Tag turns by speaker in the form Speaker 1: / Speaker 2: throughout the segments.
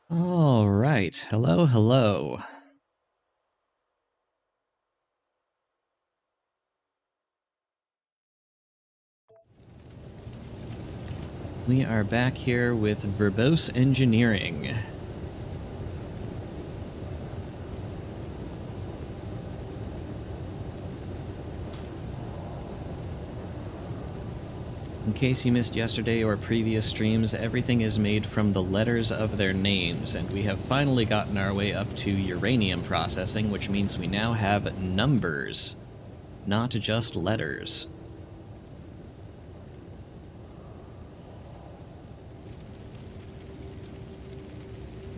Speaker 1: All right. Hello, hello. We are back here with verbose engineering. In case you missed yesterday or previous streams, everything is made from the letters of their names, and we have finally gotten our way up to uranium processing, which means we now have numbers, not just letters.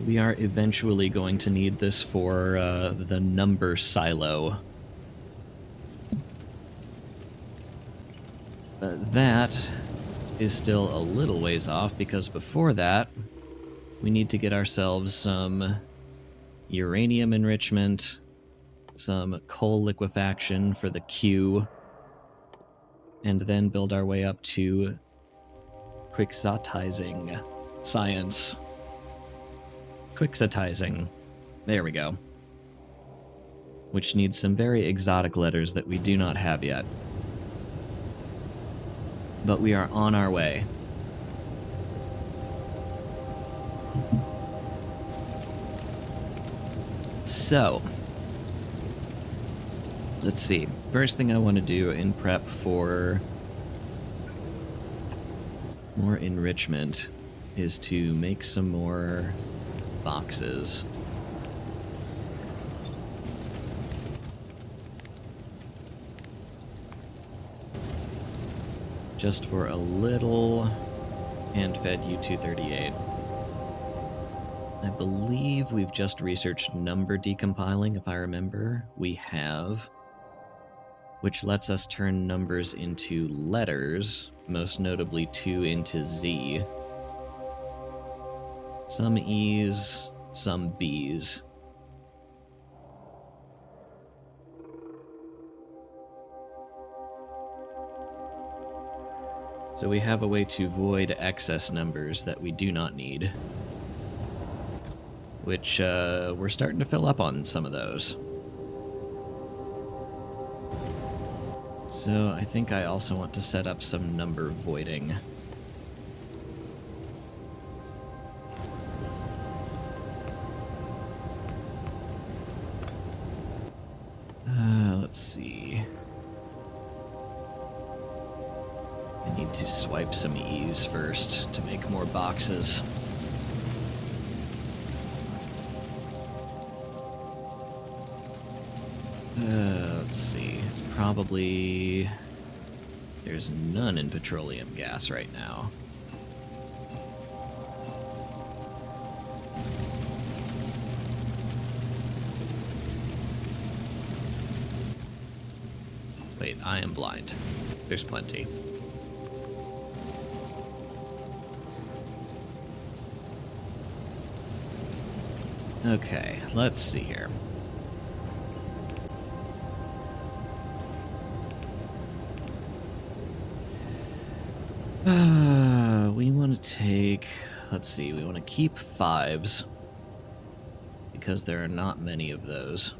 Speaker 1: We are eventually going to need this for the number silo. But that is still a little ways off, because before that, we need to get ourselves some uranium enrichment, some coal liquefaction for the Q, and then build our way up to quixotizing science. Quixotizing. There we go. Which needs some very exotic letters that we do not have yet. But we are on our way. So, let's see. First thing I want to do in prep for more enrichment is to make some more boxes. Just for a little hand-fed U-238. I believe we've just researched number decompiling, if I remember. We have. Which lets us turn numbers into letters, most notably 2 into Z. Some E's, some B's. So we have a way to void excess numbers that we do not need. Which, we're starting to fill up on some of those. So I think I also want to set up some number voiding. Let's see. I need to swipe some E's first to make more boxes. Let's see. Probably... There's none in petroleum gas right now. Wait, I am blind. There's plenty. Okay, let's see here. We want to take... Let's see, we want to keep 5s. Because there are not many of those.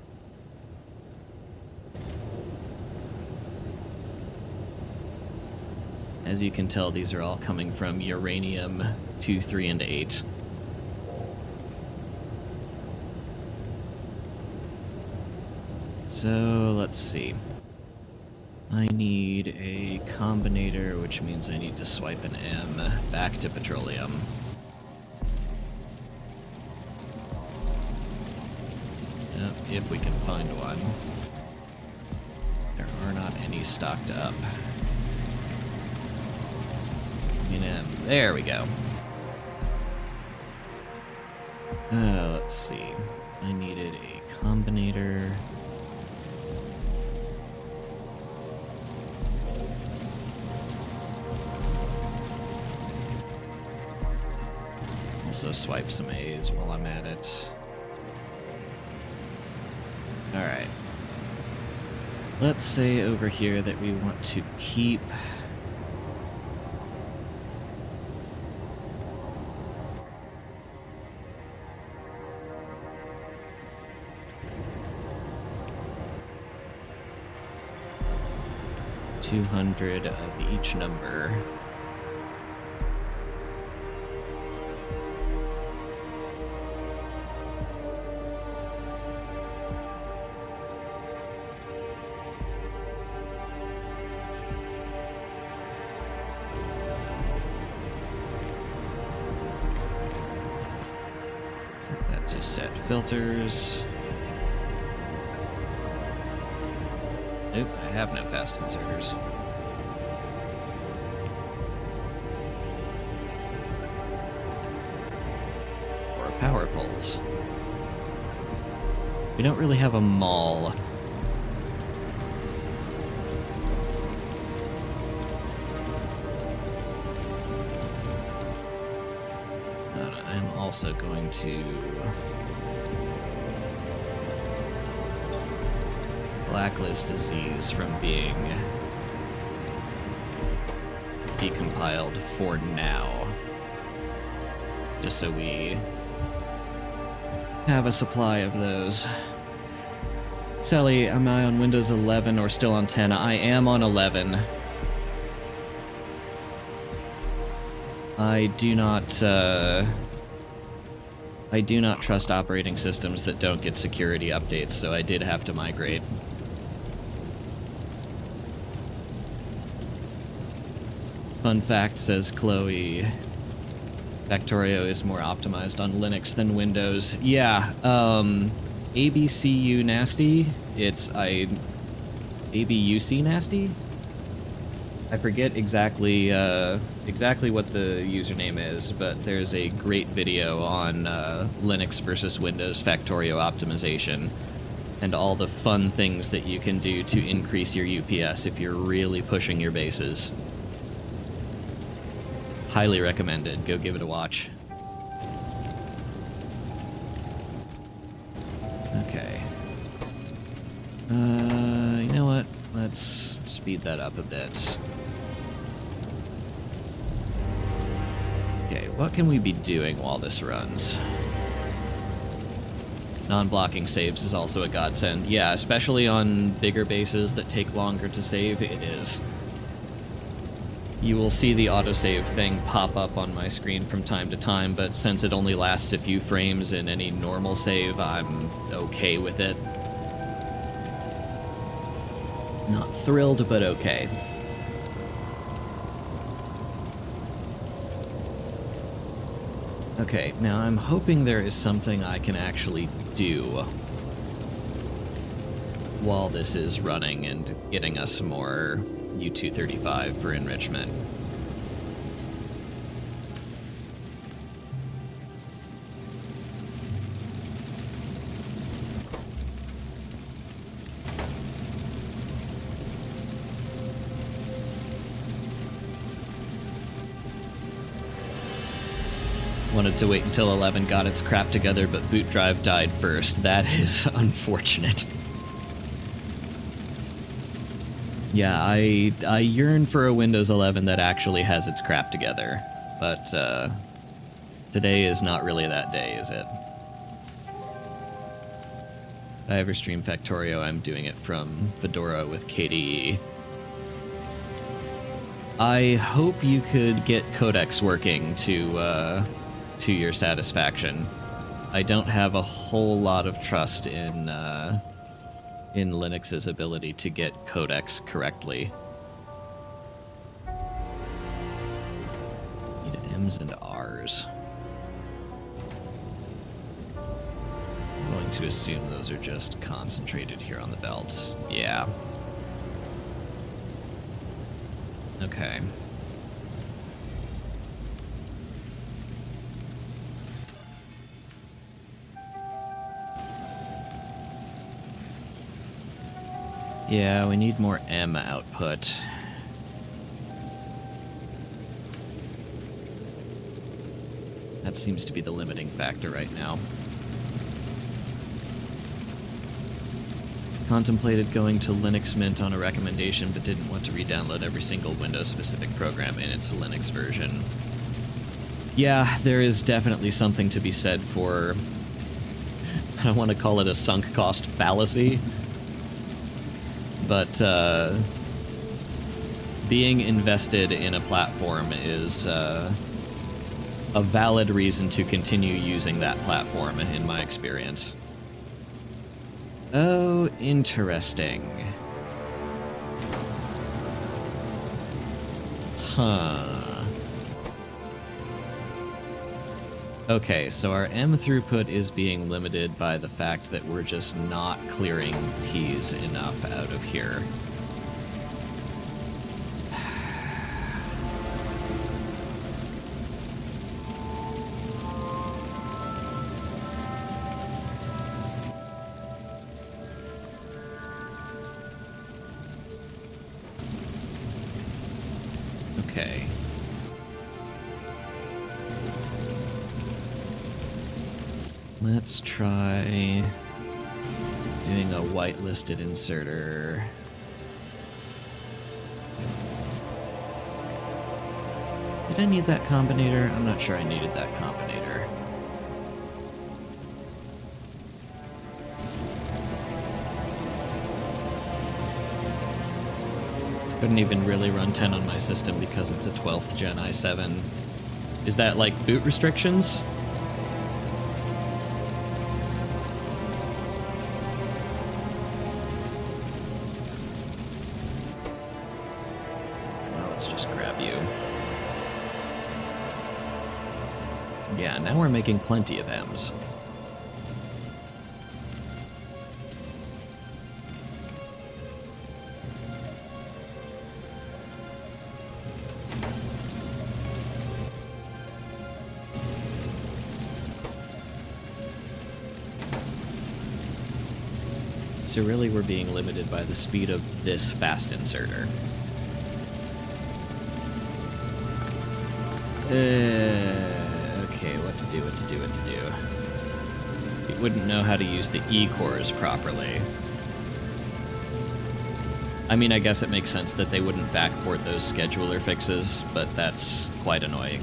Speaker 1: As you can tell, these are all coming from uranium 2, 3, and 8. So, let's see. I need a combinator, which means I need to swipe an M back to petroleum. If we can find one. There are not any stocked up. There we go. Let's see. I needed a combinator. Also swipe some A's while I'm at it. Alright. Let's say over here that we want to keep... $200 of each number. Set that to set filters. Nope, I have no fast inserters. Or a power poles. We don't really have a mall. I'm also going to blacklist disease from being decompiled for now, just so we have a supply of those. Sally, am I on Windows 11 or still on 10? I am on 11. I do not trust operating systems that don't get security updates, so I did have to migrate. Fun fact, says Chloe, Factorio is more optimized on Linux than Windows. Yeah, ABCU nasty. It's ABUC nasty? I forget exactly what the username is, but there's a great video on Linux versus Windows Factorio optimization and all the fun things that you can do to increase your UPS if you're really pushing your bases. Highly recommended. Go give it a watch. Okay. You know what? Let's speed that up a bit. Okay, what can we be doing while this runs? Non-blocking saves is also a godsend. Yeah, especially on bigger bases that take longer to save, it is. You will see the autosave thing pop up on my screen from time to time, but since it only lasts a few frames in any normal save, I'm okay with it. Not thrilled, but okay. Okay, now I'm hoping there is something I can actually do while this is running and getting us more U-235 for enrichment. Wanted to wait until 11 got its crap together, but boot drive died first. That is unfortunate. Yeah, I yearn for a Windows 11 that actually has its crap together, but today is not really that day, is it? If I ever stream Factorio, I'm doing it from Fedora with KDE. I hope you could get codecs working to your satisfaction. I don't have a whole lot of trust in Linux's ability to get codecs correctly. Need M's and R's. I'm going to assume those are just concentrated here on the belt. Yeah. Okay. Yeah, we need more M output. That seems to be the limiting factor right now. Contemplated going to Linux Mint on a recommendation, but didn't want to re-download every single Windows-specific program in its Linux version. Yeah, there is definitely something to be said for... I don't want to call it a sunk cost fallacy, but being invested in a platform is a valid reason to continue using that platform, in my experience. Oh, interesting. Huh. Okay, so our M throughput is being limited by the fact that we're just not clearing P's enough out of here. Okay. Let's try doing a whitelisted inserter. Did I need that combinator? I'm not sure I needed that combinator. Couldn't even really run 10 on my system because it's a 12th gen i7. Is that like boot restrictions? Let's just grab you. Yeah, now we're making plenty of M's. So really we're being limited by the speed of this fast inserter. Okay, what to do. It wouldn't know how to use the E-cores properly. I mean, I guess it makes sense that they wouldn't backport those scheduler fixes, but that's quite annoying.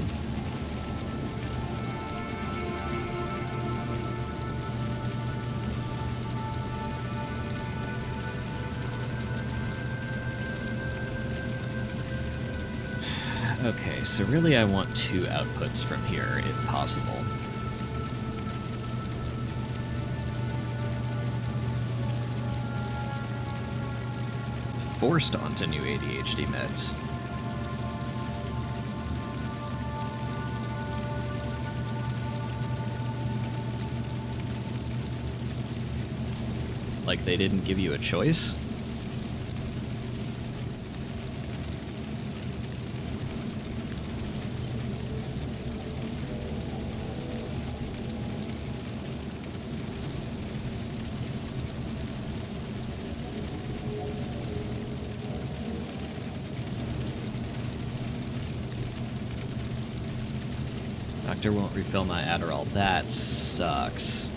Speaker 1: Okay, so really I want 2 outputs from here, if possible. Forced onto new ADHD meds. Like they didn't give you a choice? Doctor won't refill my Adderall. That sucks.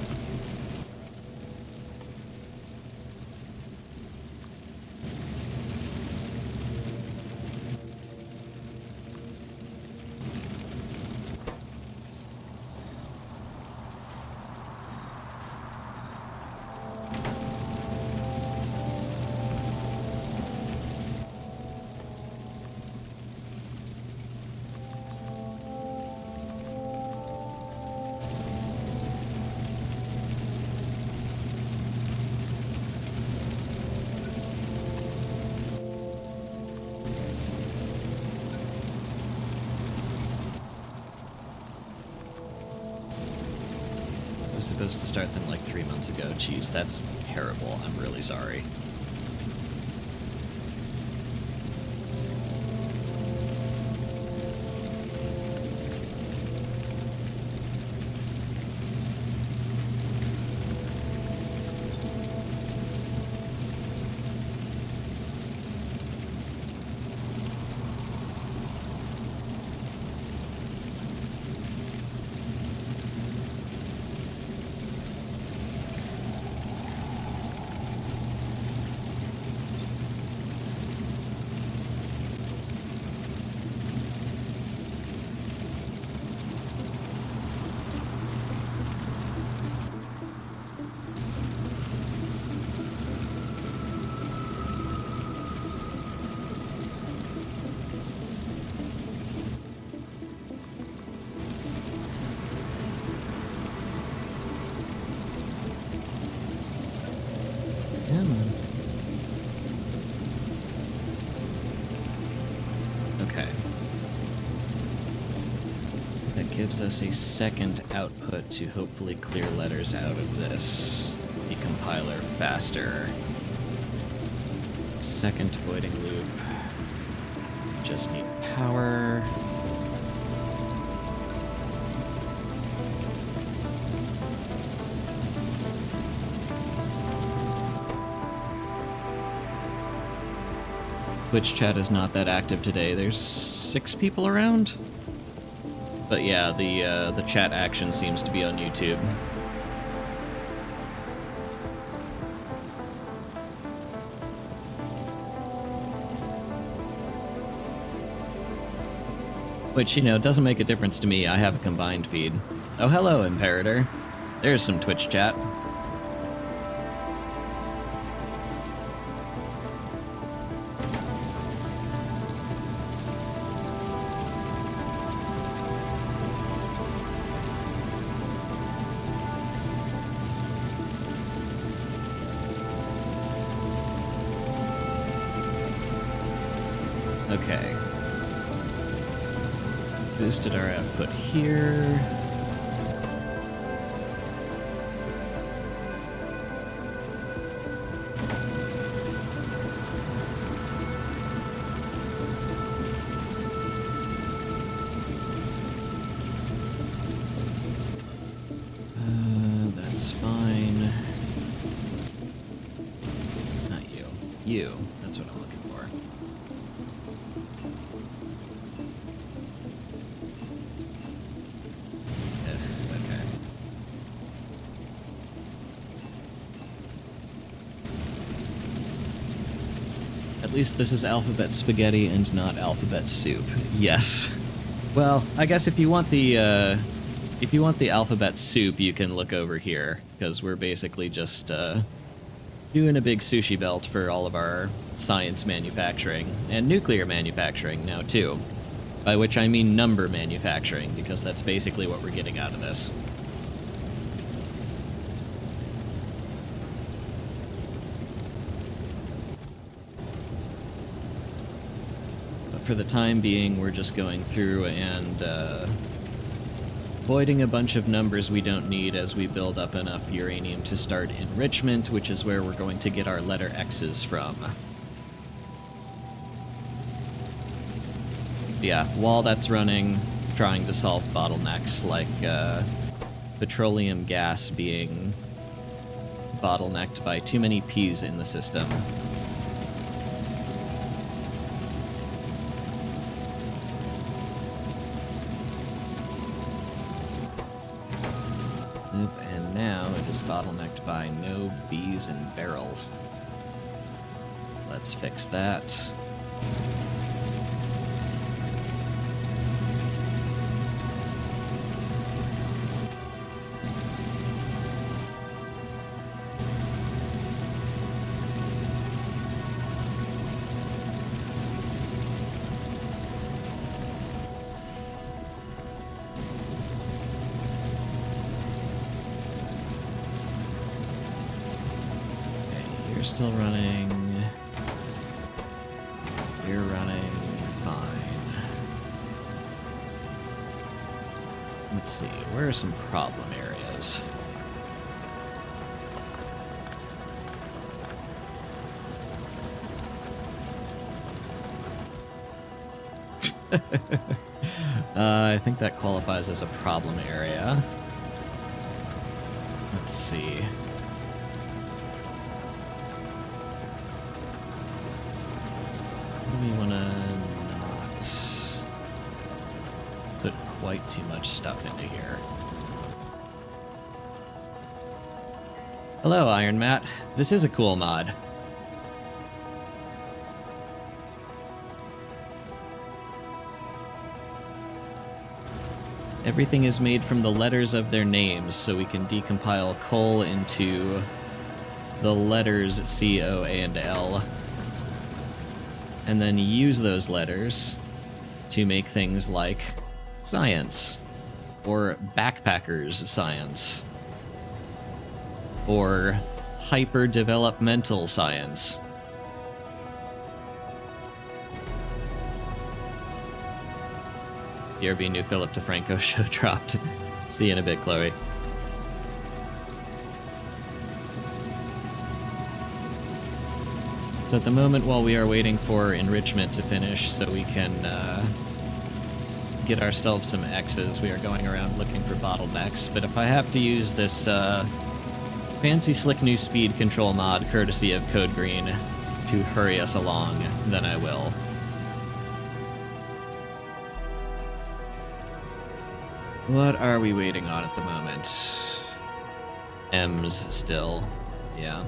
Speaker 1: Supposed to start them like 3 months ago. Jeez, that's terrible. I'm really sorry. Okay. That gives us a second output to hopefully clear letters out of this. The compiler faster. Second voiding loop. Just need power. Twitch chat is not that active today. There's 6 people around? But yeah, the chat action seems to be on YouTube. Which, you know, doesn't make a difference to me. I have a combined feed. Oh, hello, Imperator. There's some Twitch chat. Okay. Boosted our output here. That's fine. Not you. You. That's what I'm looking for. Okay. At least this is alphabet spaghetti and not alphabet soup. Yes. Well, I guess if you want the alphabet soup, you can look over here, because we're basically just doing a big sushi belt for all of our science manufacturing, and nuclear manufacturing now too, by which I mean number manufacturing, because that's basically what we're getting out of this. But for the time being, we're just going through and avoiding a bunch of numbers we don't need as we build up enough uranium to start enrichment, which is where we're going to get our letter X's from. Yeah, while that's running, trying to solve bottlenecks like petroleum gas being bottlenecked by too many P's in the system. And now it is bottlenecked by no B's and barrels. Let's fix that. You're still running. You're running fine. Let's see, where are some problem areas? I think that qualifies as a problem area. Let's see. We want to not put quite too much stuff into here. Hello, Iron Matt. This is a cool mod. Everything is made from the letters of their names, so we can decompile coal into the letters C, O, A, and L. And then use those letters to make things like science, or backpackers science, or hyper-developmental science. BRB new Philip DeFranco show dropped. See you in a bit, Chloe. So at the moment, while we are waiting for enrichment to finish so we can get ourselves some X's, we are going around looking for bottlenecks. But if I have to use this fancy slick new speed control mod courtesy of Code Green to hurry us along, then I will. What are we waiting on at the moment? M's still. Yeah.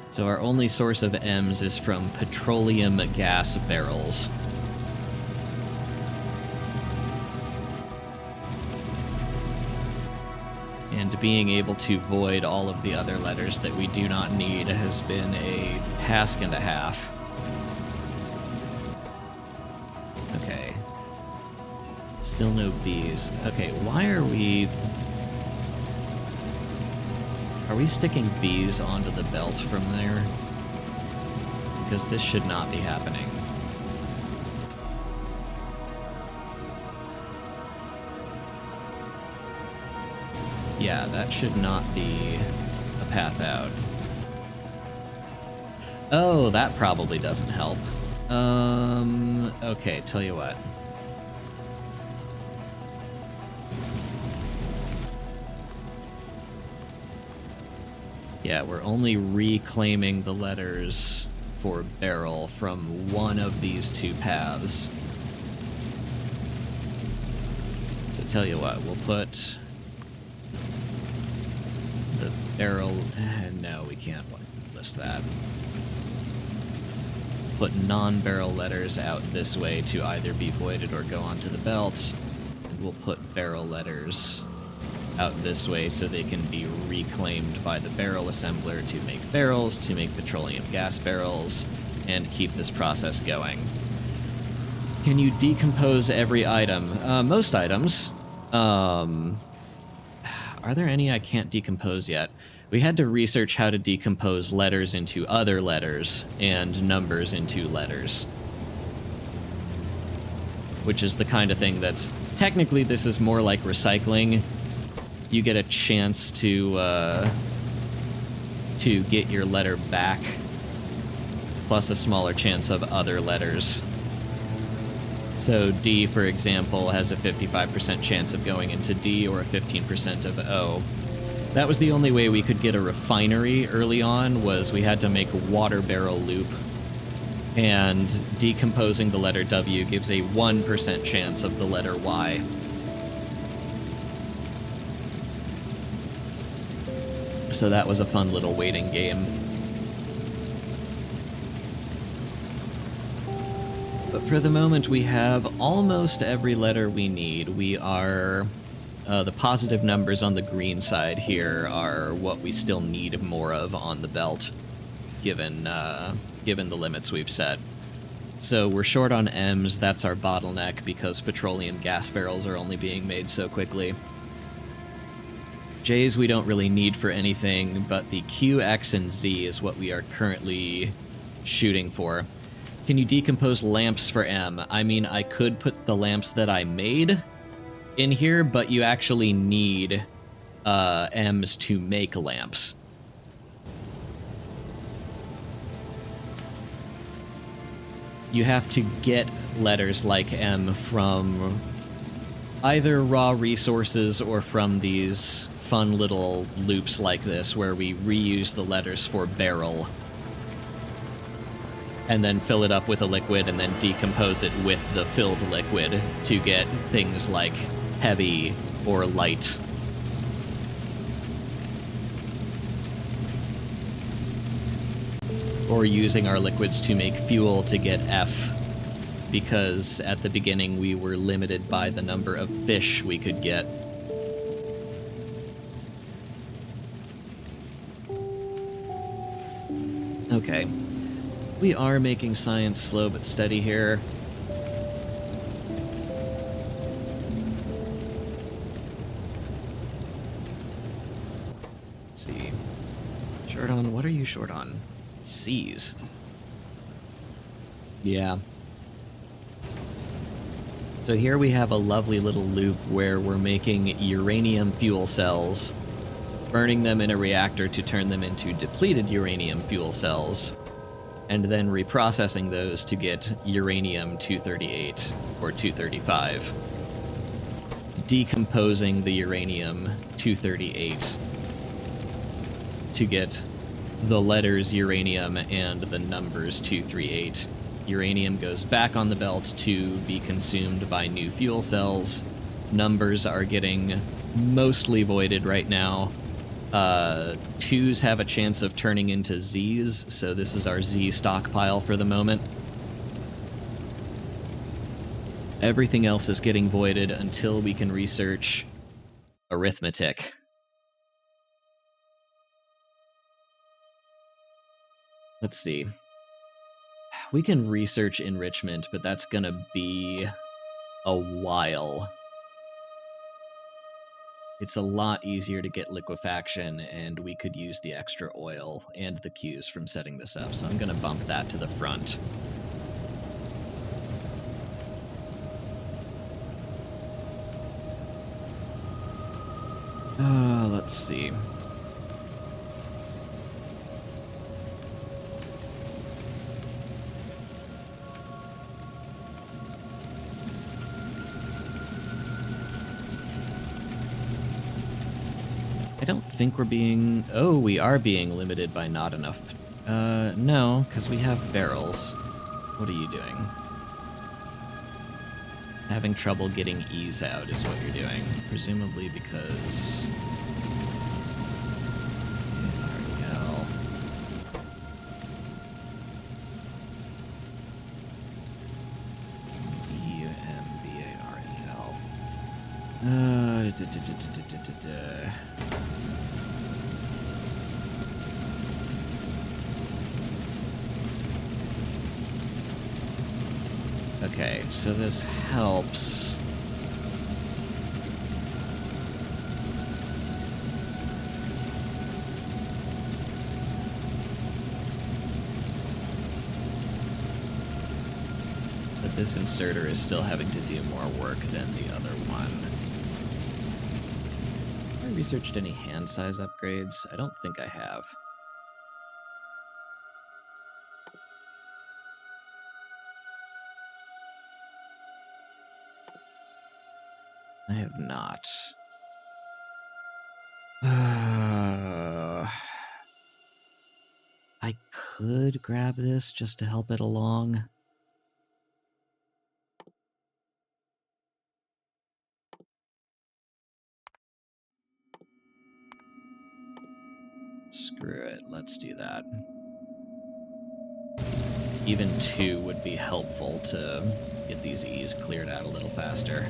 Speaker 1: So our only source of M's is from petroleum gas barrels. And being able to void all of the other letters that we do not need has been a task and a half. Okay. Still no B's. Okay, why are we... Are we sticking B's onto the belt from there? Because this should not be happening. Yeah, that should not be a path out. Oh, that probably doesn't help. Okay, tell you what. Yeah, we're only reclaiming the letters for barrel from one of these two paths. So tell you what, we'll put the barrel... No, we can't list that. Put non-barrel letters out this way to either be voided or go onto the belt. And we'll put barrel letters out this way so they can be reclaimed by the barrel assembler to make barrels, to make petroleum gas barrels, and keep this process going. Can you decompose every item? Most items. Are there any I can't decompose yet? We had to research how to decompose letters into other letters and numbers into letters. Which is the kind of thing that's... Technically, this is more like recycling. You get a chance to get your letter back, plus a smaller chance of other letters. So D, for example, has a 55% chance of going into D or a 15% of O. That was the only way we could get a refinery early on, was we had to make a water barrel loop. And decomposing the letter W gives a 1% chance of the letter Y. So that was a fun little waiting game. But for the moment, we have almost every letter we need. We are... the positive numbers on the green side here are what we still need more of on the belt, given the limits we've set. So we're short on M's, that's our bottleneck, because petroleum gas barrels are only being made so quickly. J's we don't really need for anything, but the Q, X, and Z is what we are currently shooting for. Can you decompose lamps for M? I mean, I could put the lamps that I made in here, but you actually need M's to make lamps. You have to get letters like M from either raw resources or from these fun little loops like this where we reuse the letters for barrel and then fill it up with a liquid and then decompose it with the filled liquid to get things like heavy or light. Or using our liquids to make fuel to get F, because at the beginning we were limited by the number of fish we could get. Okay. We are making science slow but steady here. Let's see. Short on... What are you short on? C's. Yeah. So here we have a lovely little loop where we're making uranium fuel cells, burning them in a reactor to turn them into depleted uranium fuel cells, and then reprocessing those to get uranium-238 or 235. Decomposing the uranium-238 to get the letters uranium and the numbers 238. Uranium goes back on the belt to be consumed by new fuel cells. Numbers are getting mostly voided right now. 2s have a chance of turning into Z's, so this is our Z stockpile for the moment. Everything else is getting voided until we can research arithmetic. Let's see. We can research enrichment, but that's gonna be a while. It's a lot easier to get liquefaction, and we could use the extra oil and the Qs from setting this up, so I'm gonna bump that to the front. Let's see. I don't think we're being... Oh, we are being limited by not enough... no, because we have barrels. What are you doing? Having trouble getting E's out is what you're doing. Presumably because... REL. UMBAREL. Okay, so this helps. But this inserter is still having to do more work than the other one. Have I researched any hand size upgrades? I don't think I have. I have not. I could grab this just to help it along. Screw it, let's do that. Even 2 would be helpful to get these E's cleared out a little faster.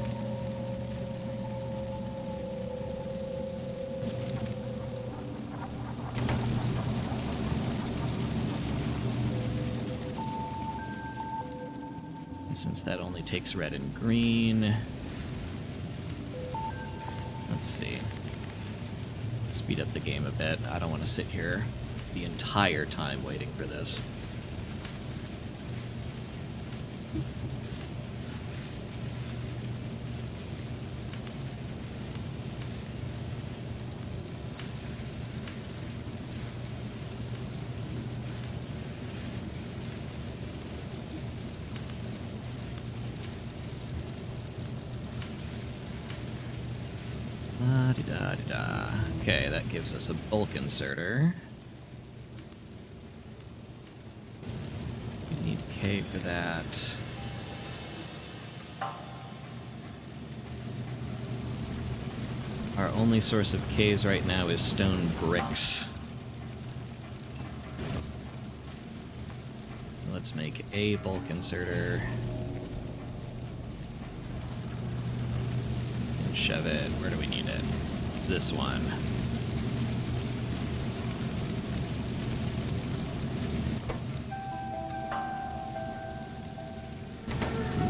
Speaker 1: Since that only takes red and green. Let's see. Speed up the game a bit. I don't want to sit here the entire time waiting for this. La-di-da-di-da. Okay, that gives us a bulk inserter. We need K for that. Our only source of Ks right now is stone bricks. So let's make a bulk inserter. Shove it. Where do we need it? This one.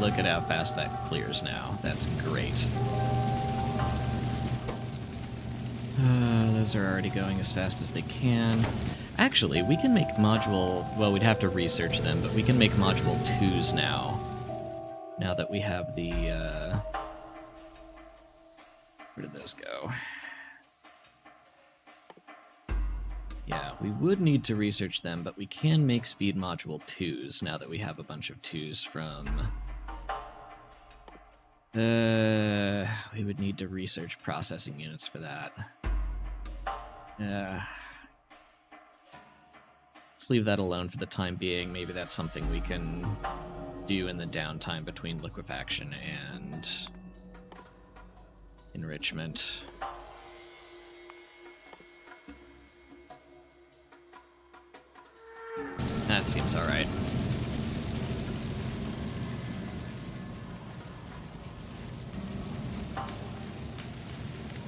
Speaker 1: Look at how fast that clears now. That's great. Those are already going as fast as they can. Actually, we can make module... Well, we'd have to research them, but we can make module 2s now. Now that we have the... Where did those go? Yeah, we would need to research them, but we can make speed module 2s now that we have a bunch of 2s from... we would need to research processing units for that. let's leave that alone for the time being. Maybe that's something we can do in the downtime between liquefaction and enrichment. That seems alright.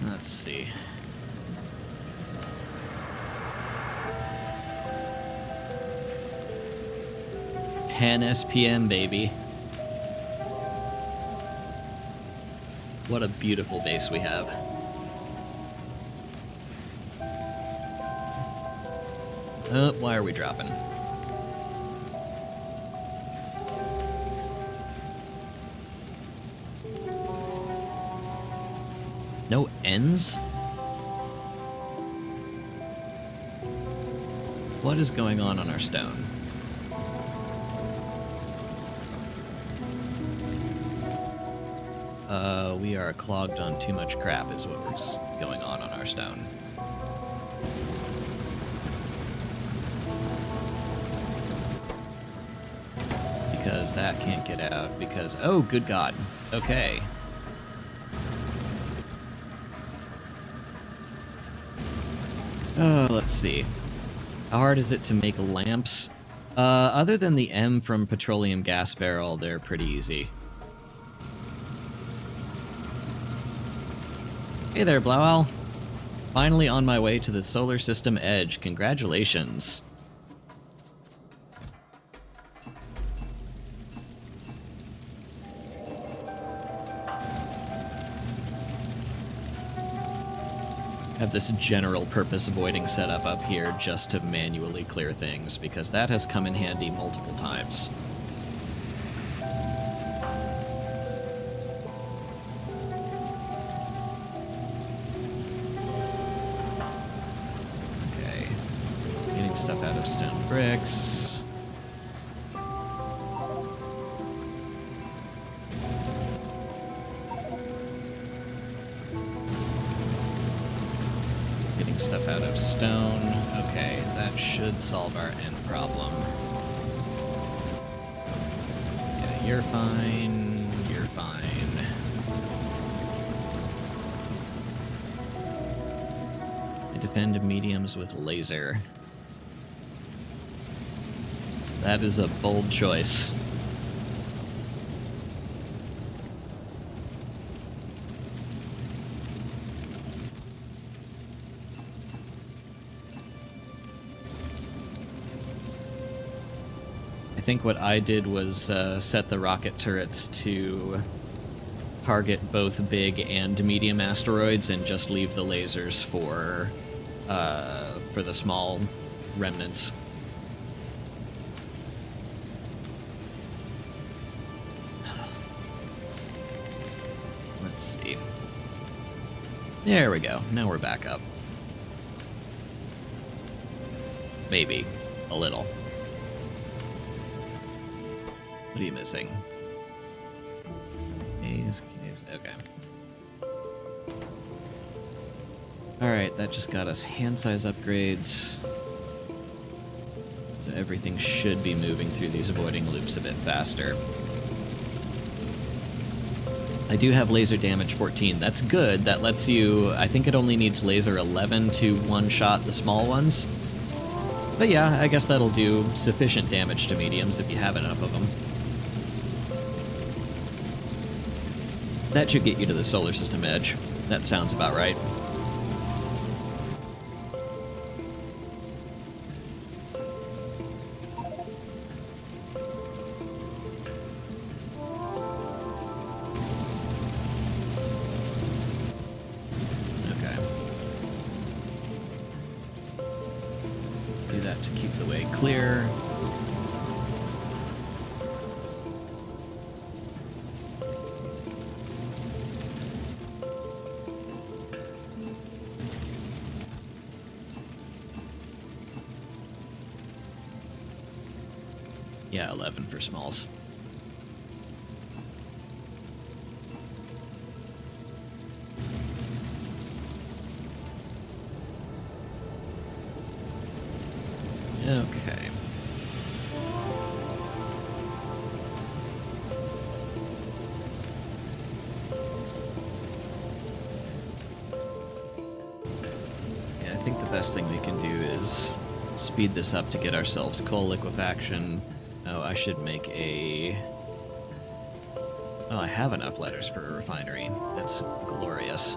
Speaker 1: Let's see. $10 SPM, baby. What a beautiful base we have. Why are we dropping? No ends? What is going on our stone? We are clogged on too much crap is what's going on our stone. Because that can't get out, because... Oh, good God. Okay. Let's see. How hard is it to make lamps? Other than the M from petroleum gas barrel, they're pretty easy. Hey there, Blaual. Finally on my way to the solar system edge. Congratulations. Have this general purpose voiding setup up here just to manually clear things, because that has come in handy multiple times. Okay, getting stuff out of stone bricks. Stuff out of stone. Okay, that should solve our end problem. Yeah, you're fine. You're fine. I defend mediums with laser. That is a bold choice. I think what I did was set the rocket turrets to target both big and medium asteroids and just leave the lasers for the small remnants. Let's see. There we go. Now we're back up. Maybe. A little. What are you missing? Keys, okay. Alright, that just got us hand size upgrades. So everything should be moving through these avoiding loops a bit faster. I do have laser damage 14. That's good. That lets you... I think it only needs laser 11 to one-shot the small ones. But yeah, I guess that'll do sufficient damage to mediums if you have enough of them. That should get you to the solar system edge. That sounds about right. Okay. Do that to keep the way clear. Yeah, 11 for smalls. Okay. think the best thing we can do is speed this up to get ourselves coal liquefaction. Oh, I should make a... Oh, I have enough letters for a refinery. That's glorious.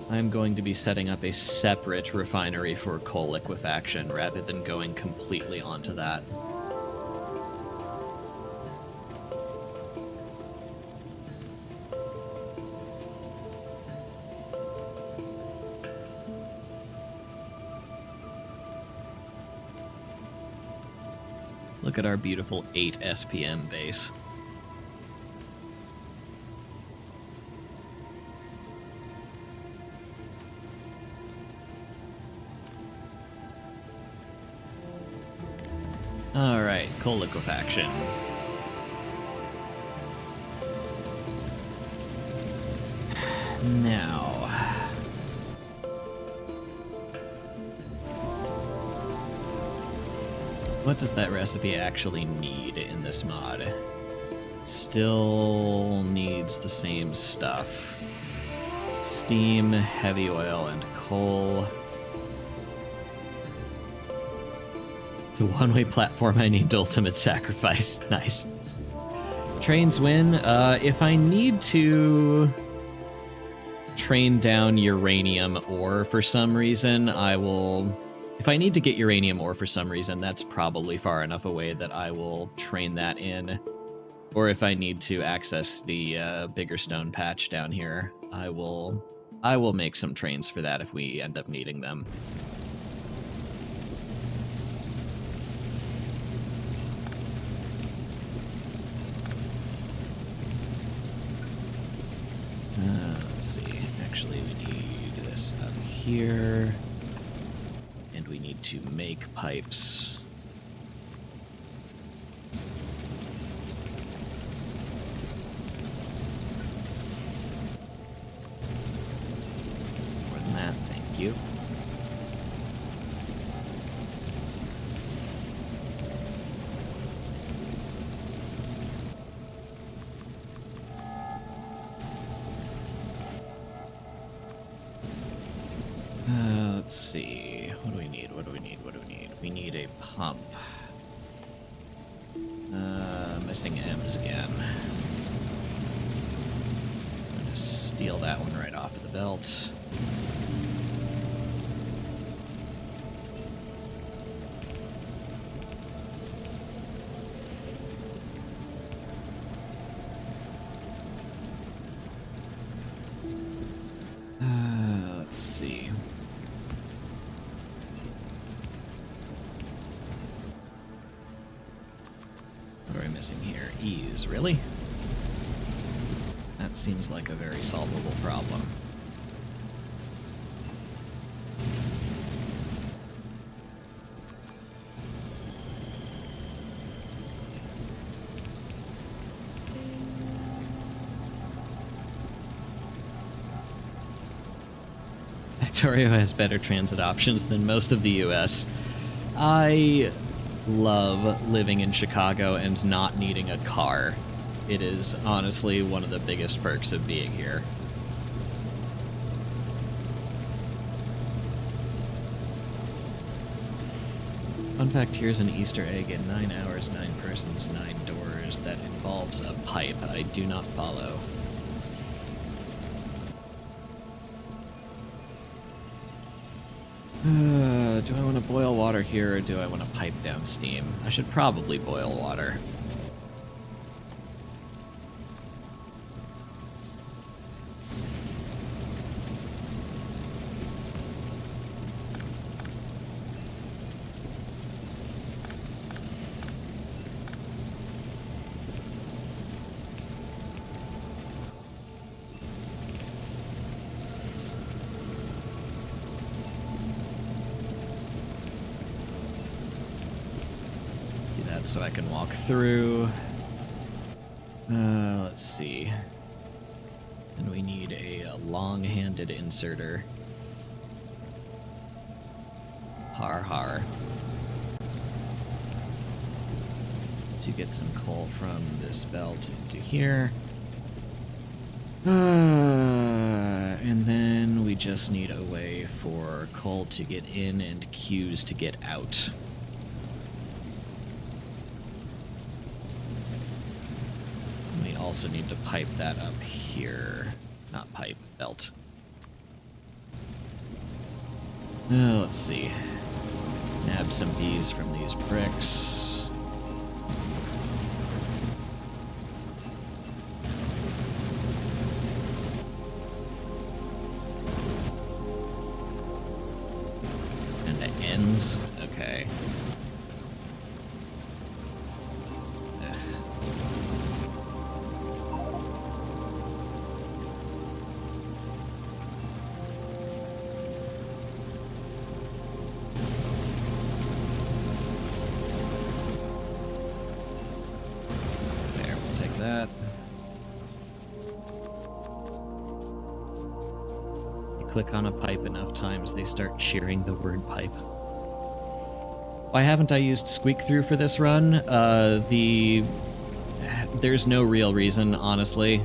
Speaker 1: I'm going to be setting up a separate refinery for coal liquefaction rather than going completely onto that. Look at our beautiful 8 SPM base. Alright, coal liquefaction. Now... what does that recipe actually need in this mod? It still needs the same stuff. Steam, heavy oil, and coal. It's a one-way platform I named Ultimate Sacrifice. Nice. Trains win. If I need to train down uranium ore for some reason, I will... If I need to get uranium ore for some reason, that's probably far enough away that I will train that in. Or if I need to access the bigger stone patch down here, I will make some trains for that if we end up needing them. Let's see. Actually, we need this up here. And we need to make pipes. More than that, thank you. Let's see. What do we need? What do we need? What do we need? We need a pump. Missing M's again. I'm gonna steal that one right off of the belt. Let's see. What are we missing here? Ease, really? That seems like a very solvable problem. Factorio has better transit options than most of the US. I love living in Chicago and not needing a car. It is honestly one of the biggest perks of being here. Fun fact, here's an Easter egg in 9 hours, 9 persons, 9 doors that involves a pipe. I do not follow. Do I want to boil water here, or do I want to pipe down steam? I should probably boil water. So I can walk through. Let's see. And we need a long-handed inserter. Har har. To get some coal from this belt into here. And then we just need a way for coal to get in and queues to get out. We also need to pipe that up here. Not pipe, belt. Let's see. Nab some bees from these bricks. Ends? Okay. Ugh. There, we'll take that. You click on a pipe enough times, they start cheering the word pipe. Why haven't I used squeak through for this run? There's no real reason, honestly.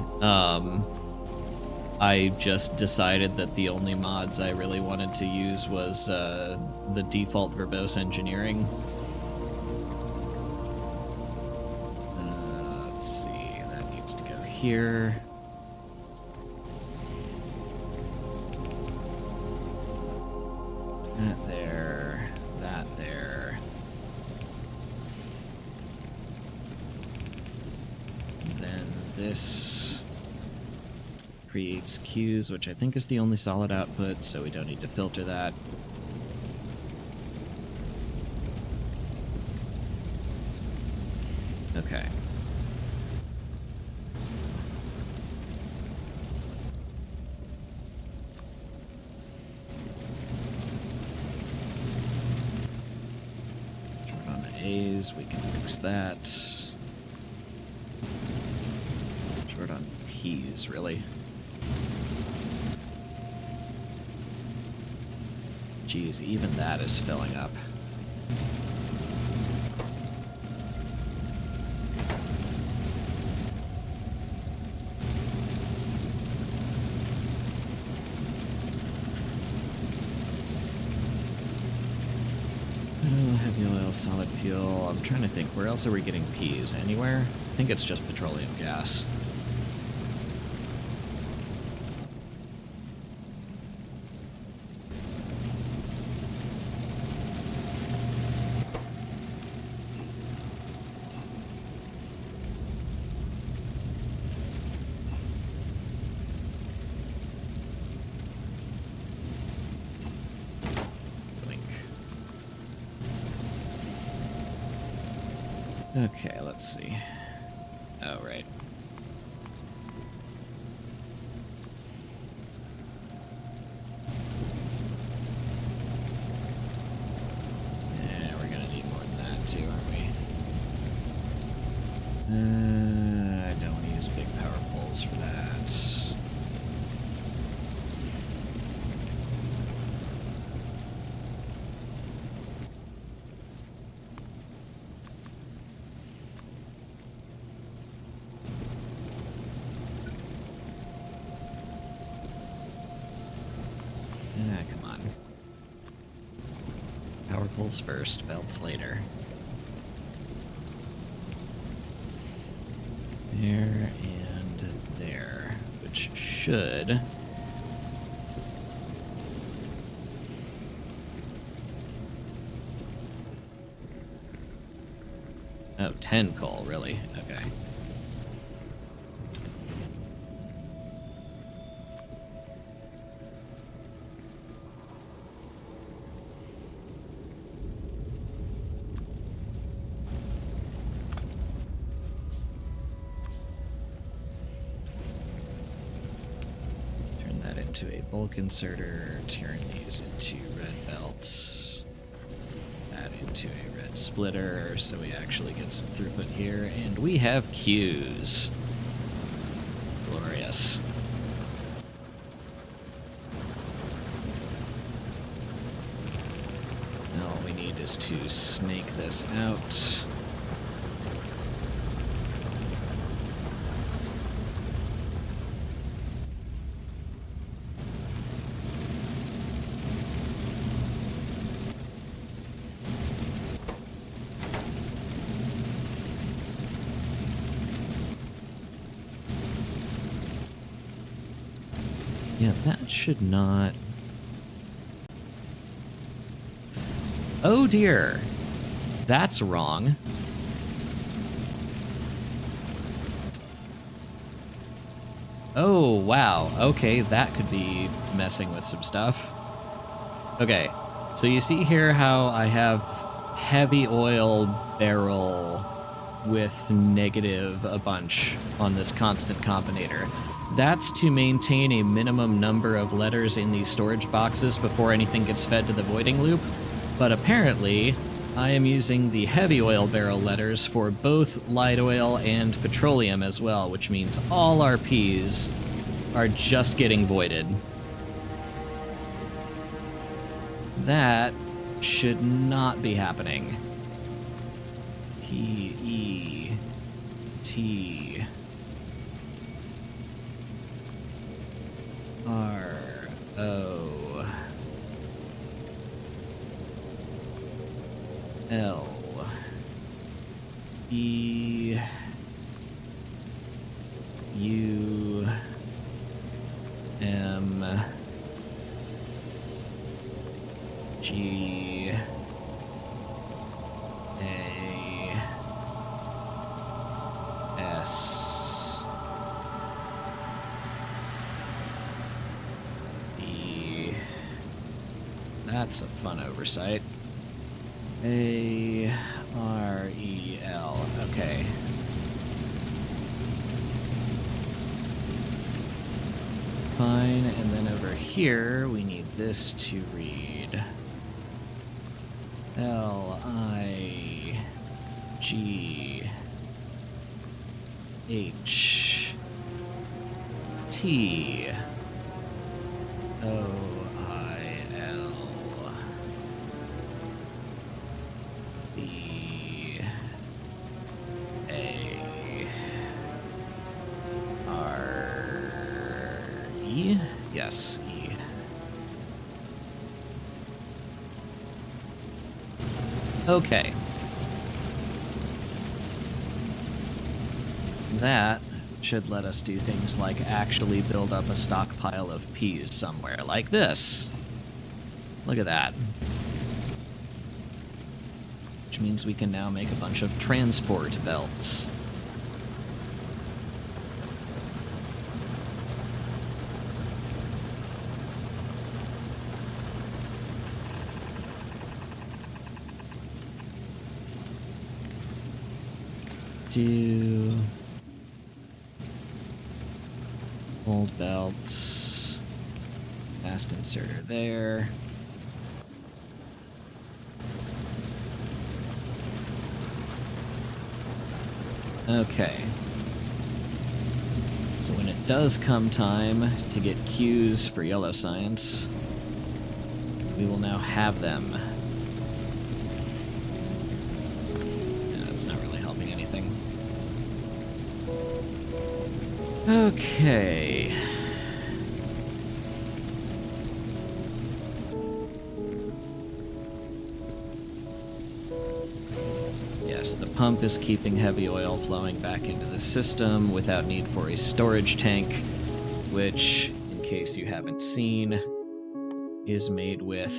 Speaker 1: I just decided that the only mods I really wanted to use was the default verbose engineering. Let's see, that needs to go here. That there, that there. Then this creates queues, which I think is the only solid output, so we don't need to filter that. Okay. Turn on A's, we can fix that. Short on P's, really. Geez, even that is filling up. Heavy oil, solid fuel. I'm trying to think, where else are we getting P's? Anywhere? I think it's just petroleum gas. Okay, let's see. Oh, right. Yeah, we're gonna need more than that too, aren't we? I don't want to use big power poles for that. Come on. Power poles first, belts later. There and there, which should... Oh, 10 coal, really? Okay. To a bulk inserter, turn these into red belts, add into a red splitter, so we actually get some throughput here, and we have queues. Glorious. Now all we need is to snake this out. Yeah, that should not... Oh dear! That's wrong. Oh, wow. Okay, that could be messing with some stuff. Okay, so you see here how I have heavy oil barrel with negative a bunch on this constant combinator. That's to maintain a minimum number of letters in these storage boxes before anything gets fed to the voiding loop. But apparently, I am using the heavy oil barrel letters for both light oil and petroleum as well, which means all our P's are just getting voided. That should not be happening. P-E-T... R-O... L... E... U... M... G... A... S... E... That's a fun oversight. A... R... E... L... Okay. Fine, and then over here, we need this to read L, I, G, H, T, O, I, L, B, A, R, E? Yes, E. Okay. That should let us do things like actually build up a stockpile of peas somewhere, like this. Look at that. Which means we can now make a bunch of transport belts. Do old belts, fast inserter there. Okay. So when it does come time to get cues for yellow science, we will now have them. Yeah, that's not really helping anything. Okay. Yes, the pump is keeping heavy oil flowing back into the system without need for a storage tank, which, in case you haven't seen, is made with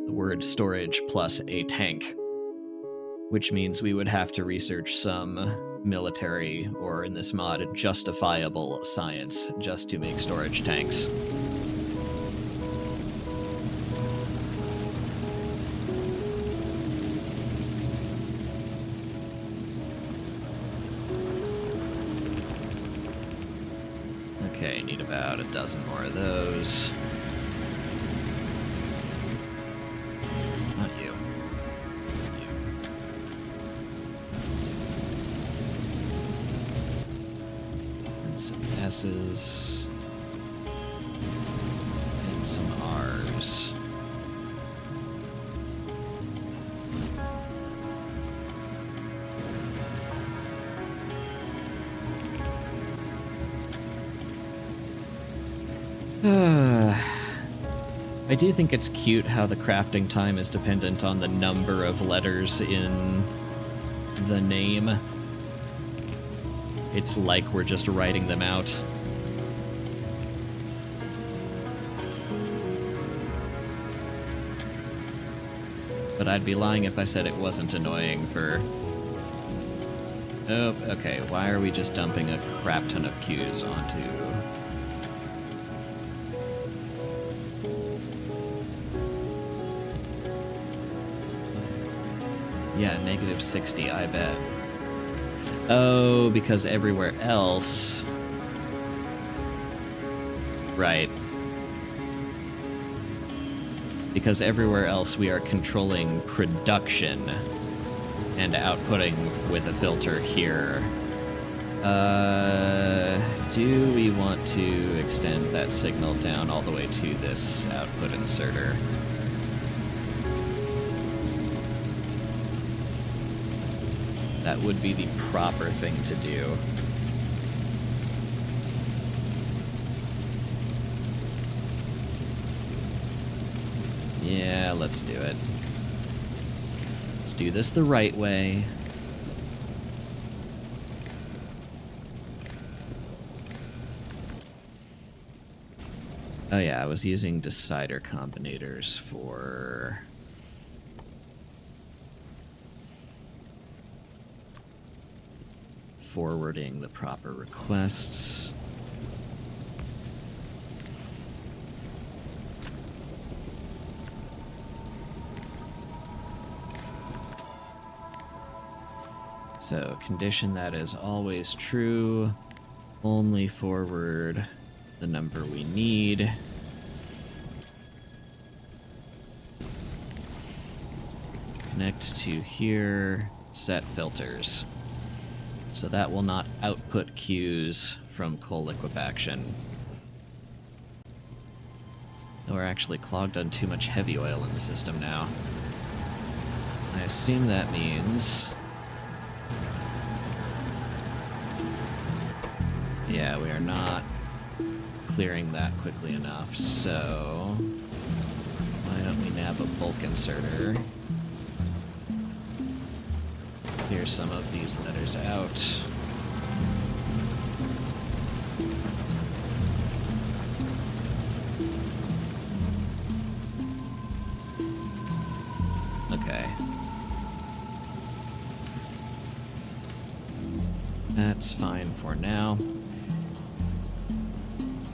Speaker 1: the word storage plus a tank, which means we would have to research some military, or in this mod, justifiable science just to make storage tanks. Okay, need about a dozen more of those. Not you. Some S's and some R's. I do think it's cute how the crafting time is dependent on the number of letters in the name. It's like we're just writing them out. But I'd be lying if I said it wasn't annoying for... Oh, okay. Why are we just dumping a crap ton of queues onto... Yeah, negative 60, I bet. Oh, because everywhere else... Right. Because everywhere else we are controlling production and outputting with a filter here. Do we want to extend that signal down all the way to this output inserter? That would be the proper thing to do. Yeah, let's do it. Let's do this the right way. Oh yeah, I was using decider combinators for... forwarding the proper requests. So, condition that is always true. Only forward the number we need. Connect to here. Set filters. So that will not output queues from coal liquefaction. We're actually clogged on too much heavy oil in the system now. I assume that means... Yeah, we are not clearing that quickly enough, so... Why don't we nab a bulk inserter? Clear some of these letters out. Okay. That's fine for now.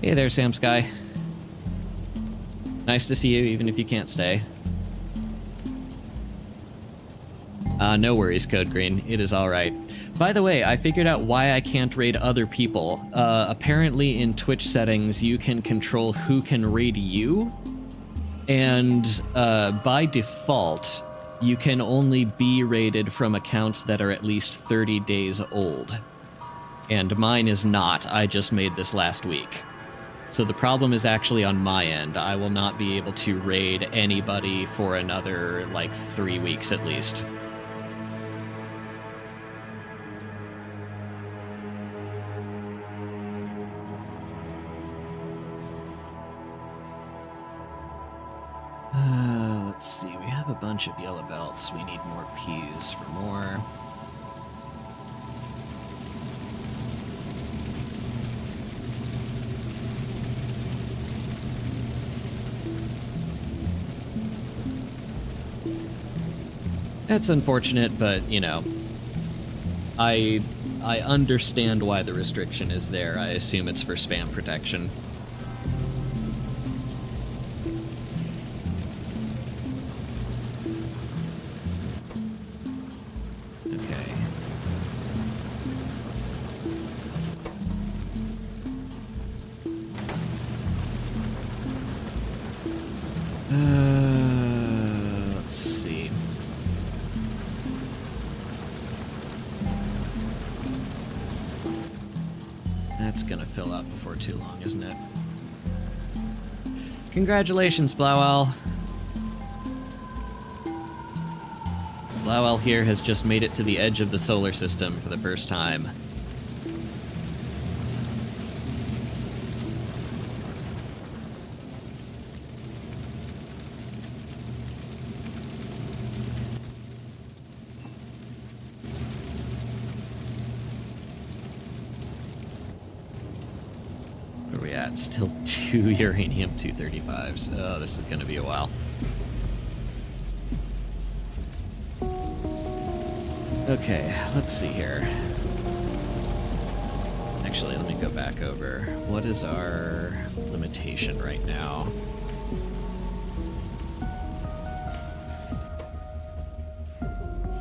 Speaker 1: Hey there, Sam Sky. Nice to see you, even if you can't stay. No worries, Code Green. It is alright. By the way, I figured out why I can't raid other people. Apparently in Twitch settings, you can control who can raid you. And by default, you can only be raided from accounts that are at least 30 days old. And mine is not. I just made this last week. So the problem is actually on my end. I will not be able to raid anybody for another, like, 3 weeks at least. Let's see, we have a bunch of yellow belts. We need more P's for more. That's unfortunate, but, you know, I understand why the restriction is there. I assume it's for spam protection. Okay. Let's see. That's gonna fill up before too long, isn't it? Congratulations, Blauwell. Blauwell here has just made it to the edge of the solar system for the first time. Where are we at? Still 2 uranium-235s. Oh, this is going to be a while. Okay, let's see here. Actually, let me go back over. What is our limitation right now?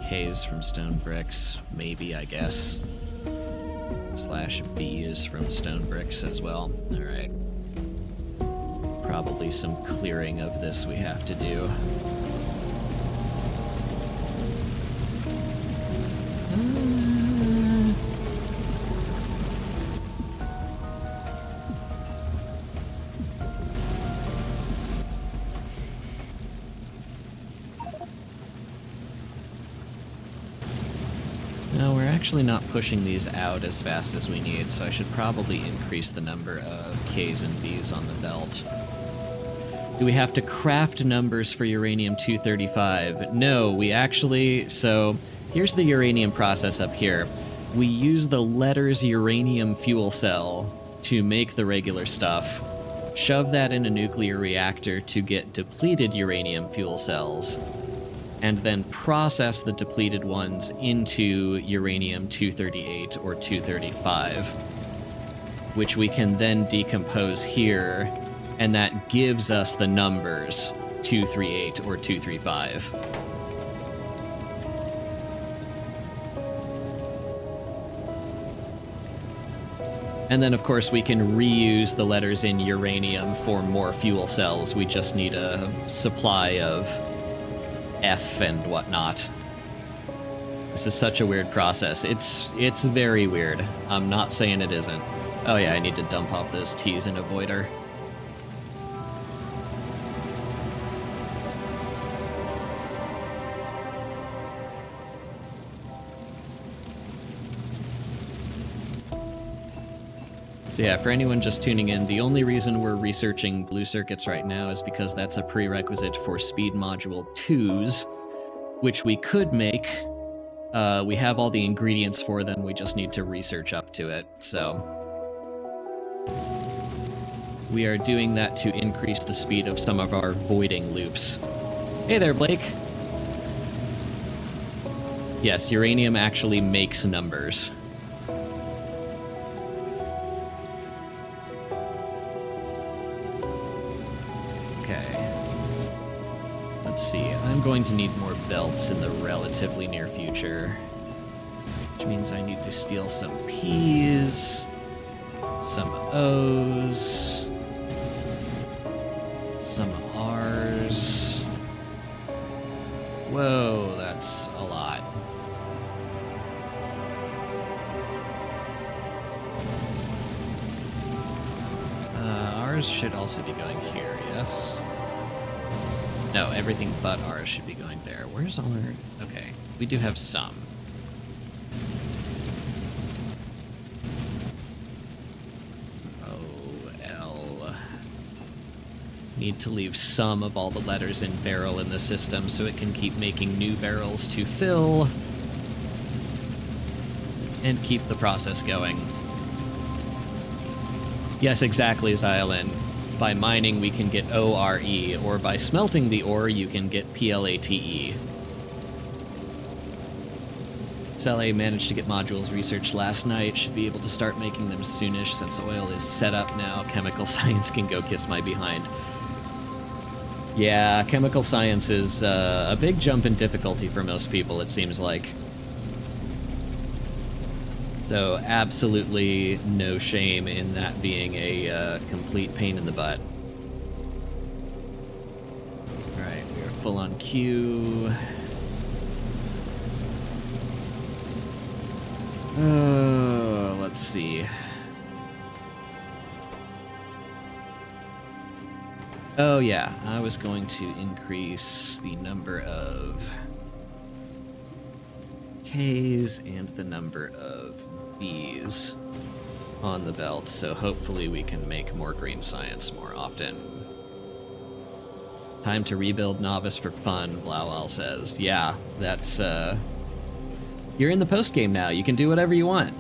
Speaker 1: K's from stone bricks, maybe, I guess. / B's from stone bricks as well. Alright. Probably some clearing of this we have to do. No, we're actually not pushing these out as fast as we need, so I should probably increase the number of Ks and Bs on the belt. Do we have to craft numbers for uranium-235? No, we actually... So, here's the uranium process up here. We use the letters uranium fuel cell to make the regular stuff, shove that in a nuclear reactor to get depleted uranium fuel cells, and then process the depleted ones into uranium-238 or 235, which we can then decompose here, and that gives us the numbers 238 or 235. And then, of course, we can reuse the letters in uranium for more fuel cells. We just need a supply of F and whatnot. This is such a weird process. It's very weird. I'm not saying it isn't. Oh yeah, I need to dump off those T's in Avoider. So yeah, for anyone just tuning in, the only reason we're researching glue circuits right now is because that's a prerequisite for Speed Module 2s, which we could make. We have all the ingredients for them, we just need to research up to it, so... We are doing that to increase the speed of some of our voiding loops. Hey there, Blake! Yes, uranium actually makes numbers. See, I'm going to need more belts in the relatively near future, which means I need to steal some P's, some O's, some R's. Whoa, that's a lot. R's should also be going here, yes? No, everything but ours should be going there. Where's all our... Okay, we do have some. O-L... Need to leave some of all the letters in barrel in the system so it can keep making new barrels to fill. And keep the process going. Yes, exactly, Xylin. By mining, we can get O-R-E, or by smelting the ore, you can get P-L-A-T-E. SLA managed to get modules researched last night. Should be able to start making them soonish since oil is set up now. Chemical science can go kiss my behind. Yeah, chemical science is a big jump in difficulty for most people, it seems like. So absolutely no shame in that being a complete pain in the butt. Alright, we are full on Q. Let's see. Oh yeah, I was going to increase the number of Ks and the number of Bs on the belt, so hopefully we can make more green science more often. Time to rebuild Novice for fun, Blauwal says. Yeah, that's, you're in the post-game now, you can do whatever you want.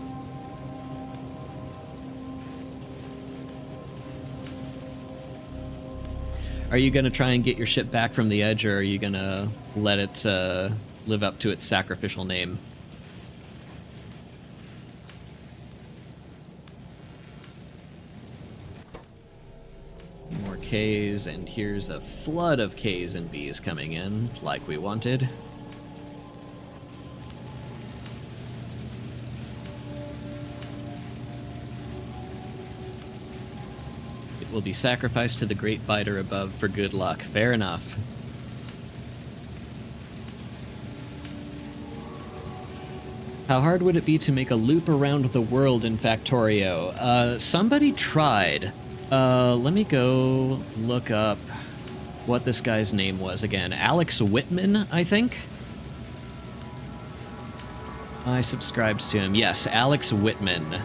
Speaker 1: Are you gonna try and get your ship back from the edge, or are you gonna let it, live up to its sacrificial name? Ks, and here's a flood of Ks and Bs coming in, like we wanted. It will be sacrificed to the great biter above for good luck. Fair enough. How hard would it be to make a loop around the world in Factorio? Somebody tried. Let me go look up what this guy's name was again. Alex Whitman, I think? I subscribed to him. Yes, Alex Whitman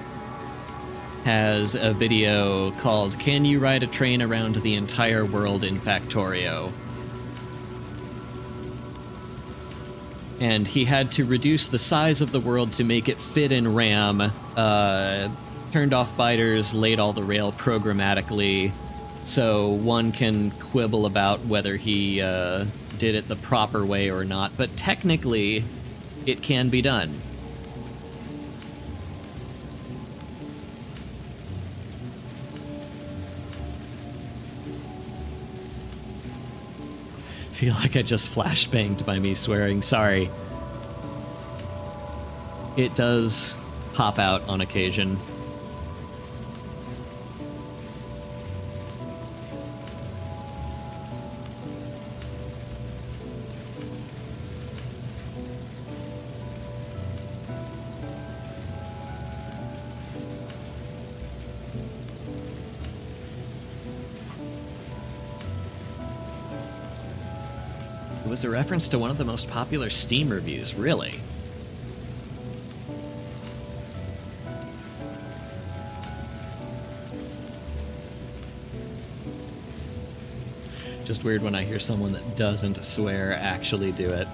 Speaker 1: has a video called "Can You Ride a Train Around the Entire World in Factorio?" And he had to reduce the size of the world to make it fit in RAM, turned off biters, laid all the rail programmatically, so one can quibble about whether he did it the proper way or not, but technically it can be done. Feel like I just flashbanged by me swearing. Sorry. It does pop out on occasion. It was a reference to one of the most popular Steam reviews, really. Just weird when I hear someone that doesn't swear actually do it.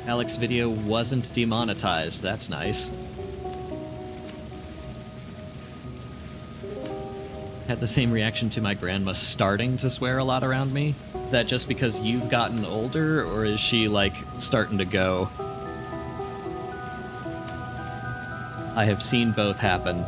Speaker 1: Alex's video wasn't demonetized, that's nice. Had the same reaction to my grandma starting to swear a lot around me. Is that just because you've gotten older, or is she, like, starting to go? I have seen both happen.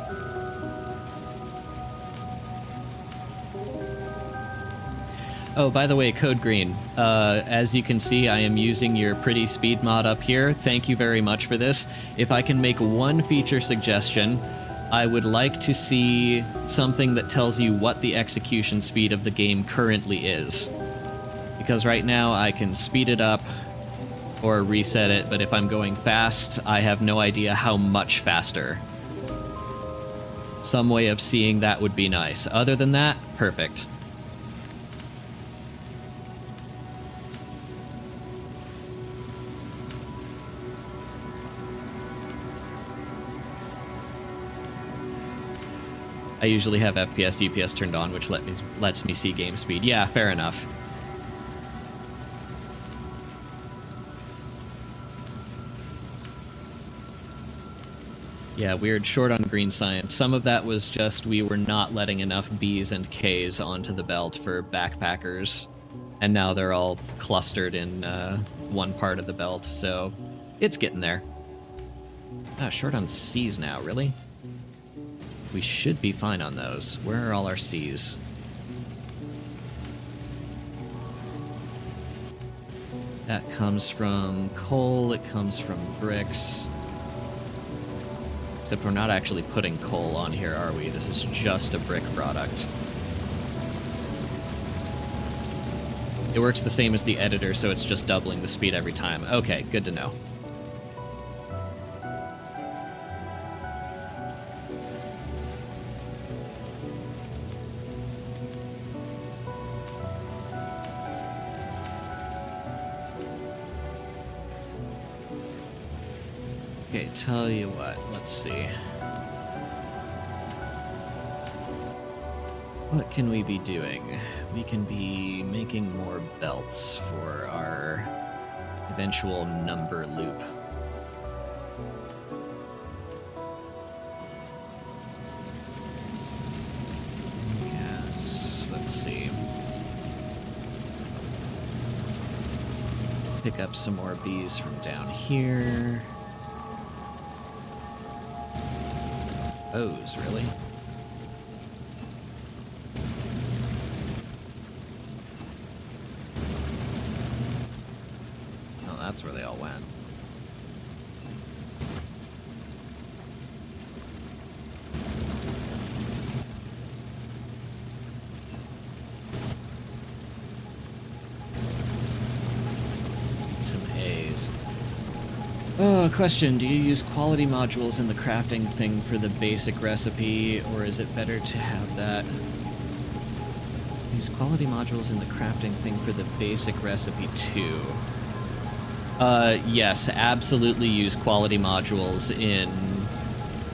Speaker 1: Oh, by the way, Code Green, as you can see, I am using your pretty speed mod up here. Thank you very much for this. If I can make one feature suggestion, I would like to see something that tells you what the execution speed of the game currently is. Because right now I can speed it up or reset it, but if I'm going fast, I have no idea how much faster. Some way of seeing that would be nice. Other than that, perfect. I usually have FPS, UPS turned on, which lets me see game speed. Yeah, fair enough. Yeah, weird, short on green science. Some of that was just we were not letting enough Bs and Ks onto the belt for backpackers, and now they're all clustered in one part of the belt, so it's getting there. Ah, short on Cs now, really? We should be fine on those. Where are all our Cs? That comes from coal, it comes from bricks. Except we're not actually putting coal on here, are we? This is just a brick product. It works the same as the editor, so it's just doubling the speed every time. Okay, good to know. Okay, tell you what, let's see. What can we be doing? We can be making more belts for our eventual number loop. Yes, let's see. Pick up some more bees from down here. O's, really? Oh, that's where they all went. Some A's. Oh, question. Do you use quality modules in the crafting thing for the basic recipe, or is it better to have that... Use quality modules in the crafting thing for the basic recipe too? Yes, absolutely use quality modules in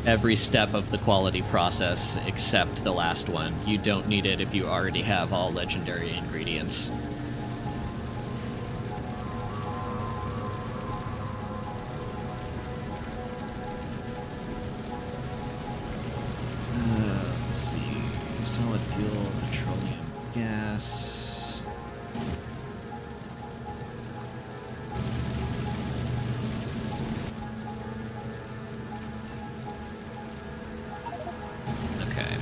Speaker 1: every step of the quality process except the last one. You don't need it if you already have all legendary ingredients. Let's see. Solid fuel, petroleum, gas. Okay.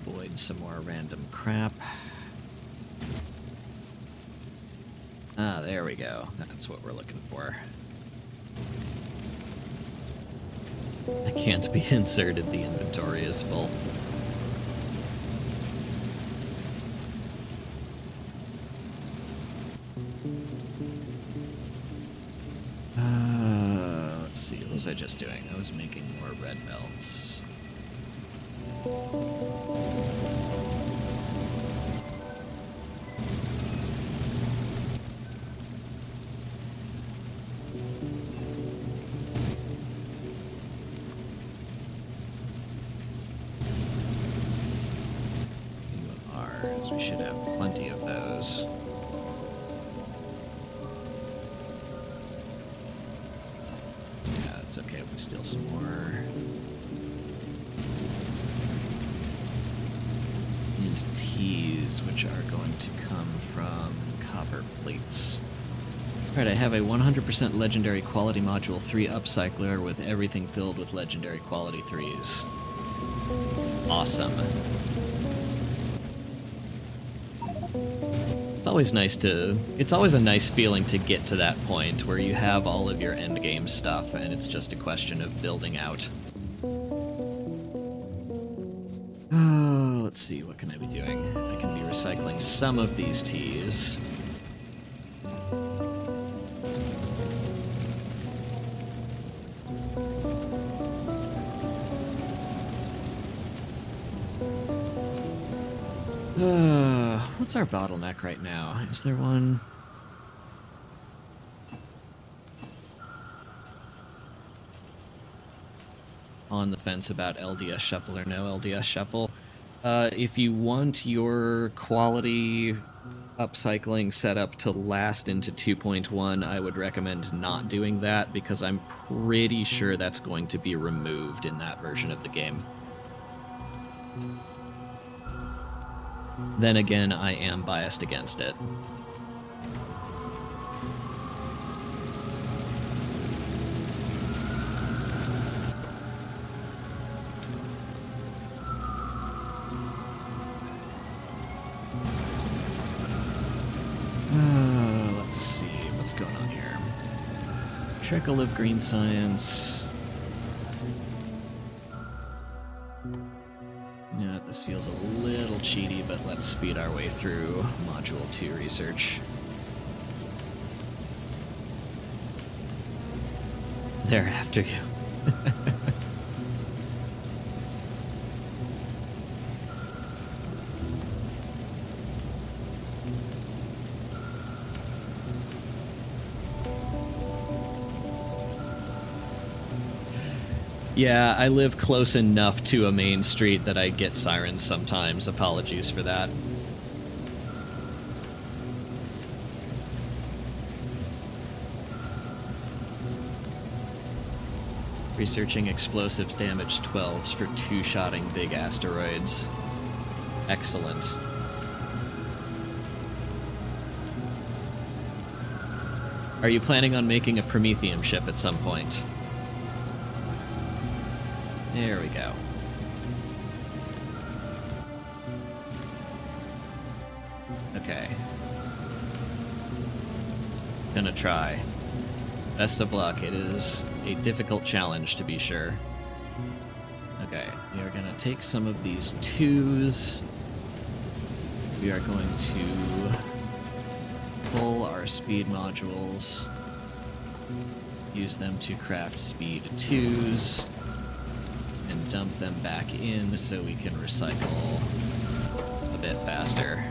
Speaker 1: Avoid some more random crap. Ah, there we go. That's what we're looking for. I can't be inserted. The inventory is full. Let's see. What was I just doing? I was making more red belts. QRs. We should have plenty of those. Yeah, it's okay if we steal some more. And T's, which are going to come from copper plates. Alright, I have a 100% legendary quality module 3 upcycler with everything filled with legendary quality 3s. Awesome. It's always a nice feeling to get to that point where you have all of your endgame stuff and it's just a question of building out. Let's see, what can I be doing? I can be recycling some of these teas. What's our bottleneck right now? Is there one? On the fence about LDS shuffle or no LDS shuffle. If you want your quality upcycling setup to last into 2.1, I would recommend not doing that because I'm pretty sure that's going to be removed in that version of the game. Then again, I am biased against it. Let's see, what's going on here? Trickle of green science. Yeah, this feels a little cheaty, but let's speed our way through Module 2 research. They're after you. Yeah, I live close enough to a main street that I get sirens sometimes. Apologies for that. Researching explosives damage 12s for two-shotting big asteroids. Excellent. Are you planning on making a Prometheum ship at some point? There we go. Okay. Gonna try. Best of luck. It is a difficult challenge, to be sure. Okay, we are gonna take some of these 2s. We are going to pull our speed modules, use them to craft speed 2s, and dump them back in so we can recycle a bit faster.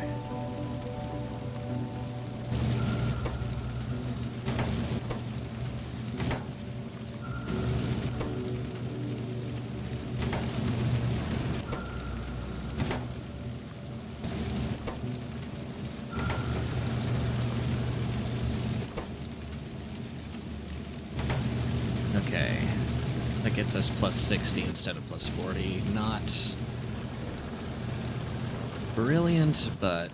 Speaker 1: Okay, that gets us plus 60 instead of plus 40. Not brilliant, but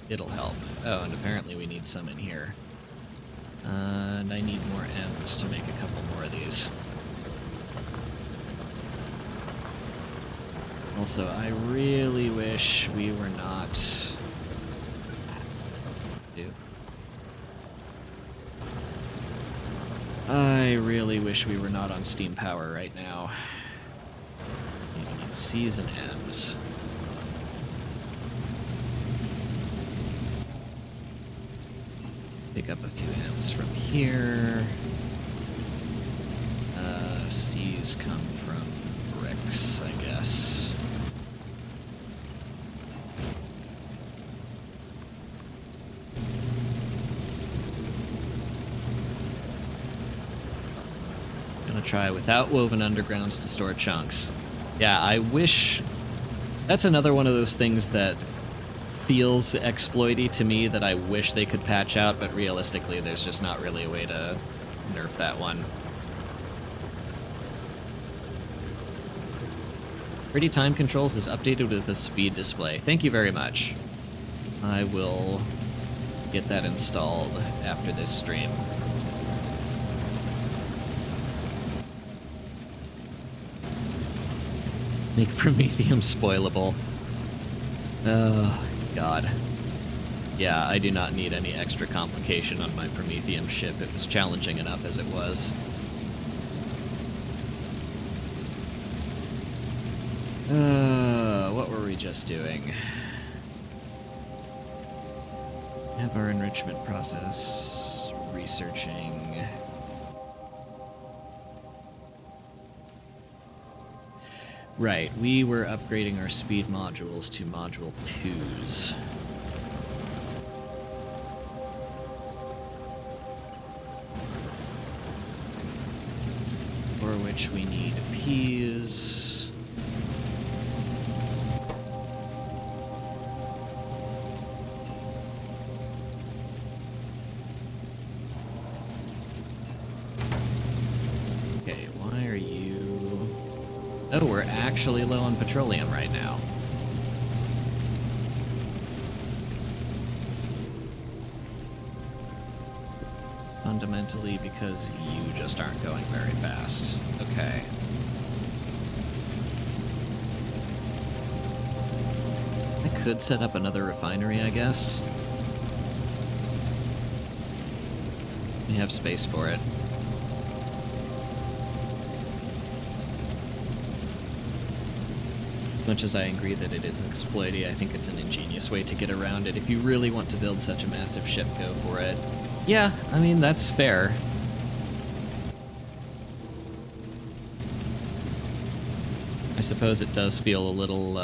Speaker 1: it'll help. Oh, and apparently we need some in here. And I need more M's to make a couple more of these. Also, I really wish we were not... I really wish we were not on steam power right now. We need C's and M's. Pick up a few M's from here. C's come from bricks, I guess. Gonna try without woven undergrounds to store chunks. Yeah, I wish... That's another one of those things that feels exploity to me that I wish they could patch out, but realistically there's just not really a way to nerf that one. Pretty Time Controls is updated with the speed display. Thank you very much. I will get that installed after this stream. Make Prometheum spoilable. Oh, God. Yeah, I do not need any extra complication on my Prometheum ship. It was challenging enough as it was. What were we just doing? Have our enrichment process, researching. Right, we were upgrading our speed modules to module 2s. For which we need P's. Okay, why are you... Oh, we're actually low on petroleum right now. Fundamentally because you just aren't going very fast. Okay. I could set up another refinery, I guess. We have space for it. As much as I agree that it is exploity, I think it's an ingenious way to get around it. If you really want to build such a massive ship, go for it. Yeah, I mean, that's fair. I suppose it does feel a little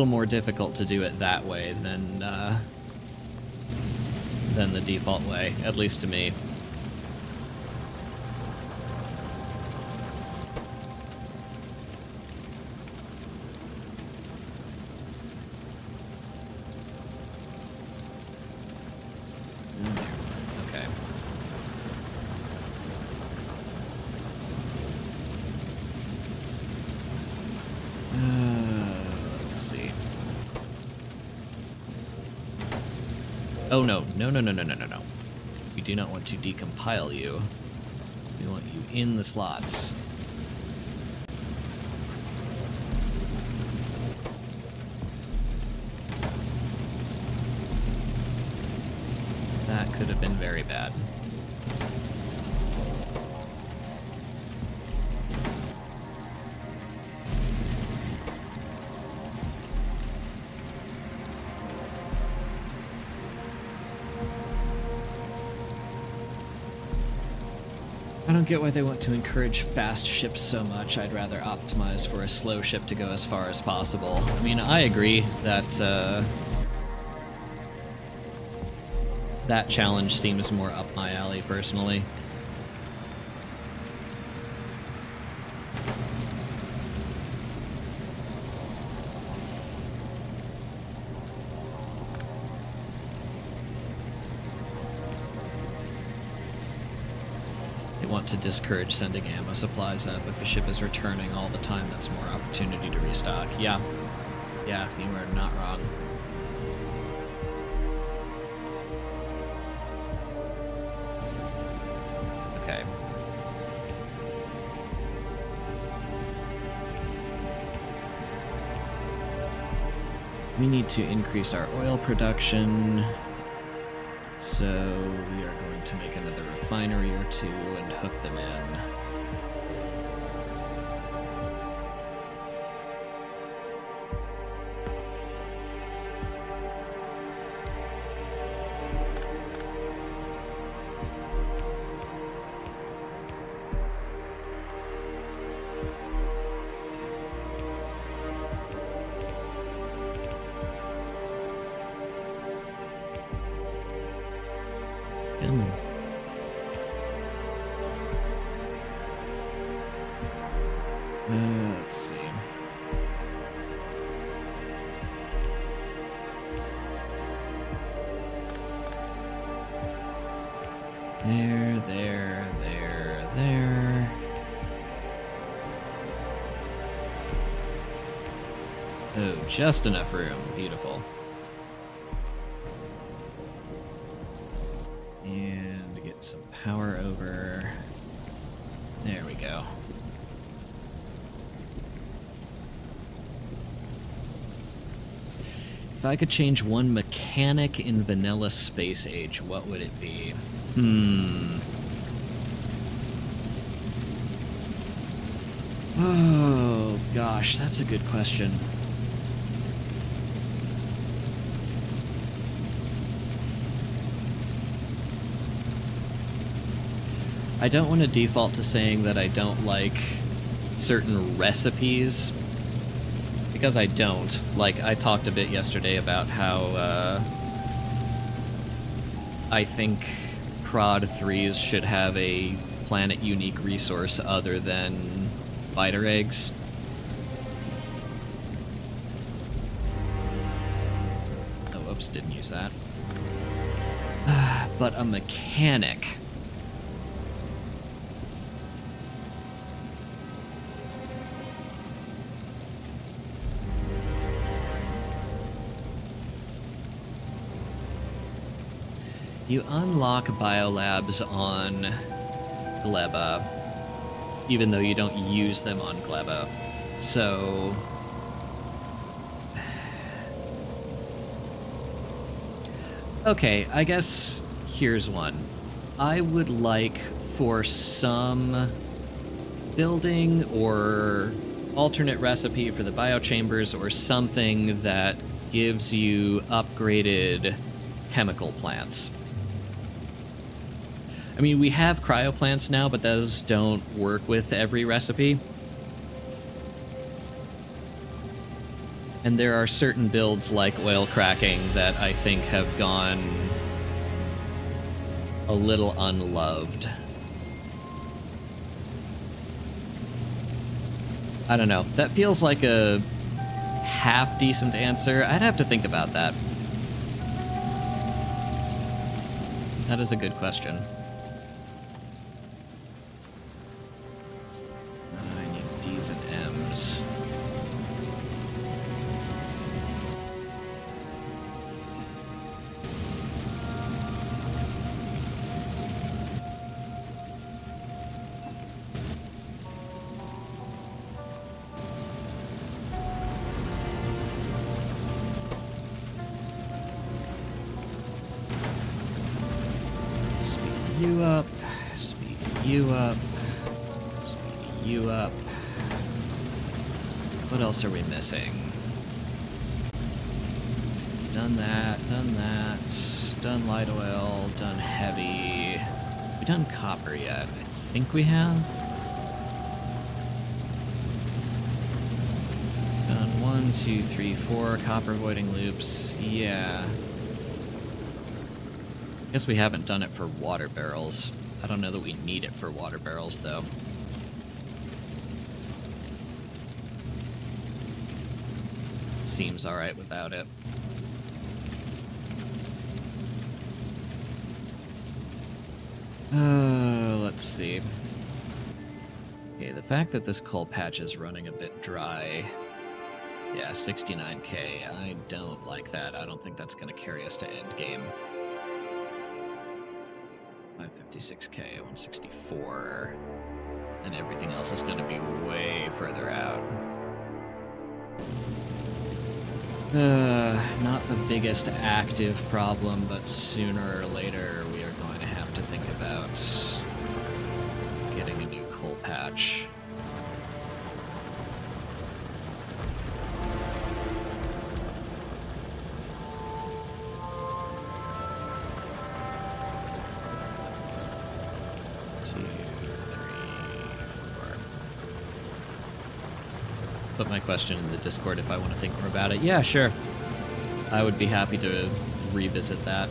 Speaker 1: more difficult to do it that way than the default way, at least to me. Oh, no. No, no, no, no, no, no, no. We do not want to decompile you. We want you in the slots. That could have been very bad. I don't get why they want to encourage fast ships so much. I'd rather optimize for a slow ship to go as far as possible. I mean, I agree that that challenge seems more up my alley, personally. Want to discourage sending ammo supplies up. If a ship is returning all the time, that's more opportunity to restock. Yeah, you are not wrong. Okay. We need to increase our oil production. So we are going to make another refinery or two and hook them in. Let's see. There. Oh, just enough room. Beautiful. And get some power over. There we go. If I could change one mechanic in vanilla Space Age, what would it be? Oh, gosh, that's a good question. I don't want to default to saying that I don't like certain recipes, because I don't. Like, I talked a bit yesterday about how I think Prod 3s should have a planet-unique resource other than biter eggs. Oh, oops, didn't use that. But a mechanic. You unlock biolabs on Gleba, even though you don't use them on Gleba. So... okay, I guess here's one. I would like for some building or alternate recipe for the biochambers or something that gives you upgraded chemical plants. I mean, we have cryo plants now, but those don't work with every recipe. And there are certain builds like oil cracking that I think have gone a little unloved. I don't know. That feels like a half-decent answer. I'd have to think about that. That is a good question. I need D's and M's. you up. Speeding you up. Speeding you up. What else are we missing? Done that, done light oil, done heavy. Have we done copper yet? I think we have. Done 1, 2, 3, 4 copper voiding loops. Yeah. Guess we haven't done it for water barrels. I don't know that we need it for water barrels, though. Seems alright without it. Let's see. Okay, the fact that this coal patch is running a bit dry. Yeah, 69k. I don't like that. I don't think that's going to carry us to endgame. 556k, 164. And everything else is going to be way further out. Not the biggest active problem, but sooner or later we are going to have to think about getting a new coal patch. Put my question in the Discord if I want to think more about it. Yeah, sure. I would be happy to revisit that.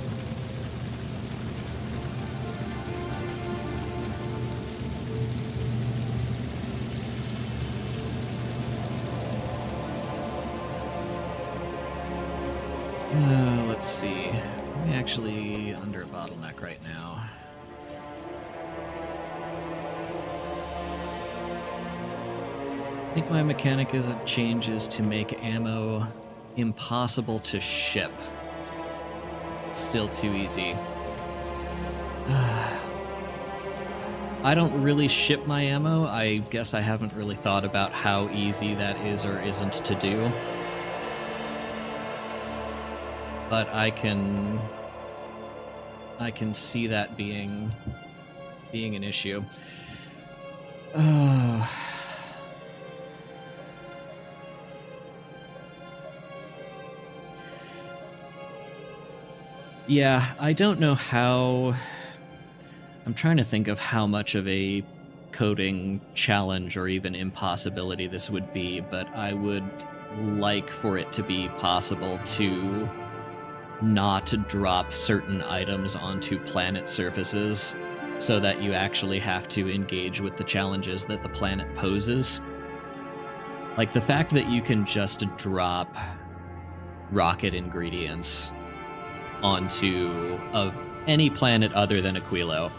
Speaker 1: Let's see. Are we actually under a bottleneck right now? I think my mechanic changes to make ammo impossible to ship. Still too easy. I don't really ship my ammo. I guess I haven't really thought about how easy that is or isn't to do. But I can see that being an issue. Yeah, I don't know how... I'm trying to think of how much of a coding challenge or even impossibility this would be, but I would like for it to be possible to not drop certain items onto planet surfaces so that you actually have to engage with the challenges that the planet poses. Like the fact that you can just drop rocket ingredients onto any planet other than Aquilo.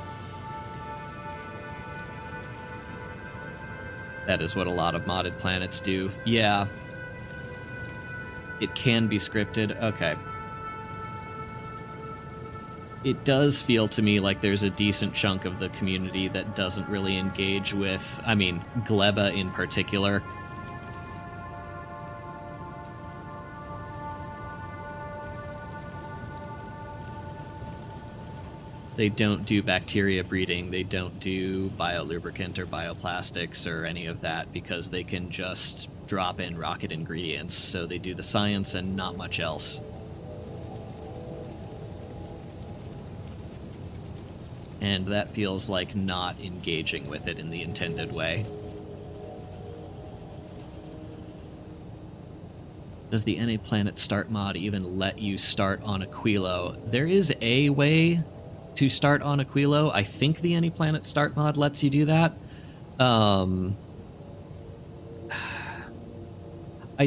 Speaker 1: That is what a lot of modded planets do. Yeah. It can be scripted. Okay. It does feel to me like there's a decent chunk of the community that doesn't really engage with, I mean, Gleba in particular. They don't do bacteria breeding, they don't do biolubricant or bioplastics or any of that because they can just drop in rocket ingredients, so they do the science and not much else. And that feels like not engaging with it in the intended way. Does the NA Planet Start mod even let you start on Aquilo? There is a way to start on Aquilo. I think the Any Planet Start mod lets you do that. I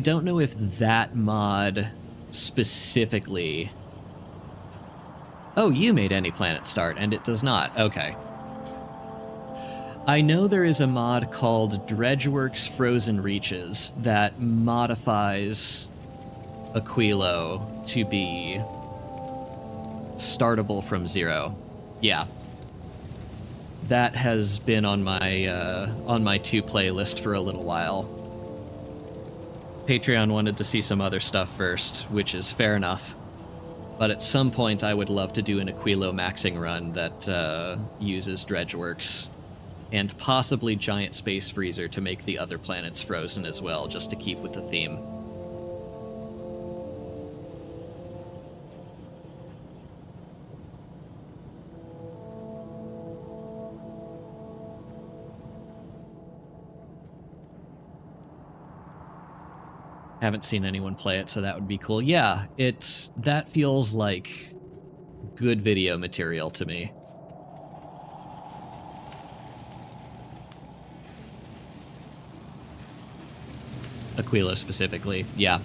Speaker 1: don't know if that mod specifically... Oh, you made Any Planet Start, and it does not. Okay. I know there is a mod called Dredgeworks Frozen Reaches that modifies Aquilo to be startable from zero. Yeah. That has been on my to-play list for a little while. Patreon wanted to see some other stuff first, which is fair enough. But at some point, I would love to do an Aquilo maxing run that uses Dredgeworks. And possibly Giant Space Freezer to make the other planets frozen as well, just to keep with the theme. Haven't seen anyone play it, so that would be cool. Yeah, that feels like good video material to me. Aquilo specifically, yeah.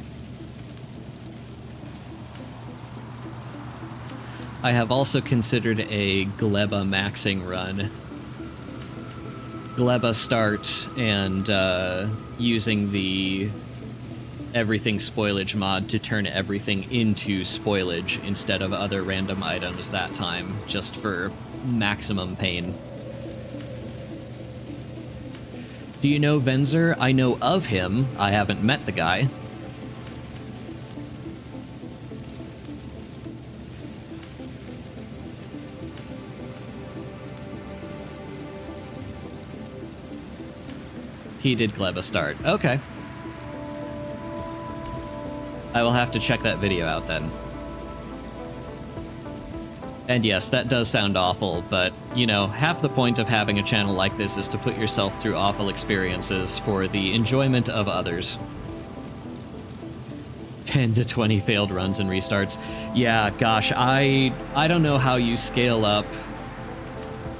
Speaker 1: I have also considered a Gleba maxing run. Gleba start and using the everything spoilage mod to turn everything into spoilage instead of other random items that time, just for maximum pain. Do you know Venzer? I know of him. I haven't met the guy. He did Gleba start. Okay. I will have to check that video out then. And yes, that does sound awful, but, you know, half the point of having a channel like this is to put yourself through awful experiences for the enjoyment of others. 10 to 20 failed runs and restarts. Yeah, gosh, I don't know how you scale up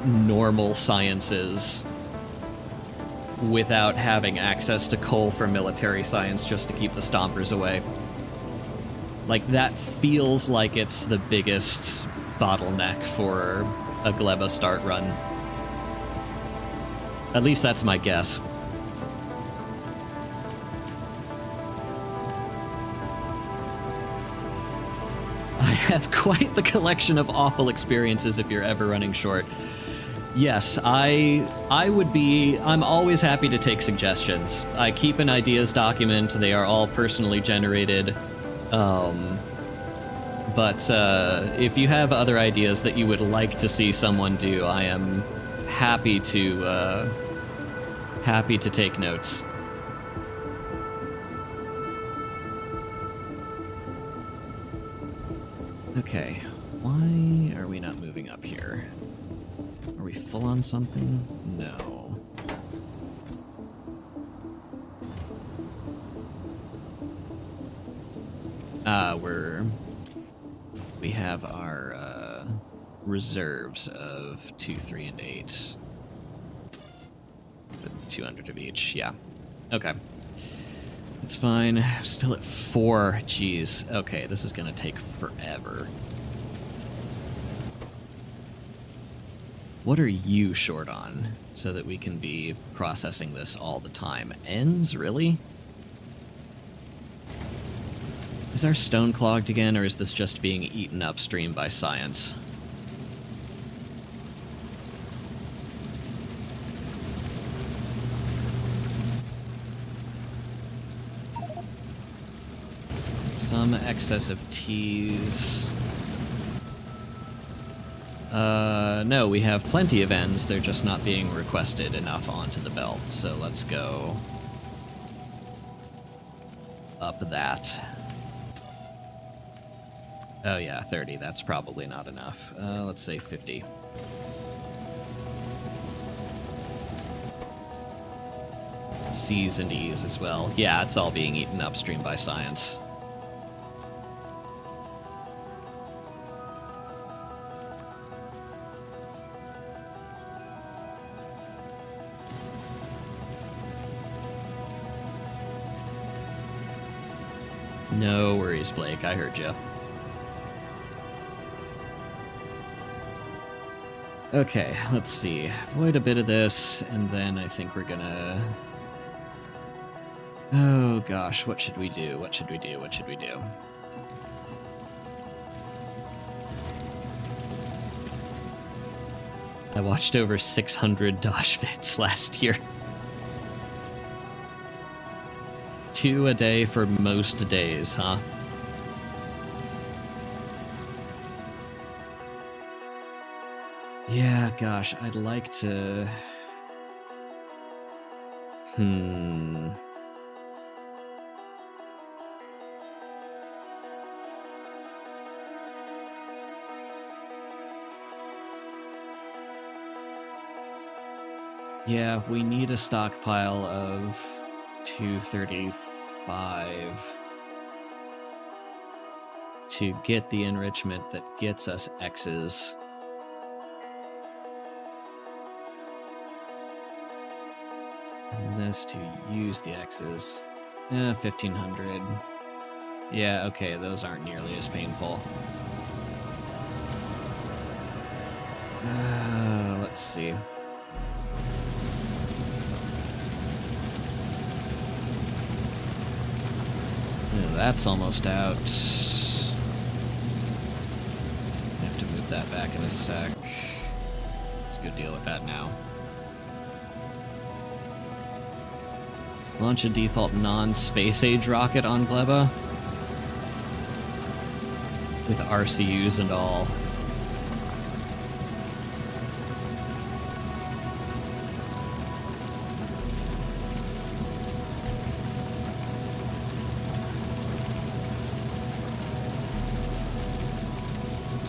Speaker 1: normal sciences without having access to coal for military science just to keep the stompers away. Like, that feels like it's the biggest bottleneck for a Gleba start run. At least that's my guess. I have quite the collection of awful experiences if you're ever running short. Yes, I'm always happy to take suggestions. I keep an ideas document. They are all personally generated. But if you have other ideas that you would like to see someone do, I am happy to take notes. Okay, why are we not moving up here? Are we full on something? No. We have our reserves of 2, 3, and 8. 200 of each, yeah. Okay. It's fine. Still at 4. Jeez. Okay, this is gonna take forever. What are you short on so that we can be processing this all the time? Ends, really? Is our stone clogged again, or is this just being eaten upstream by science? Some excess of T's. No, we have plenty of ends. They're just not being requested enough onto the belt. So let's go up that. Oh yeah, 30. That's probably not enough. Let's say 50. C's and E's as well. Yeah, it's all being eaten upstream by science. No worries, Blake. I heard you. Okay, let's see. Avoid a bit of this, and then I think we're gonna... Oh gosh, what should we do? What should we do? What should we do? I watched over 600 Dosh vids last year. 2 a day for most days, huh? Yeah, gosh, I'd like to... Yeah, we need a stockpile of 235 to get the enrichment that gets us X's. And this to use the X's. 1,500. Yeah, okay, those aren't nearly as painful. Let's see. That's almost out. I have to move that back in a sec. Let's go deal with that now. Launch a default non-space age rocket on Gleba. With RCUs and all.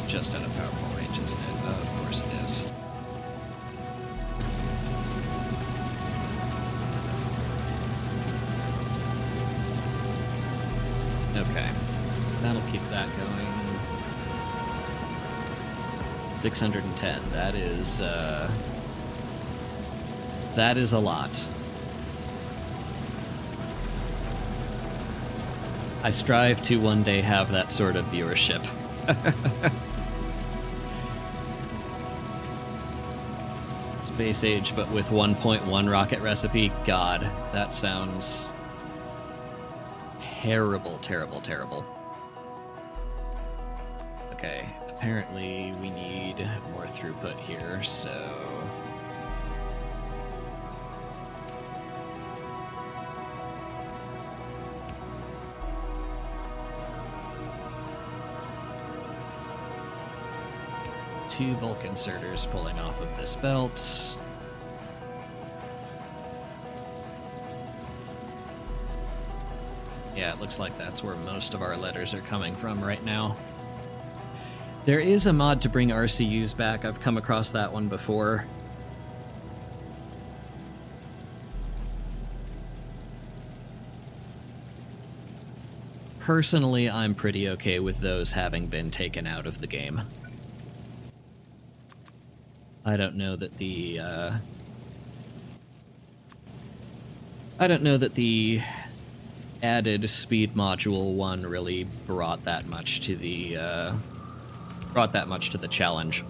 Speaker 1: Just out of powerful range, isn't it? Oh, of course it is. Okay. That'll keep that going. 610. That is a lot. I strive to one day have that sort of viewership. Space age, but with 1.1 rocket recipe. God, that sounds terrible, terrible, terrible. Okay, apparently we need more throughput here, so... Two bulk inserters pulling off of this belt. Yeah, it looks like that's where most of our letters are coming from right now. There is a mod to bring RCUs back. I've come across that one before. Personally, I'm pretty okay with those having been taken out of the game. I don't know that the added speed module 1 really brought that much to the challenge.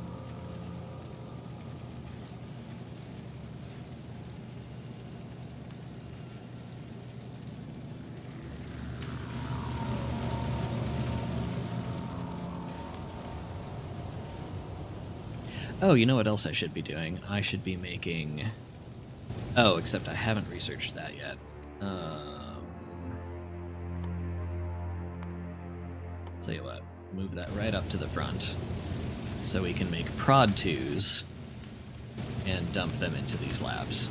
Speaker 1: Oh, you know what else I should be doing? I should be making... Oh, except I haven't researched that yet. Tell you what, move that right up to the front so we can make prod 2s and dump them into these labs.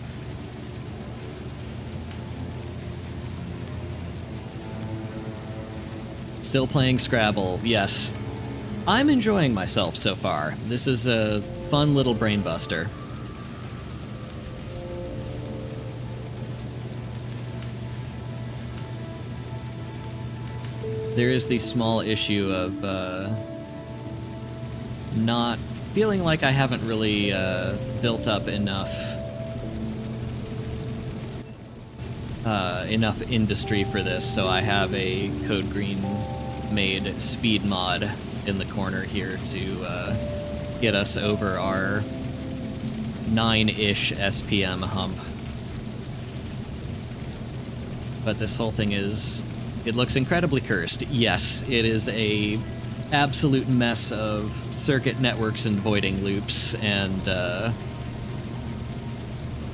Speaker 1: Still playing Scrabble, yes. I'm enjoying myself so far. This is a fun little brain buster. There is the small issue of not feeling like I haven't really built up enough industry for this, so I have a Code Green made speed mod in the corner here to get us over our 9-ish SPM hump. But this whole thing is... It looks incredibly cursed. Yes, it is a absolute mess of circuit networks and voiding loops, and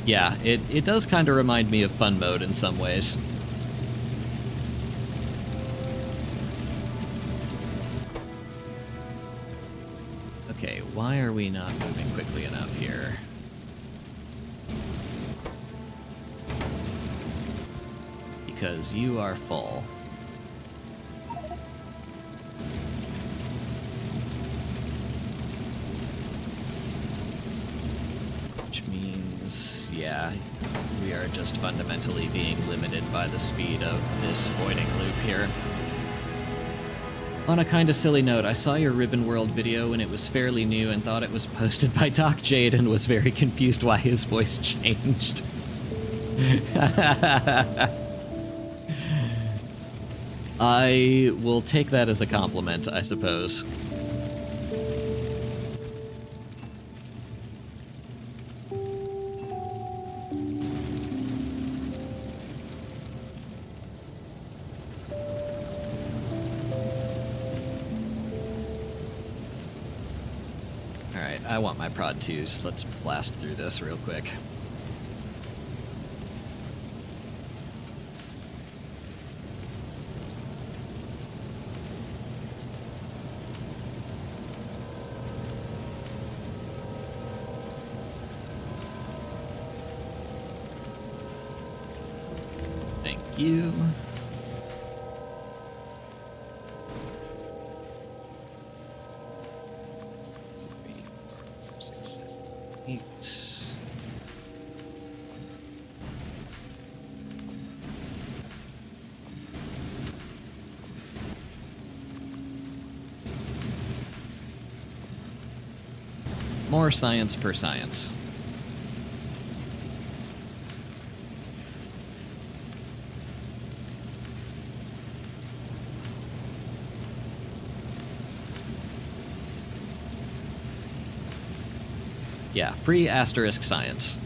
Speaker 1: yeah, it does kind of remind me of fun mode in some ways. Okay, why are we not moving quickly enough here? Because you are full. Which means, yeah, we are just fundamentally being limited by the speed of this voiding loop here. On a kinda silly note, I saw your Ribbon World video when it was fairly new and thought it was posted by Doc Jade and was very confused why his voice changed. I will take that as a compliment, I suppose. Alright, I want my prod 2s. Let's blast through this real quick. You. 3, 4, 5, 6, 7, 8. More science per science. Yeah, free asterisk science.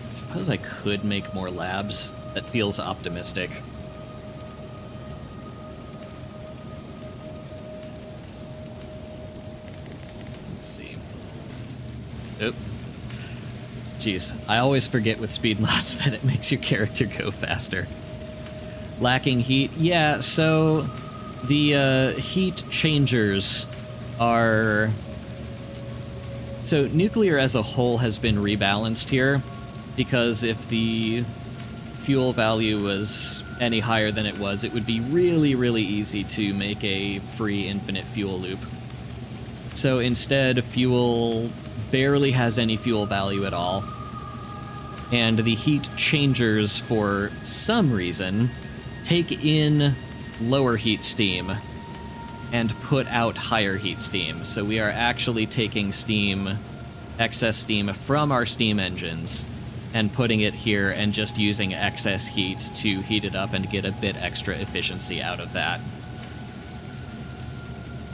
Speaker 1: I suppose I could make more labs. That feels optimistic. Let's see. Oop. Jeez, I always forget with speed mods that it makes your character go faster. Lacking heat? Yeah, so the heat changers are... So nuclear as a whole has been rebalanced here, because if the fuel value was any higher than it was, it would be really, really easy to make a free infinite fuel loop. So instead, fuel barely has any fuel value at all, and the heat changers, for some reason, take in lower heat steam and put out higher heat steam. So we are actually taking steam, excess steam from our steam engines and putting it here and just using excess heat to heat it up and get a bit extra efficiency out of that.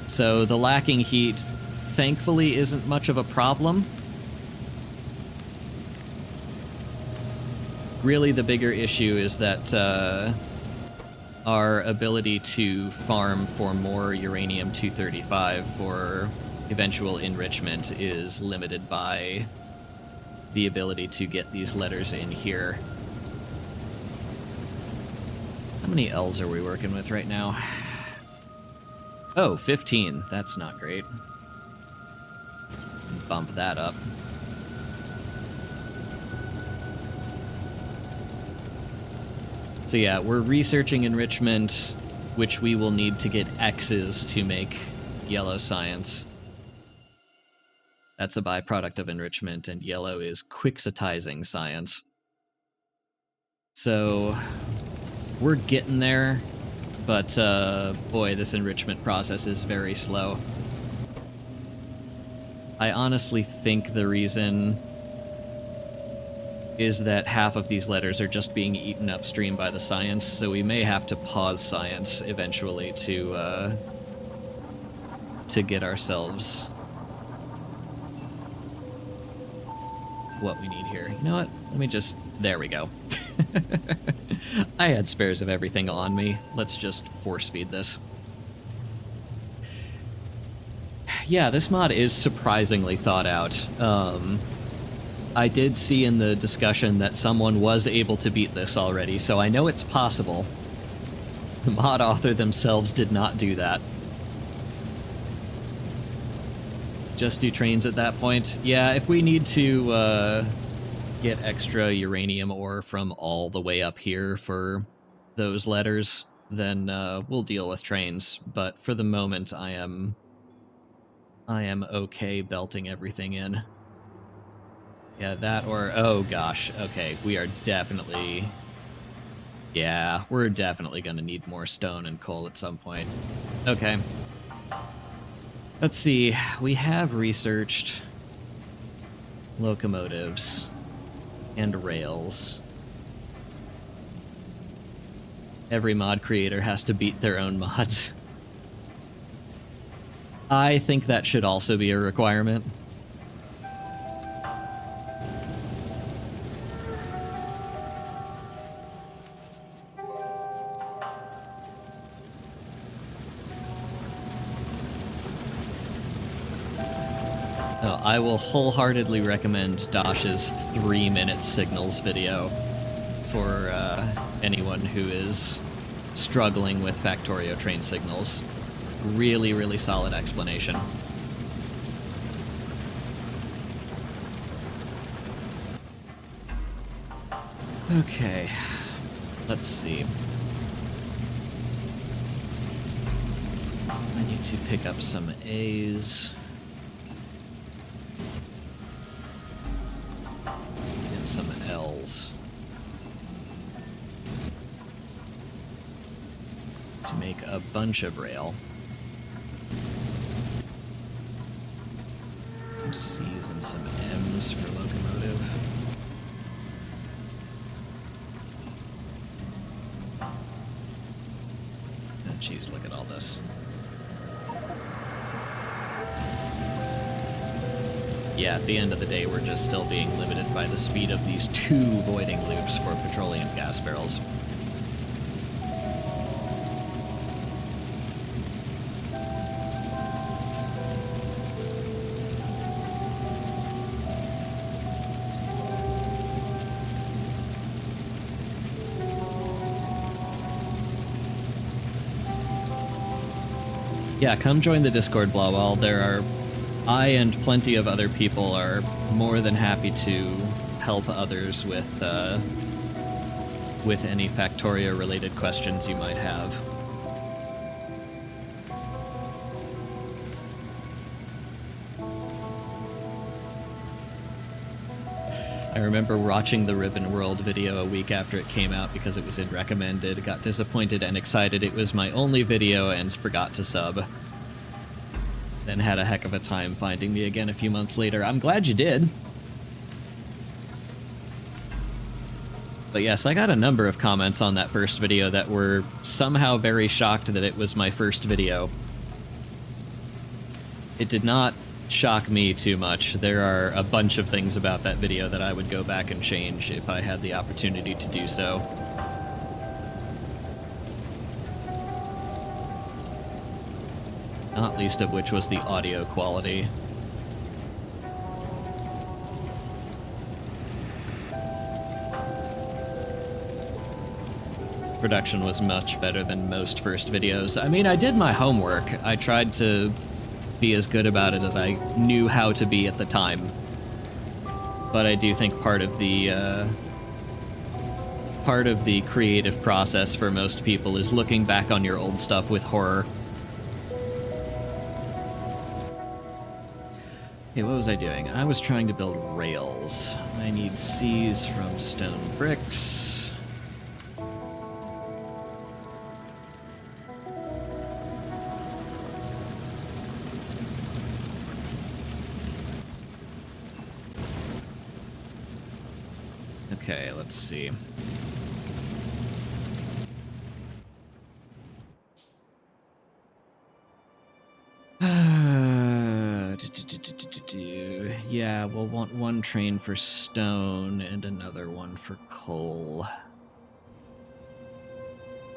Speaker 1: So the lacking heat, thankfully, isn't much of a problem. Really, the bigger issue is that our ability to farm for more uranium-235 for eventual enrichment is limited by the ability to get these letters in here. How many L's are we working with right now? Oh, 15. That's not great. Bump that up. So yeah, we're researching enrichment, which we will need to get X's to make yellow science. That's a byproduct of enrichment, and yellow is quixotizing science. So we're getting there, but boy, this enrichment process is very slow. I honestly think the reason is that half of these letters are just being eaten upstream by the science, so we may have to pause science eventually to get ourselves what we need here. You know what? Let me just... There we go. I had spares of everything on me. Let's just force feed this. Yeah, this mod is surprisingly thought out. I did see in the discussion that someone was able to beat this already, so I know it's possible. The mod author themselves did not do that. Just do trains at that point? Yeah, if we need to get extra uranium ore from all the way up here for those letters, then we'll deal with trains. But for the moment, I am okay belting everything in. Yeah, that or... oh gosh, okay, we are definitely... yeah, we're definitely going to need more stone and coal at some point. Okay. Let's see, we have researched locomotives and rails. Every mod creator has to beat their own mods. I think that should also be a requirement. Oh, I will wholeheartedly recommend Dash's 3-minute signals video for anyone who is struggling with Factorio train signals. Really, really solid explanation. Okay, let's see. I need to pick up some A's. And some L's. To make a bunch of rail. Some C's and some M's for locomotive. Oh jeez, look at all this. Yeah, at the end of the day, we're just still being limited by the speed of these 2 voiding loops for petroleum gas barrels. Yeah, come join the Discord, blah blah. There are... I and plenty of other people are more than happy to help others with any Factorio-related questions you might have. I remember watching the Ribbon World video a week after it came out because it was in recommended, got disappointed and excited it was my only video and forgot to sub. Then had a heck of a time finding me again a few months later. I'm glad you did. But yes, I got a number of comments on that first video that were somehow very shocked that it was my first video. It did not shock me too much. There are a bunch of things about that video that I would go back and change if I had the opportunity to do so. Not least of which was the audio quality. Production was much better than most first videos. I mean, I did my homework. I tried to be as good about it as I knew how to be at the time. But I do think part of the creative process for most people is looking back on your old stuff with horror. Okay, what was I doing? I was trying to build rails. I need C's from stone bricks. Okay, let's see. Yeah, we'll want one train for stone and another one for coal.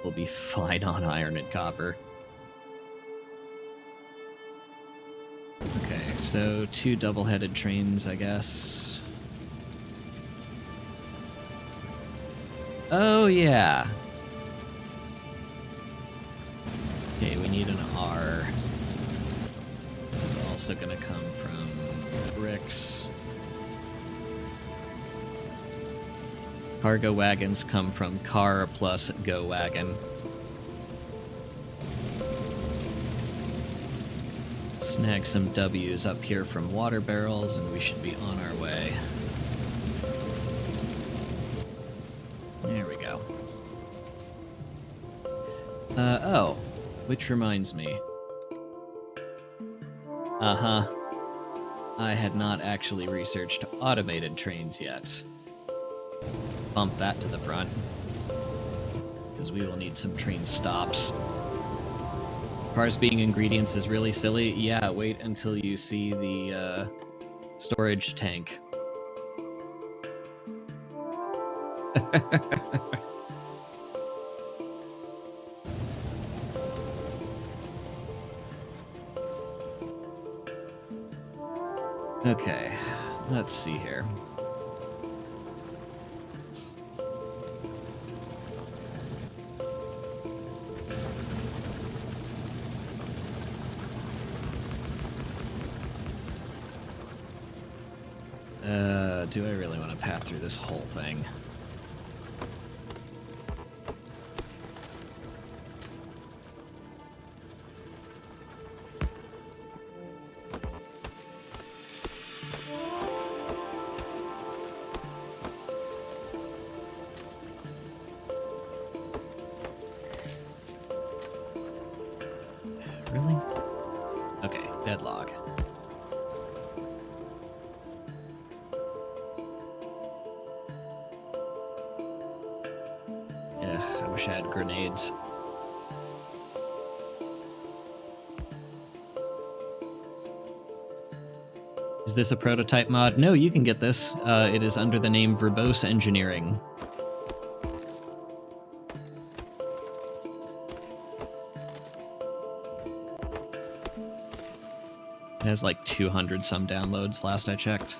Speaker 1: We'll be fine on iron and copper. Okay, so 2 double-headed trains, I guess. Oh, yeah. need an R. Which is also going to come from bricks. Cargo wagons come from car plus go wagon. Snag some W's up here from water barrels, and we should be on our way. There we go. Oh, which reminds me. I had not actually researched automated trains yet. Bump that to the front, because we will need some train stops. Cars being ingredients is really silly. Yeah, wait until you see the storage tank. Okay, let's see here. Do I really want to path through this whole thing? Really? Okay, deadlock. I wish I had grenades. Is this a prototype mod? No, you can get this. It is under the name Verbose Engineering. It has like 200 some downloads last I checked.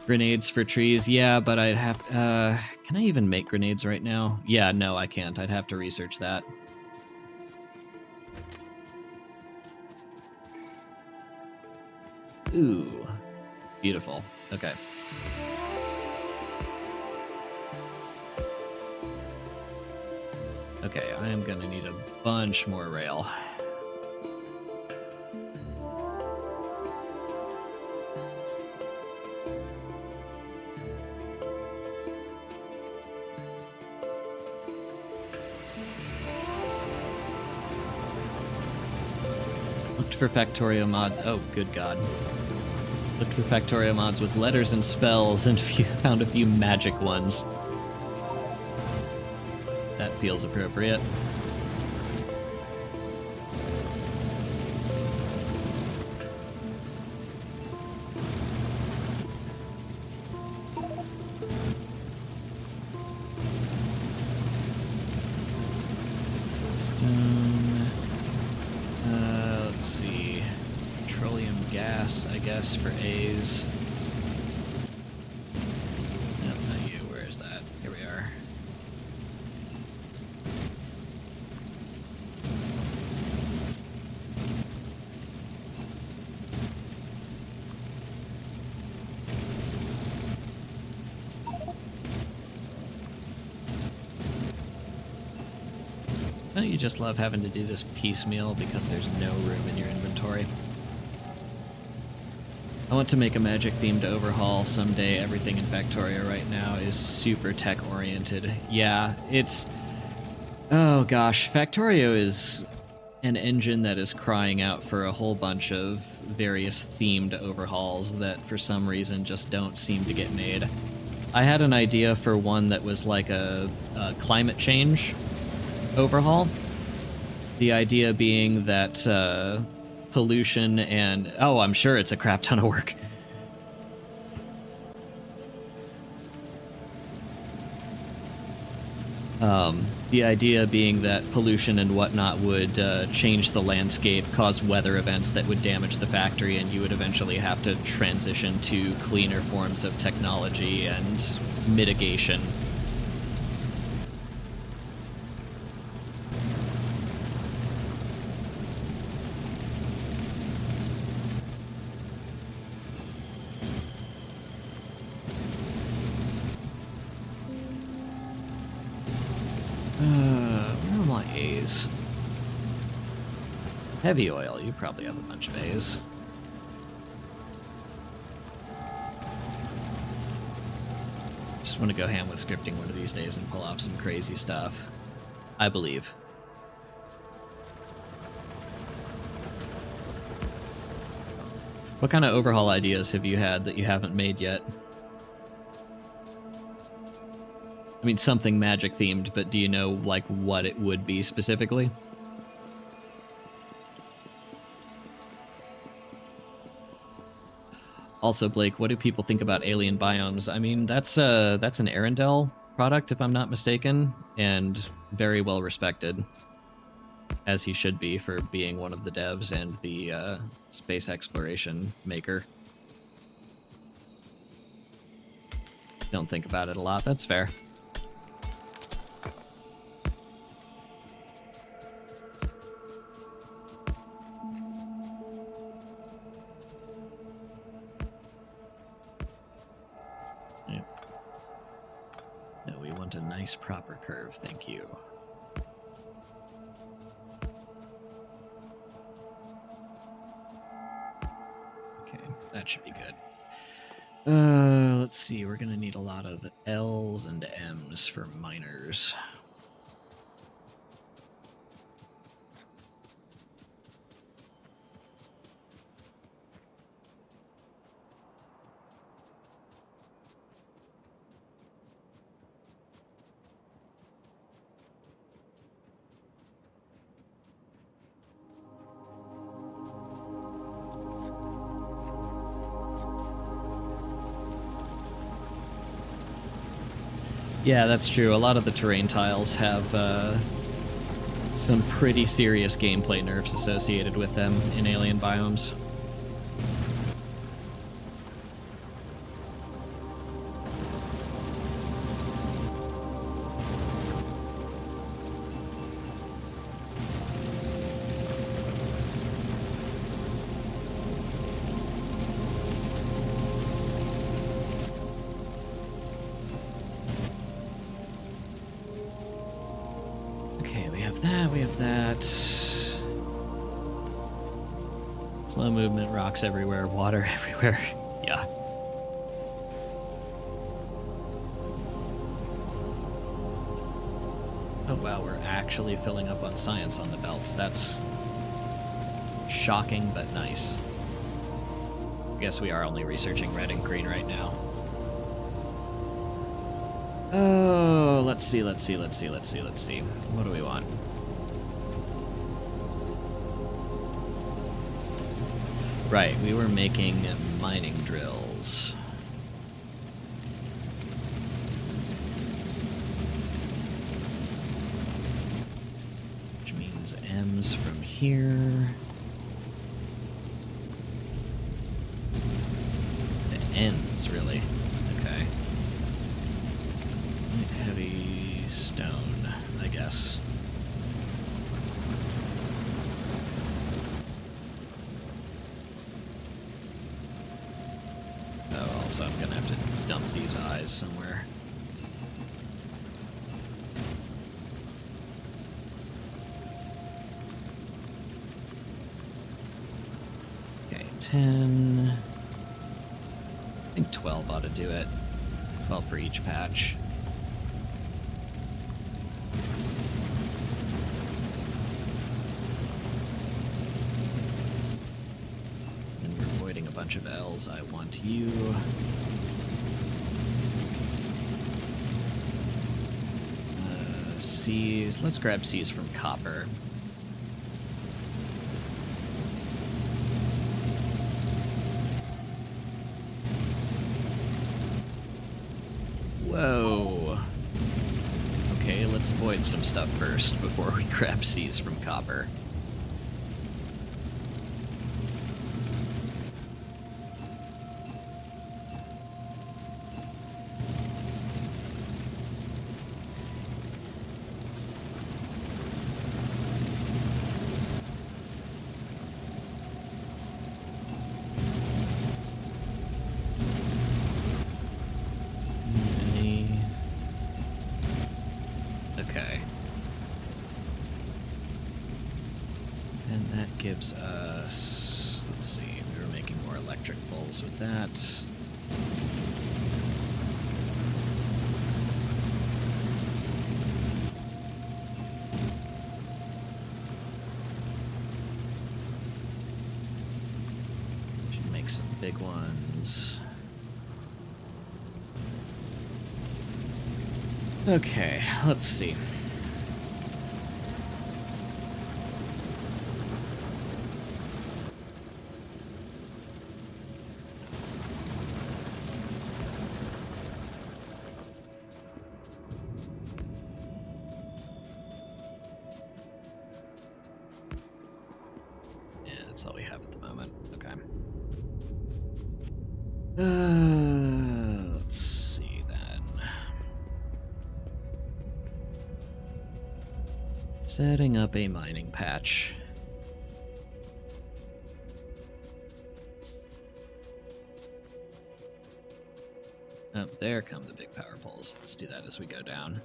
Speaker 1: Grenades for trees, yeah, but I'd have... can I even make grenades right now? Yeah, no, I can't. I'd have to research that. Ooh. Beautiful. Okay. Okay, I am gonna need a bunch more rail. For Factorio mods. Oh, good God. Looked for Factorio mods with letters and spells and found a few magic ones. That feels appropriate. I guess, for A's. No, not you. Where is that? Here we are. Don't you just love having to do this piecemeal because there's no room in your inventory? I want to make a magic-themed overhaul someday. Everything in Factorio right now is super tech-oriented. Yeah, it's... Oh gosh, Factorio is an engine that is crying out for a whole bunch of various themed overhauls that for some reason just don't seem to get made. I had an idea for one that was like a climate change overhaul. The idea being that... pollution and... Oh, I'm sure it's a crap ton of work. The idea being that pollution and whatnot would change the landscape, cause weather events that would damage the factory, and you would eventually have to transition to cleaner forms of technology and mitigation. A's. Heavy oil, you probably have a bunch of A's. Just want to go ham with scripting one of these days and pull off some crazy stuff. I believe. What kind of overhaul ideas have you had that you haven't made yet? I mean, something magic themed, but do you know, like, what it would be specifically? Also, Blake, what do people think about alien biomes? I mean, that's an Arendelle product, if I'm not mistaken, and very well respected, as he should be for being one of the devs and the space exploration maker. Don't think about it a lot, that's fair. No, we want a nice proper curve, thank you. Okay, that should be good. Let's see, we're gonna need a lot of L's and M's for miners. Yeah, that's true. A lot of the terrain tiles have some pretty serious gameplay nerfs associated with them in alien biomes. Slow movement, rocks everywhere, water everywhere. Yeah. Oh wow, we're actually filling up on science on the belts. That's shocking, but nice. I guess we are only researching red and green right now. Oh, let's see. What do we want? Right, we were making mining drills. Which means M's from here. The N's, really. Okay. Heavy stone, I guess. So I'm gonna have to dump these eyes somewhere. Okay, 10. I think 12 ought to do it. 12 for each patch. A bunch of L's. I want you. C's. Let's grab C's from copper. Whoa. Okay, let's avoid some stuff first before we grab C's from copper. gives us, let's see, we were making more electric poles with that. Should make some big ones. Okay, let's see. Yeah, that's all we have at the moment. Okay. Let's see then. Setting up a mining patch. Oh, there come the big power poles. Let's do that as we go down.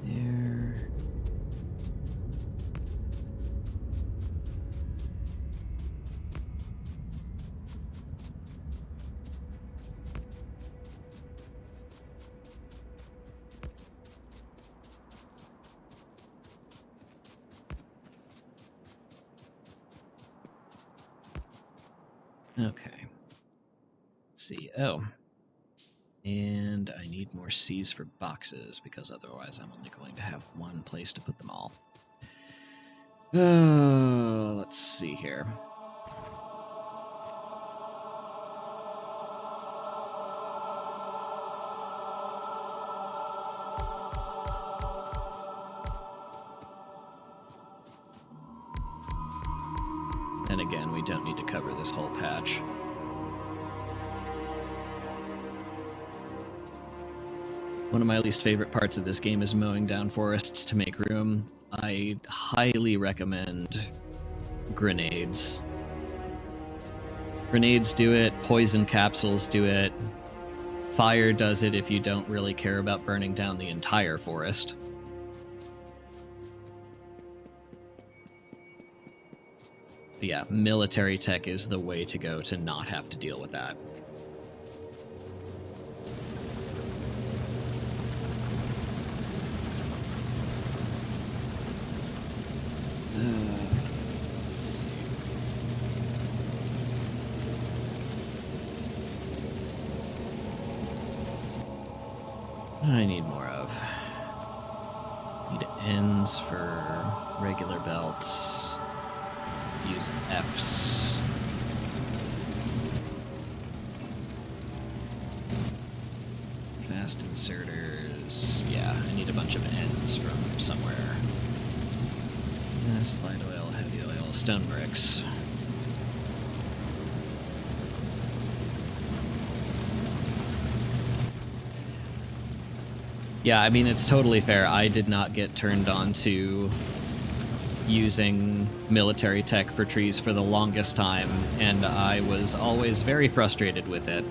Speaker 1: There. Okay. Let's see. Oh. And I need more C's for boxes, because otherwise I'm only going to have one place to put them all. Let's see here. And again, we don't need to cover this whole patch. One of my least favorite parts of this game is mowing down forests to make room. I highly recommend grenades. Grenades do it, poison capsules do it, fire does it if you don't really care about burning down the entire forest. But yeah, military tech is the way to go to not have to deal with that. Let's see. What do I need more of? Need ends for regular belts. Use Fs. Fast inserters. Yeah, I need a bunch of ends from somewhere. Slide oil, heavy oil, stone bricks. Yeah, I mean, it's totally fair. I did not get turned on to using military tech for trees for the longest time, and I was always very frustrated with it.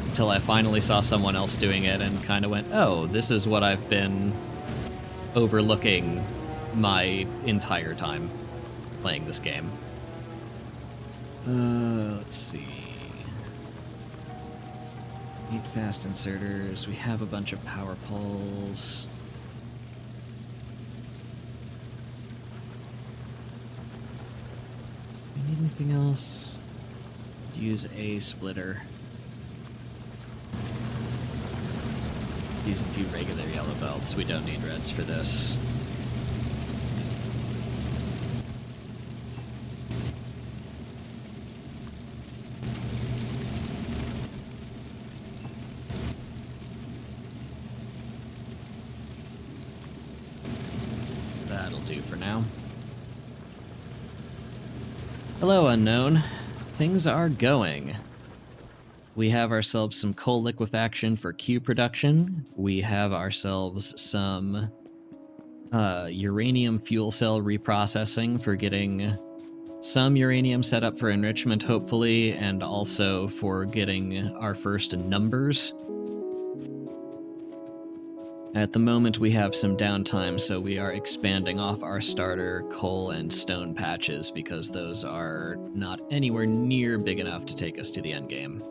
Speaker 1: Until I finally saw someone else doing it and kind of went, oh, this is what I've been overlooking my entire time playing this game. Let's see. Need fast inserters. We have a bunch of power poles. Need anything else? Use a splitter. Use a few regular yellow belts. We don't need reds for this. That'll do for now. Hello, Unknown. Things are going. We have ourselves some coal liquefaction for Q production. We have ourselves some uranium fuel cell reprocessing for getting some uranium set up for enrichment, hopefully, and also for getting our first numbers. At the moment, we have some downtime, so we are expanding off our starter coal and stone patches because those are not anywhere near big enough to take us to the end game.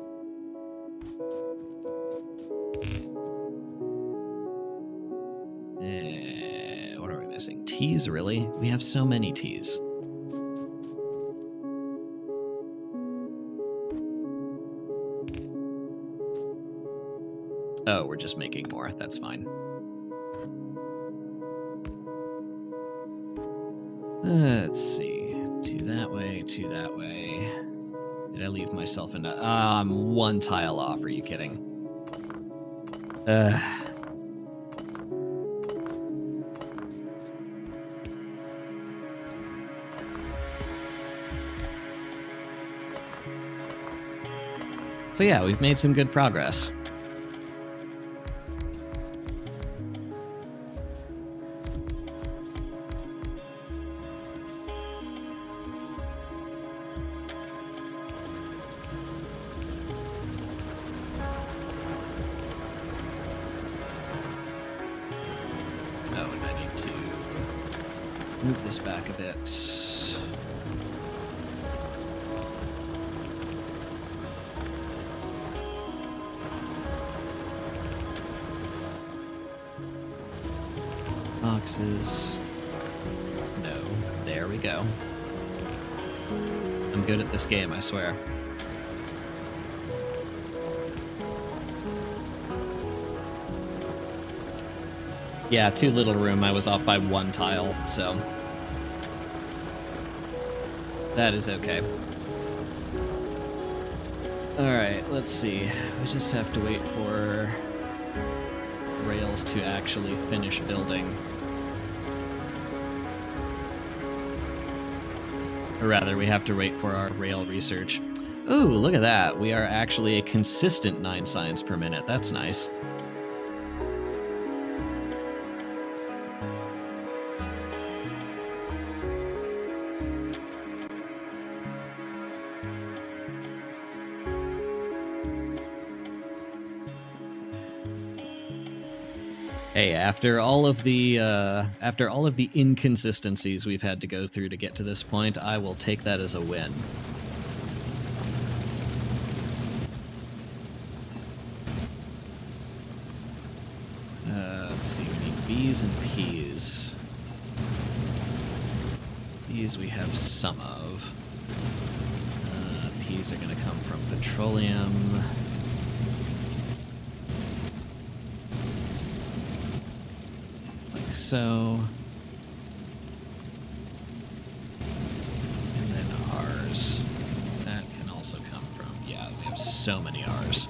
Speaker 1: What are we missing? Teas, really? We have so many teas. Oh, we're just making more. That's fine. Let's see. Two that way, two that way. Did I leave myself in a... I'm one tile off. Are you kidding? So yeah, we've made some good progress. Move this back a bit. Boxes. No. There we go. I'm good at this game, I swear. Yeah, too little room. I was off by one tile, so... that is okay. Alright, let's see. We just have to wait for rails to actually finish building. Or rather, we have to wait for our rail research. Ooh, look at that. We are actually a consistent 9 signs per minute. That's nice. Hey, after all of the inconsistencies we've had to go through to get to this point, I will take that as a win. Let's see, we need B's and P's. These we have some of. P's are going to come from petroleum. So, and then R's. That can also come from, yeah, we have so many R's.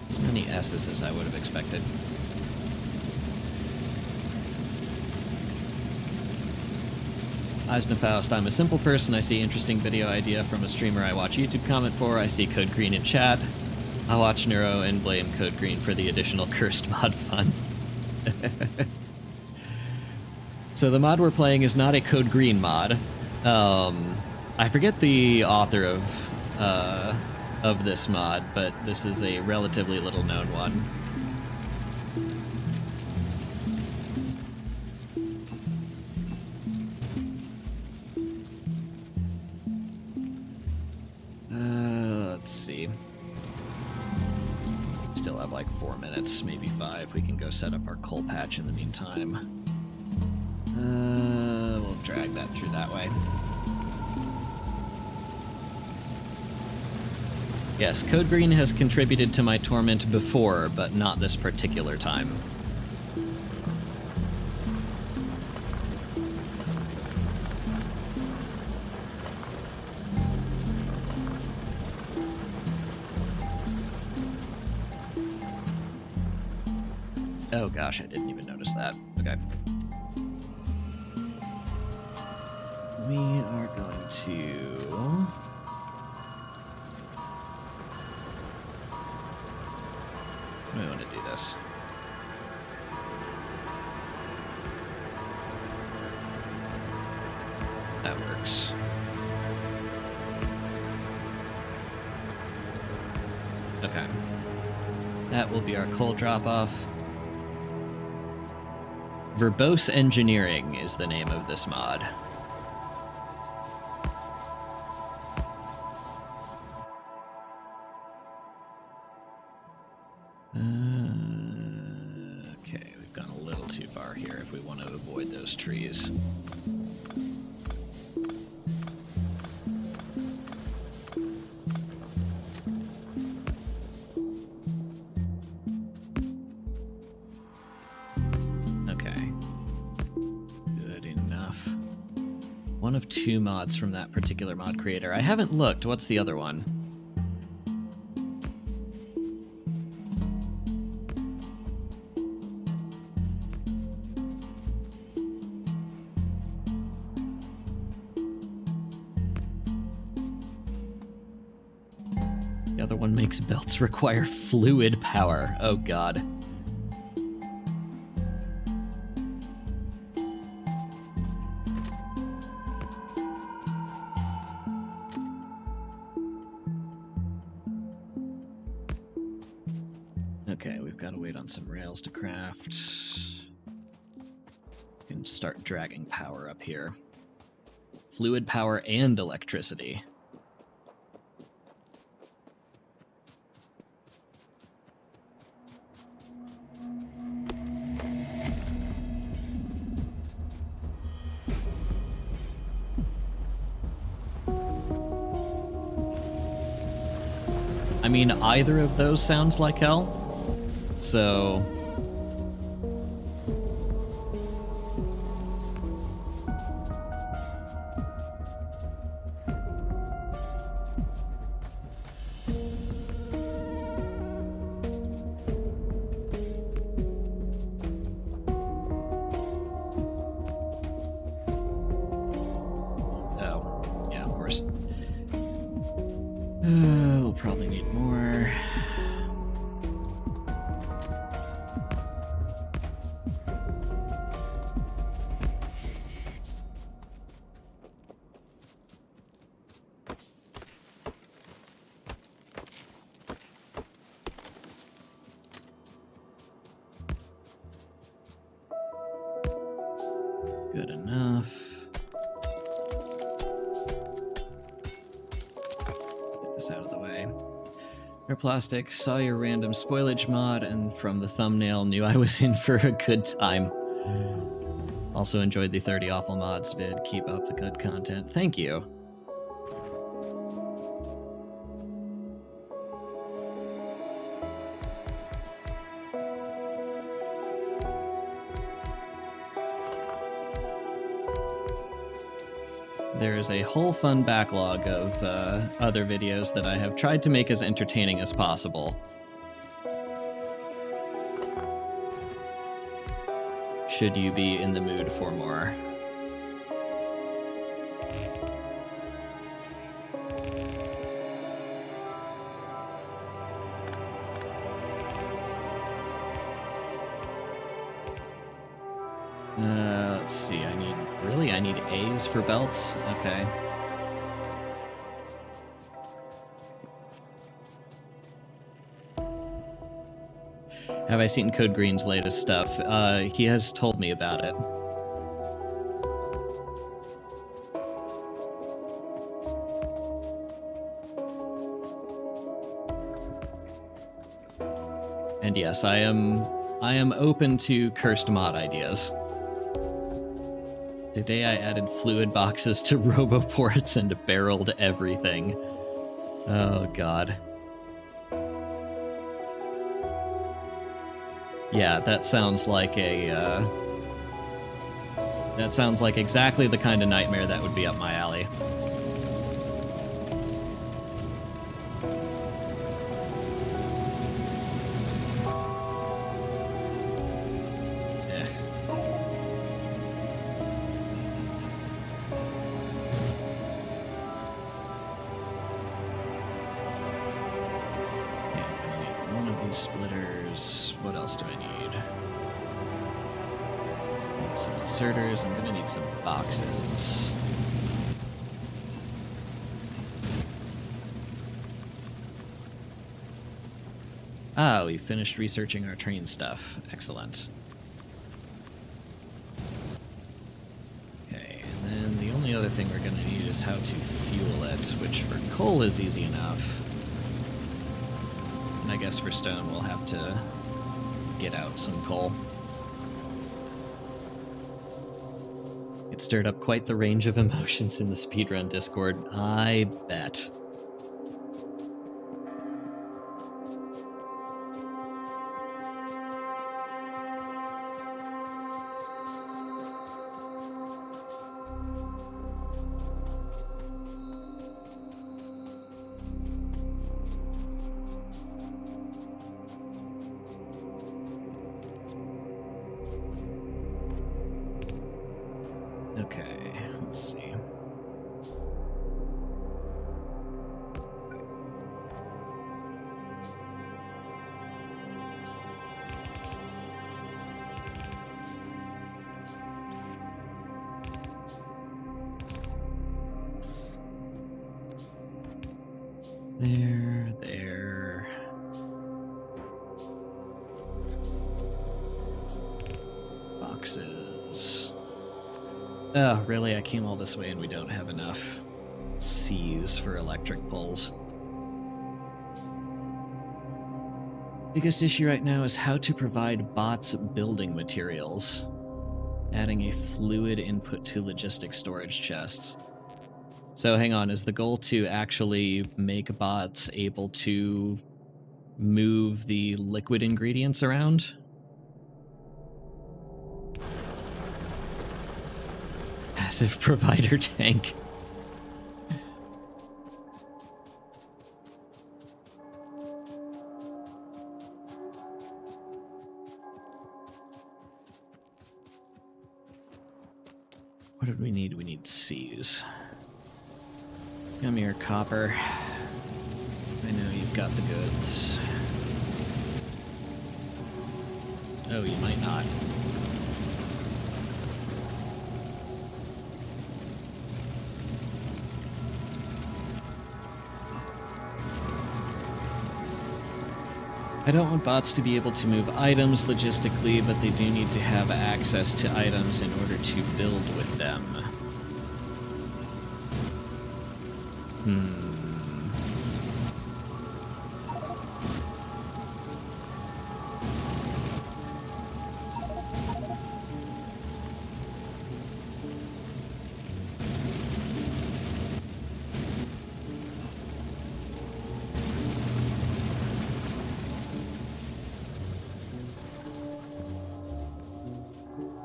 Speaker 1: As many S's as I would have expected. Eisnefaust, I'm a simple person. I see interesting video idea from a streamer I watch YouTube comment for. I see Code Green in chat. I watch Neuro and blame Code Green for the additional cursed mod fun. So the mod we're playing is not a Code Green mod. I forget the author of this mod, but this is a relatively little known one. Let's see. Still have like 4 minutes, maybe 5. We can go set up our coal patch in the meantime. We'll drag that through that way. Yes, Code Green has contributed to my torment before, but not this particular time. Oh gosh, I didn't even notice that. Okay. We are going to... How do we want to do this? works. Okay. That will be our coal drop-off. Verbose Engineering is the name of this mod. Okay, we've gone a little too far here if we want to avoid those trees. Okay. Good enough. One of 2 mods from that particular mod creator. I haven't looked. What's the other one? The other one makes belts require fluid power. Oh god. Okay, we've got to wait on some rails to craft. And start dragging power up here. Fluid power and electricity. I mean, either of those sounds like hell. So oh, yeah, of course. We'll probably need more. Good enough. Get this out of the way. Air Plastic, saw your random spoilage mod, and from the thumbnail knew I was in for a good time. Also enjoyed the 30 Awful Mods vid. Keep up the good content. Thank you. There is a whole fun backlog of other videos that I have tried to make as entertaining as possible. Should you be in the mood for more. Let's see, I need A's for belts? Okay. Have I seen Code Green's latest stuff? He has told me about it. And yes, I am open to cursed mod ideas. Today I added fluid boxes to roboports and barreled everything. Oh god. Yeah, that sounds like a, that sounds like exactly the kind of nightmare that would be up my alley. Splitters. What else do I need? Need some inserters. I'm gonna need some boxes. Ah, we finished researching our train stuff. Excellent. Okay, and then the only other thing we're going to need is how to fuel it, which for coal is easy enough. And I guess for stone we'll have to get out some coal. It stirred up quite the range of emotions in the speedrun Discord, I bet. Okay, let's see. There. Boxes. Oh, really? I came all this way and we don't have enough C's for electric poles. Biggest issue right now is how to provide bots building materials. Adding a fluid input to logistic storage chests. So hang on, is the goal to actually make bots able to move the liquid ingredients around? Passive provider tank. What did we need? We need C's. Come here, copper. I know you've got the goods. Oh, you might not. I don't want bots to be able to move items logistically, but they do need to have access to items in order to build with them.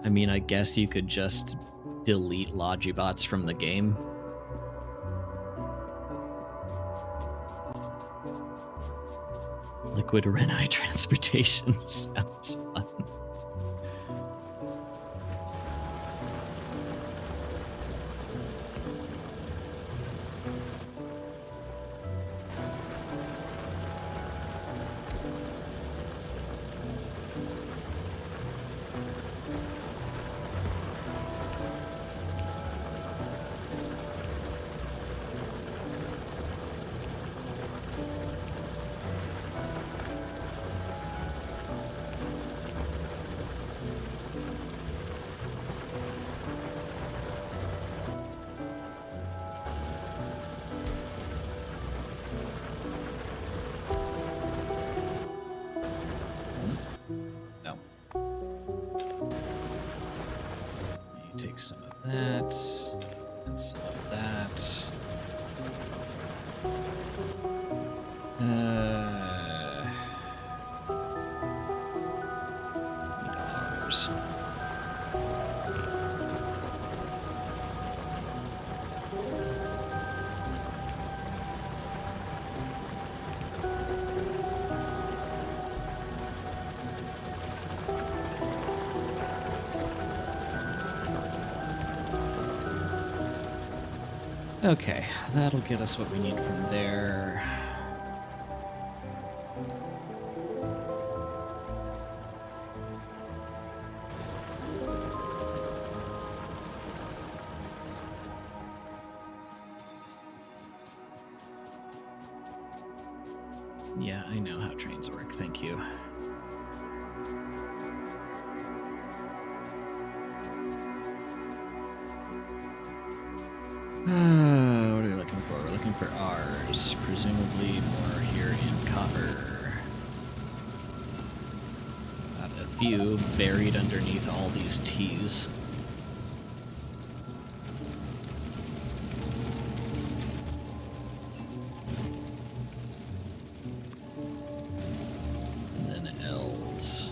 Speaker 1: I mean, I guess you could just delete Logibots from the game. Liquid Renai transportation sounds fun. Take some of that, and some of that. Need ours. Okay, that'll get us what we need from there. Yeah, I know how trains work, thank you. What are we looking for? We're looking for R's, presumably more here in copper. Got a few buried underneath all these T's. And then L's.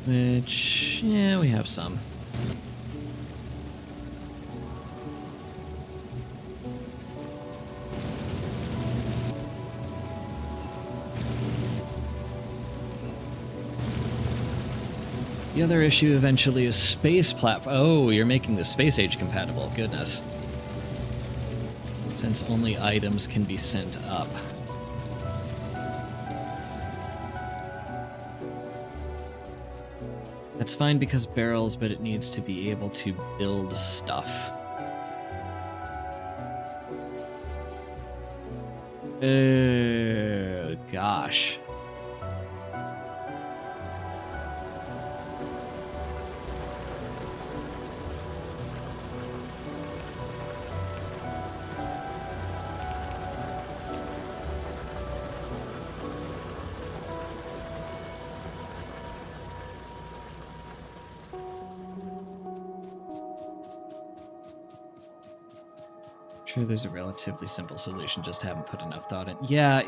Speaker 1: Which, yeah, we have some. The other issue eventually is space platform. Oh, you're making the space age compatible. Goodness. Since only items can be sent up. That's fine because barrels, but it needs to be able to build stuff. Oh, gosh. Sure, there's a relatively simple solution, just haven't put enough thought in. Yeah,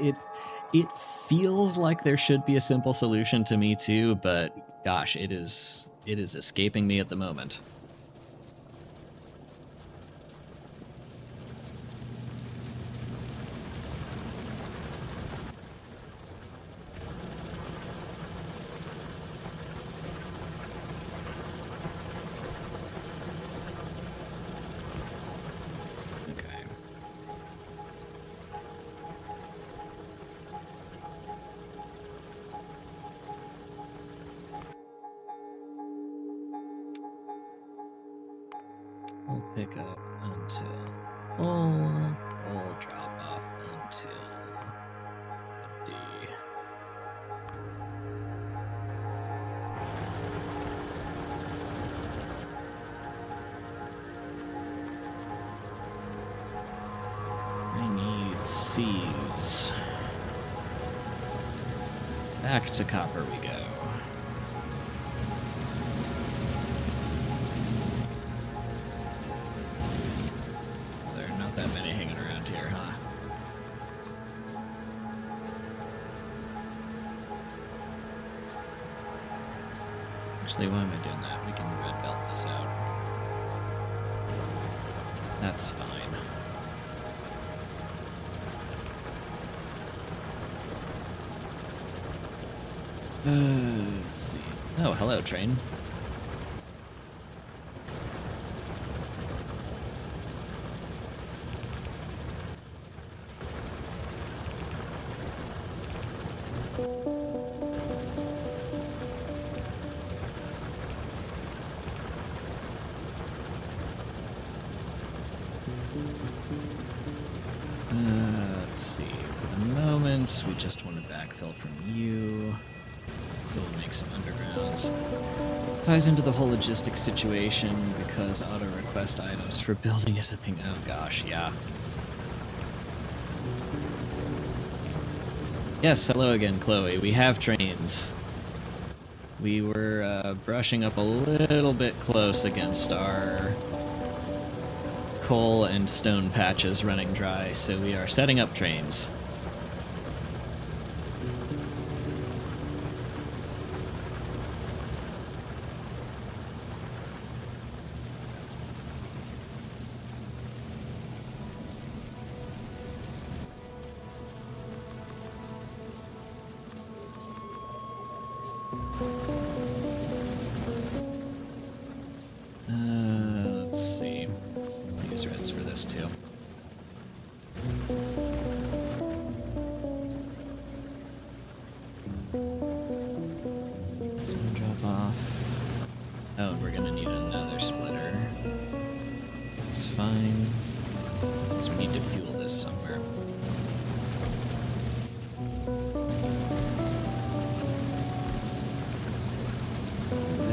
Speaker 1: it feels like there should be a simple solution to me too, but gosh, it is escaping me at the moment. Pick up until full drop off until D. I need C's. Back to copper we go. That many hanging around here, huh? Actually, why am I doing that? We can red belt this out. That's fine. Let's see. Oh, hello, train. Let's see. For the moment, we just want to backfill from you. So we'll make some undergrounds. Ties into the whole logistics situation because auto request items for building is a thing. Oh gosh, yeah. Yes, hello again, Chloe. We have trains. We were brushing up a little bit close against our coal and stone patches running dry, so we are setting up trains. Let's see. I'll use reds for this too. Drop off. Oh, and we're gonna need another splitter. It's fine. Because we need to fuel this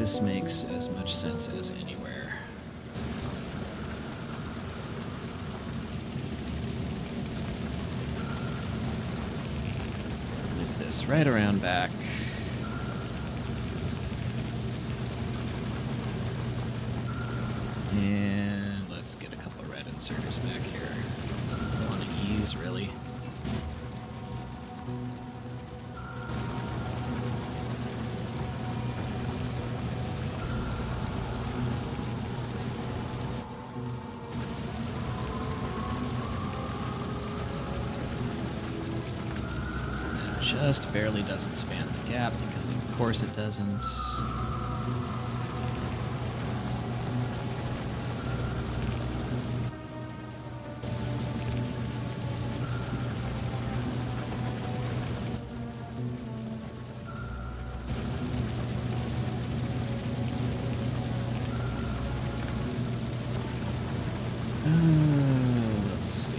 Speaker 1: This makes as much sense as anywhere. Loop this right around back. And let's get a couple of red inserters back here. I don't want to ease, really. Just barely doesn't span the gap because of course it doesn't. Let's see.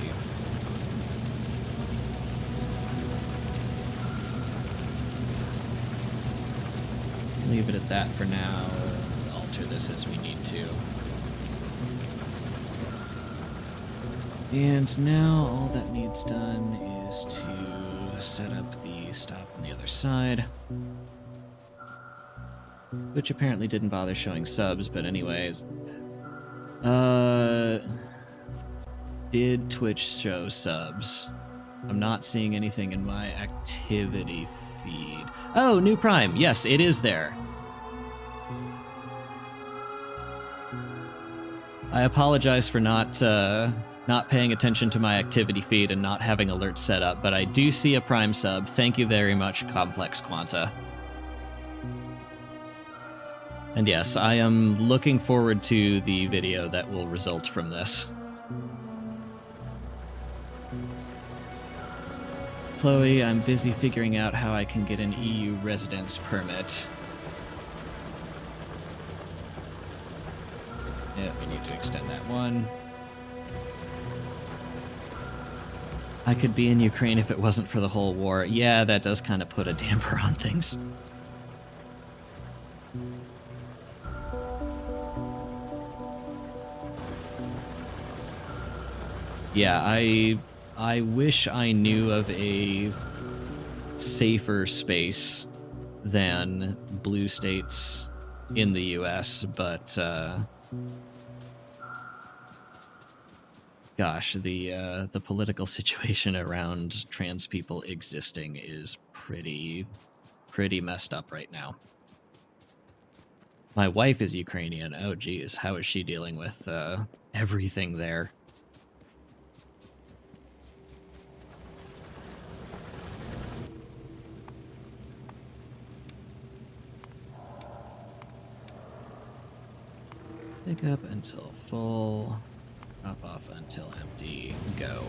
Speaker 1: Leave it at that for now. Alter this as we need to. And now all that needs done is to set up the stop on the other side. Which apparently didn't bother showing subs, but anyways. Did Twitch show subs? I'm not seeing anything in my activity feed. Oh, new Prime. Yes, it is there. I apologize for not paying attention to my activity feed and not having alerts set up, but I do see a Prime sub. Thank you very much, Complex Quanta. And yes, I am looking forward to the video that will result from this. Chloe, I'm busy figuring out how I can get an EU residence permit. Yeah, we need to extend that one. I could be in Ukraine if it wasn't for the whole war. Yeah, that does kind of put a damper on things. Yeah, I wish I knew of a safer space than blue states in the US, but gosh, the political situation around trans people existing is pretty messed up right now. My wife is Ukrainian. Oh geez, how is she dealing with everything there? Pick up until full, drop off until empty, go.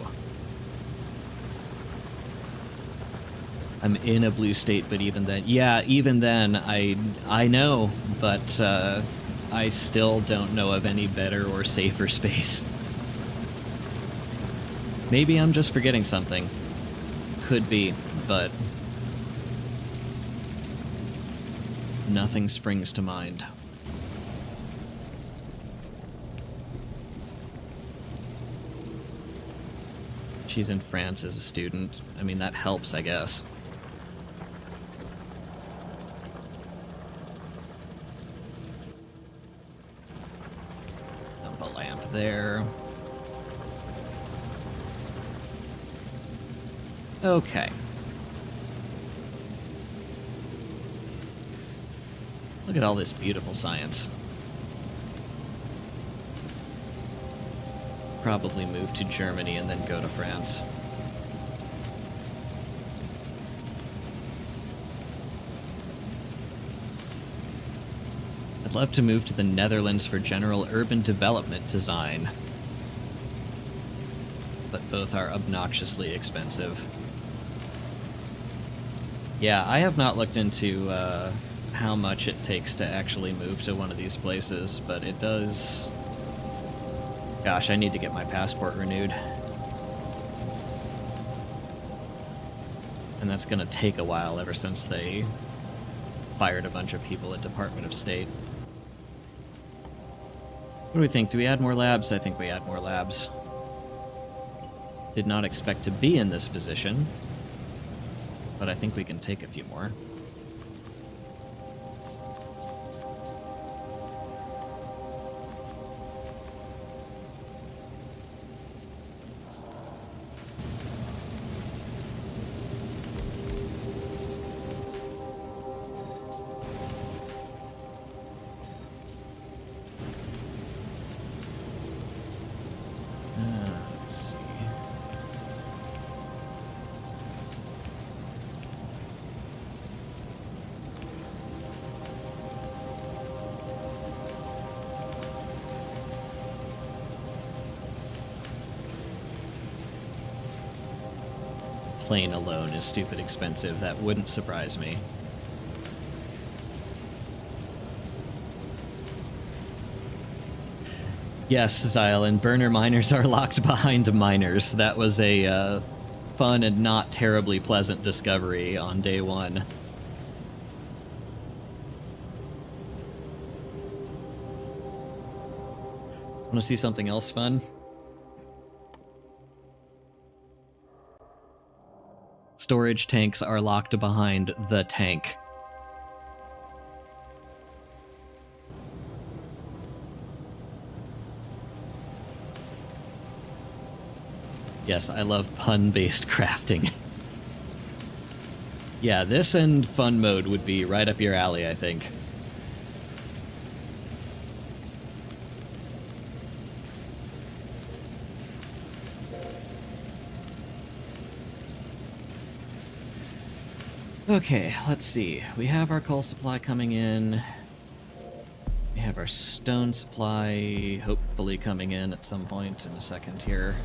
Speaker 1: I'm in a blue state, but even then, yeah, even then, I know, but I still don't know of any better or safer space. Maybe I'm just forgetting something. Could be, but nothing springs to mind. She's in France as a student. I mean, that helps, I guess. Dump a lamp there. Okay. Look at all this beautiful science. Probably move to Germany and then go to France. I'd love to move to the Netherlands for general urban development design, but both are obnoxiously expensive. Yeah, I have not looked into how much it takes to actually move to one of these places, but it does... Gosh, I need to get my passport renewed. And that's gonna take a while ever since they fired a bunch of people at Department of State. What do we think? Do we add more labs? I think we add more labs. Did not expect to be in this position, but I think we can take a few more. Plane alone is stupid expensive. That wouldn't surprise me. Yes, Xyle, and burner miners are locked behind miners. That was a fun and not terribly pleasant discovery on day one. Want to see something else fun? Storage tanks are locked behind the tank. Yes, I love pun-based crafting. Yeah, this and fun mode would be right up your alley, I think. Okay, let's see. We have our coal supply coming in. We have our stone supply hopefully coming in at some point in a second here.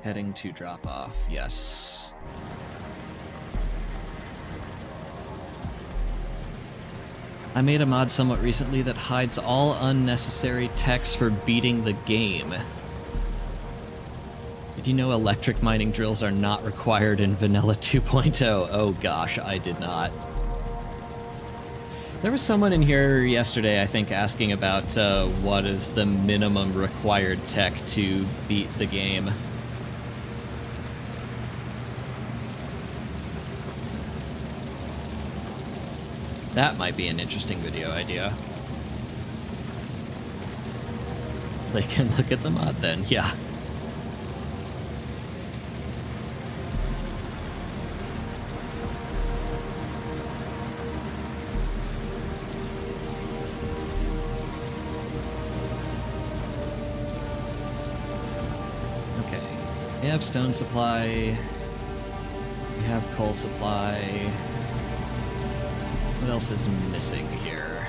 Speaker 1: Heading to drop off, yes. I made a mod somewhat recently that hides all unnecessary text for beating the game. Did you know electric mining drills are not required in Vanilla 2.0? Oh gosh, I did not. There was someone in here yesterday, I think, asking about what is the minimum required tech to beat the game. That might be an interesting video idea. They can look at the mod then, yeah. We have stone supply, we have coal supply. What else is missing here?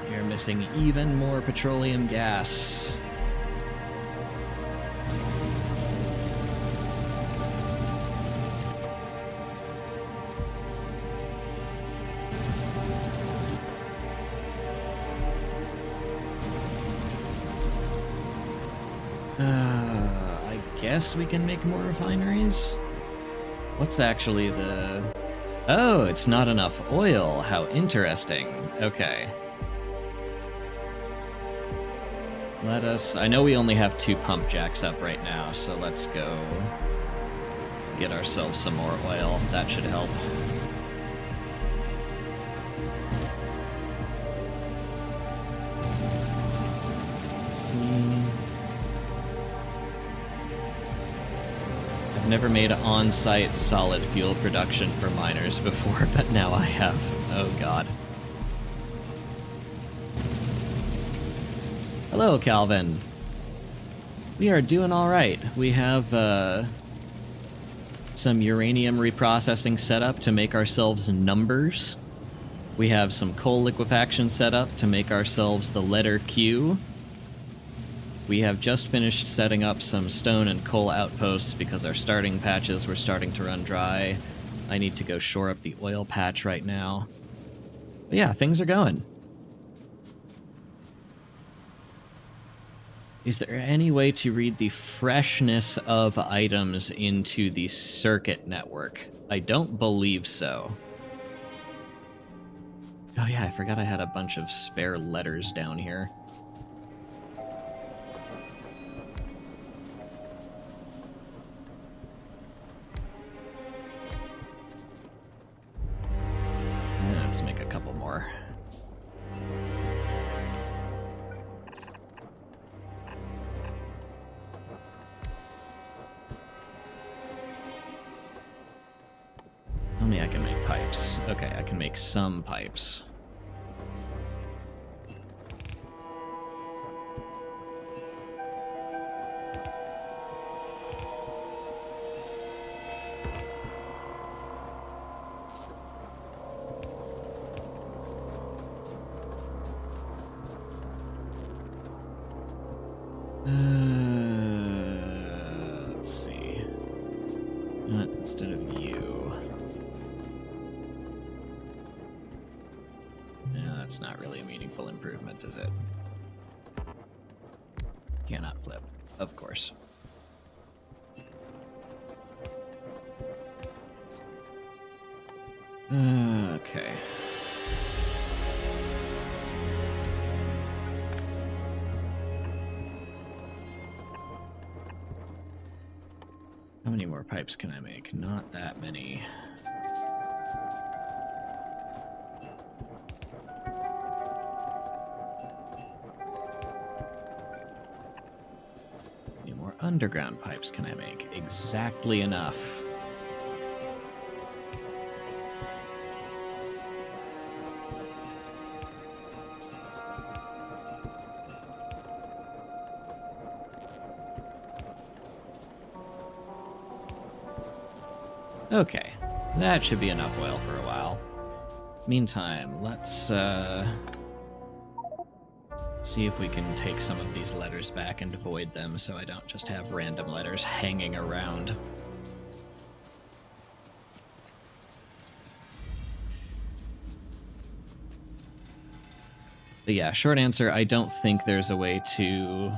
Speaker 1: We are missing even more petroleum gas. I guess we can make more refineries? What's actually the... Oh, it's not enough oil. How interesting. Okay. Let us... I know we only have 2 pump jacks up right now, so let's go get ourselves some more oil. That should help. Let's see... Never made on-site solid fuel production for miners before, but now I have. Oh god. Hello, Calvin. We are doing alright. We have some uranium reprocessing set up to make ourselves numbers. We have some coal liquefaction set up to make ourselves the letter Q. We have just finished setting up some stone and coal outposts because our starting patches were starting to run dry. I need to go shore up the oil patch right now. But yeah, things are going. Is there any way to read the freshness of items into the circuit network? I don't believe so. Oh yeah, I forgot I had a bunch of spare letters down here. Let's make a couple more. Tell me I can make pipes. Okay, I can make some pipes. Let's see. Instead of you. Yeah, that's not really a meaningful improvement, is it? Cannot flip, of course. Okay. How many more pipes can I make? Not that many. How many more underground pipes can I make? Exactly enough. Okay, that should be enough oil for a while. Meantime, let's see if we can take some of these letters back and void them so I don't just have random letters hanging around. But yeah, short answer, I don't think there's a way to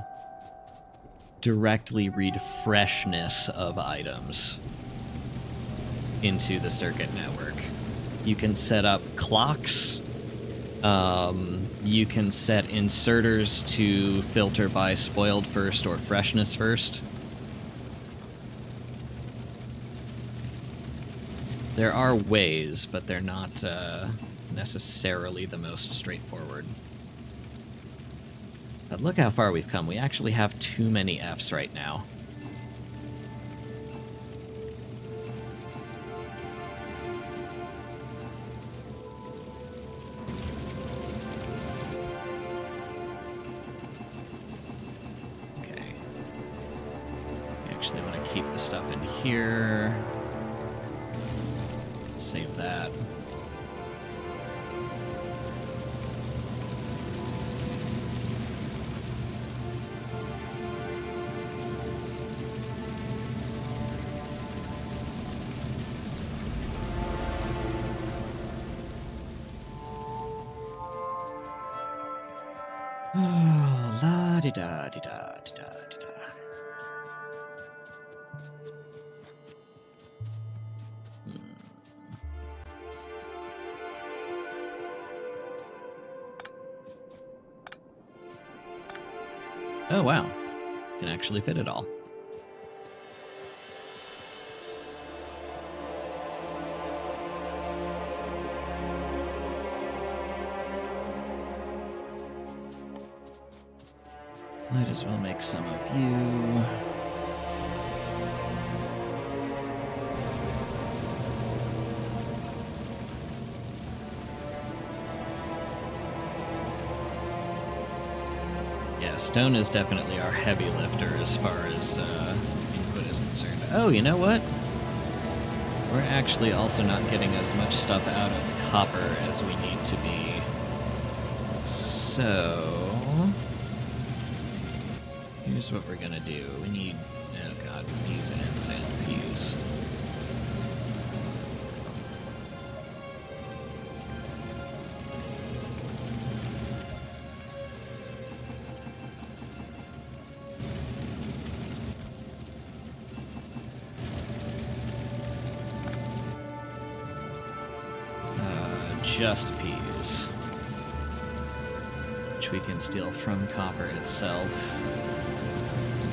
Speaker 1: directly read freshness of items into the circuit network. You can set up clocks. You can set inserters to filter by spoiled first or freshness first. There are ways, but they're not necessarily the most straightforward. But look how far we've come. We actually have too many Fs right now. Okay. We actually want to keep the stuff in here. Save that. Oh, la-di-da-di-da-di-da-di-da. Oh, wow. Can actually fit it all. Might as well make some of you. Yeah, stone is definitely our heavy lifter as far as input is concerned. Oh, you know what? We're actually also not getting as much stuff out of copper as we need to be. So here's what we're gonna do. We need, oh god, these ends and fuse. just P's, which we can steal from copper itself.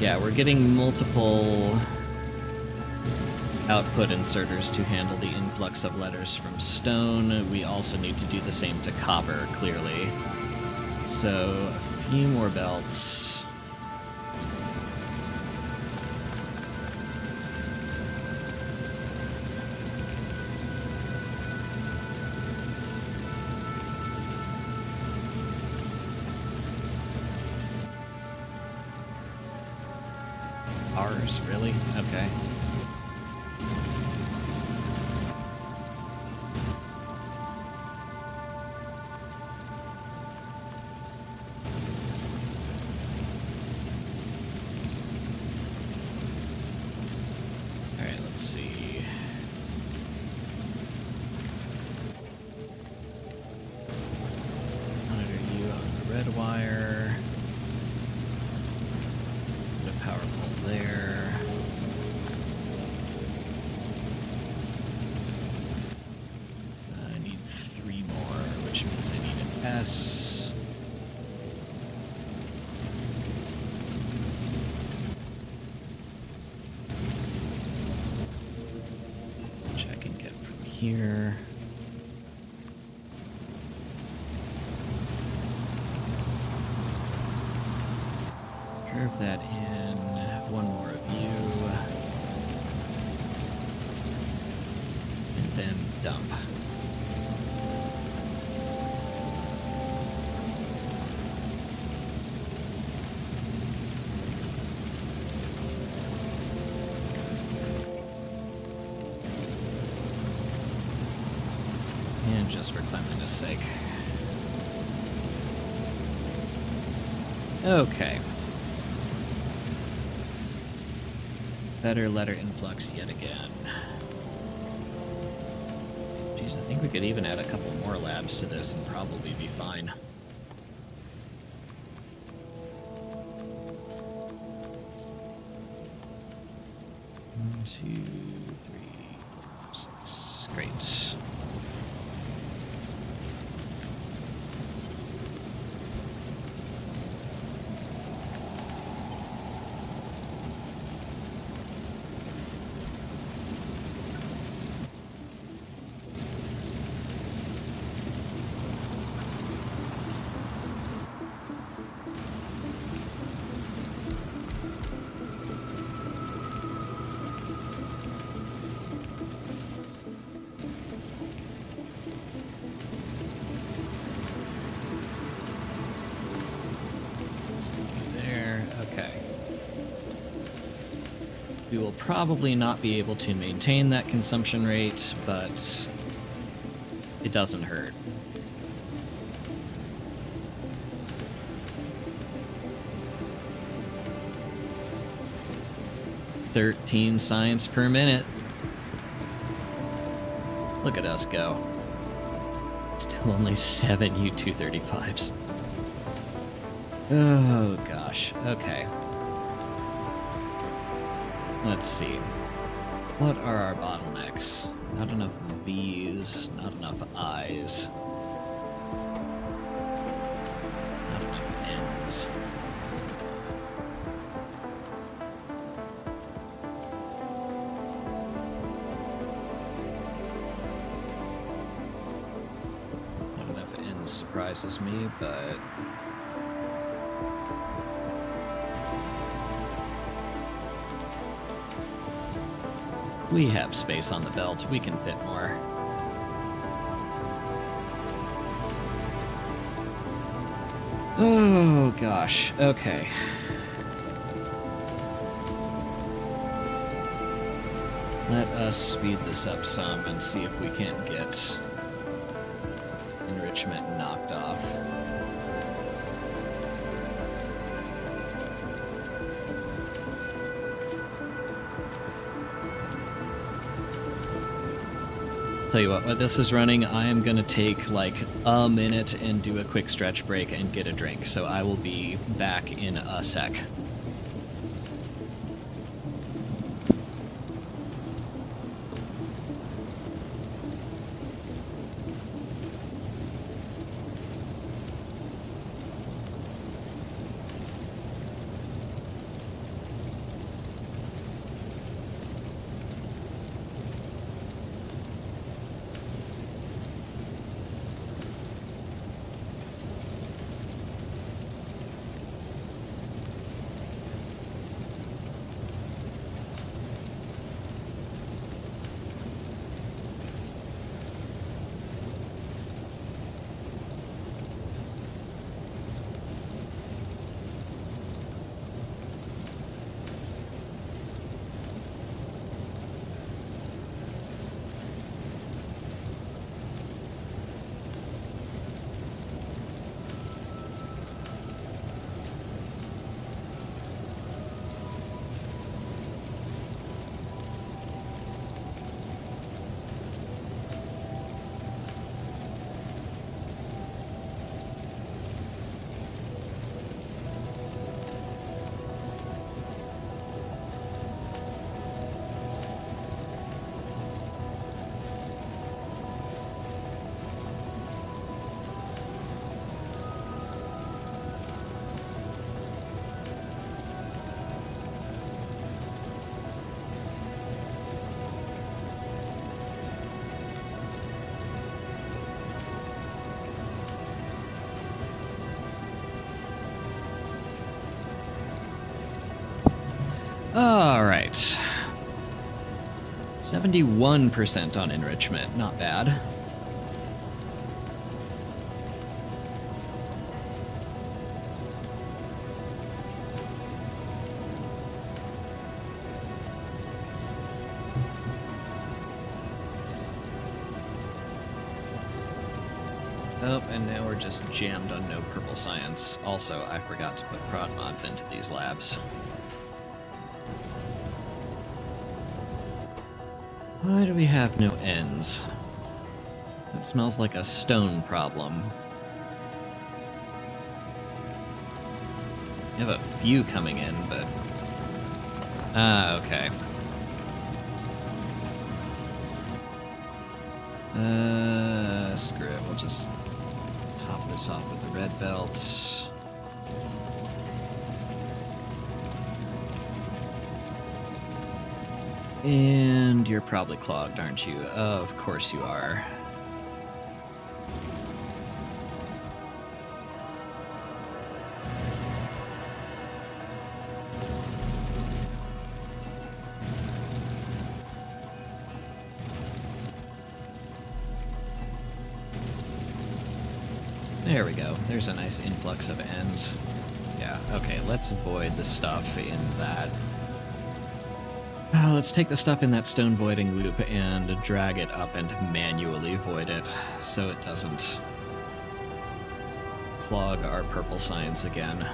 Speaker 1: Yeah, we're getting multiple output inserters to handle the influx of letters from stone. We also need to do the same to copper, clearly. So, a few more belts. Ours, really? Okay. Alright, let's see. Monitor you on the red wire. Put a power pole there. I need 3 more, which means I need an S. Which I can get from here. Curve that in. 1 more of you. And then dump. And just for cleanliness' sake. Okay. Better letter influx yet again. Jeez, I think we could even add a couple more labs to this and probably be fine. One, 2, 3, 4, 6. Great. We will probably not be able to maintain that consumption rate, but it doesn't hurt. "13 science per minute." Look at us go. Still only 7 U-235s. Oh gosh, okay. Let's see. What are our bottlenecks? Not enough V's, not enough I's. Not enough N's. Not enough N's surprises me, but... we have space on the belt. We can fit more. Oh, gosh. Okay. Let us speed this up some and see if we can't get enrichment knocked off. Tell you what, while this is running, I am going to take like a minute and do a quick stretch break and get a drink, so I will be back in a sec. All right. 71% on enrichment, not bad. Oh, and now we're just jammed on no purple science. Also, I forgot to put prod mods into these labs. Why do we have no ends? It smells like a stone problem. We have a few coming in, but... Ah, okay. Screw it, we'll just top this off with the red belt. And you're probably clogged, aren't you? Of course you are. There we go. There's a nice influx of ends. Yeah, okay, let's void the stuff in that. Let's take the stuff in that stone voiding loop and drag it up and manually void it so it doesn't clog our purple science again.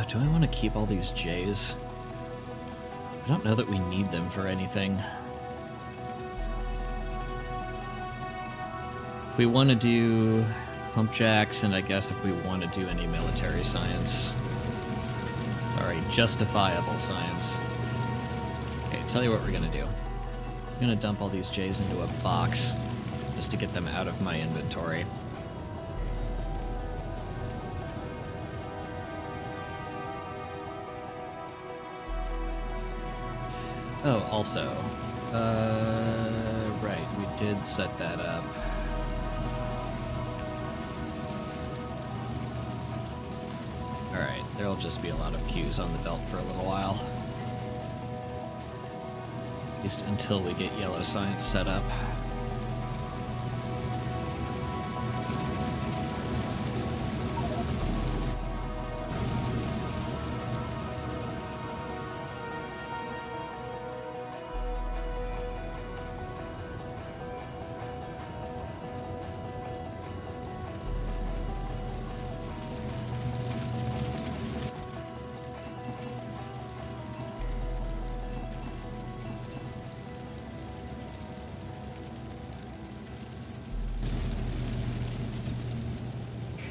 Speaker 1: Do I want to keep all these J's? I don't know that we need them for anything. If we want to do pump jacks, and I guess if we want to do any military science. Sorry, justifiable science. Okay, tell you what we're going to do. I'm going to dump all these J's into a box just to get them out of my inventory. Oh, also, right, we did set that up. Alright, there'll just be a lot of queues on the belt for a little while. At least until we get yellow science set up.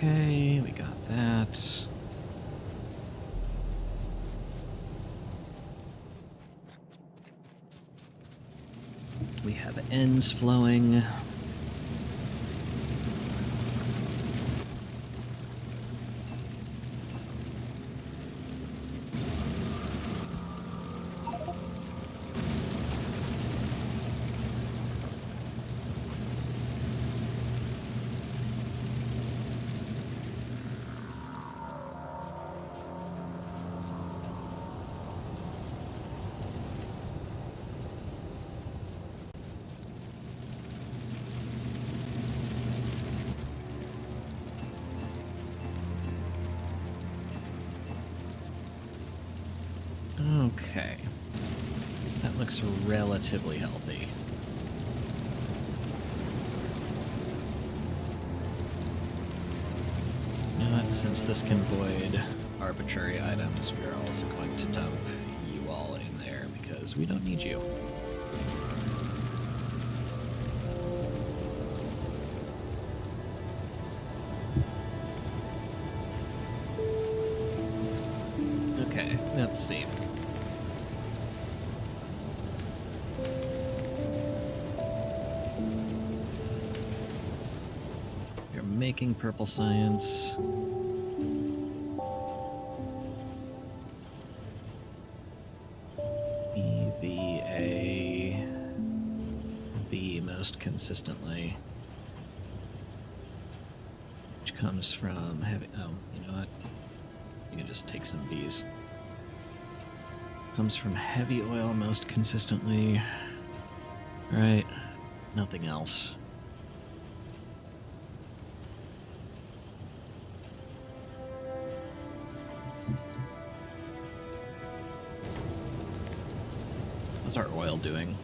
Speaker 1: Okay, we got that. We have ends flowing. Okay. That looks relatively healthy. You know what? Since this can void arbitrary items, we are also going to dump you all in there because we don't need you. Okay, let's see. You're making purple science. EVA. V most consistently. Which comes from heavy... Oh, you know what? You can just take some B's. Comes from heavy oil most consistently. Right. Nothing else. How's our oil doing?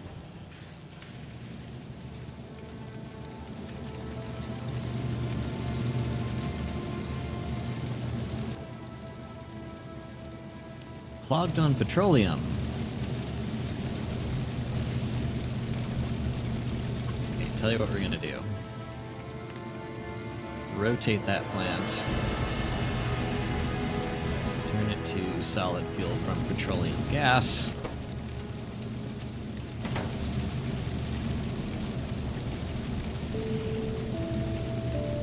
Speaker 1: Clogged on petroleum. Okay, tell you what we're gonna do. Rotate that plant. Turn it to solid fuel from petroleum gas.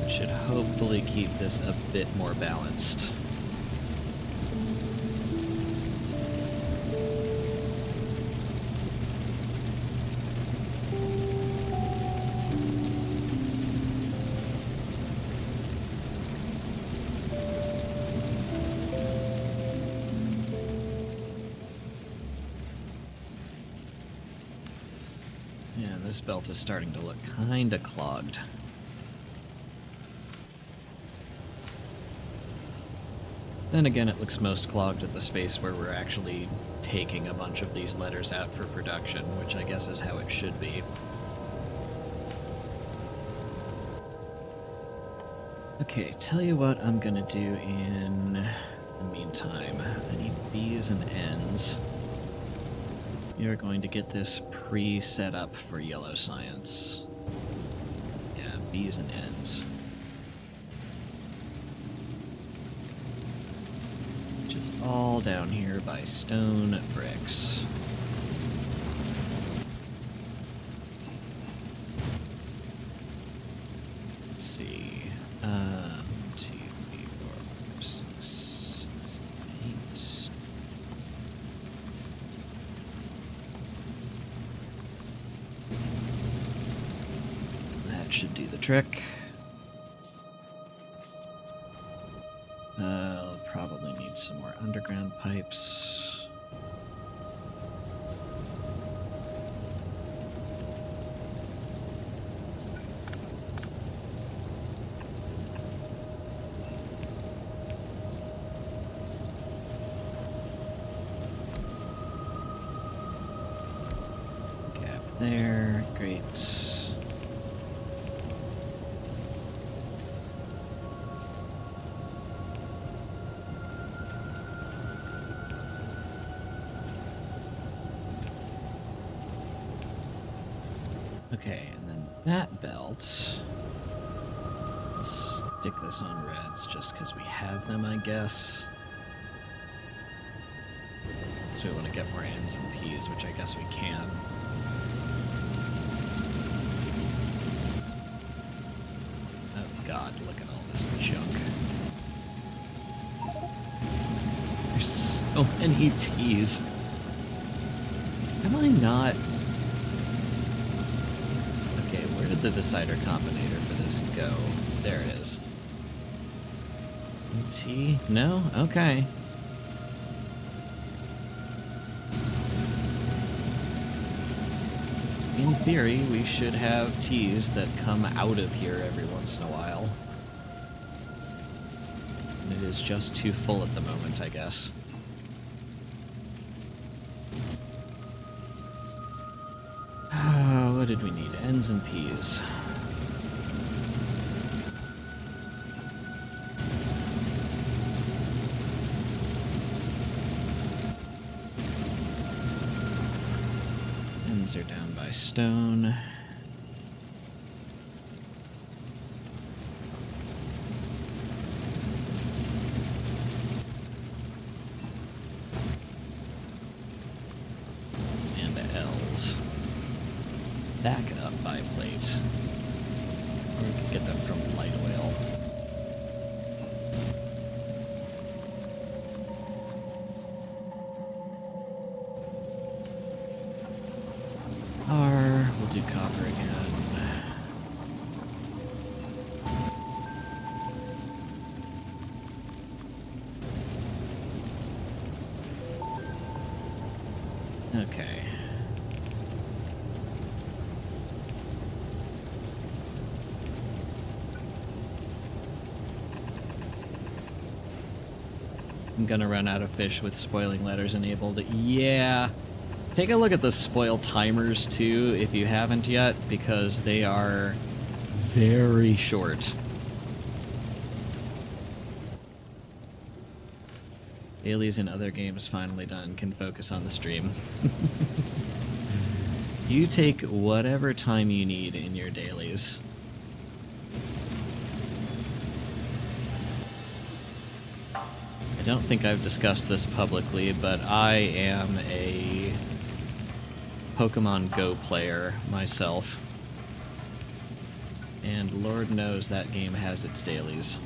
Speaker 1: Should hopefully keep this a bit more balanced. Yeah, this belt is starting to look kinda clogged. Then again, it looks most clogged at the space where we're actually taking a bunch of these letters out for production, which I guess is how it should be. Okay, tell you what I'm gonna do in the meantime. I need B's and N's. You're going to get this pre-set up for yellow science. Yeah, B's and N's. Which is all down here by stone bricks. Let's see. 2, 3, 4, 6, 8. That should do the trick. I'll probably need some more underground pipes. Gap there, great. Okay, and then that belt, let's stick this on reds just because we have them, I guess. So we want to get more N's and P's, which I guess we can. Oh god, look at all this junk. There's so many T's. Am I not... Where did the decider combinator for this go? There it is. T? No? Okay. In theory, we should have T's that come out of here every once in a while. And it is just too full at the moment, I guess. What did we need? N's and P's. N's are down by stone. And L's. Back up by plate. Or we could get them from light oil. R, we'll do copper again. I'm gonna run out of fish with spoiling letters enabled. Yeah. Take a look at the spoil timers too if you haven't yet, because they are very short. Dailies in other games finally done. Can focus on the stream. You take whatever time you need in your dailies. I don't think I've discussed this publicly, but I am a Pokemon Go player myself. And Lord knows that game has its dailies.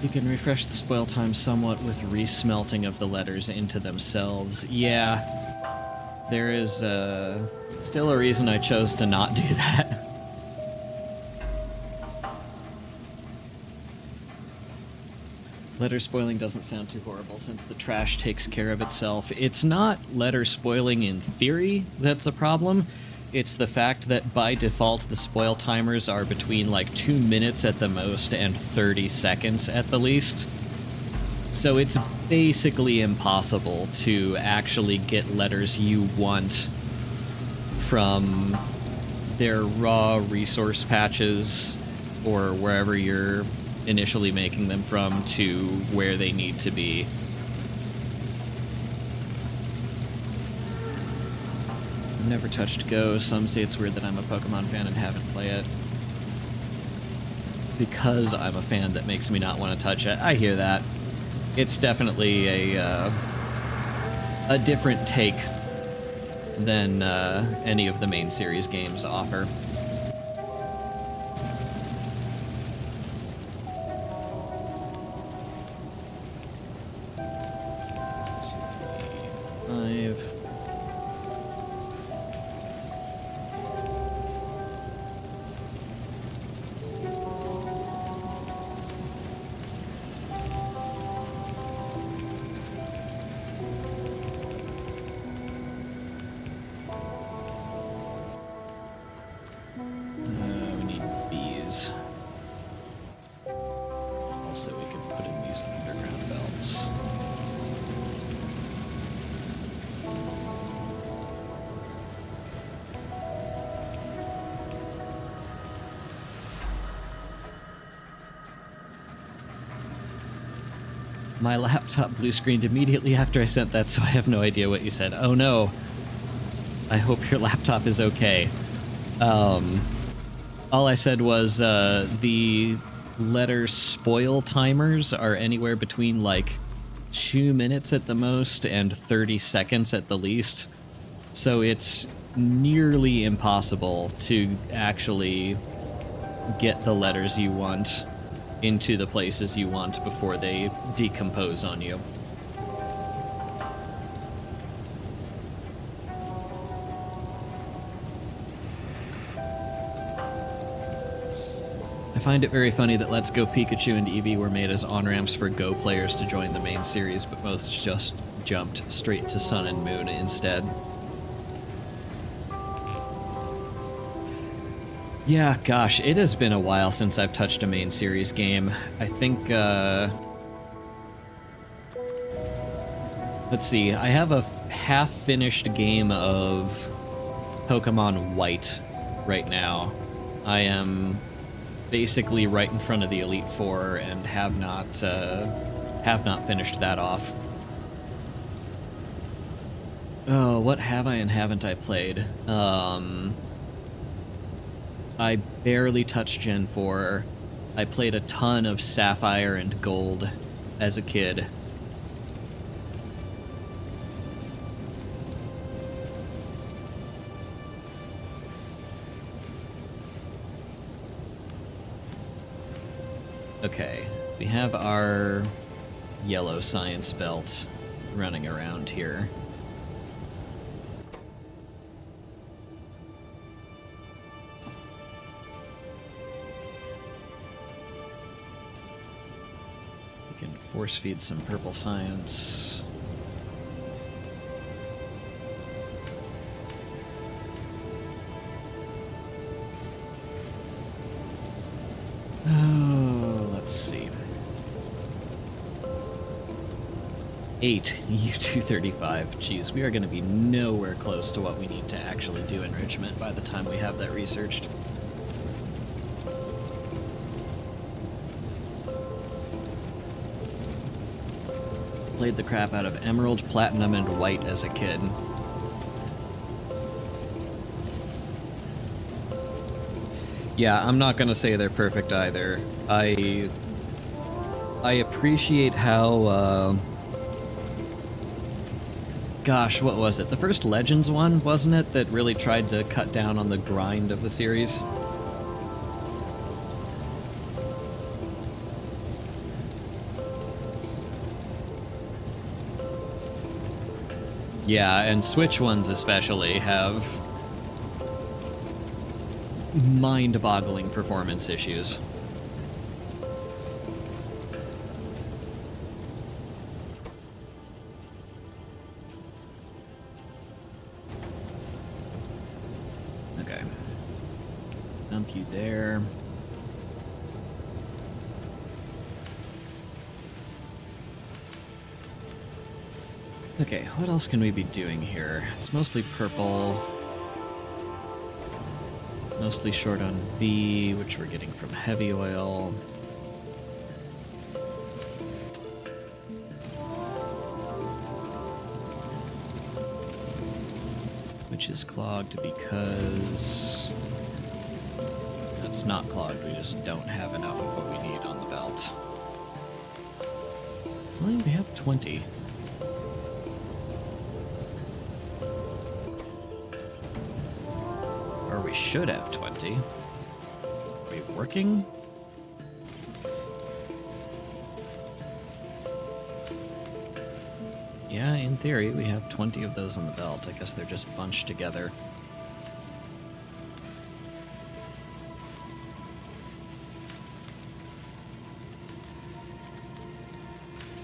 Speaker 1: You can refresh the spoil time somewhat with resmelting of the letters into themselves. Yeah, there is still a reason I chose to not do that. Letter spoiling doesn't sound too horrible since the trash takes care of itself. It's not letter spoiling in theory that's a problem. It's the fact that by default the spoil timers are between like 2 minutes at the most and 30 seconds at the least. So it's basically impossible to actually get letters you want from their raw resource patches or wherever you're initially making them from to where they need to be. I've never touched Go. Some say it's weird that I'm a Pokemon fan and haven't played it. Because I'm a fan that makes me not want to touch it. I hear that. It's definitely a different take than any of the main series games offer. My laptop blue screened immediately after I sent that, so I have no idea what you said. Oh no. I hope your laptop is okay. All I said was the letter spoil timers are anywhere between like 2 minutes at the most and 30 seconds at the least. So it's nearly impossible to actually get the letters you want into the places you want before they decompose on you. I find it very funny that Let's Go Pikachu and Eevee were made as on-ramps for Go players to join the main series, but most just jumped straight to Sun and Moon instead. Yeah, gosh, it has been a while since I've touched a main series game. I think, let's see, I have a half-finished game of Pokemon White right now. I am basically right in front of the Elite Four and have not finished that off. Oh, what have I and haven't I played? I barely touched Gen 4. I played a ton of Sapphire and Gold as a kid. Okay, we have our yellow science belt running around here. and force feed some purple science. Oh, let's see. 8 U-235. Jeez, we are going to be nowhere close to what we need to actually do enrichment by the time we have that researched. Played the crap out of Emerald, Platinum, and White as a kid. Yeah, I'm not gonna say they're perfect either. I appreciate how, gosh, what was it? The first Legends one, wasn't it, that really tried to cut down on the grind of the series? Yeah, and Switch ones especially have mind-boggling performance issues. Okay. Dump you there. Okay, what else can we be doing here? It's mostly purple. Mostly short on V, which we're getting from heavy oil. Which is clogged because it's not clogged, we just don't have enough of what we need on the belt. Well, we have 20. Or we should have 20. Are we working? Yeah, in theory, we have 20 of those on the belt. I guess they're just bunched together.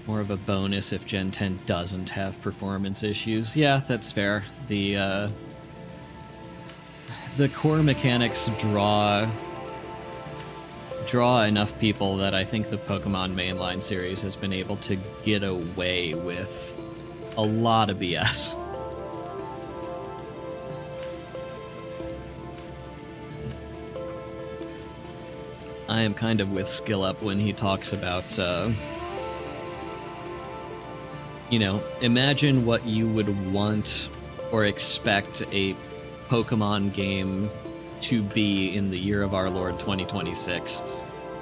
Speaker 1: More of a bonus if Gen 10 doesn't have performance issues. Yeah, that's fair. The core mechanics draw enough people that I think the Pokemon mainline series has been able to get away with a lot of BS. I am kind of with Skill Up when he talks about, you know, imagine what you would want or expect a Pokemon game to be in the year of our Lord 2026,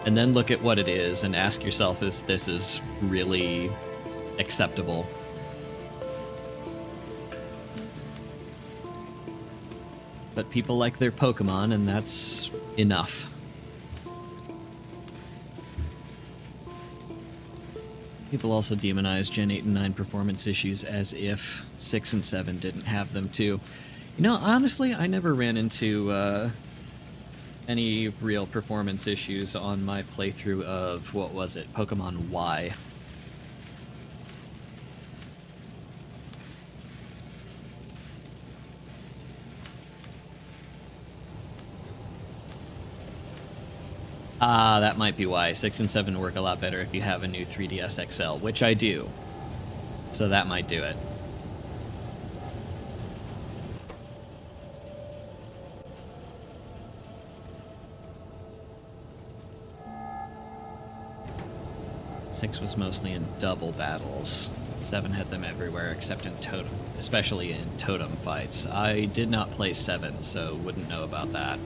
Speaker 1: and then look at what it is and ask yourself, is this really acceptable? But people like their Pokemon, and that's enough. People also demonize Gen 8 and 9 performance issues as if 6 and 7 didn't have them too. You know, honestly, I never ran into any real performance issues on my playthrough of, what was it, Pokemon Y. Ah, that might be why. 6 and 7 work a lot better if you have a new 3DS XL, which I do. So that might do it. Six was mostly in double battles. 7 had them everywhere except in totem, especially in totem fights. I did not play 7, so wouldn't know about that.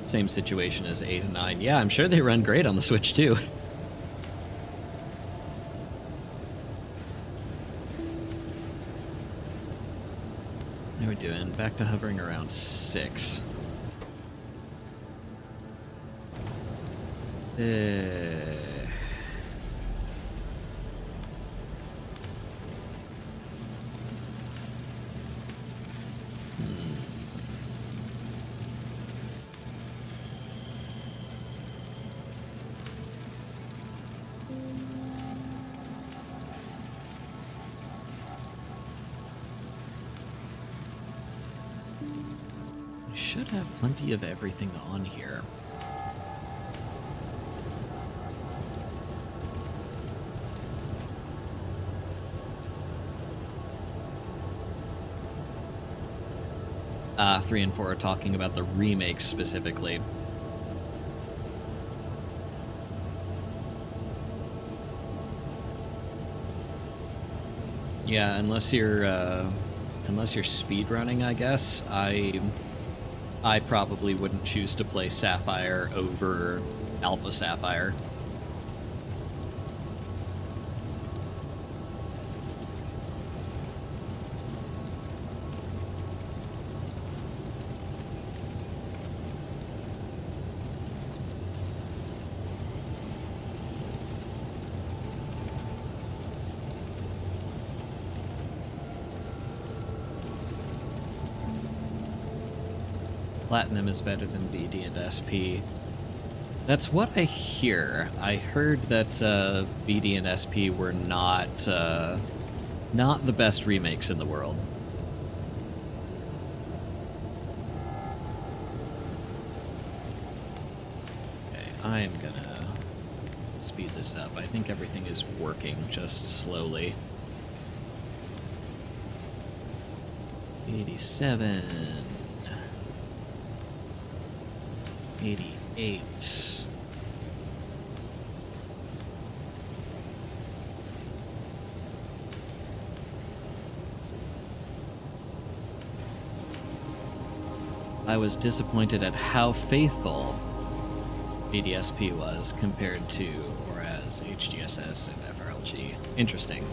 Speaker 1: Same situation as 8 and 9. Yeah, I'm sure they run great on the Switch too. How are we doing? Back to hovering around 6. I should have plenty of everything on here. Ah, 3 and 4 are talking about the remakes specifically. Yeah, unless you're speedrunning, I guess, I probably wouldn't choose to play Sapphire over Alpha Sapphire. Platinum is better than BD and SP. That's what I hear. I heard that BD and SP were not the best remakes in the world. Okay, I am gonna speed this up. I think everything is working just slowly. 87. 88. I was disappointed at how faithful BDSP was compared to or as HGSS and FRLG. Interesting.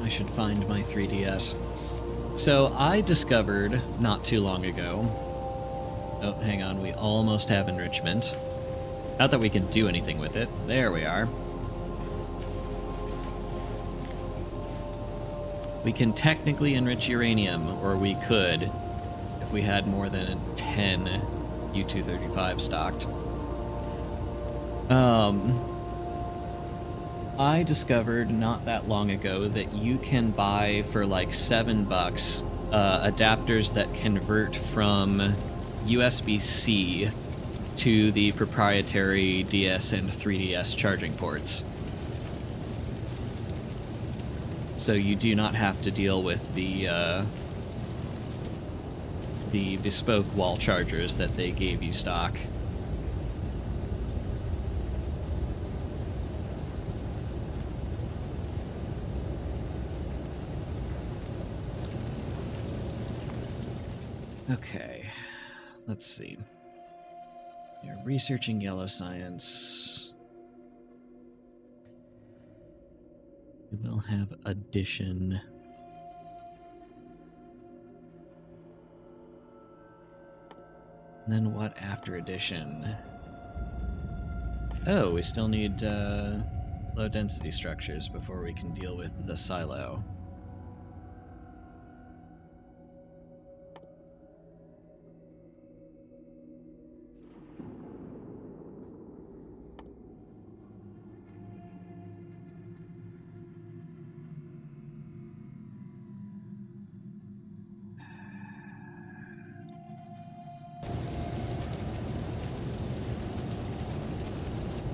Speaker 1: I should find my 3DS. So I discovered not too long ago... Oh, hang on, we almost have enrichment. Not that we can do anything with it. There we are. We can technically enrich uranium, or we could, if we had more than 10 U-235 stocked. I discovered not that long ago that you can buy for like $7 adapters that convert from USB-C to the proprietary DS and 3DS charging ports. So you do not have to deal with the bespoke wall chargers that they gave you stock. Okay, let's see. You're researching yellow science. We will have addition. Then what after addition? Oh, we still need low density structures before we can deal with the silo.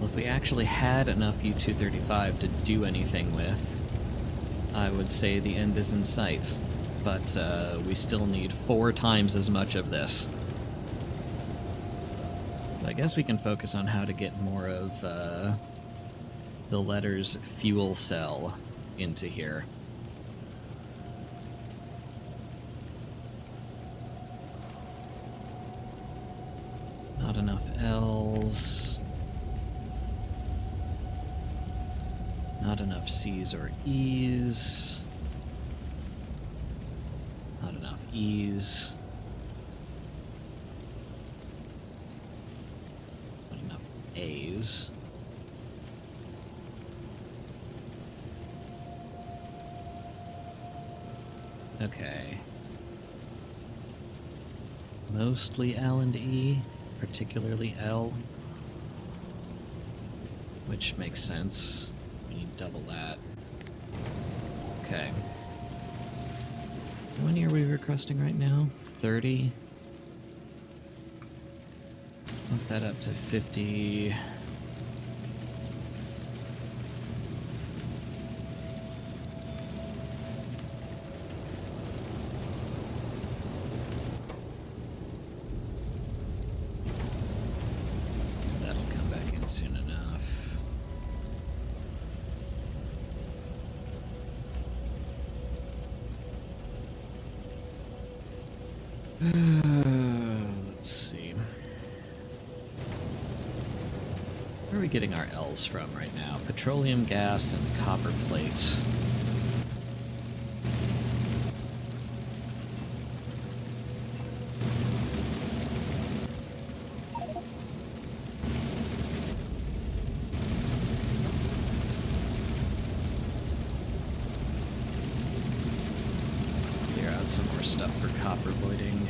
Speaker 1: If we actually had enough U-235 to do anything with, I would say the end is in sight. But we still need 4 times as much of this. So I guess we can focus on how to get more of the letters fuel cell into here. Not enough L's. Not enough C's or E's. Not enough E's. A's. Okay. Mostly L and E, particularly L, which makes sense. We need double that. Okay. How many are we requesting right now? 30. Bump that up to 50. That'll come back in soon enough. Let's see. Where are we getting our L's from right now? Petroleum, gas, and copper plates. Clear out some more stuff for copper voiding.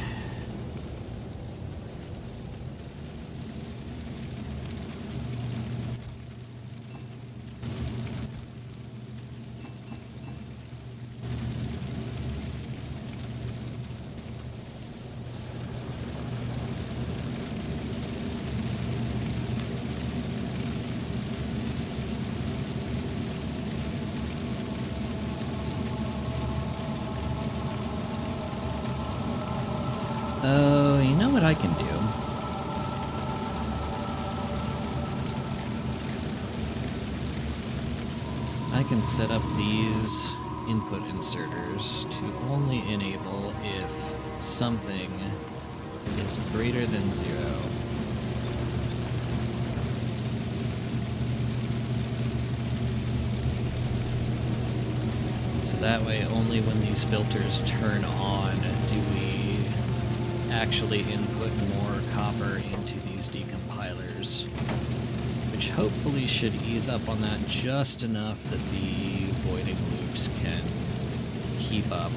Speaker 1: Oh, you know what I can do? I can set up these input inserters to only enable if something is greater than 0. So that way, only when these filters turn on do we actually input more copper into these decompilers, which hopefully should ease up on that just enough that the voiding loops can keep up.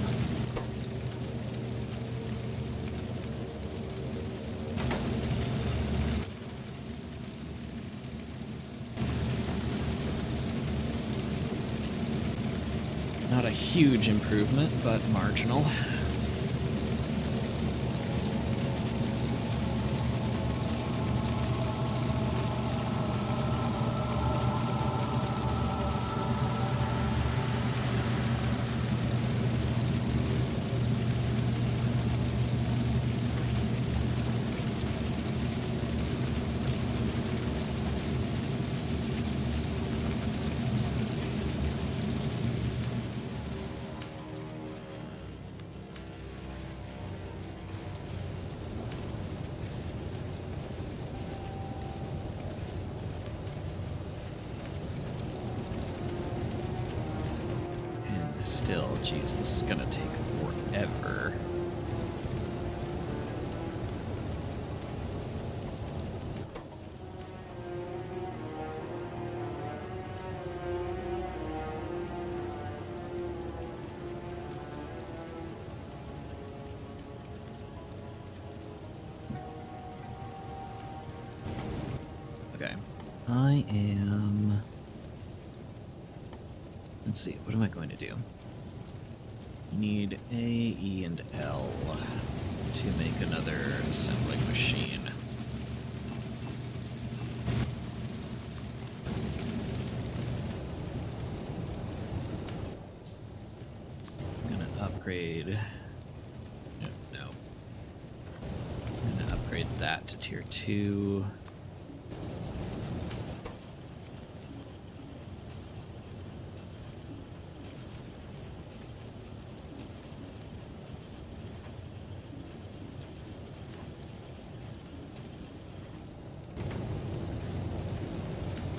Speaker 1: Not a huge improvement, but marginal. Still, geez, this is gonna take forever. Okay, I am... Let's see, what am I going to do? Need A, E, and L to make another assembling machine. I'm gonna upgrade... No. I'm gonna upgrade that to tier 2.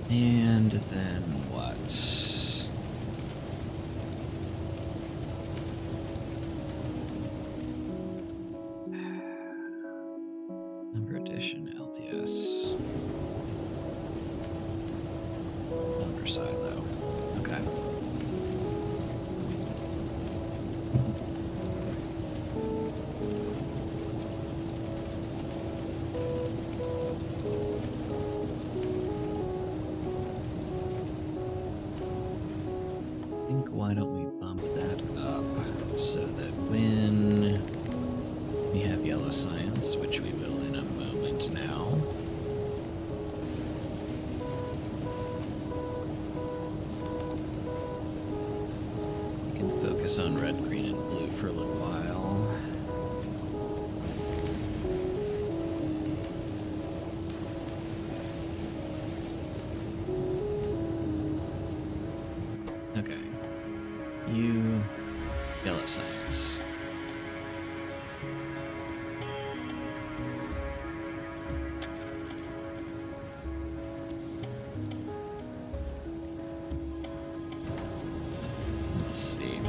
Speaker 1: And then what? Number addition, LDS. Other side, though. Okay. I think why don't we bump that up so that when we have yellow science, which we will in a moment now, we can focus on red, green, and blue for a little while. Okay. You, yellow science. Let's see.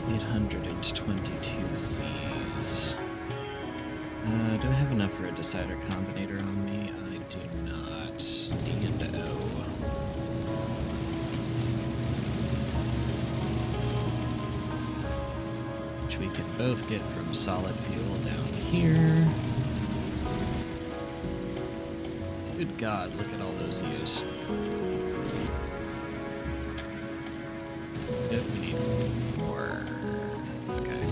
Speaker 1: $822Zs. Do I have enough for a decider combinator on me? I do not. D and O. Which we can both get from solid fuel down here. Good God, look at all those U's. Yep, we need more. Okay.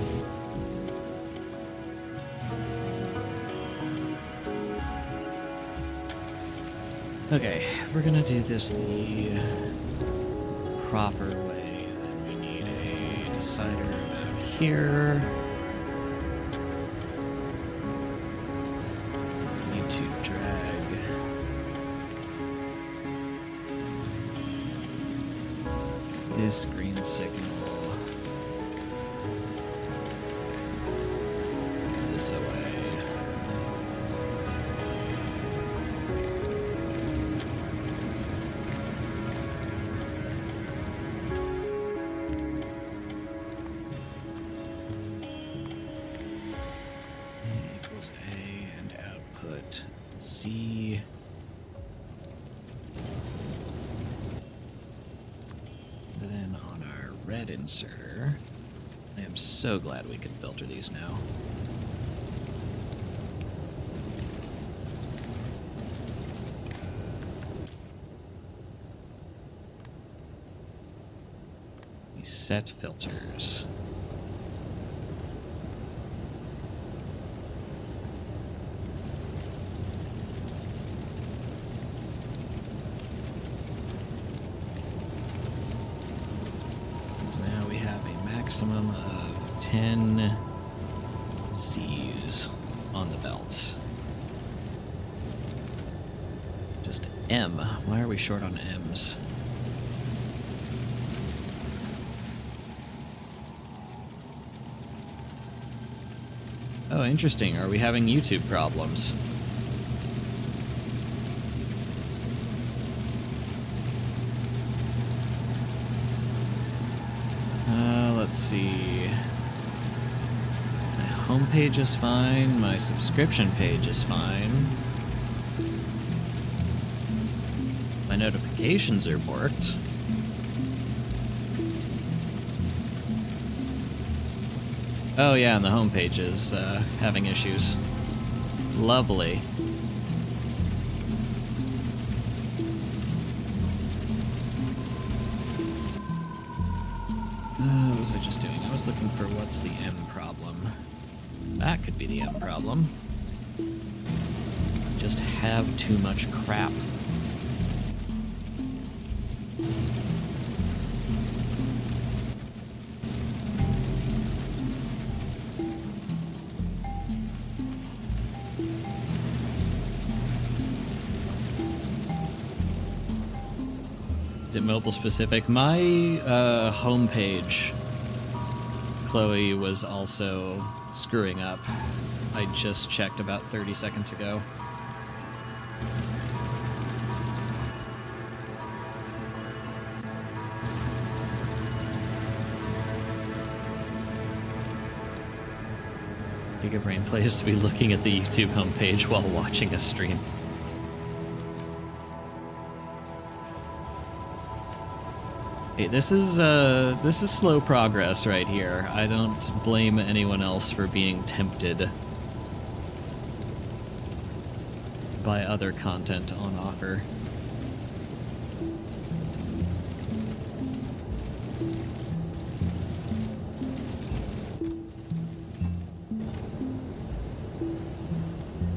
Speaker 1: Okay, we're gonna do this the proper way. Then we need a decider out here. We need to drag this green signal this away. Z. And then on our red inserter, I am so glad we can filter these now. We set filters. Maximum of 10 Z's on the belt. Just M. Why are we short on M's? Oh, interesting. Are we having YouTube problems? Let's see. My homepage is fine. My subscription page is fine. My notifications are borked. Oh yeah, and the homepage is having issues. Lovely. What was I just doing? I was looking for what's the M problem. That could be the M problem. Just have too much crap. Is it mobile specific? My homepage, Chloe, was also screwing up. I just checked about 30 seconds ago. Gigabrain plays to be looking at the YouTube homepage while watching a stream. Hey, this is slow progress right here. I don't blame anyone else for being tempted by other content on offer.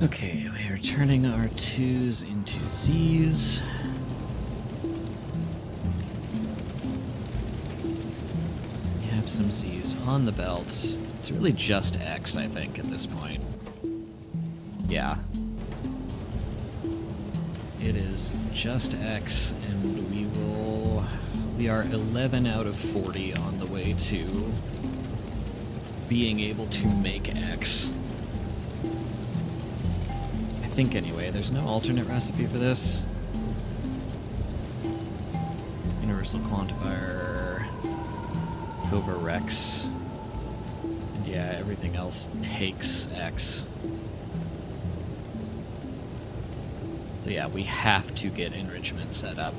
Speaker 1: Okay, we are turning our 2s into Z's. Some Z's on the belts. It's really just X, I think, at this point. Yeah. It is just X, and we are 11 out of 40 on the way to being able to make X. I think, anyway. There's no alternate recipe for this. Universal quantifier. Over Rex, and yeah, everything else takes X. So yeah, we have to get enrichment set up.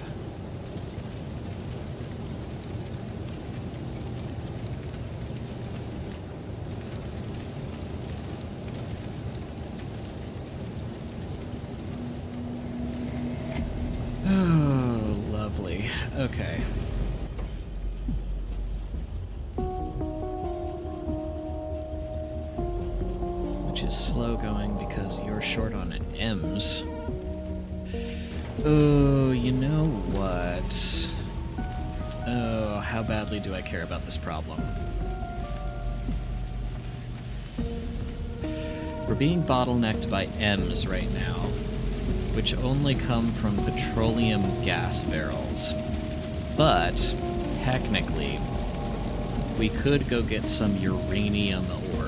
Speaker 1: Oh, lovely. Okay. Is slow going because you're short on M's. Oh, you know what? Oh, how badly do I care about this problem? We're being bottlenecked by M's right now, which only come from petroleum gas barrels. But, technically, we could go get some uranium ore.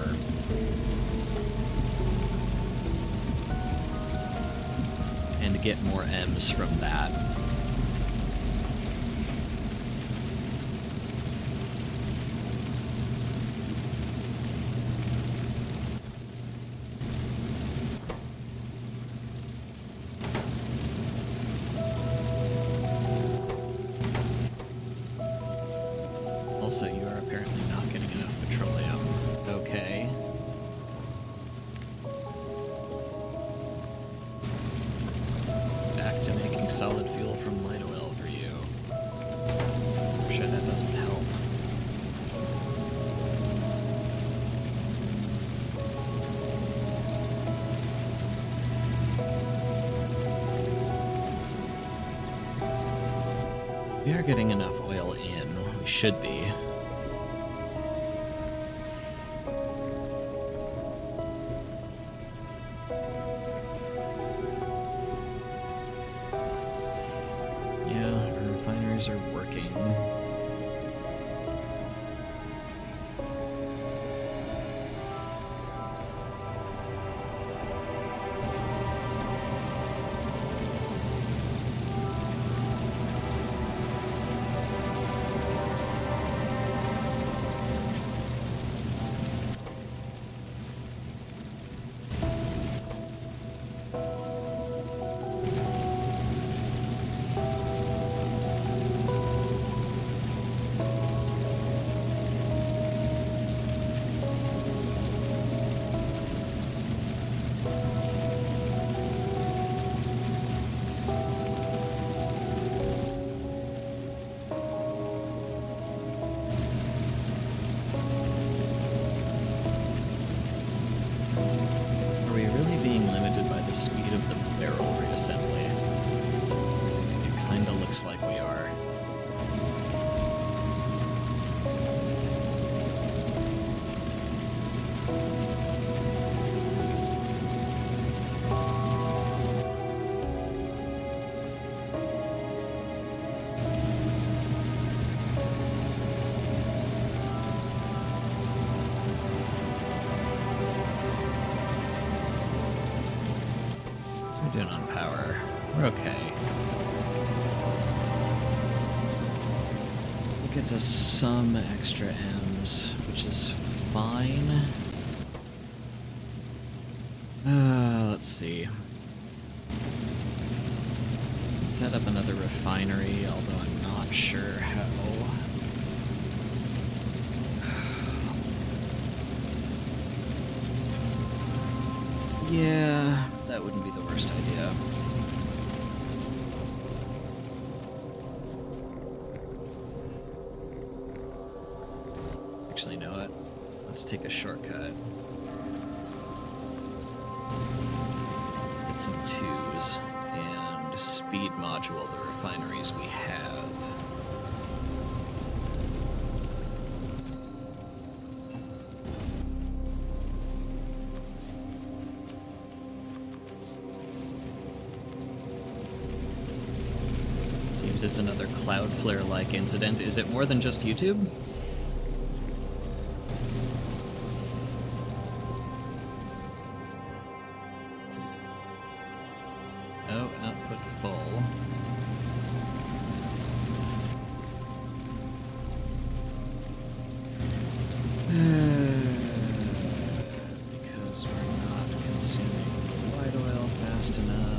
Speaker 1: Get more M's from that. Also, you are apparently not getting enough petroleum. Okay. To making solid fuel from light oil for you. I'm sure that doesn't help. We are getting enough oil in. We should be. Are working. Doing on power. We're okay. It gets us some extra M's, which is fine. Let's see. Set up another refinery, although I'm not sure how. Yeah, that wouldn't be the worst idea. Actually, you know what? Let's take a shortcut. Get some twos and speed module the refineries we have. Seems it's another Cloudflare-like incident. Is it more than just YouTube? Oh, output full. Because we're not consuming white oil fast enough.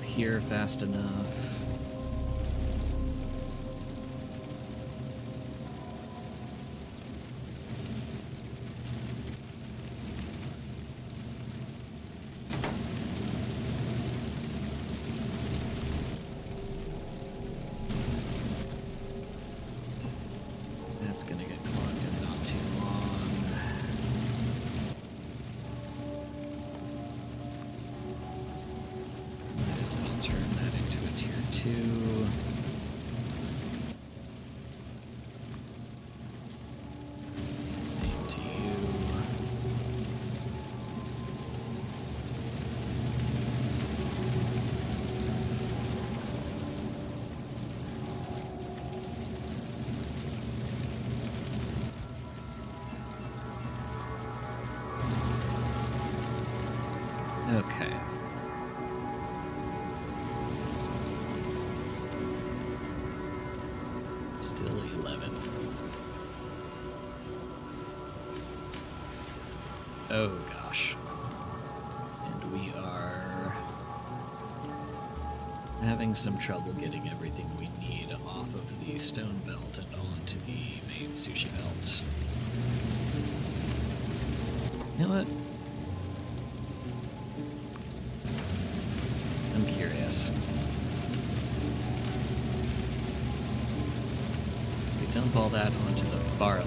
Speaker 1: Here fast enough. That's gonna get clogged in not too long. Might as well turn that into a tier 2. Same to you. Okay. Still 11. Oh gosh. And we are having some trouble getting everything we need off of the stone belt and onto the main sushi belt. You know what? I'm curious. We dump all that onto the far lane.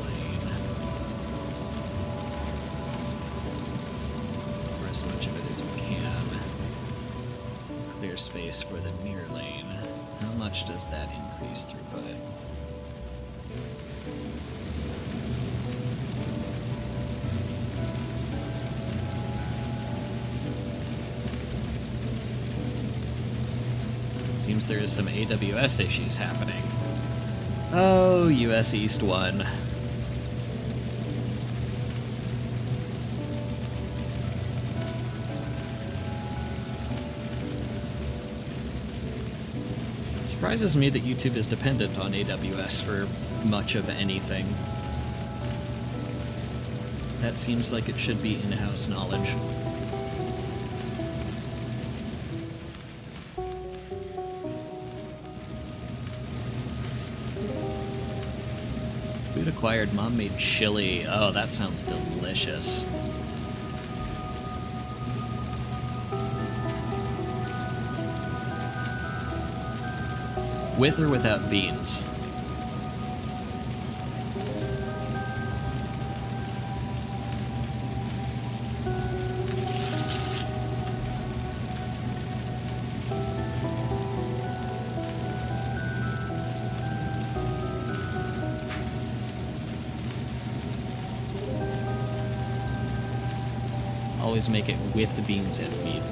Speaker 1: Or as much of it as we can. Clear space for the near lane. How much does that increase throughput? Seems there is some AWS issues happening. Oh, US East 1. It surprises me that YouTube is dependent on AWS for much of anything. That seems like it should be in-house knowledge. Food acquired, Mom made chili. Oh, that sounds delicious. With or without beans? Always make it with the beans and meat.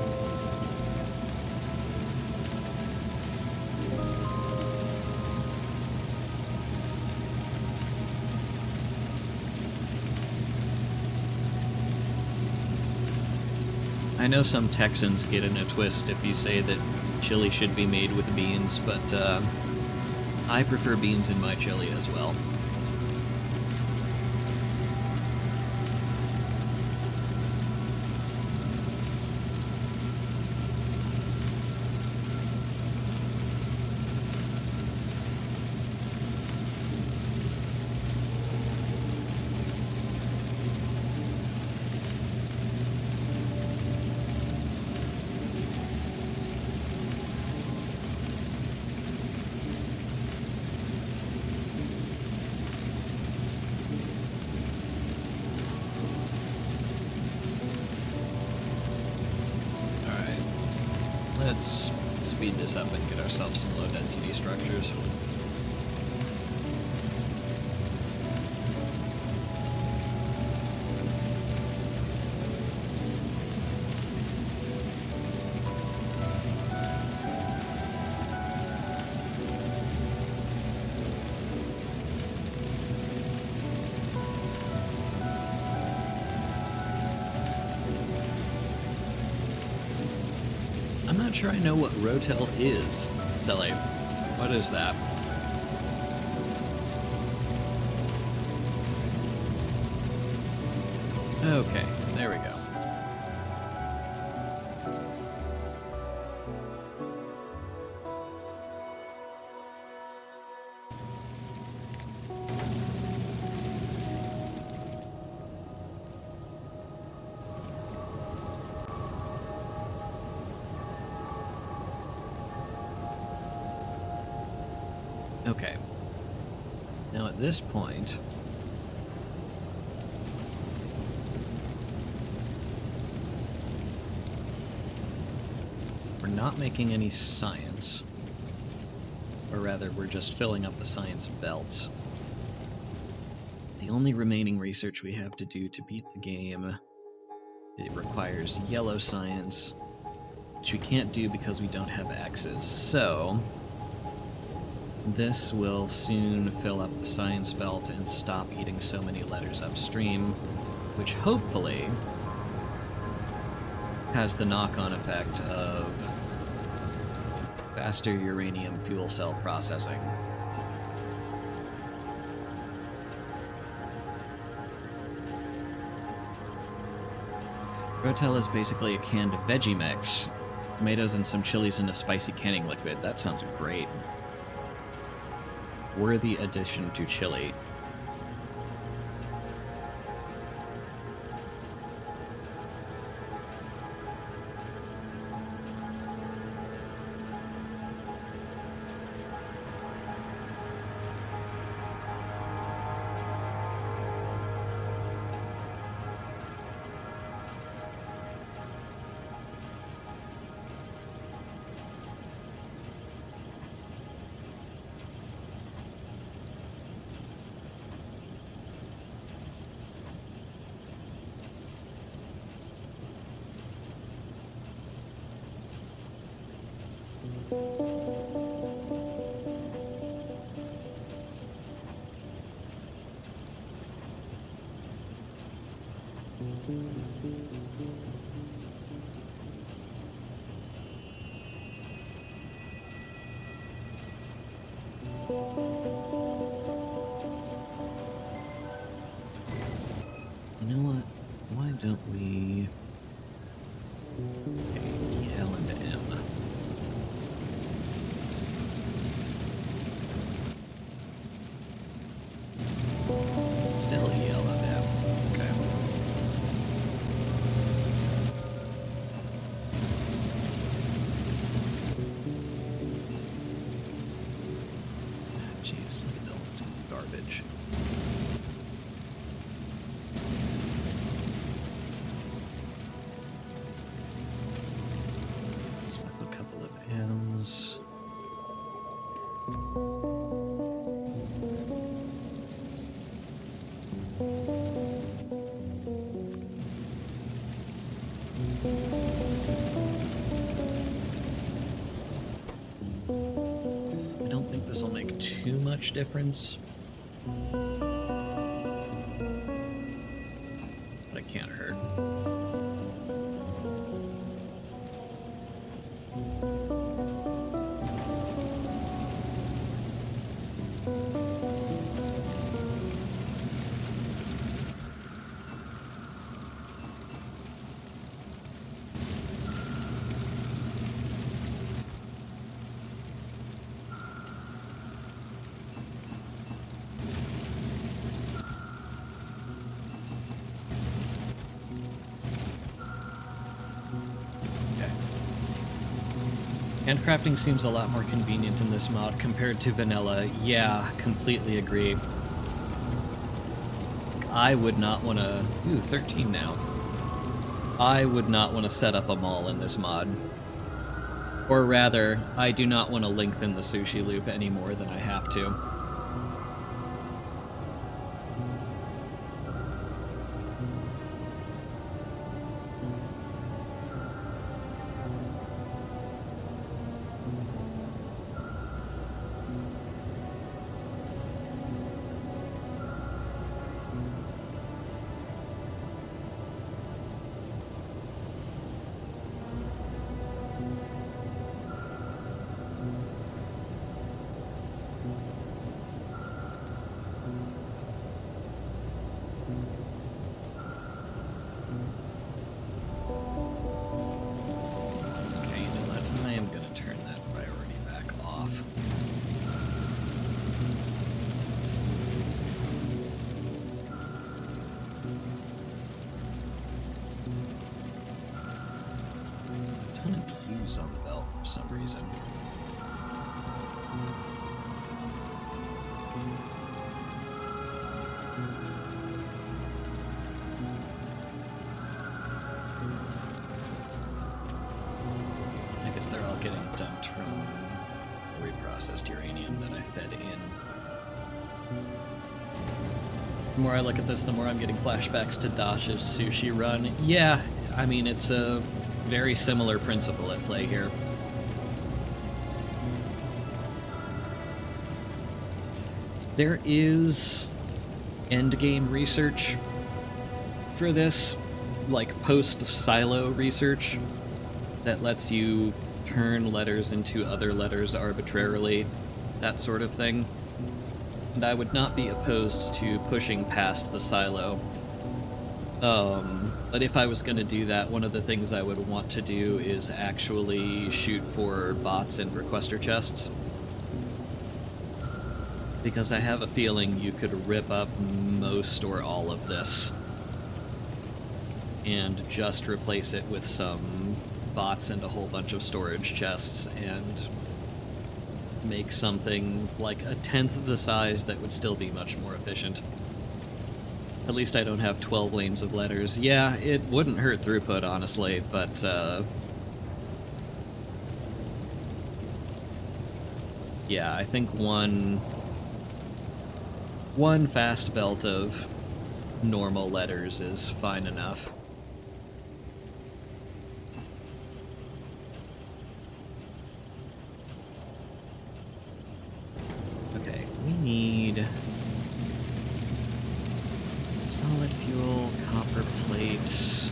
Speaker 1: I know some Texans get in a twist if you say that chili should be made with beans, but I prefer beans in my chili as well. Let's speed this up and get ourselves some low-density structures. I'm not sure I know what Rotel is. Zelly, what is that? Okay, there we go. Okay. Now at this point, we're not making any science, or rather we're just filling up the science belts. The only remaining research we have to do to beat the game, it requires yellow science, which we can't do because we don't have X's. So this will soon fill up the science belt and stop eating so many letters upstream, which hopefully has the knock-on effect of faster uranium fuel cell processing. Rotel is basically a canned veggie mix. Tomatoes and some chilies in a spicy canning liquid. That sounds great. Worthy addition to chili. You know what? Why don't we... Okay, L and M. Still EL and M. Okay. Jeez, look at all this garbage. Swap a couple of M's. I don't think this will make too much difference, but it can't hurt. Handcrafting seems a lot more convenient in this mod compared to vanilla. Yeah, completely agree. I would not want to... Ooh, 13 now. I would not want to set up a mall in this mod. Or rather, I do not want to lengthen the sushi loop any more than I have to. On the belt for some reason. I guess they're all getting dumped from reprocessed uranium that I fed in. The more I look at this, the more I'm getting flashbacks to Dash's sushi run. Yeah, I mean, it's a very similar principle at play here. There is endgame research for this, like post-silo research, that lets you turn letters into other letters arbitrarily, that sort of thing. And I would not be opposed to pushing past the silo. But if I was going to do that, one of the things I would want to do is actually shoot for bots and requester chests. Because I have a feeling you could rip up most or all of this and just replace it with some bots and a whole bunch of storage chests and make something like a tenth of the size that would still be much more efficient. At least I don't have 12 lanes of letters. Yeah, it wouldn't hurt throughput, honestly, but, yeah, I think one fast belt of normal letters is fine enough. Okay, we need solid fuel, copper plate.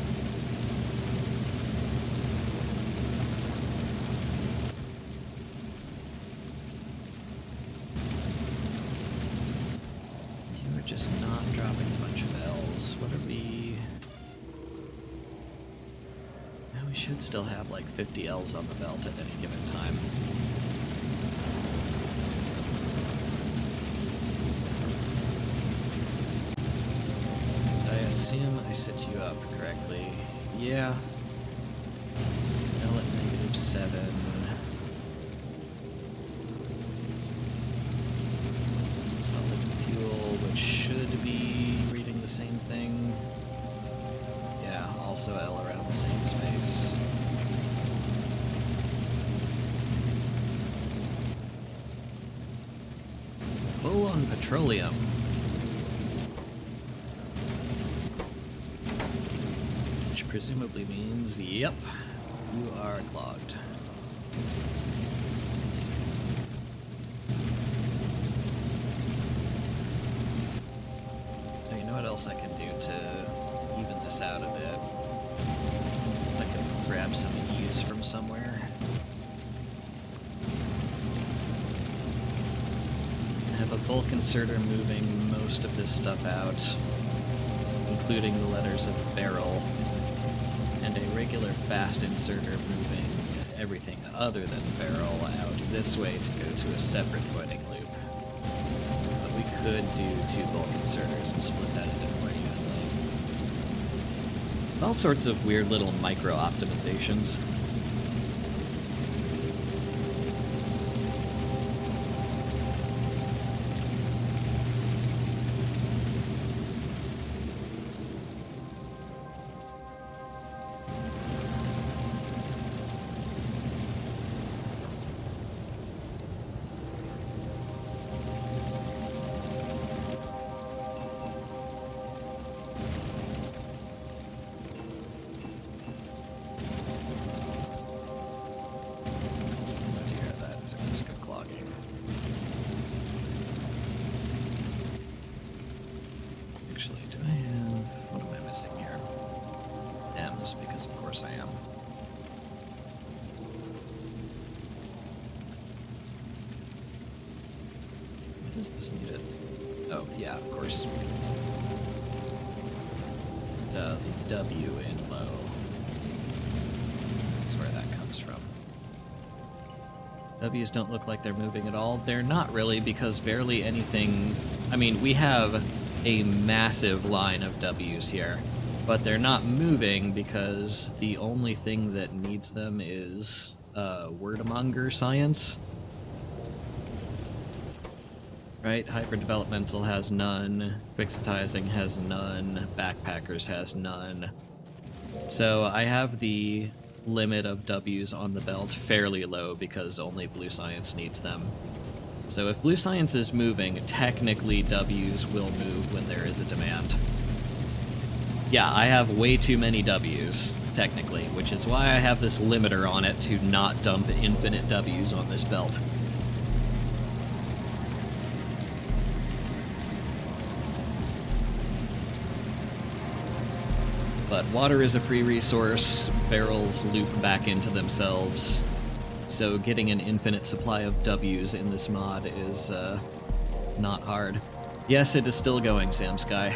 Speaker 1: You are just not dropping a bunch of L's. What are we... Now we should still have like 50 L's on the belt at any given time. I assume I set you up correctly. Yeah. L at -7. Solid fuel, which should be reading the same thing. Yeah, also L around the same space. Full on petroleum. Presumably means, yep, you are clogged. Oh, you know what else I can do to even this out a bit? I can grab some E's from somewhere. I have a bulk inserter moving most of this stuff out, including the letters of barrel. And a regular fast inserter moving everything other than barrel out this way to go to a separate pointing loop. But we could do 2 bulk inserters and split that into more evenly. All sorts of weird little micro optimizations. actually. Do I have... What am I missing here? M's, because of course I am. What does this need it? Oh, yeah, of course. The W in low. That's where that comes from. W's don't look like they're moving at all. They're not really, because barely anything... I mean, we have a massive line of W's here, but they're not moving because the only thing that needs them is wordmonger science. Right? Hyperdevelopmental has none, Quixitizing has none, Backpackers has none. So I have the limit of W's on the belt fairly low because only blue science needs them. So if blue science is moving, technically W's will move when there is a demand. Yeah, I have way too many W's, technically, which is why I have this limiter on it to not dump infinite W's on this belt. But water is a free resource, barrels loop back into themselves, so getting an infinite supply of W's in this mod is not hard. Yes, it is still going, Sam Sky.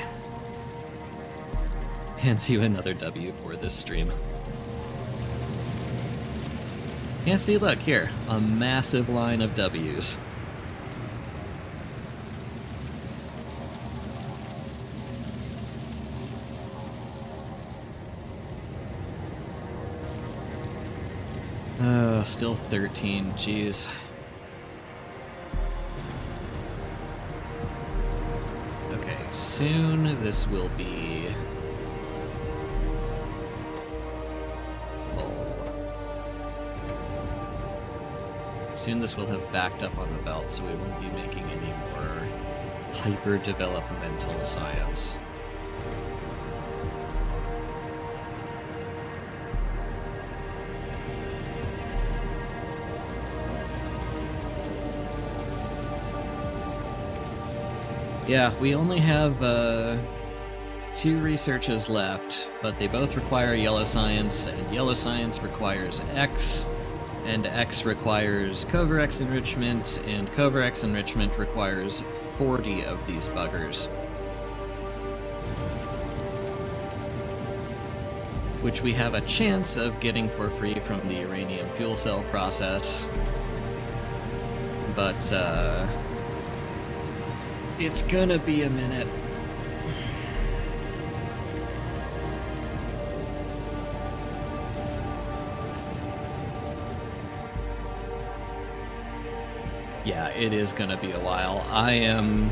Speaker 1: Hands you another W for this stream. Yeah, see, look, here, a massive line of W's. Oh, still 13, jeez. Okay, soon this will be full. Soon this will have backed up on the belt, so we won't be making any more hyper-developmental science. Yeah, we only have 2 researches left, but they both require yellow science, and yellow science requires X, and X requires Covarex enrichment, and Covarex enrichment requires 40 of these buggers. Which we have a chance of getting for free from the uranium fuel cell process, but it's gonna be a minute. Yeah, it is gonna be a while. I am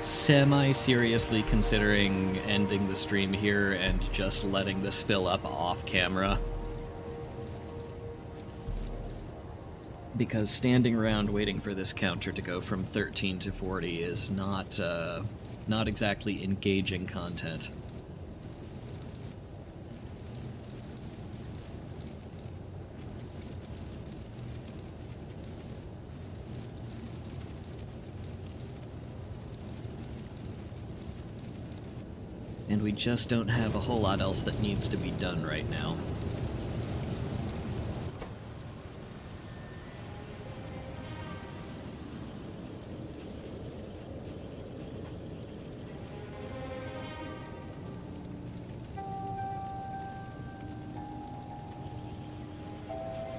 Speaker 1: semi-seriously considering ending the stream here and just letting this fill up off camera. Because standing around waiting for this counter to go from 13 to 40 is not exactly engaging content. And we just don't have a whole lot else that needs to be done right now.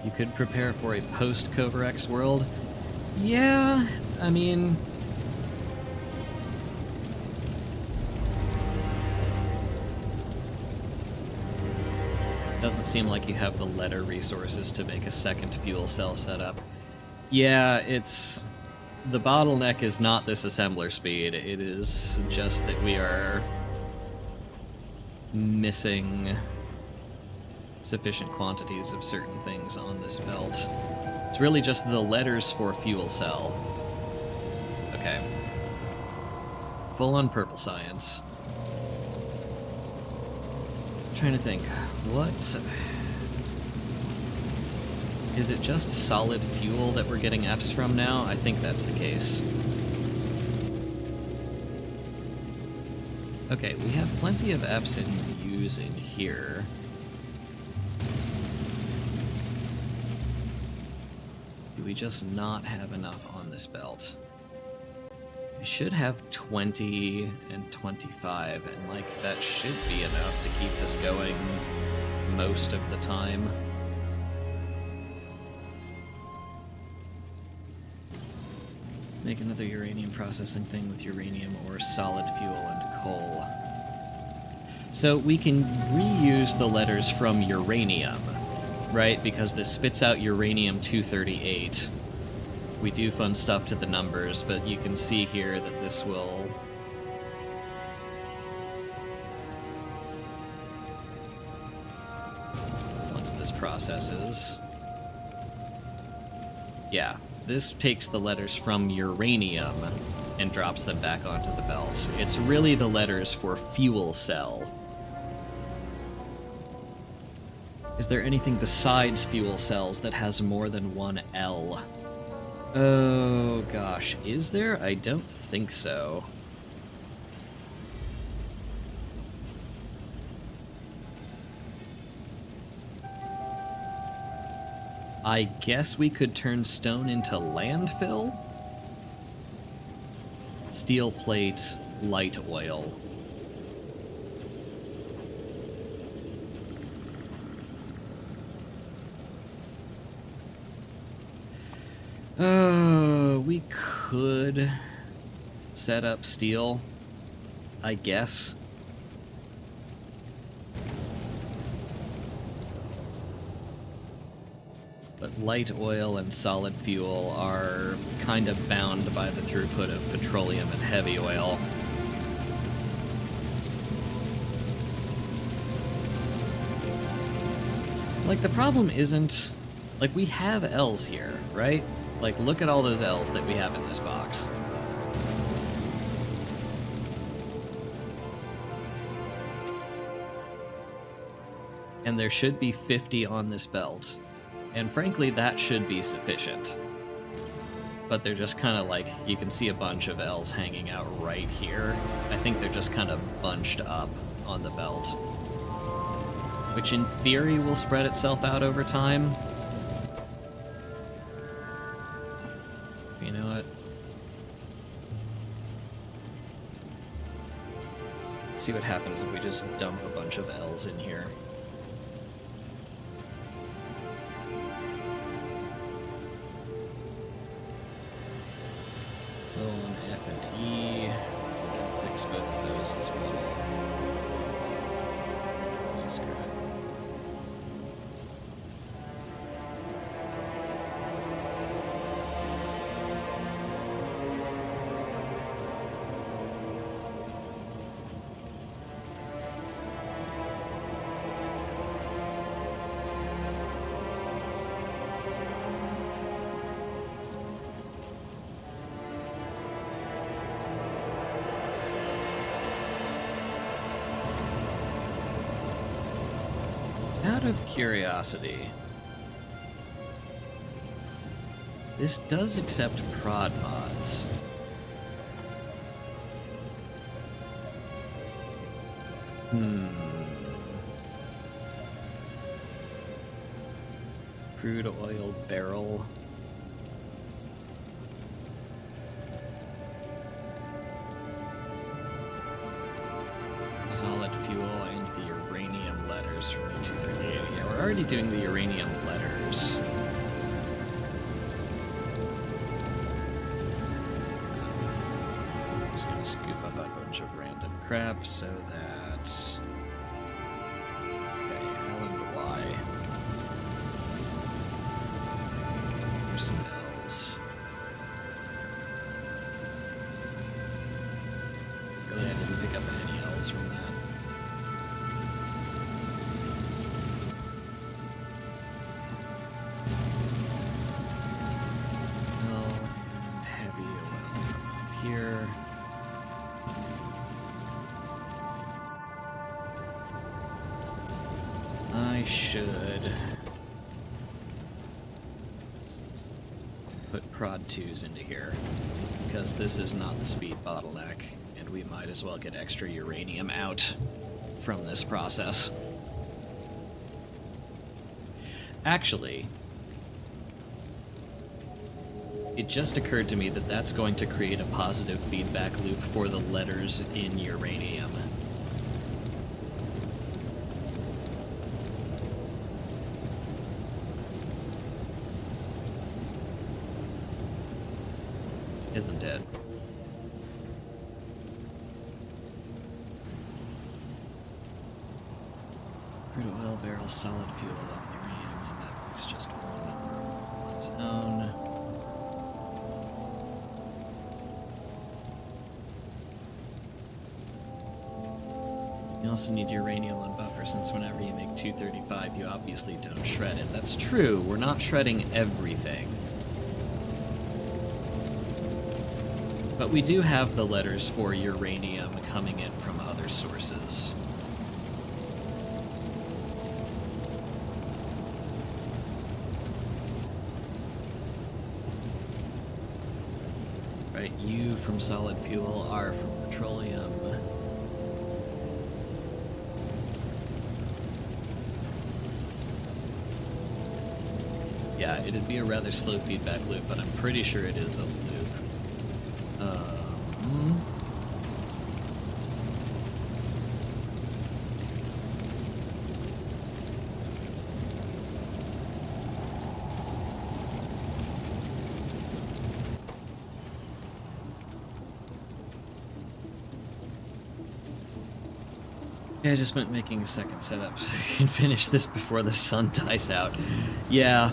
Speaker 1: You could prepare for a post-Covarex world. Yeah, I mean... Doesn't seem like you have the letter resources to make a second fuel cell setup. Yeah, it's... The bottleneck is not this assembler speed, it is just that we are missing sufficient quantities of certain things on this belt. It's really just the letters for fuel cell. Okay. Full on purple science. I'm trying to think, what... Is it just solid fuel that we're getting Fs from now? I think that's the case. Okay, we have plenty of F's and U's in here. Do we just not have enough on this belt? We should have 20 and 25, and like that should be enough to keep this going most of the time. Make another uranium processing thing with uranium or solid fuel and coal. So we can reuse the letters from uranium, right? Because this spits out uranium-238. We do fun stuff to the numbers, but you can see here that this will... once this processes... yeah. This takes the letters from uranium and drops them back onto the belt. It's really the letters for fuel cell. Is there anything besides fuel cells that has more than one L? Oh gosh, is there? I don't think so. I guess we could turn stone into landfill? Steel plate, light oil. We could set up steel, I guess. But light oil and solid fuel are kind of bound by the throughput of petroleum and heavy oil. Like, the problem isn't... like, we have L's here, right? Like, look at all those L's that we have in this box. And there should be 50 on this belt. And frankly, that should be sufficient. But they're just kind of like, you can see a bunch of L's hanging out right here. I think they're just kind of bunched up on the belt. Which in theory will spread itself out over time. You know what? Let's see what happens if we just dump a bunch of L's in here. O and F and E. We can fix both of those as well. That's good. Out of curiosity, this does accept prod mods. Crude oil barrel. Solid fuel and the uranium letters from the 238. Yeah, we're already doing the uranium letters. I'm just gonna scoop up a bunch of random crap so that... okay, L and Y. Here's some L's. Really, I didn't pick up any L's from that. Here. I should put prod 2s into here, because this is not the speed bottleneck, and we might as well get extra uranium out from this process. Actually, it just occurred to me that that's going to create a positive feedback loop for the letters in uranium. Isn't it? Crude oil barrel, solid fuel, uranium, and that makes just one on its own. You also need uranium on buffer, since whenever you make 235, you obviously don't shred it. That's true, we're not shredding everything. But we do have the letters for uranium coming in from other sources. Right, U from solid fuel, R from petroleum. Yeah, it'd be a rather slow feedback loop, but I'm pretty sure it is a loop. Yeah, I just meant making a second setup so you can finish this before the sun dies out. Yeah.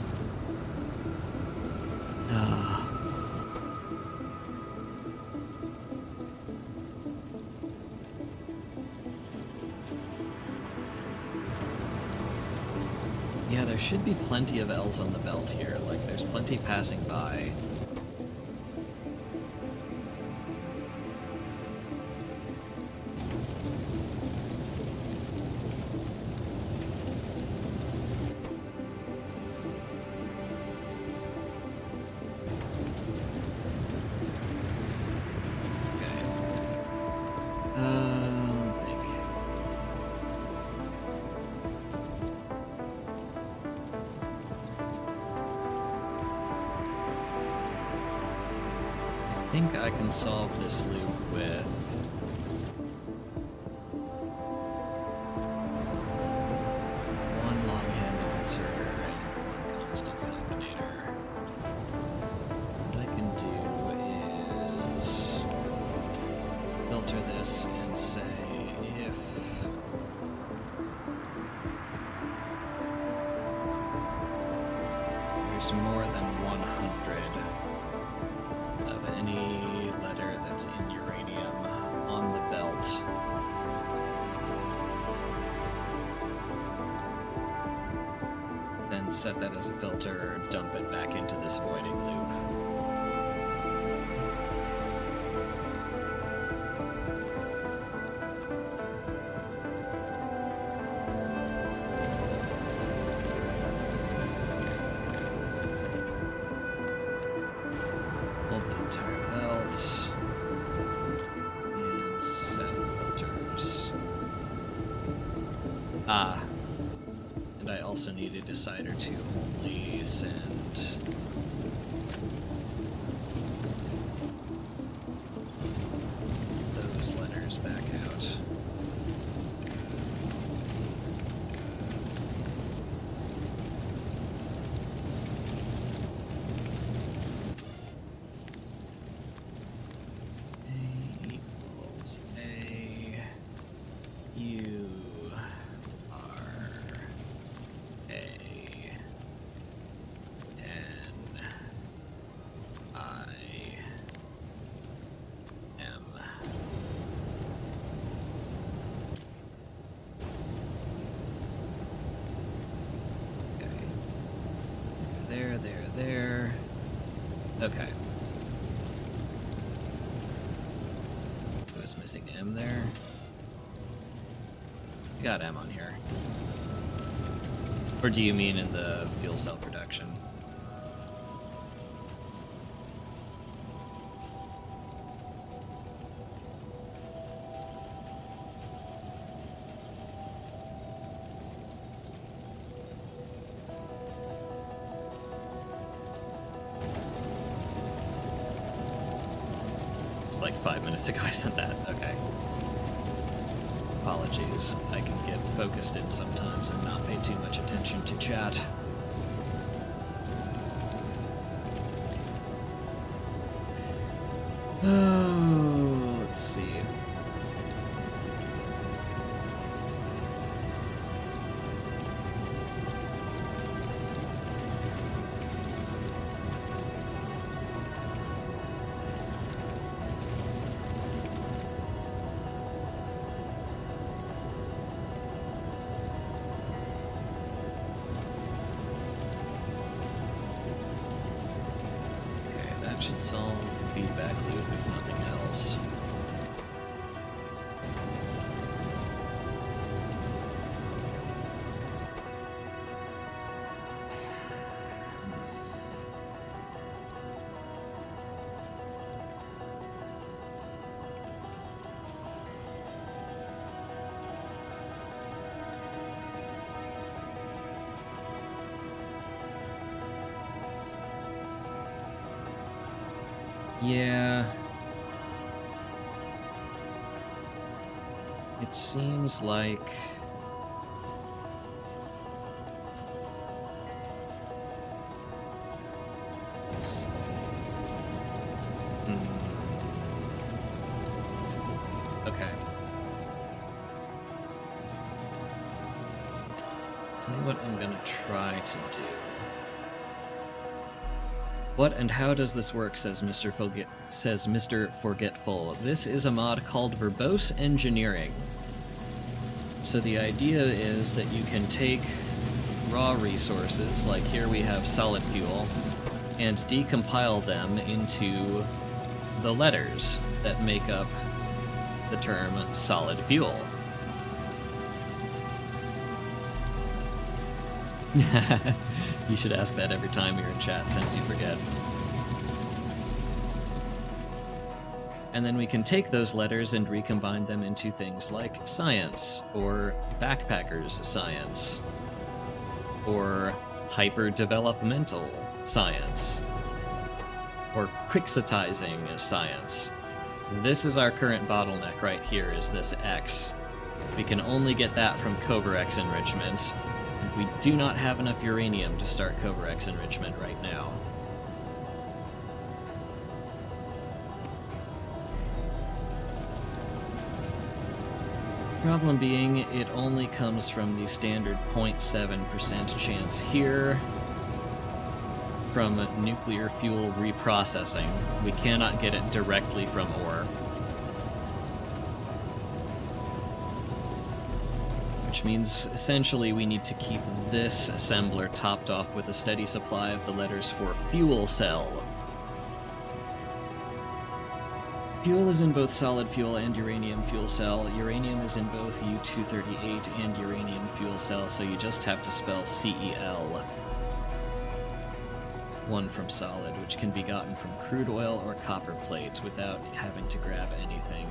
Speaker 1: Yeah, there should be plenty of L's on the belt here. Like, there's plenty passing by. I think I can solve this loop with one long-handed inserter and one constant combinator. What I can do is filter this and say if there's more than 100 of any letter that's in uranium on the belt, then set that as a filter or dump it back into this voiding loop. And I also need a decider to only send those letters back out. A equals A, U, there. Okay. I was missing M there. We got M on here. Or do you mean in the fuel cell production? was like 5 minutes ago I sent that. Okay. Apologies. I can get focused in sometimes and not pay too much attention to chat. Oh, let's see. Should solve the feedback loop if nothing else. Yeah. It seems like... Okay. Tell you what I'm gonna try to do. What and how does this work, says Mr. Forgetful. This is a mod called Verbose Engineering. So the idea is that you can take raw resources, like here we have solid fuel, and decompile them into the letters that make up the term solid fuel. You should ask that every time you're in chat, since you forget. And then we can take those letters and recombine them into things like science, or backpackers science, or hyper-developmental science, or quixotizing science. This is our current bottleneck right here, is this X. We can only get that from Cobra-X enrichment. We do not have enough uranium to start Cobra-X enrichment right now. Problem being, it only comes from the standard 0.7% chance here from nuclear fuel reprocessing. We cannot get it directly from ore. Which means, essentially, we need to keep this assembler topped off with a steady supply of the letters for fuel cell. Fuel is in both solid fuel and uranium fuel cell. Uranium is in both U-238 and uranium fuel cell, so you just have to spell CEL. One from solid, which can be gotten from crude oil or copper plates without having to grab anything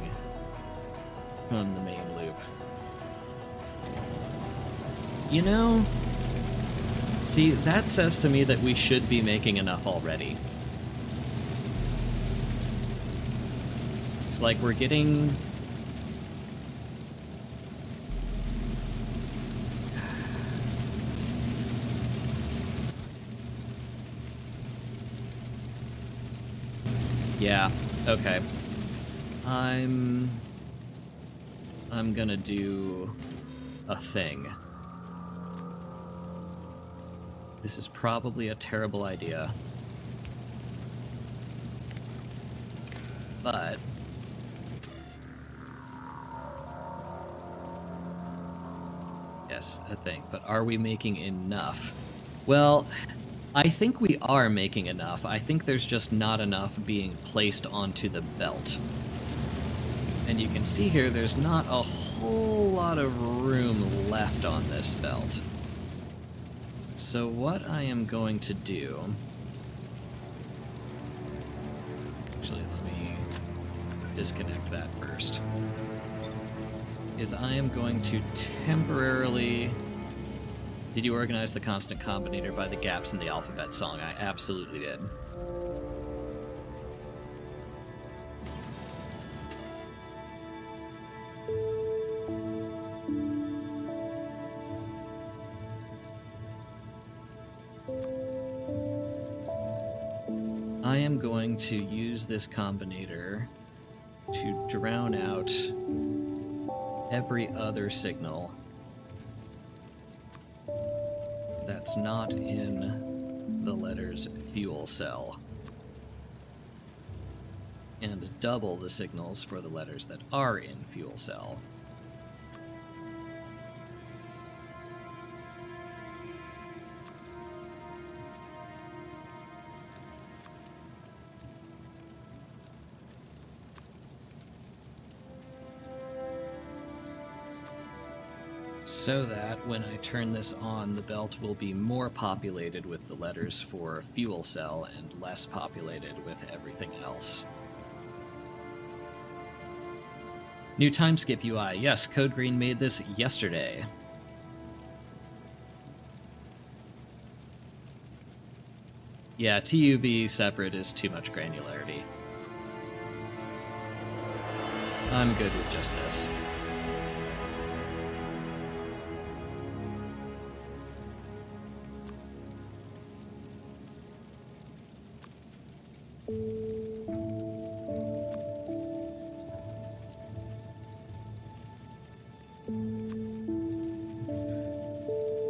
Speaker 1: from the main loop. You know, see, that says to me that we should be making enough already. It's like we're getting... Yeah, okay. I'm gonna do a thing. This is probably a terrible idea. But... yes, a thing. But are we making enough? Well, I think we are making enough. I think there's just not enough being placed onto the belt. And you can see here there's not a whole lot of room left on this belt. So what I am going to do... actually, let me disconnect that first. Is I am going to temporarily... Did you organize the constant combinator by the gaps in the alphabet song? I absolutely did. I am going to use this combinator to drown out every other signal that's not in the letters fuel cell, and double the signals for the letters that are in fuel cell. So that when I turn this on, the belt will be more populated with the letters for fuel cell and less populated with everything else. New timeskip UI. Yes, Code Green made this yesterday. Yeah, TUV separate is too much granularity. I'm good with just this.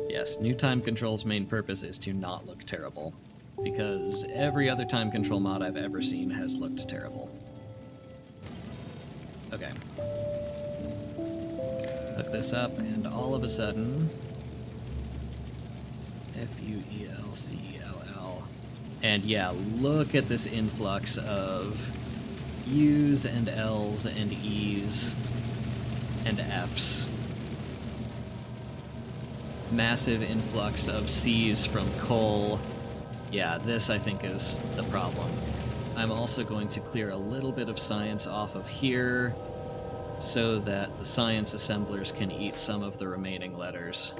Speaker 1: Yes, new time control's main purpose is to not look terrible, because every other time control mod I've ever seen has looked terrible. Okay. Hook this up, and all of a sudden... F-U-E-L-C-E-L-L. And yeah, look at this influx of U's and L's and E's and F's. Massive influx of C's from coal. Yeah, this I think is the problem. I'm also going to clear a little bit of science off of here so that the science assemblers can eat some of the remaining letters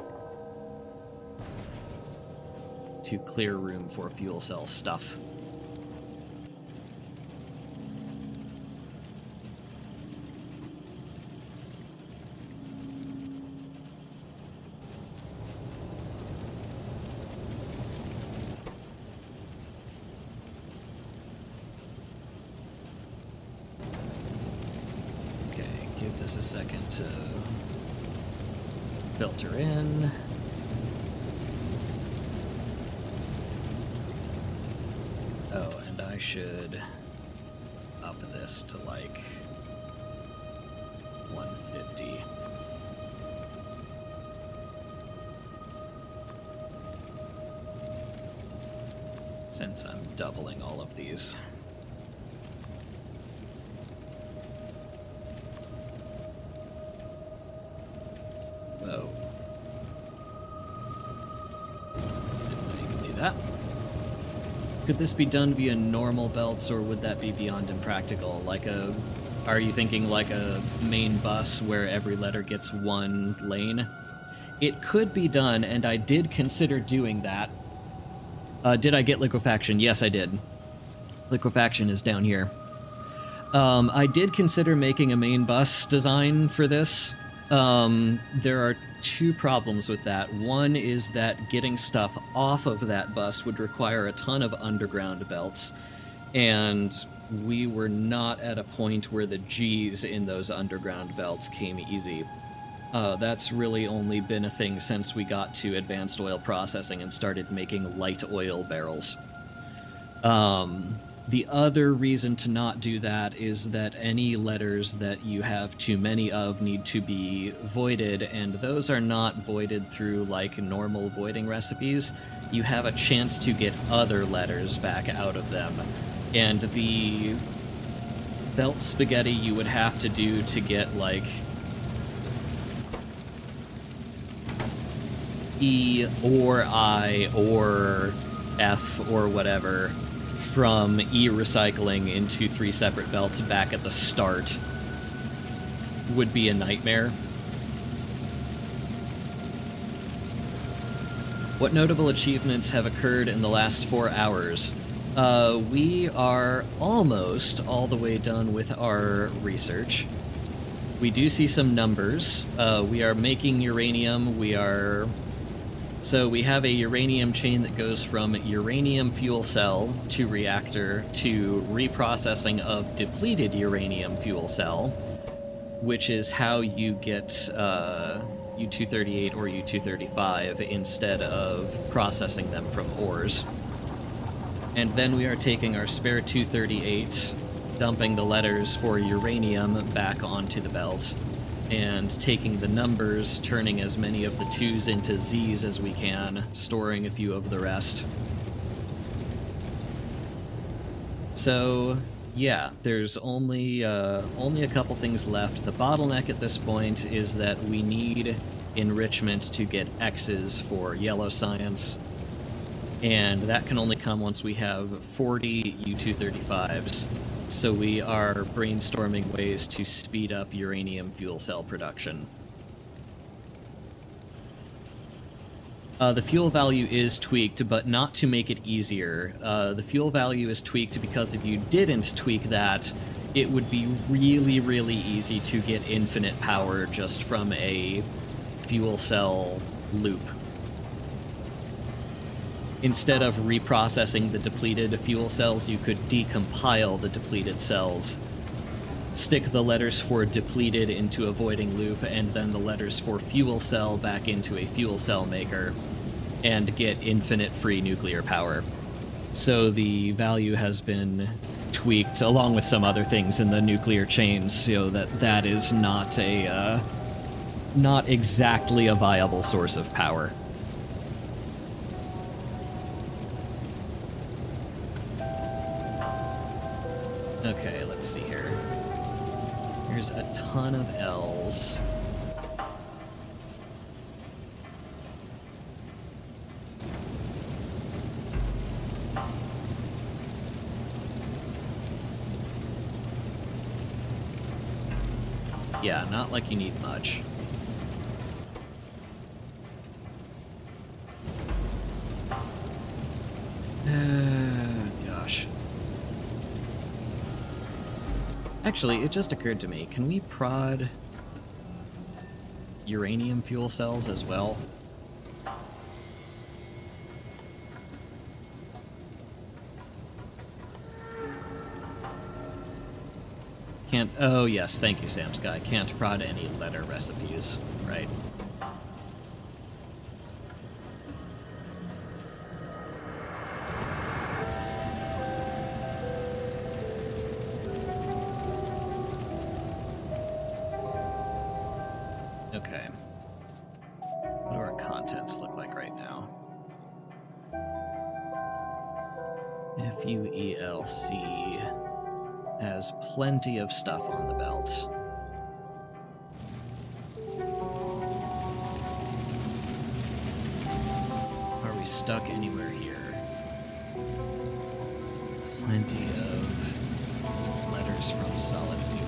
Speaker 1: to clear room for fuel cell stuff. A second to filter in. Oh, and I should up this to like 150. Since I'm doubling all of these. Oh. Didn't know you could do that. Could this be done via normal belts, or would that be beyond impractical? Are you thinking like a main bus where every letter gets one lane? It could be done, and I did consider doing that. Did I get liquefaction? Yes, I did. Liquefaction is down here. I did consider making a main bus design for this. There are two problems with that. One is that getting stuff off of that bus would require a ton of underground belts, and we were not at a point where the G's in those underground belts came easy. That's really only been a thing since we got to advanced oil processing and started making light oil barrels. The other reason to not do that is that any letters that you have too many of need to be voided, and those are not voided through like normal voiding recipes. You have a chance to get other letters back out of them. And the belt spaghetti you would have to do to get like E or I or F or whatever from e-recycling into 3 separate belts back at the start would be a nightmare. What notable achievements have occurred in the last 4 hours? We are almost all the way done with our research. We do see some numbers. We are making uranium. We are So we have a uranium chain that goes from uranium fuel cell to reactor to reprocessing of depleted uranium fuel cell, which is how you get U-238 or U-235 instead of processing them from ores. And then we are taking our spare 238, dumping the letters for uranium back onto the belt, and taking the numbers, turning as many of the 2s into Z's as we can, storing a few of the rest. So, yeah, there's only a couple things left. The bottleneck at this point is that we need enrichment to get X's for yellow science, and that can only come once we have 40 U-235s. So we are brainstorming ways to speed up uranium fuel cell production. The fuel value is tweaked, but not to make it easier. The fuel value is tweaked because if you didn't tweak that, it would be really, really easy to get infinite power just from a fuel cell loop. Instead of reprocessing the depleted fuel cells, you could decompile the depleted cells, stick the letters for depleted into a voiding loop, and then the letters for fuel cell back into a fuel cell maker, and get infinite free nuclear power. So the value has been tweaked, along with some other things in the nuclear chains, so that is not exactly a viable source of power. Okay, let's see here. Here's a ton of L's. Yeah, not like you need much. Gosh. Actually, it just occurred to me, can we prod uranium fuel cells as well? Can't... Oh, yes, thank you, Sam Sky. Can't prod any letter recipes. Right. Okay. What do our contents look like right now? FUELC has plenty of stuff on the belt. Are we stuck anywhere here? Plenty of letters from solid fuel.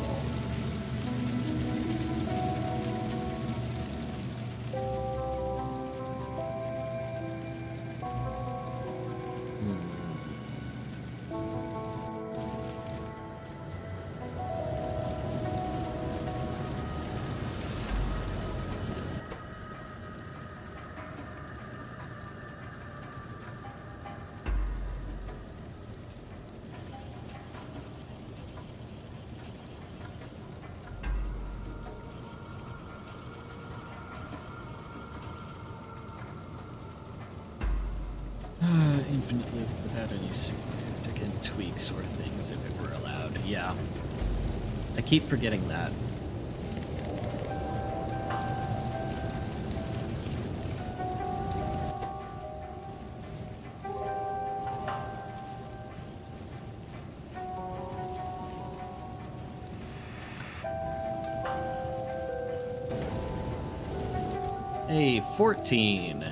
Speaker 1: Infinitely without any significant tweaks or things if it were allowed. Yeah. I keep forgetting that. Hey, 14.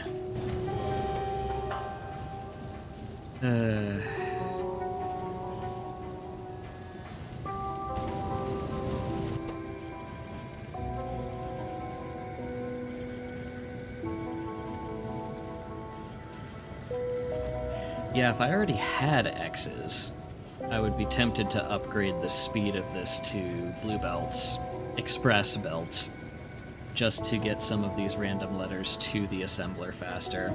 Speaker 1: Yeah, if I already had X's, I would be tempted to upgrade the speed of this to blue belts, express belts, just to get some of these random letters to the assembler faster.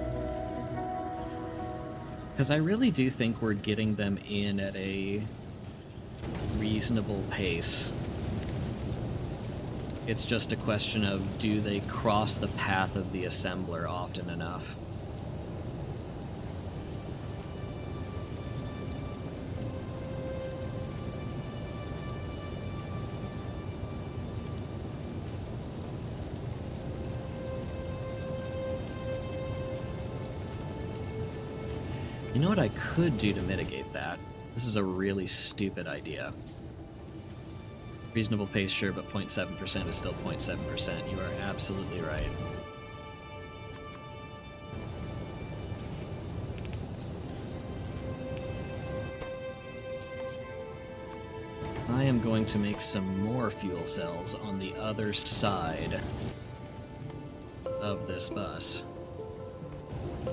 Speaker 1: Because I really do think we're getting them in at a reasonable pace. It's just a question of, do they cross the path of the assembler often enough? You know what I could do to mitigate that? This is a really stupid idea. Reasonable pace, sure, but 0.7% is still 0.7%. You are absolutely right. I am going to make some more fuel cells on the other side of this bus.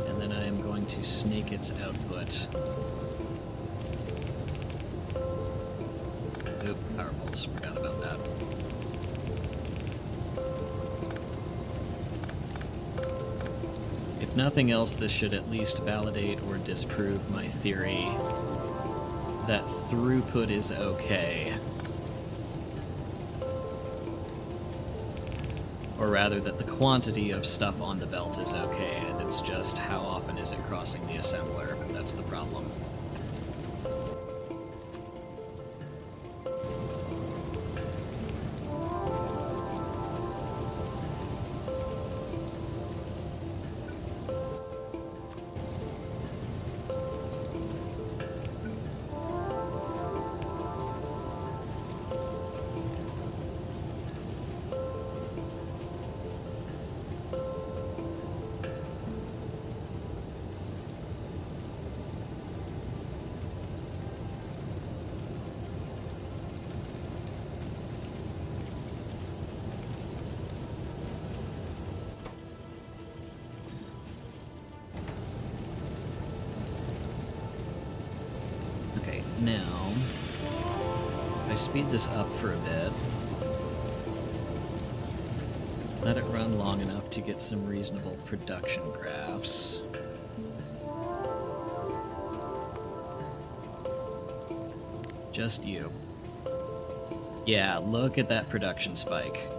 Speaker 1: And then I am going to snake its output. Oop, power poles, forgot about that. If nothing else, this should at least validate or disprove my theory that throughput is okay. Or rather, that the quantity of stuff on the belt is okay, and it's just how often is it crossing the assembler. That's the problem. Now, if I speed this up for a bit, let it run long enough to get some reasonable production graphs. Just you. Yeah, look at that production spike.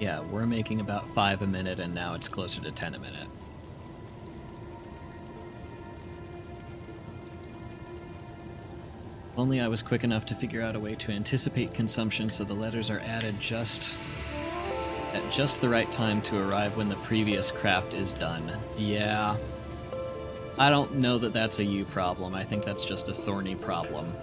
Speaker 1: Yeah, we're making about 5 a minute, and now it's closer to 10 a minute. If only I was quick enough to figure out a way to anticipate consumption so the letters are added at just the right time to arrive when the previous craft is done. Yeah. I don't know that that's a you problem. I think that's just a thorny problem.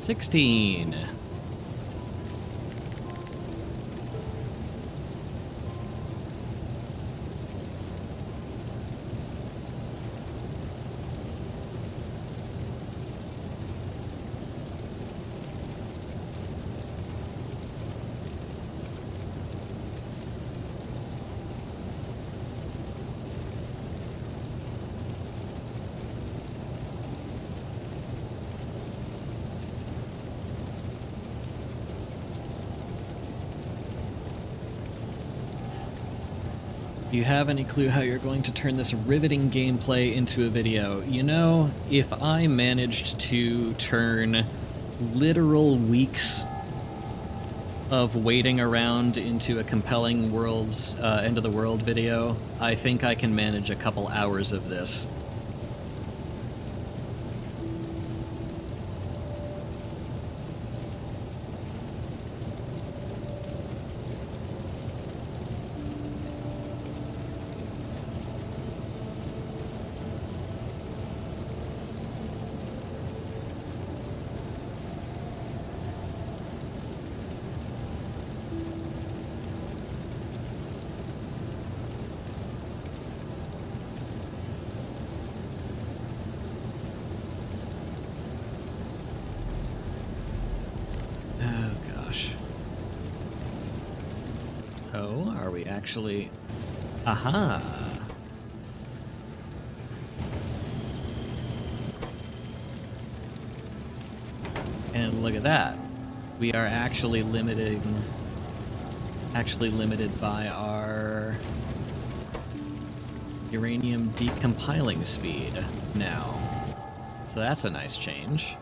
Speaker 1: $16. Do you have any clue how you're going to turn this riveting gameplay into a video? You know, if I managed to turn literal weeks of waiting around into a compelling world's end of the world video, I think I can manage a couple hours of this. Oh, are we actually... Aha! And look at that. We are actually limited by our uranium decompiling speed now. So that's a nice change.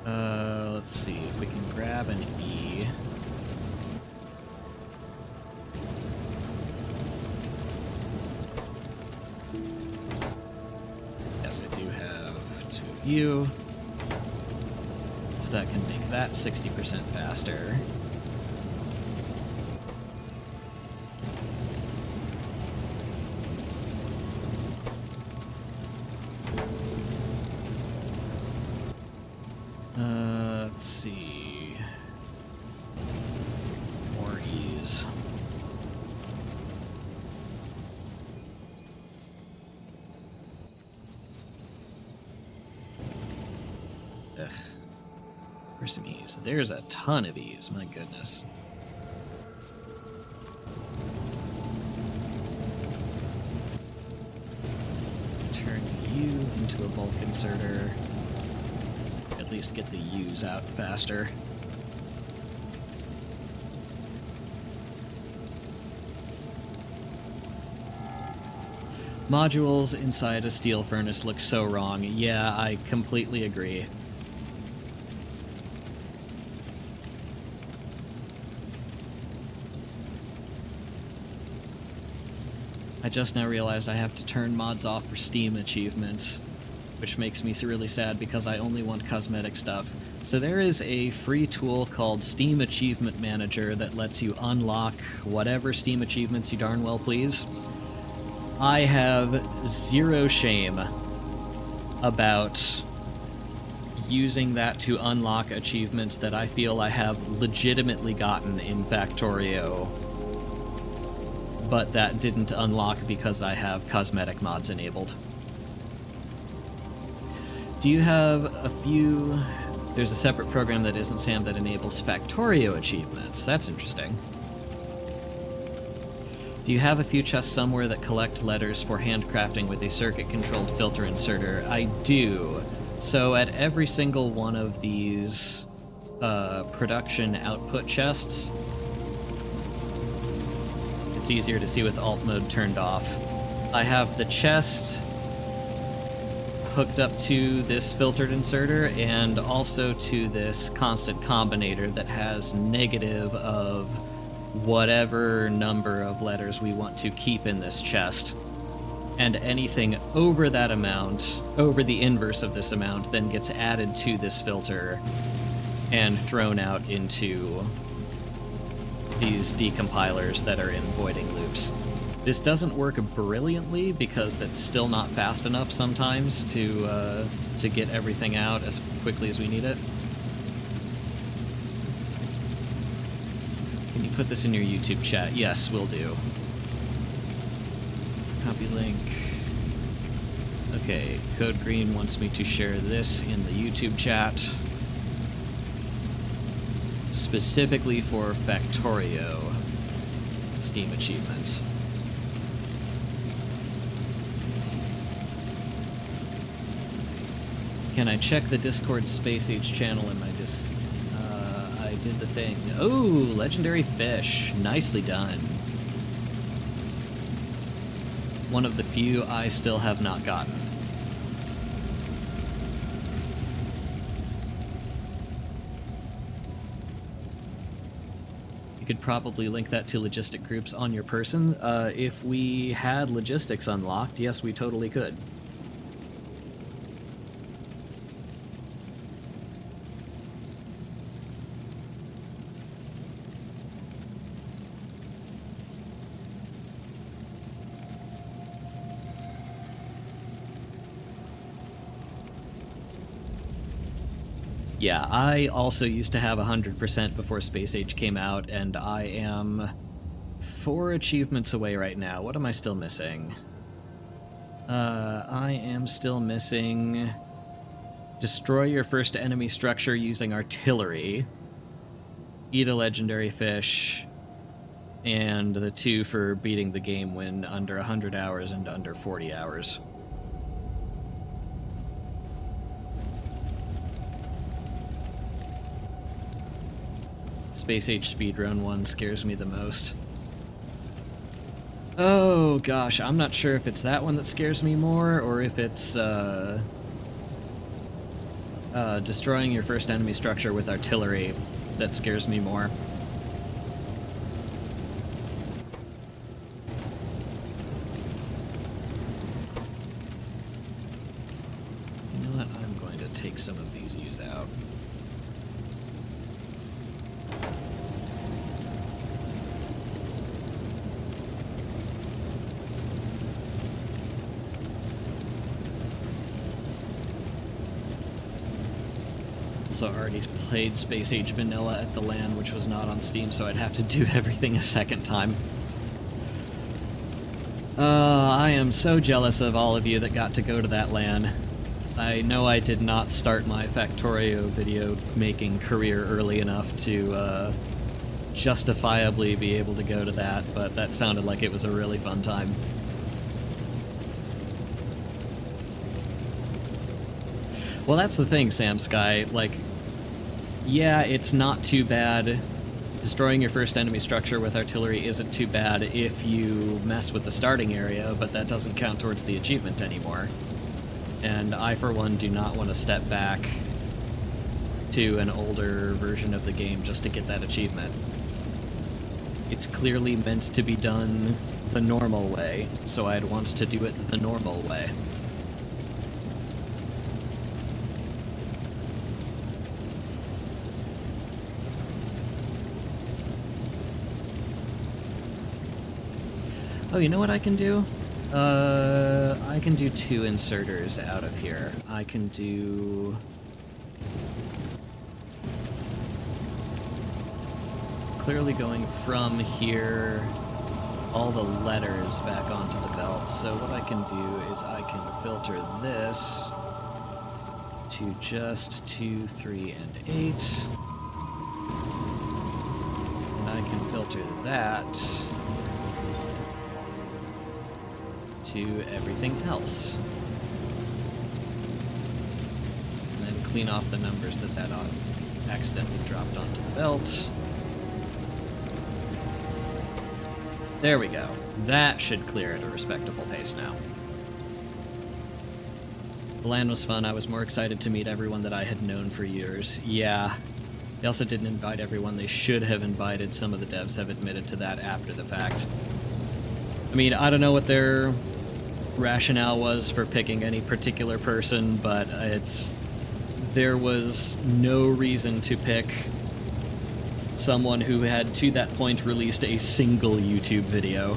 Speaker 1: Let's see if we can grab an E. Yes, I do have 2 of you. So that can make that 60% faster. Let's see. More E's. Ugh. Where's some E's? There's a ton of E's, my goodness. Turn you into a bulk inserter. At least get the U's out faster. Modules inside a steel furnace look so wrong. Yeah, I completely agree. I just now realized I have to turn mods off for Steam achievements, which makes me really sad because I only want cosmetic stuff. So there is a free tool called Steam Achievement Manager that lets you unlock whatever Steam achievements you darn well please. I have zero shame about using that to unlock achievements that I feel I have legitimately gotten in Factorio, but that didn't unlock because I have cosmetic mods enabled. Do you have a few... There's a separate program that isn't SAM that enables Factorio achievements. That's interesting. Do you have a few chests somewhere that collect letters for handcrafting with a circuit-controlled filter inserter? I do. So at every single one of these production output chests, it's easier to see with alt mode turned off. I have the chest hooked up to this filtered inserter and also to this constant combinator that has negative of whatever number of letters we want to keep in this chest. And anything over that amount, over the inverse of this amount, then gets added to this filter and thrown out into these decompilers that are in voiding loops. This doesn't work brilliantly because that's still not fast enough sometimes to get everything out as quickly as we need it. Can you put this in your YouTube chat? Yes, will do. Copy link. Okay, Code Green wants me to share this in the YouTube chat. Specifically for Factorio Steam achievements. Can I check the Discord Space Age channel in my I did the thing. Oh, legendary fish. Nicely done. One of the few I still have not gotten. You could probably link that to logistic groups on your person. If we had logistics unlocked, yes, we totally could. Yeah, I also used to have 100% before Space Age came out, and I am 4 achievements away right now. What am I still missing? I am still missing destroy your first enemy structure using artillery, eat a legendary fish, and the 2 for beating the game when under 100 hours and under 40 hours. Space Age speedrun one scares me the most. Oh gosh, I'm not sure if it's that one that scares me more, or if it's destroying your first enemy structure with artillery that scares me more. You know what? I'm going to take some of these U's out. Also already played Space Age Vanilla at the LAN, which was not on Steam, so I'd have to do everything a second time. I am so jealous of all of you that got to go to that LAN. I know I did not start my Factorio video making career early enough to justifiably be able to go to that, but that sounded like it was a really fun time. Well, that's the thing, Sam Sky. Like, yeah, it's not too bad. Destroying your first enemy structure with artillery isn't too bad if you mess with the starting area, but that doesn't count towards the achievement anymore. And I, for one, do not want to step back to an older version of the game just to get that achievement. It's clearly meant to be done the normal way, so I'd want to do it the normal way. Oh, you know what I can do? I can do 2 inserters out of here. I can do... Clearly going from here, all the letters back onto the belt. So what I can do is I can filter this to just 2, 3, and 8. And I can filter that to everything else. And then clean off the numbers that accidentally dropped onto the belt. There we go. That should clear at a respectable pace now. The LAN was fun. I was more excited to meet everyone that I had known for years. Yeah. They also didn't invite everyone they should have invited. Some of the devs have admitted to that after the fact. I mean, I don't know what their rationale was for picking any particular person, but there was no reason to pick someone who had, to that point, released a single YouTube video.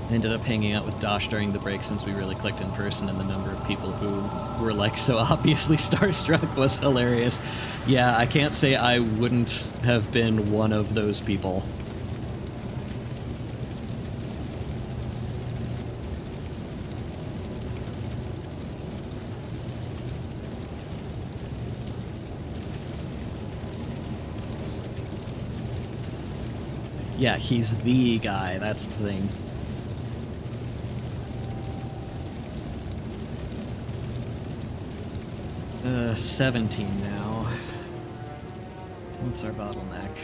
Speaker 1: I ended up hanging out with Dosh during the break since we really clicked in person, and the number of people who were, like, so obviously starstruck was hilarious. Yeah, I can't say I wouldn't have been one of those people. Yeah, he's the guy, that's the thing. Uh, 17 now. What's our bottleneck?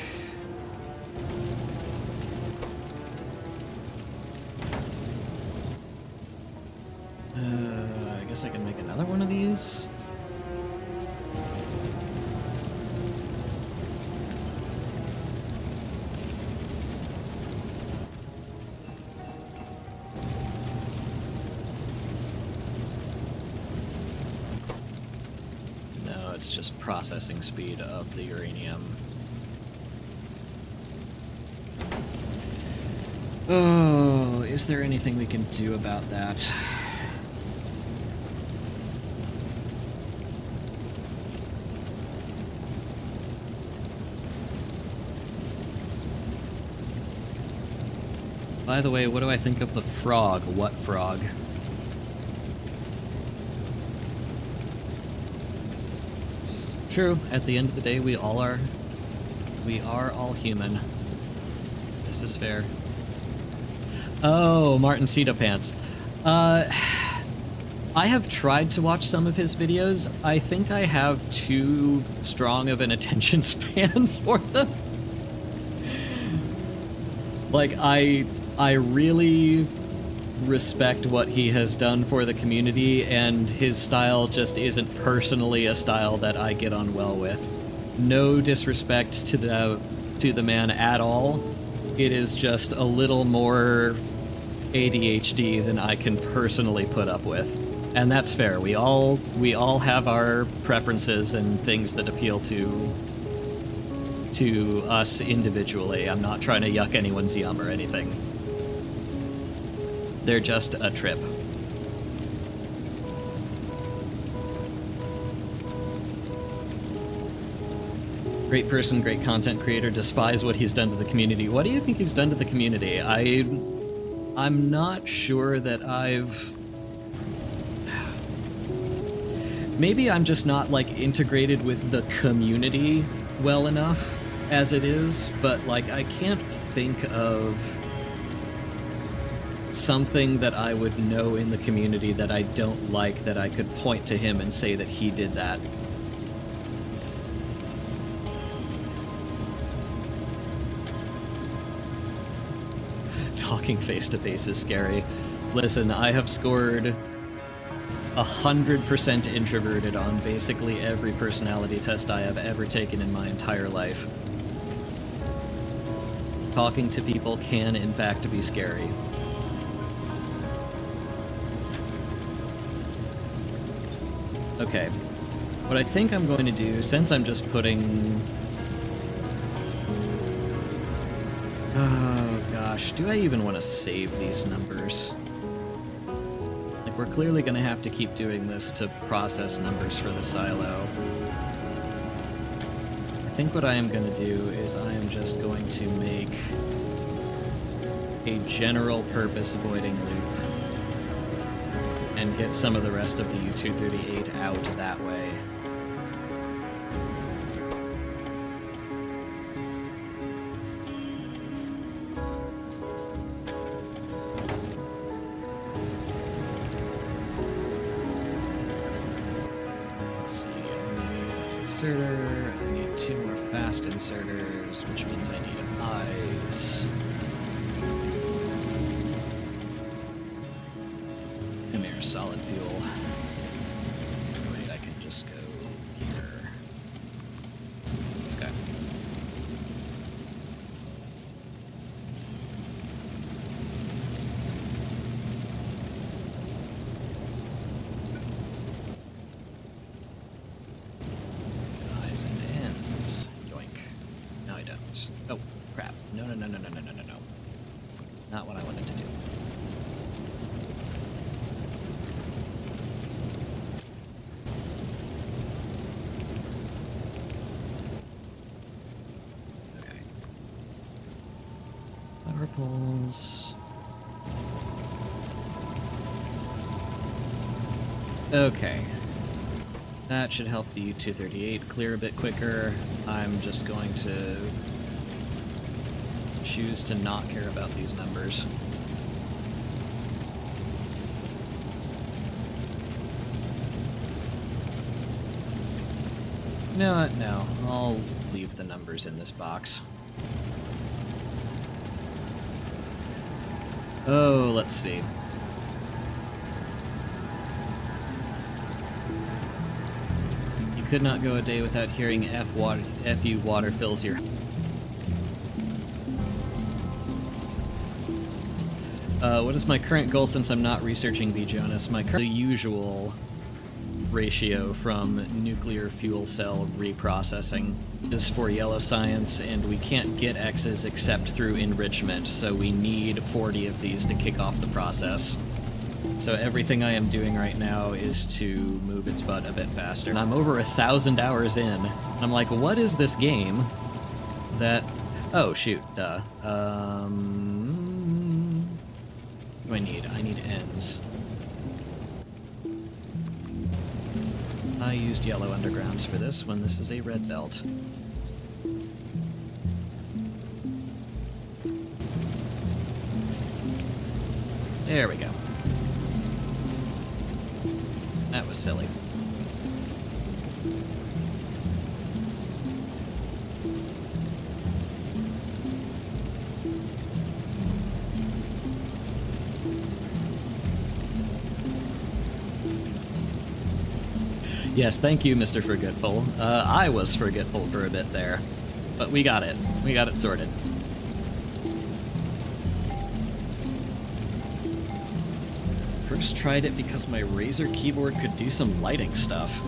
Speaker 1: I guess I can make another one of these? No, it's just processing speed of the uranium. Oh, is there anything we can do about that? By the way, what do I think of the frog? What frog? True, at the end of the day, we are all human. This is fair. Oh, Martin Cito Pants. I have tried to watch some of his videos. I think I have too strong of an attention span for them. Like, I really respect what he has done for the community, and his style just isn't personally a style that I get on well with. No disrespect to the man at all. It is just a little more ADHD than I can personally put up with. And that's fair. We all have our preferences and things that appeal to us individually. I'm not trying to yuck anyone's yum or anything. They're just a trip. Great person, great content creator, despise what he's done to the community. What do you think he's done to the community? I'm not sure that I've... Maybe I'm just not, like, integrated with the community well enough as it is, but, like, I can't think of something that I would know in the community that I don't like that I could point to him and say that he did that. Talking face-to-face is scary. Listen, I have scored 100% introverted on basically every personality test I have ever taken in my entire life. Talking to people can, in fact, be scary. Okay. What I think I'm going to do, since I'm just putting... Oh, gosh. Do I even want to save these numbers? Like, we're clearly going to have to keep doing this to process numbers for the silo. I think what I am going to do is I am just going to make a general purpose voiding loop and get some of the rest of the U-238 out that way. Let's see, I need an inserter, I need 2 more fast inserters, which means I need eyes. Come here, solid fuel. Wait, I can just go here. Okay. Eyes and ends. Yoink. No, I don't. Oh, crap. No. Not what I wanted to do. Ripples. Okay. That should help the U-238 clear a bit quicker. I'm just going to choose to not care about these numbers. You know what? No. I'll leave the numbers in this box. Oh, let's see. You could not go a day without hearing FU water fills your... what is my current goal since I'm not researching V. Jonas? My current usual ratio from nuclear fuel cell reprocessing is for yellow science, and we can't get X's except through enrichment, so we need 40 of these to kick off the process. So everything I am doing right now is to move its butt a bit faster. And I'm over 1,000 hours in. I'm like, what is this game that... Oh, shoot, duh. What do I need? I need ends. I used yellow undergrounds for this when this is a red belt. There we go. That was silly. Yes, thank you, Mr. Forgetful. I was forgetful for a bit there, but we got it. We got it sorted. First tried it because my Razer keyboard could do some lighting stuff.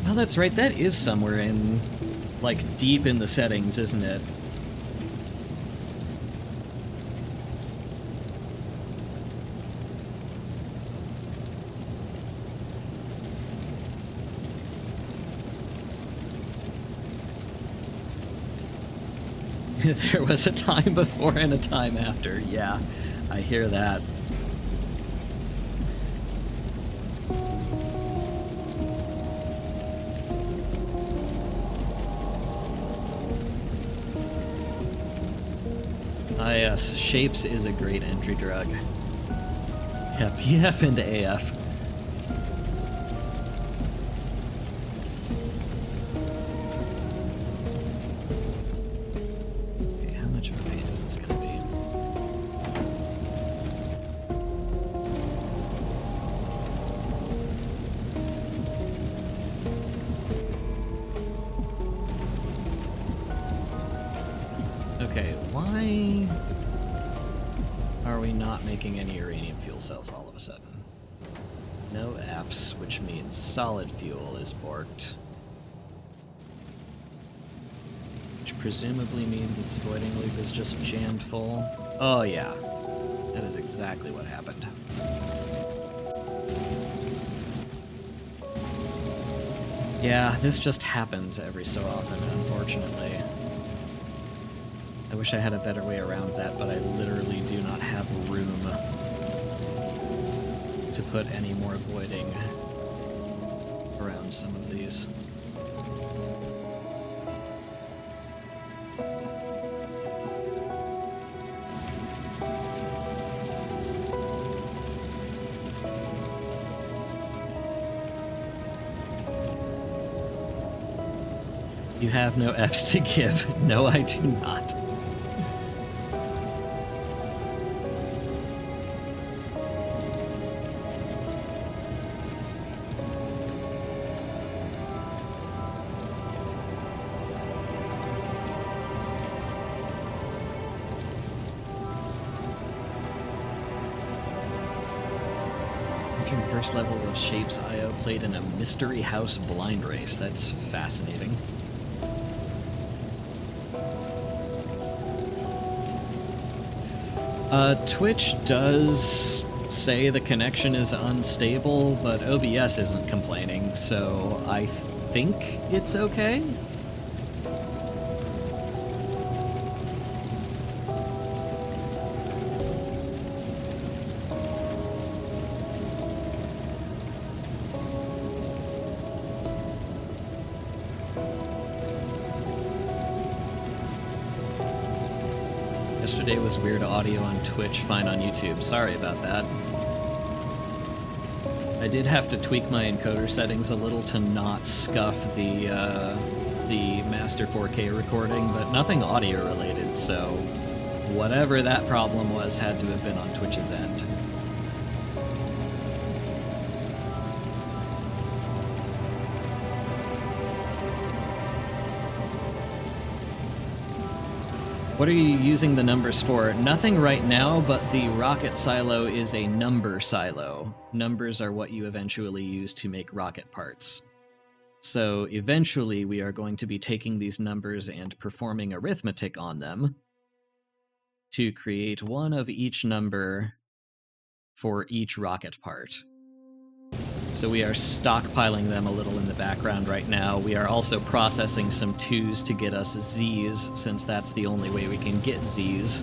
Speaker 1: Oh, that's right, that is somewhere in, like, deep in the settings, isn't it? There was a time before and a time after. Yeah, I hear that. Ah, yes, Shapes is a great entry drug. Yeah, PF into AF. Any uranium fuel cells all of a sudden. No Fs, which means solid fuel is borked. Which presumably means its avoiding loop is just jammed full. Oh yeah, that is exactly what happened. Yeah, this just happens every so often, unfortunately. I wish I had a better way around that, but I literally do not have room to put any more voiding around some of these. You have no Fs to give. No, I do not. First level of Shapes IO played in a Mystery House blind race. That's fascinating. Twitch does say the connection is unstable, but OBS isn't complaining, so I think it's okay. Yesterday was weird audio on Twitch, fine on YouTube. Sorry about that. I did have to tweak my encoder settings a little to not scuff the master 4K recording, but nothing audio related, so whatever that problem was had to have been on Twitch's end. What are you using the numbers for? Nothing right now, but the rocket silo is a number silo. Numbers are what you eventually use to make rocket parts. So eventually we are going to be taking these numbers and performing arithmetic on them to create one of each number for each rocket part. So we are stockpiling them a little in the background right now. We are also processing some 2s to get us Z's, since that's the only way we can get Z's.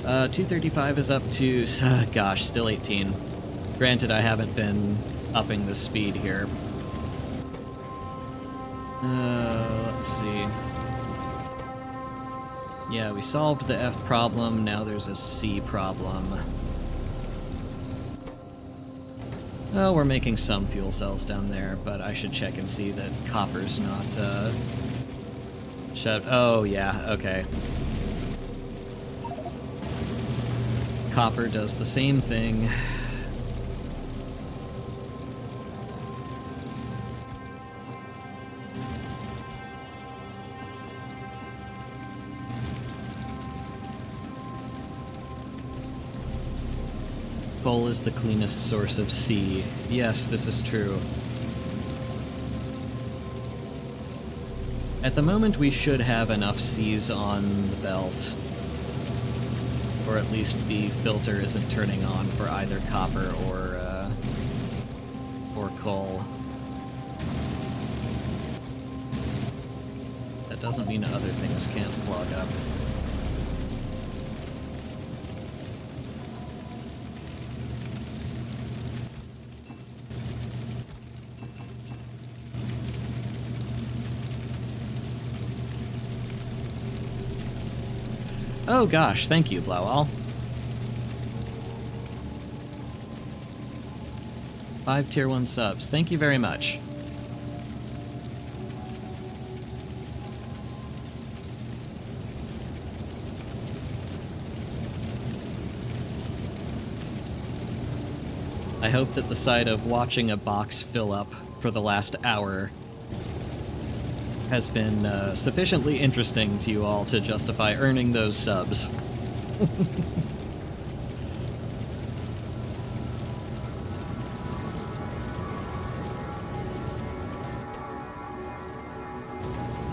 Speaker 1: 235 is up to, gosh, still 18. Granted, I haven't been upping the speed here. Let's see. Yeah, we solved the F problem, now there's a C problem. Oh, we're making some fuel cells down there, but I should check and see that copper's not, shut. Oh, yeah, okay. Copper does the same thing. Coal is the cleanest source of C. Yes, this is true. At the moment, we should have enough C's on the belt. Or at least the filter isn't turning on for either copper or coal. That doesn't mean other things can't clog up. Oh gosh, thank you, Blauwall. 5 tier 1 subs, thank you very much. I hope that the sight of watching a box fill up for the last hour has been sufficiently interesting to you all to justify earning those subs.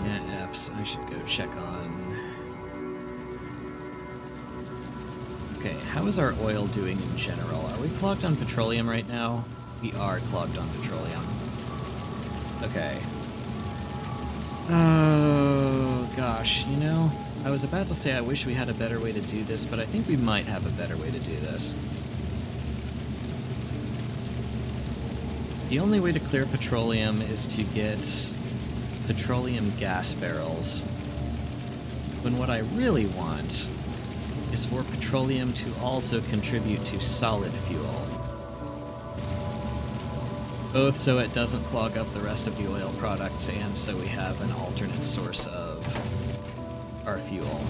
Speaker 1: Yeah, Fs, I should go check on... Okay, how is our oil doing in general? Are we clogged on petroleum right now? We are clogged on petroleum. Okay. Oh, gosh, you know, I was about to say I wish we had a better way to do this, but I think we might have a better way to do this. The only way to clear petroleum is to get petroleum gas barrels, when what I really want is for petroleum to also contribute to solid fuel. Both so it doesn't clog up the rest of the oil products, and so we have an alternate source of our fuel.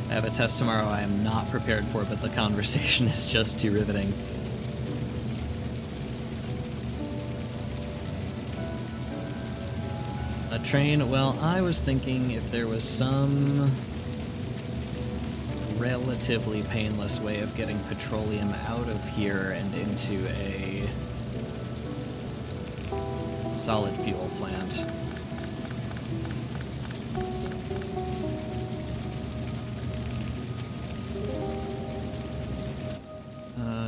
Speaker 1: I have a test tomorrow I am not prepared for, but the conversation is just too riveting. A train? Well, I was thinking if there was some relatively painless way of getting petroleum out of here and into a solid fuel plant.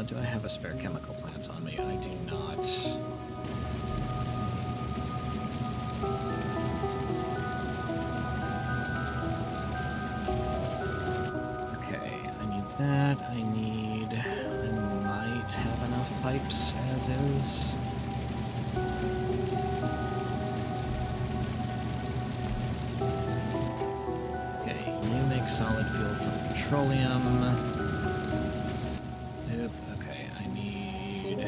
Speaker 1: Do I have a spare chemical plant on me? I do not. That I might have enough pipes as is. Okay, you make solid fuel from petroleum. Oop, okay, I need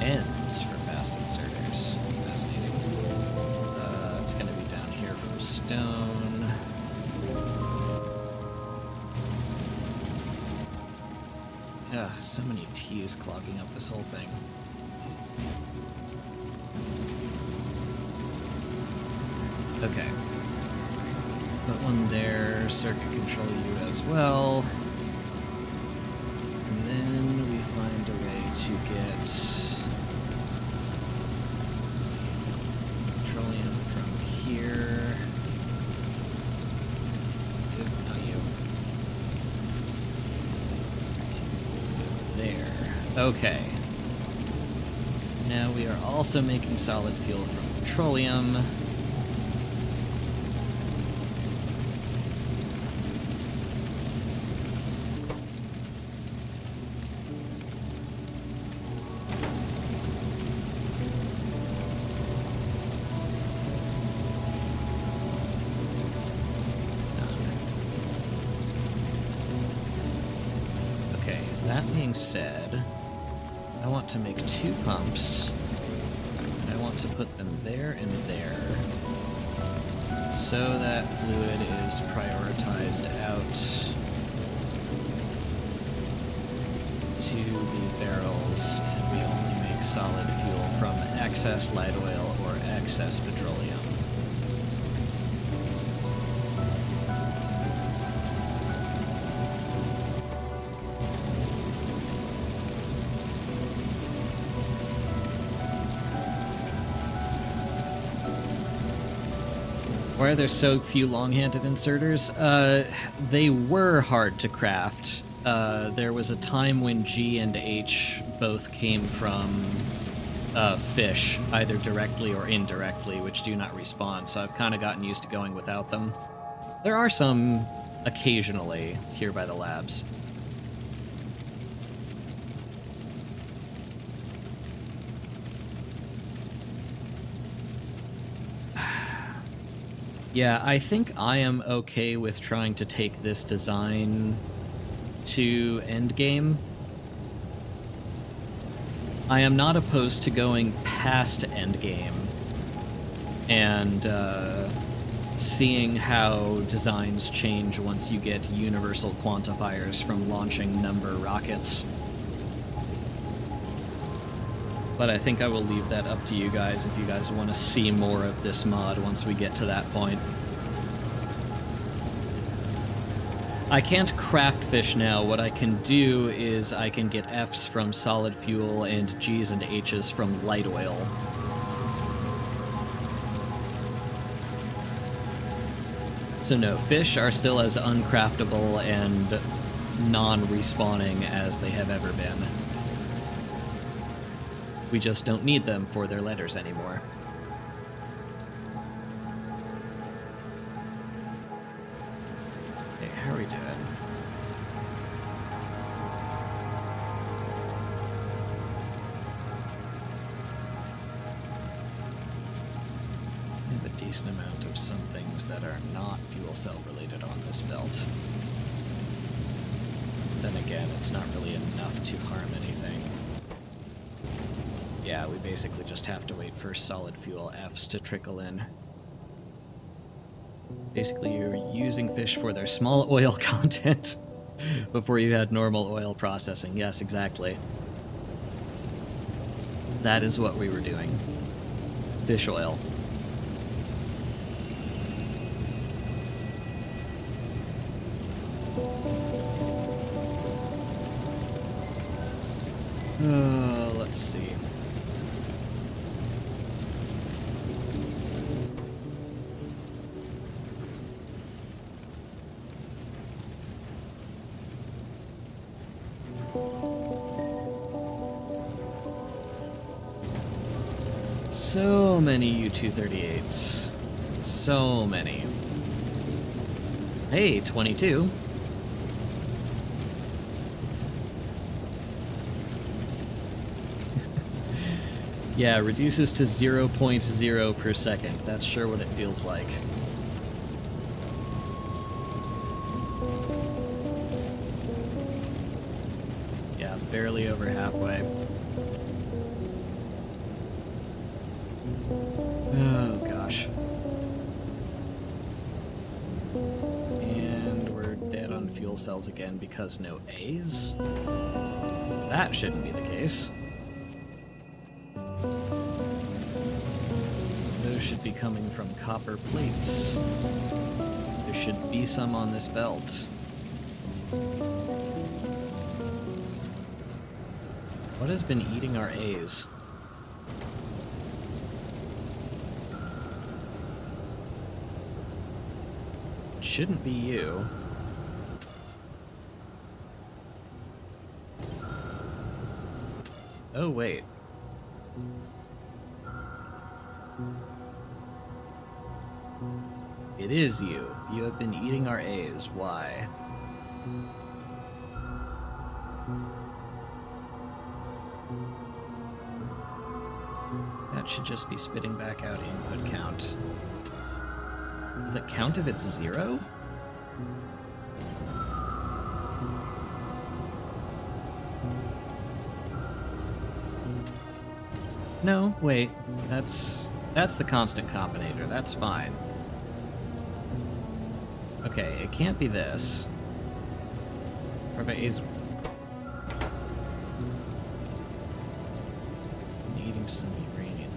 Speaker 1: ends for fast inserters. Fascinating. It's gonna be down here from stone. So many T's clogging up this whole thing. Okay. Put one there, circuit control you as well. And then we find a way to get petroleum from here. Oop, not you. To there. Okay. Now we are also making solid fuel from petroleum. Said, I want to make 2 pumps, and I want to put them there and there, so that fluid is prioritized out to the barrels, and we only make solid fuel from excess light oil or excess petroleum. Why are there so few long-handed inserters? They were hard to craft. There was a time when G and H both came from fish, either directly or indirectly, which do not respawn, so I've kind of gotten used to going without them. There are some occasionally here by the labs. Yeah, I think I am okay with trying to take this design to endgame. I am not opposed to going past endgame and seeing how designs change once you get universal quantifiers from launching number rockets. But I think I will leave that up to you guys if you guys want to see more of this mod once we get to that point. I can't craft fish now. What I can do is I can get Fs from solid fuel and Gs and Hs from light oil. So no, fish are still as uncraftable and non-respawning as they have ever been. We just don't need them for their letters anymore. Okay, how are we doing? We have a decent amount of some things that are not fuel cell related on this belt. Then again, it's not really enough to harm anything. Yeah, we basically just have to wait for solid fuel Fs to trickle in. Basically, you're using fish for their small oil content before you had normal oil processing. Yes, exactly. That is what we were doing. Fish oil. Let's see. So many U-238s. So many. Hey, 22. Yeah, reduces to 0.0 per second. That's sure what it feels like. Yeah, barely over halfway. Oh, gosh. And we're dead on fuel. fuel cells again because no A's? That shouldn't be the case. Those should be coming from copper plates. There should be some on this belt. What has been eating our A's? It shouldn't be you. Oh, wait. It is you. You have been eating our A's. Why? That should just be spitting back out input count. Does it count if it's 0? No, wait. That's the constant combinator. That's fine. Okay, it can't be this. Or if it is... I'm eating some uranium.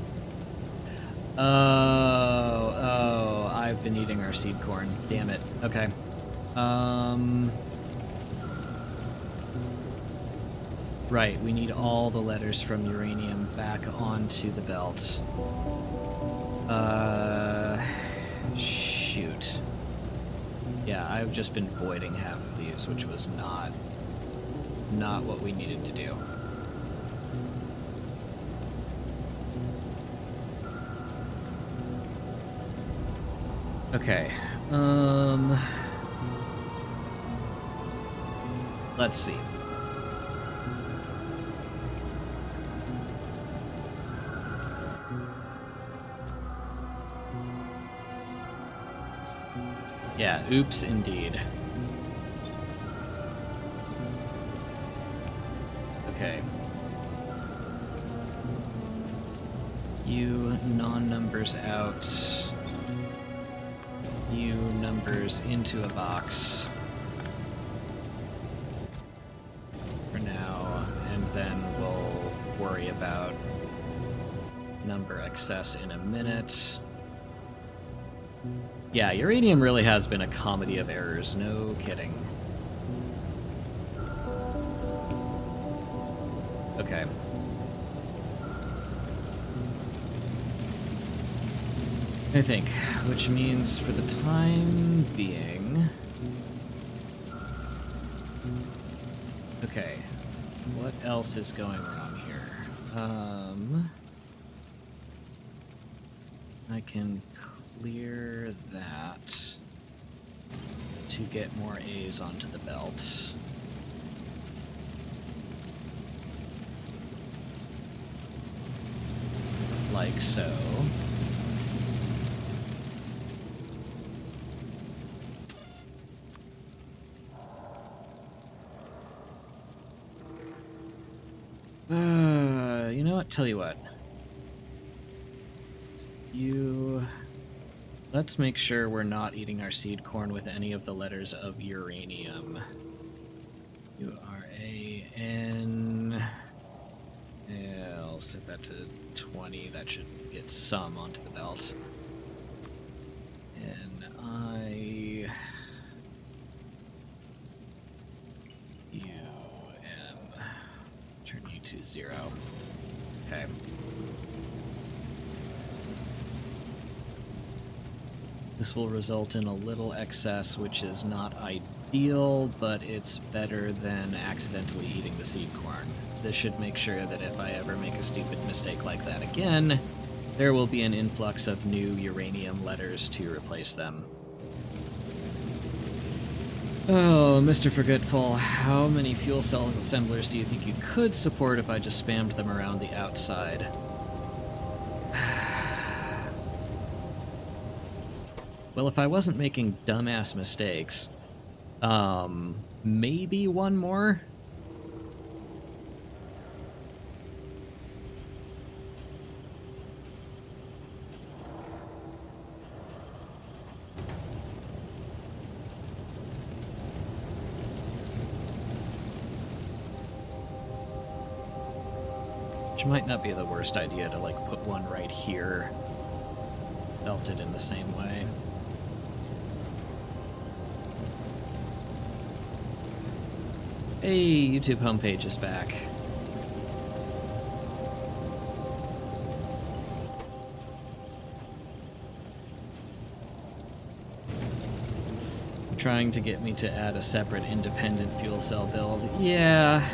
Speaker 1: Oh, I've been eating our seed corn. Damn it. Okay. Right, we need all the letters from uranium back onto the belt. Shoot. Yeah, I've just been voiding half of these, which was not what we needed to do. Okay. Let's see. Yeah, oops, indeed. Okay. You non-numbers out. You numbers into a box. For now, and then we'll worry about number excess in a minute. Yeah, uranium really has been a comedy of errors, no kidding. Okay. I think, which means for the time being... Okay, what else is going wrong here? I can clear that to get more A's onto the belt. Like so. You know what? Tell you what. Let's make sure we're not eating our seed corn with any of the letters of uranium. U-R-A-N... I'll set that to 20. That should get some onto the belt. N-I... U-M... Turn you to 0. Okay. This will result in a little excess, which is not ideal, but it's better than accidentally eating the seed corn. This should make sure that if I ever make a stupid mistake like that again, there will be an influx of new uranium letters to replace them. Oh, Mr. Forgetful, how many fuel cell assemblers do you think you could support if I just spammed them around the outside? Well, if I wasn't making dumbass mistakes, maybe one more? Which might not be the worst idea to, like, put one right here, belted in the same way. Hey, YouTube homepage is back. Trying to get me to add a separate independent fuel cell build. Yeah.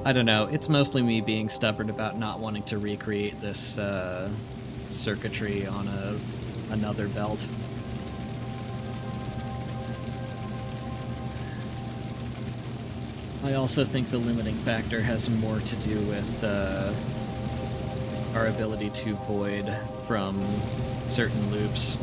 Speaker 1: I don't know. It's mostly me being stubborn about not wanting to recreate this circuitry on another belt. I also think the limiting factor has more to do with our ability to void from certain loops.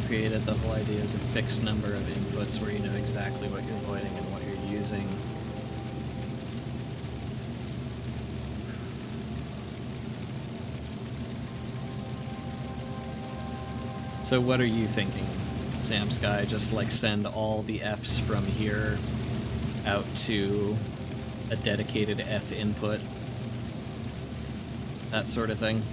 Speaker 1: Created, the whole idea is a fixed number of inputs where you know exactly what you're voiding and what you're using. So what are you thinking, Sam Sky? Just like send all the Fs from here out to a dedicated F input? That sort of thing?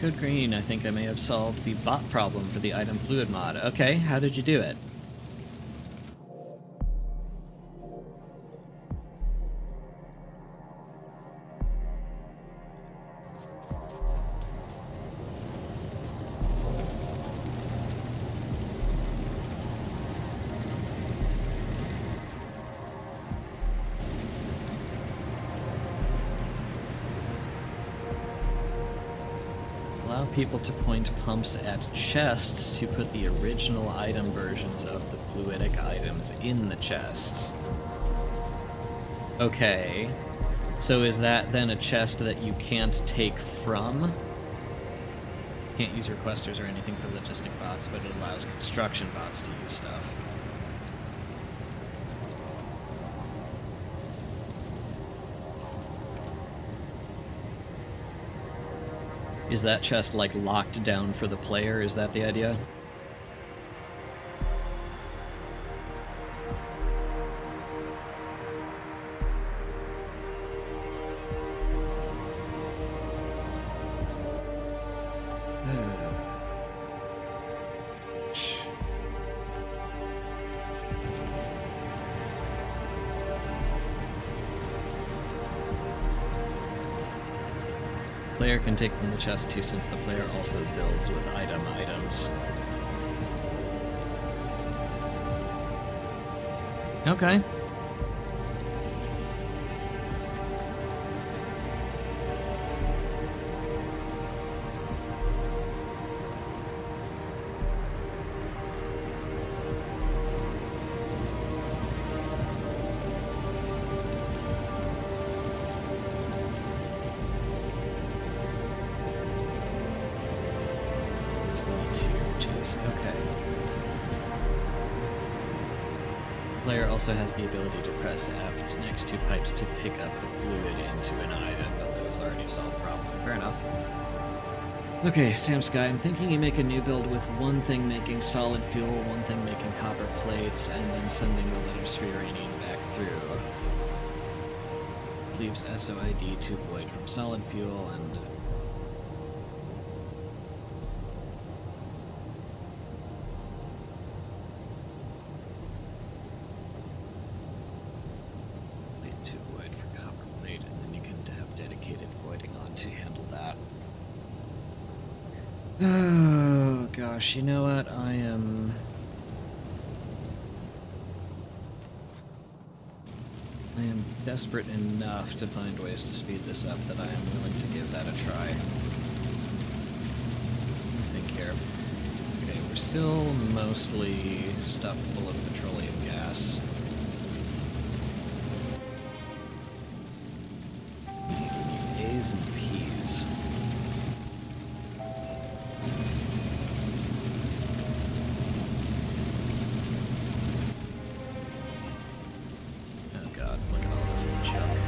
Speaker 1: Good green, I think I may have solved the bot problem for the item fluid mod. Okay, how did you do it? People to point pumps at chests to put the original item versions of the fluidic items in the chests. Okay, so is that then a chest that you can't take from? Can't use requesters or anything for logistic bots, but it allows construction bots to use stuff. Is that chest, like, locked down for the player? Is that the idea? Player can take from the chest too, since the player also builds with items. Okay. Also has the ability to press F next to pipes to pick up the fluid into an item, but those already solve the problem. Fair enough. Okay, Sam Sky, I'm thinking you make a new build with one thing making solid fuel, one thing making copper plates, and then sending the letters for uranium back through. Leaves SOID to void from solid fuel and... Oh, gosh, you know what? I am... I am desperate enough to find ways to speed this up that I am willing to give that a try. Think here. Okay, we're still mostly stuffed full of petroleum gas. A's and P's. Oh god, look at all this junk.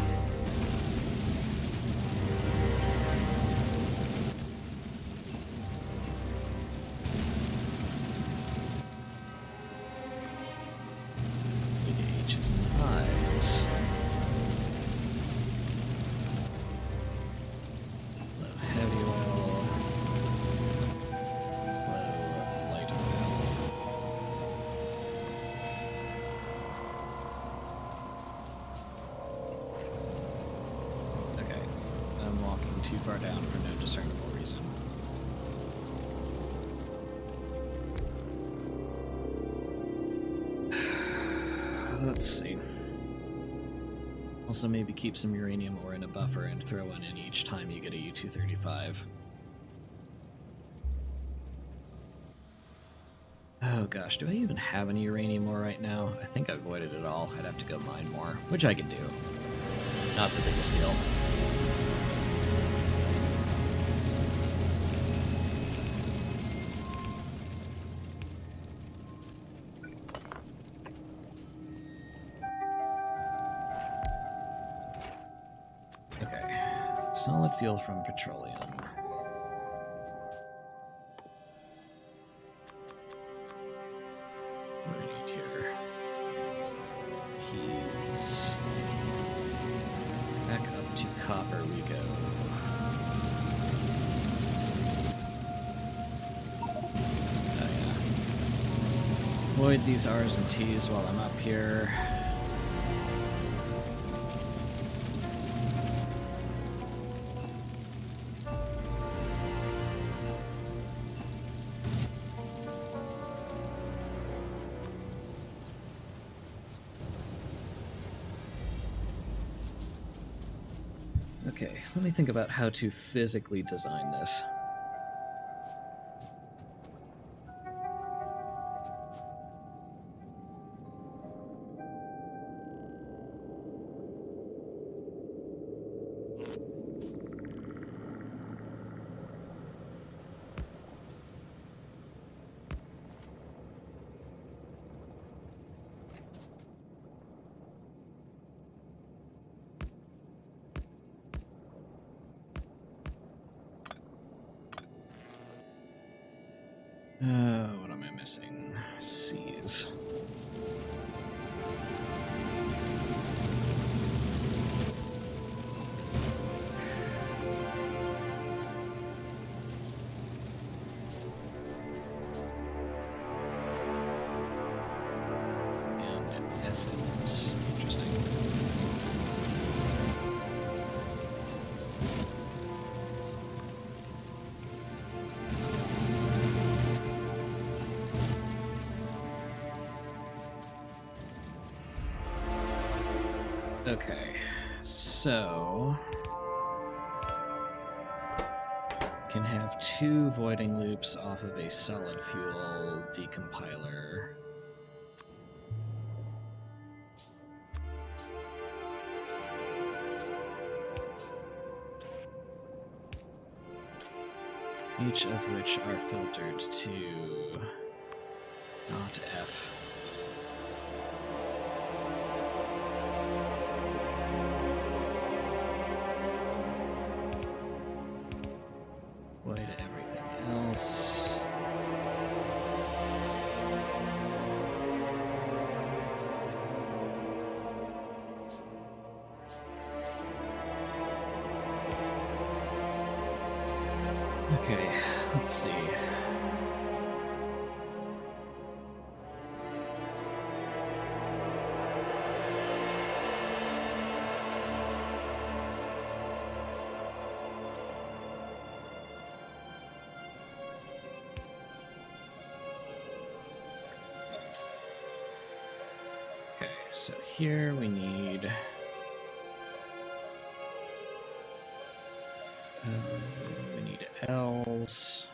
Speaker 1: H's and I's. Low heavy oil. Low light oil. Okay, I'm walking too far down for no discernible reason. Let's see. Also, maybe keep some uranium ore in a buffer and throw one in each time you get a U-235. Oh gosh, do I even have any uranium ore right now? I think I avoided it all. I'd have to go mine more, which I can do. Not the biggest deal. Solid fuel from petroleum. What do we need here? Keys. Back up to copper we go. Oh yeah. Avoid these R's and T's while I'm up here. Okay, let me think about how to physically design this. What am I missing? C's. And S's. Interesting. Okay, so can have 2 voiding loops off of a solid fuel decompiler. Each of which are filtered to not F. To everything else. Okay, let's see. Okay, so here we need We need L's.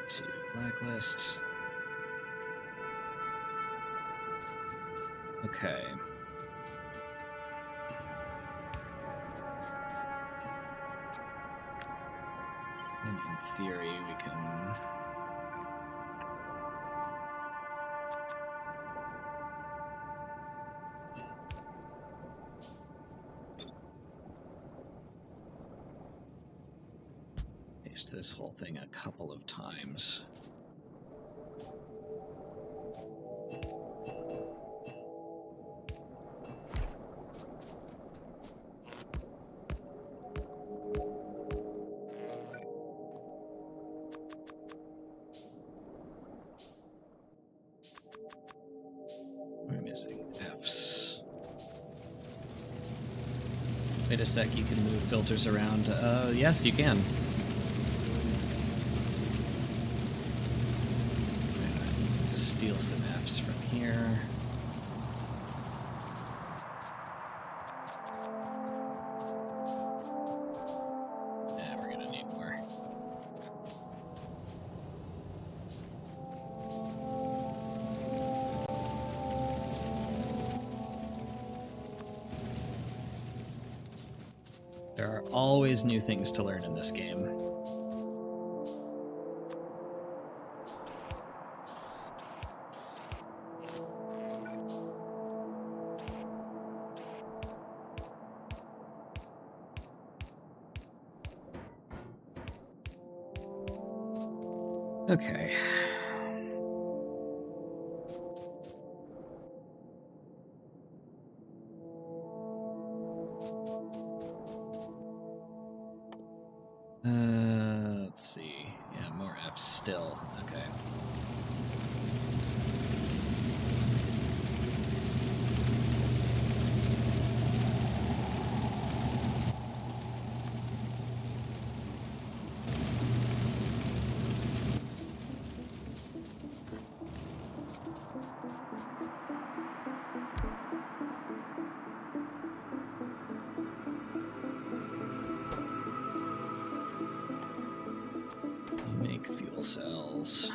Speaker 1: To blacklist. Okay. Then in theory we can paste this whole thing a couple of times. We're missing F's. Wait a sec, you can move filters around. Yes, you can. Steal some F's from here. Yeah, we're gonna need more. There are always new things to learn in this game. Okay. Let's see. Yeah, more F still. Okay. Fuel cells.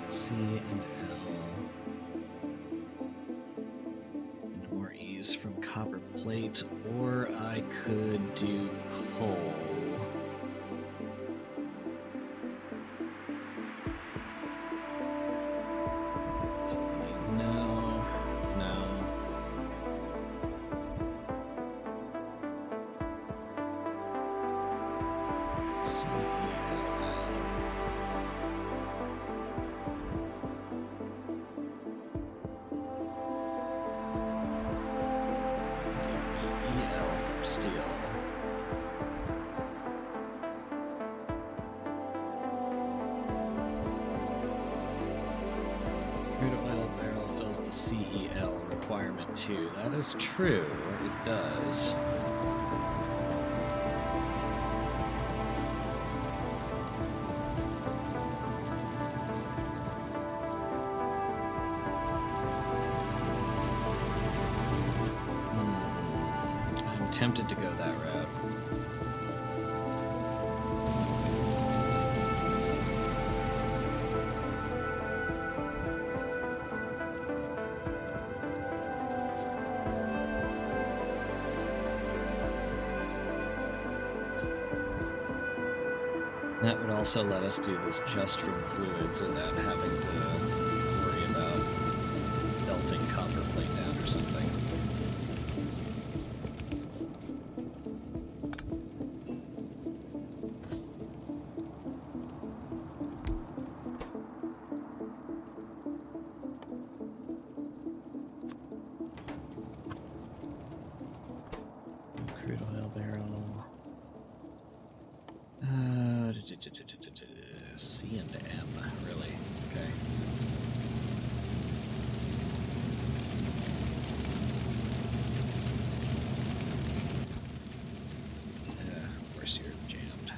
Speaker 1: C and L. And more E's from copper plate, or I could do coal. Steel. Crude oil barrel fills the CEL requirement too. That is true. It does. Tempted to go that route. That would also let us do this just from fluids without having to worry about belting copper plate down or something. C and M, really? Okay. Of course you're jammed.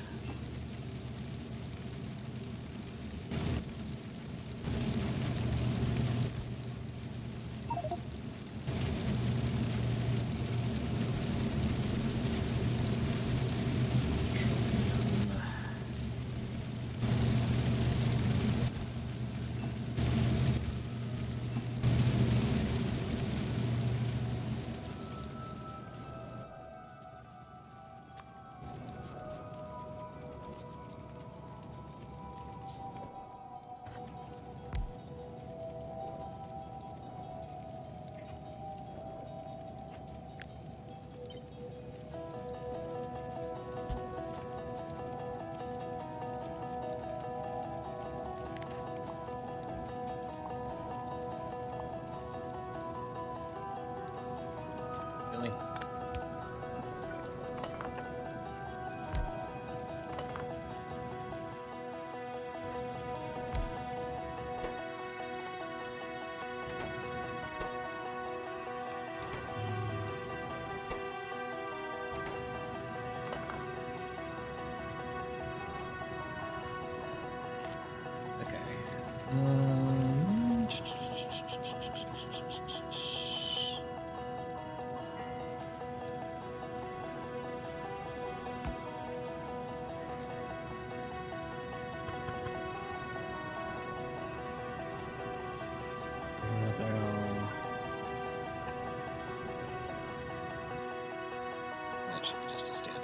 Speaker 1: That should be just a standard.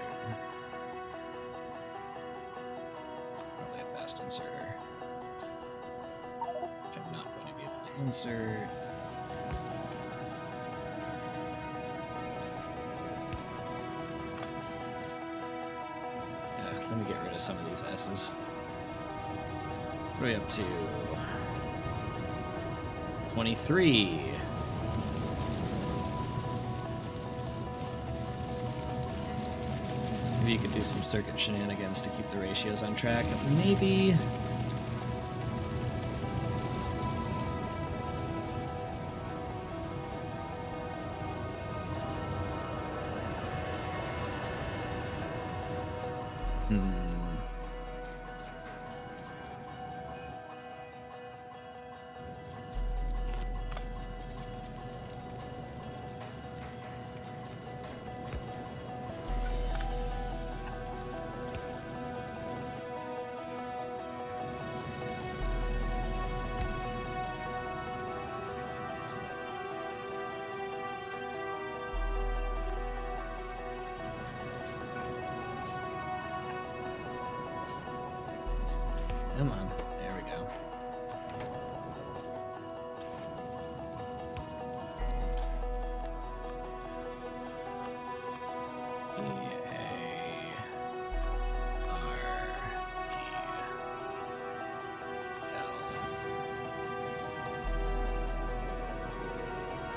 Speaker 1: Probably a fast inserter. Which I'm not going to be able to insert. Yeah, let me get rid of some of these S's. What are we up to? 23. Maybe you could do some circuit shenanigans to keep the ratios on track. Maybe. Come on. There we go.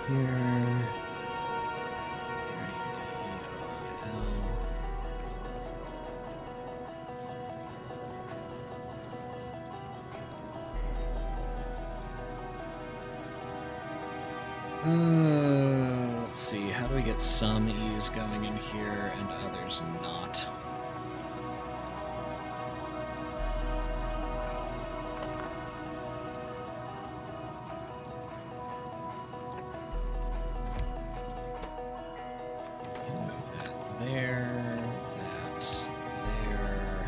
Speaker 1: Here. Let's see, how do we get some E's going in here and others not? Can move that there, that's there.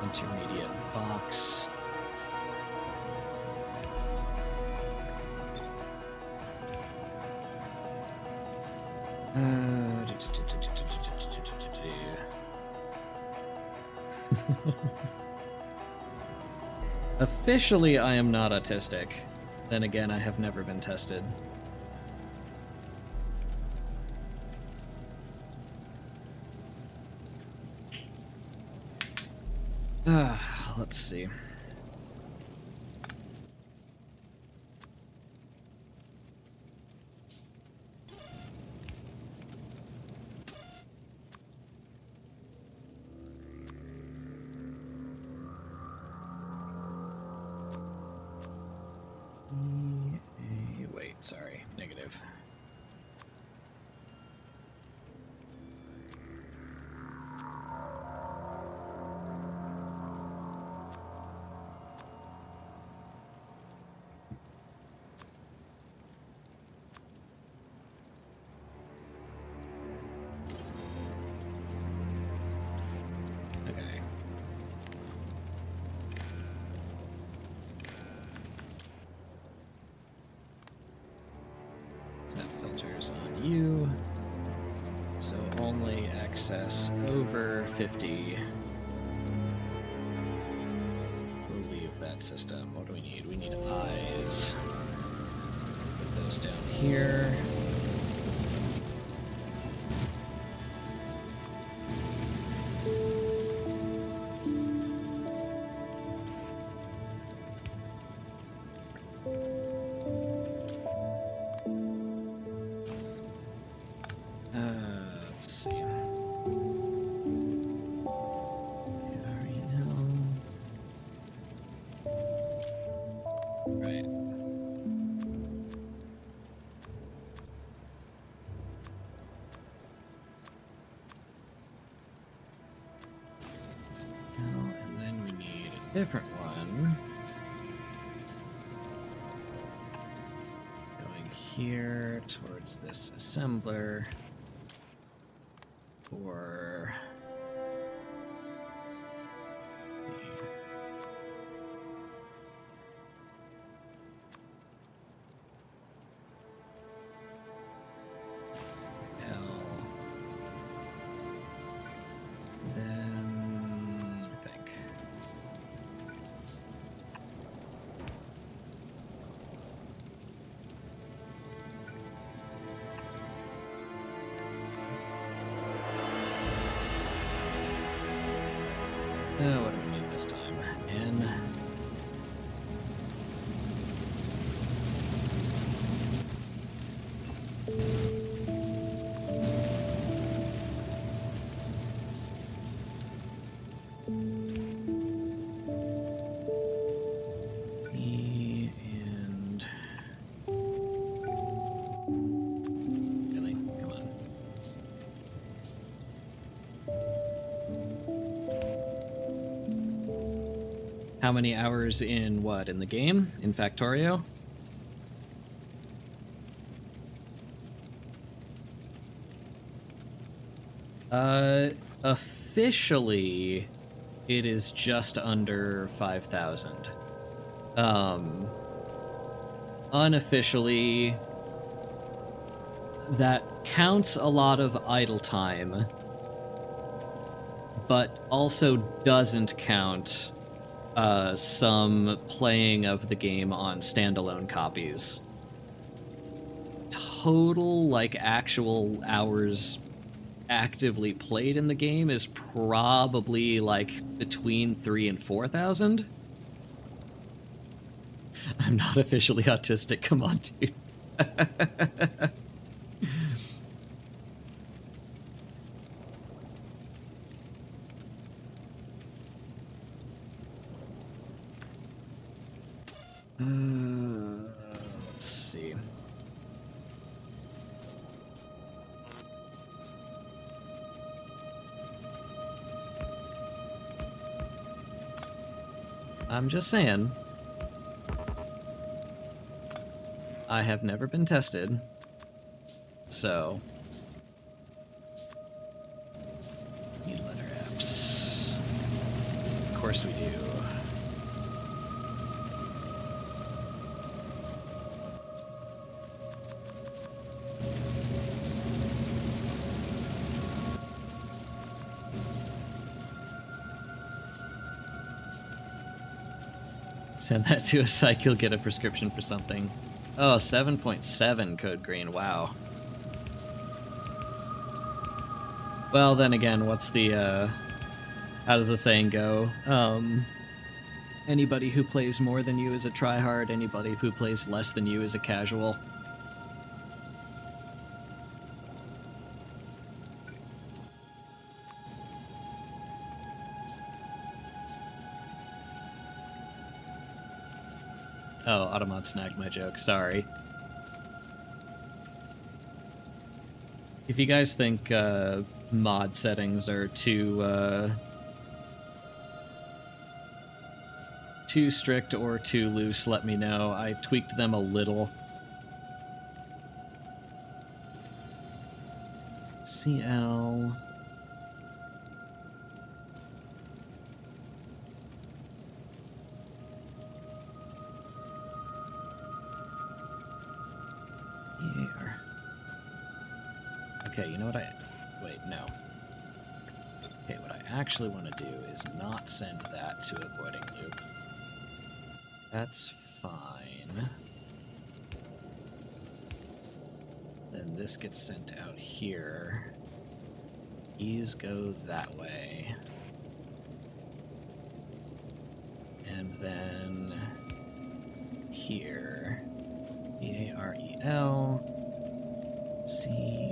Speaker 1: Intermediate box. Officially, I am not autistic. Then again, I have never been tested. Let's see. 5. On you, so only access over 50. We'll leave that system. What do we need? We need eyes. Put those down here. Let's see. Right. And then we need a different one. Going here towards this assembler. Or L. Then I think. What do we need this time? N. E and... Really? Come on. How many hours in what? In the game? In Factorio? Officially, it is just under 5,000. Unofficially, that counts a lot of idle time, but also doesn't count some playing of the game on standalone copies. Total, like, actual hours actively played in the game is probably, like, between 3,000 and 4,000. I'm not officially autistic, come on, dude. Let's see. I'm just saying. I have never been tested, so... Need letter apps. Because of course we do. Send that to a psych, you'll get a prescription for something. Oh, 7.7 code green, wow. Well, then again, what's the, how does the saying go? Anybody who plays more than you is a tryhard, anybody who plays less than you is a casual. Oh, Automod snagged my joke, sorry. If you guys think mod settings are too strict or too loose, let me know. I tweaked them a little. CL. EAR. Okay, you know what wait, no. Okay, what I actually want to do is not send that to avoiding loop. That's fine. Then this gets sent out here. These go that way. And then here. EAREL. CRUDEOI.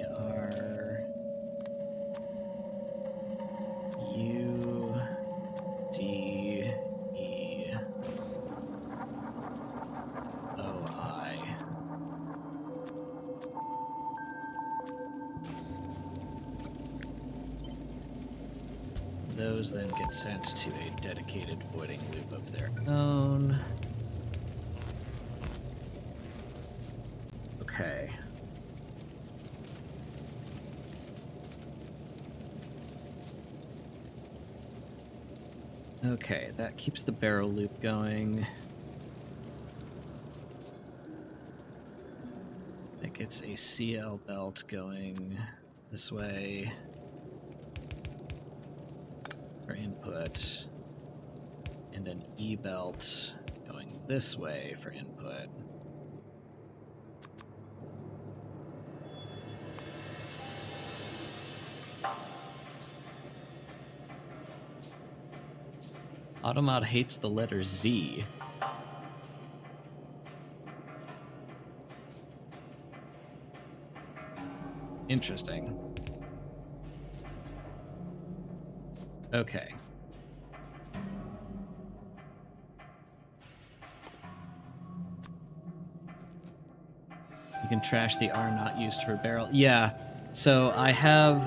Speaker 1: Those then get sent to a dedicated voiding loop of their own. Okay. Okay, that keeps the barrel loop going. That gets a CL belt going this way for input, and an E belt going this way for input. Automod hates the letter Z. Interesting. Okay. You can trash the R not used for barrel. Yeah. So I have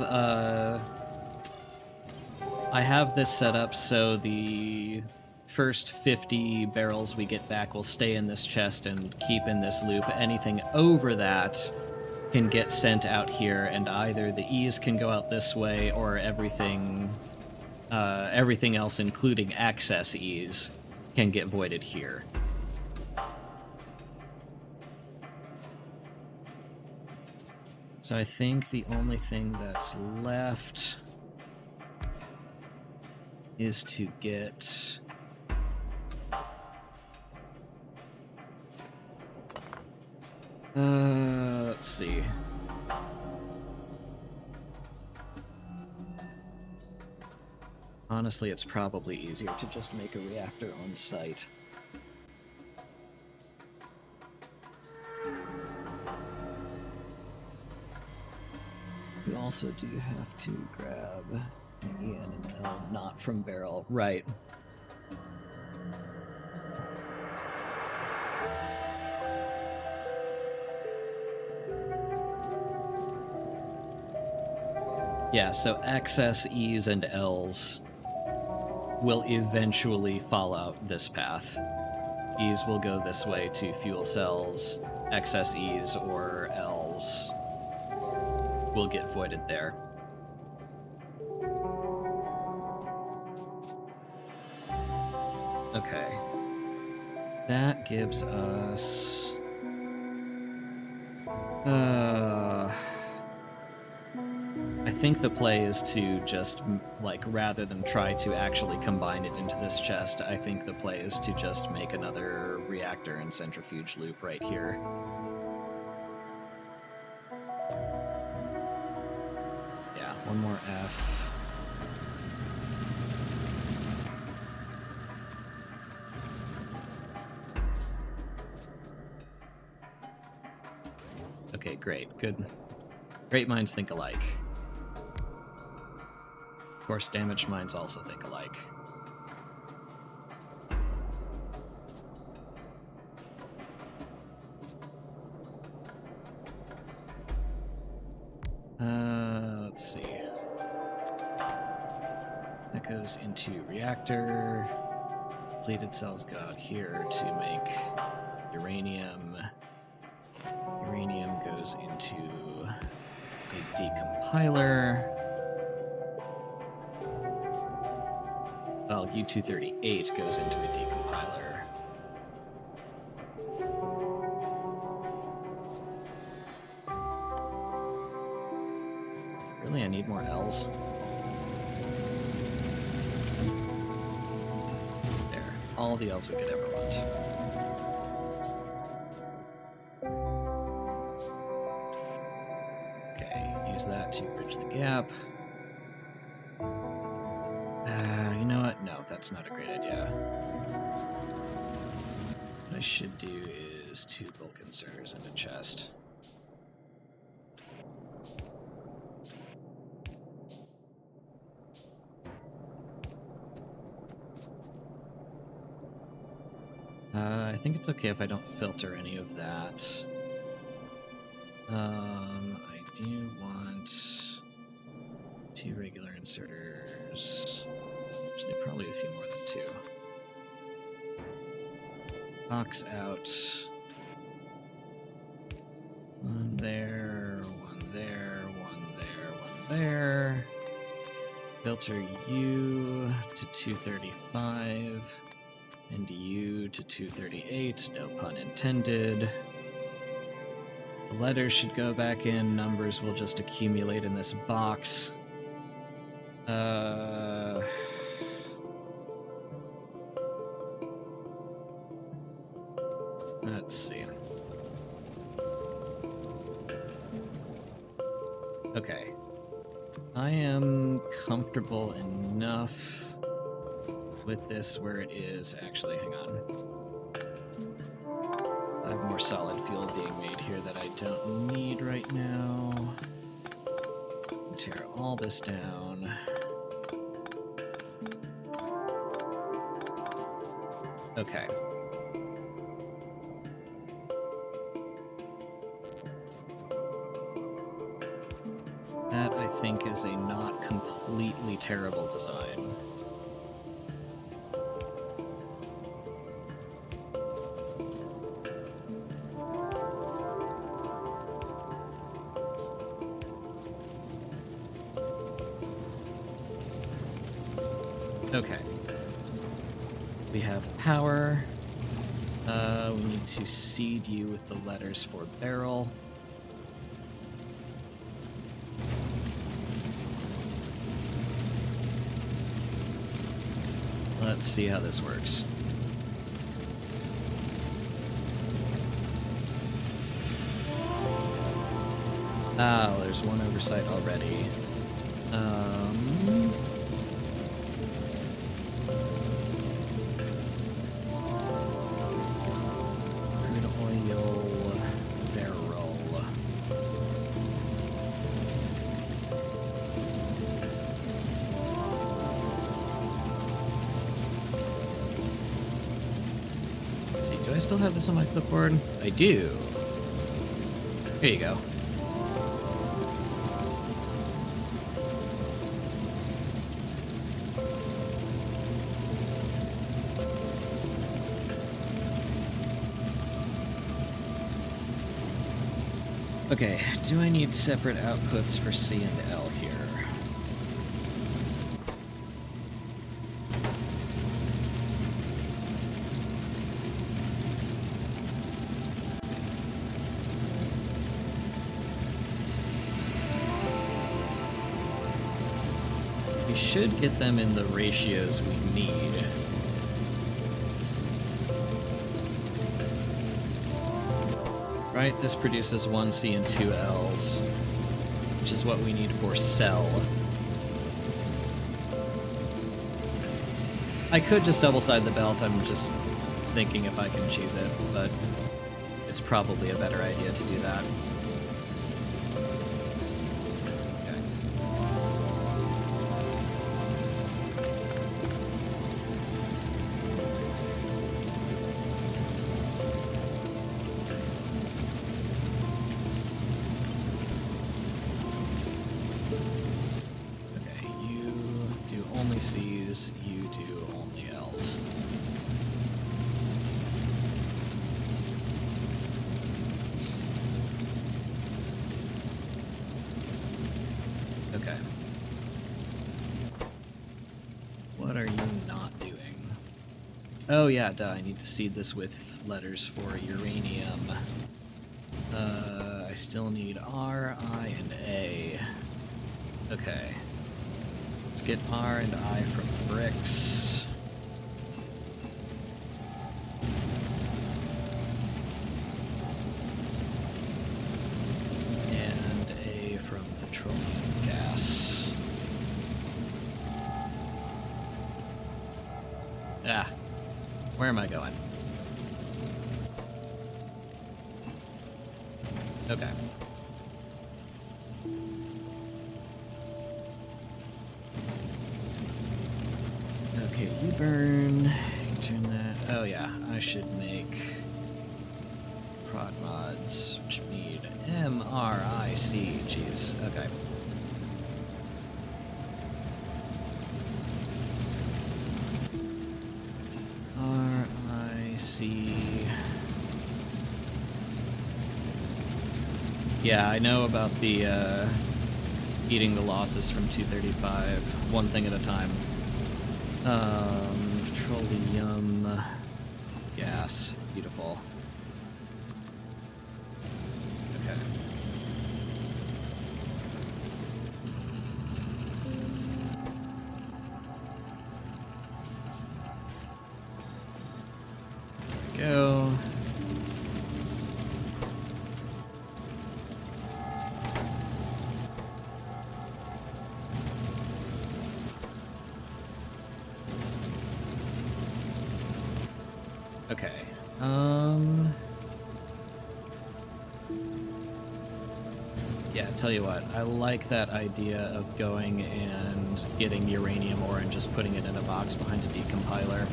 Speaker 1: this set up so the first 50 barrels we get back will stay in this chest and keep in this loop. Anything over that can get sent out here, and either the E's can go out this way, or everything else, including access E's, can get voided here. So I think the only thing that's left is to get let's see. Honestly, it's probably easier to just make a reactor on site. You also do have to grab an E and an L, not from barrel. Right. Yeah, so access E's and L's will eventually fall out this path. E's will go this way to fuel cells, excess E's or L's will get voided there. Okay. That gives us... I think the play is to just, like, rather than try to actually combine it into this chest, I think the play is to just make another reactor and centrifuge loop right here. Yeah, one more F. Okay, great. Good. Great minds think alike. Of course, damaged minds also think alike. goes into reactor. Depleted cells go out here to make uranium. Uranium goes into a decompiler. Well, U-238 goes into a decompiler. Really, I need more L's? There. All the L's we could ever want. Okay, use that to bridge the gap. You know what? No, that's not a great idea. What I should do is 2 bulk inserters in a chest. I think it's okay if I don't filter any of that. I do want 2 regular inserters. Actually, probably a few more than 2. Box out. 1 there, 1 there, 1 there, 1 there. Filter U to 235. And U to 238, no pun intended. The letters should go back in, numbers will just accumulate in this box. Let's see. Okay. I am comfortable enough with this where it is. Actually, hang on. I have more solid fuel being made here that I don't need right now. Tear all this down. Okay. That, I think, is a not completely terrible design. Okay. We have power. We need to seed you with the letters for barrel. Let's see how this works. Ah, well, there's one oversight already. Crude oil barrel. Let's see, do I still have this on my clipboard? I do. Here you go. Okay, do I need separate outputs for C and L here? We should get them in the ratios we need. Right, this produces 1 C and 2 L's, which is what we need for cell. I could just double-side the belt, I'm just thinking if I can cheese it, but it's probably a better idea to do that. C's, do only L's. Okay. What are you not doing? Oh yeah, duh, I need to seed this with letters for uranium. I still need R, I, and A. Okay. Let's get R and I from bricks. And A from petroleum gas. Ah. Where am I going? Okay. Okay, you burn. Turn that. Oh yeah, I should make prod mods, which need MRIC. Jeez. Okay. RIC. Yeah, I know about the eating the losses from 235, one thing at a time. Petroleum gas, beautiful. Okay. There we go. Okay. Yeah, tell you what, I like that idea of going and getting uranium ore and just putting it in a box behind a decompiler.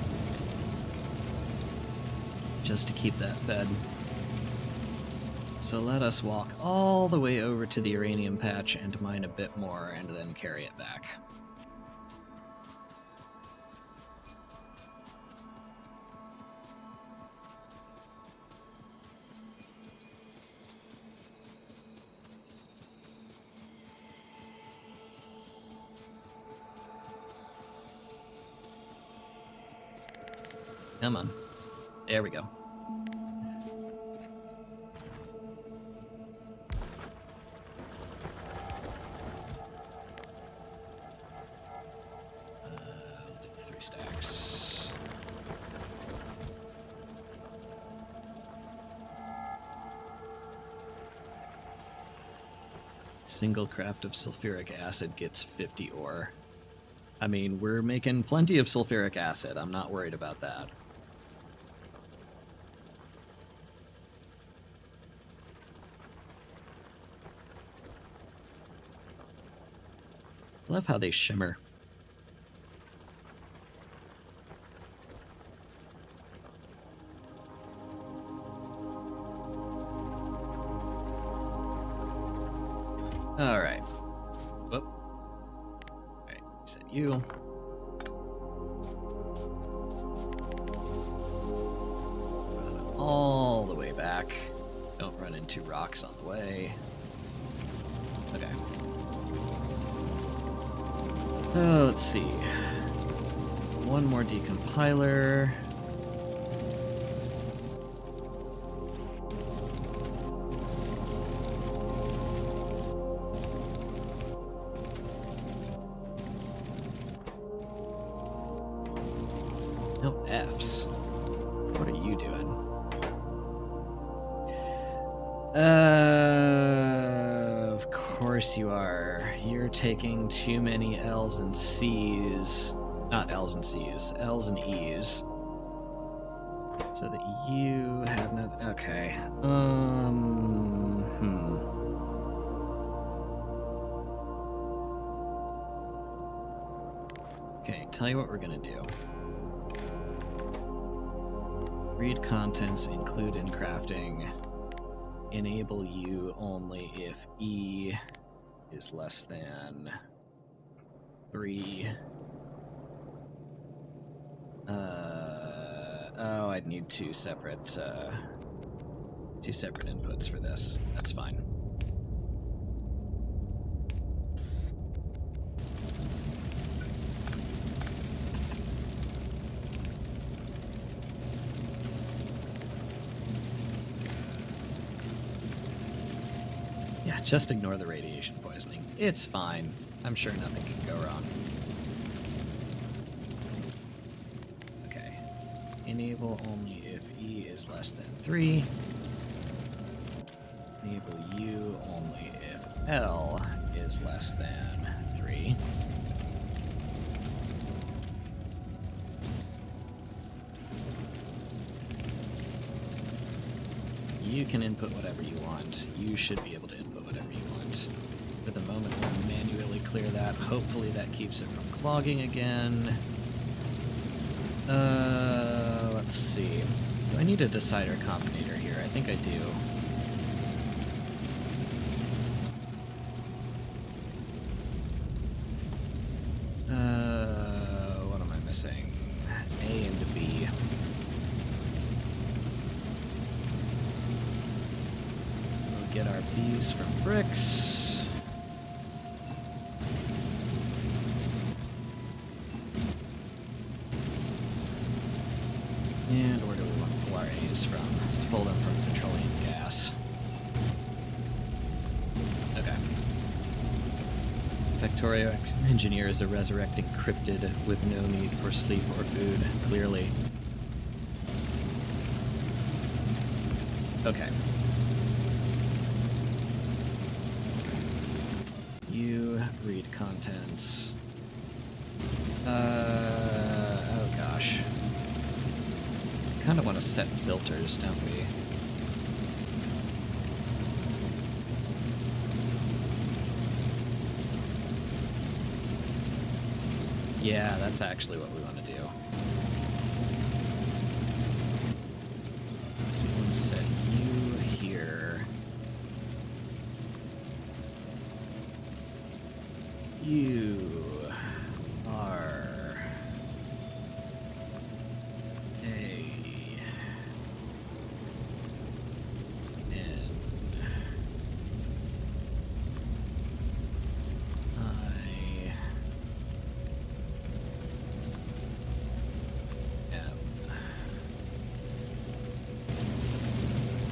Speaker 1: Just to keep that fed. So let us walk all the way over to the uranium patch and mine a bit more and then carry it back. Come on. There we go. I'll do 3 stacks. Single craft of sulfuric acid gets 50 ore. I mean, we're making plenty of sulfuric acid. I'm not worried about that. I love how they shimmer. All right. Whoop. All right, reset you. Run all the way back. Don't run into rocks on the way. Okay. Let's see. One more decompiler. No Fs. What are you doing? Of course you are. You're taking too many L's and C's. Not L's and C's. L's and E's. So that you have no... Okay. Okay, tell you what we're gonna do. Read contents, include in crafting. Enable you only if E is less than 3. Oh, I'd need two separate inputs for this. That's fine. Yeah, just ignore the radiation poisoning. It's fine. I'm sure nothing can go wrong. Okay. Enable only if E is less than 3. Enable U only if L is less than 3. You can input whatever you want. You should be able to input whatever you want. For the moment, we'll manually clear that. Hopefully that keeps it from clogging again. Let's see. Do I need a decider combinator here? I think I do. What am I missing? A and B. We'll get our B's from bricks. And where do we want to pull our A's from? Let's pull them from petroleum gas. Okay. Factorio engineer is a resurrecting cryptid with no need for sleep or food, clearly. Okay. You read contents. Oh gosh. Kind of want to set filters, don't we? Yeah, that's actually what we want to do. So we want to set you here. You are A N I M.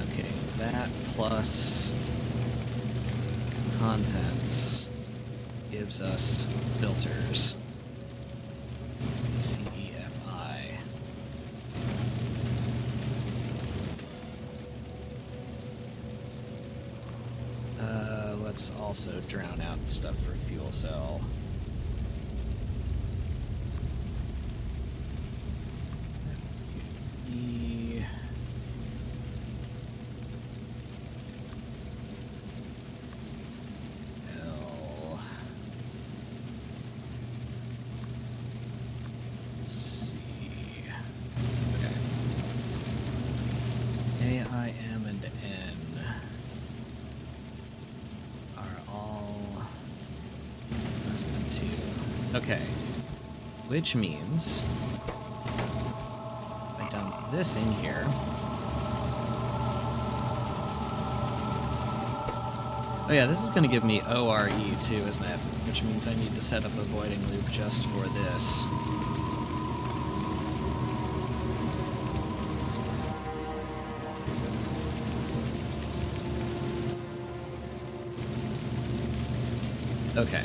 Speaker 1: Okay, that plus contents gives us filters. C, E, F, I. Let's also drown out stuff for fuel cell. E. L. C. Okay. A, I, M, and N are all less than 2. Okay. Which means if I dump this in here. Oh yeah, this is going to give me ORE too, isn't it? Which means I need to set up a voiding loop just for this. Okay.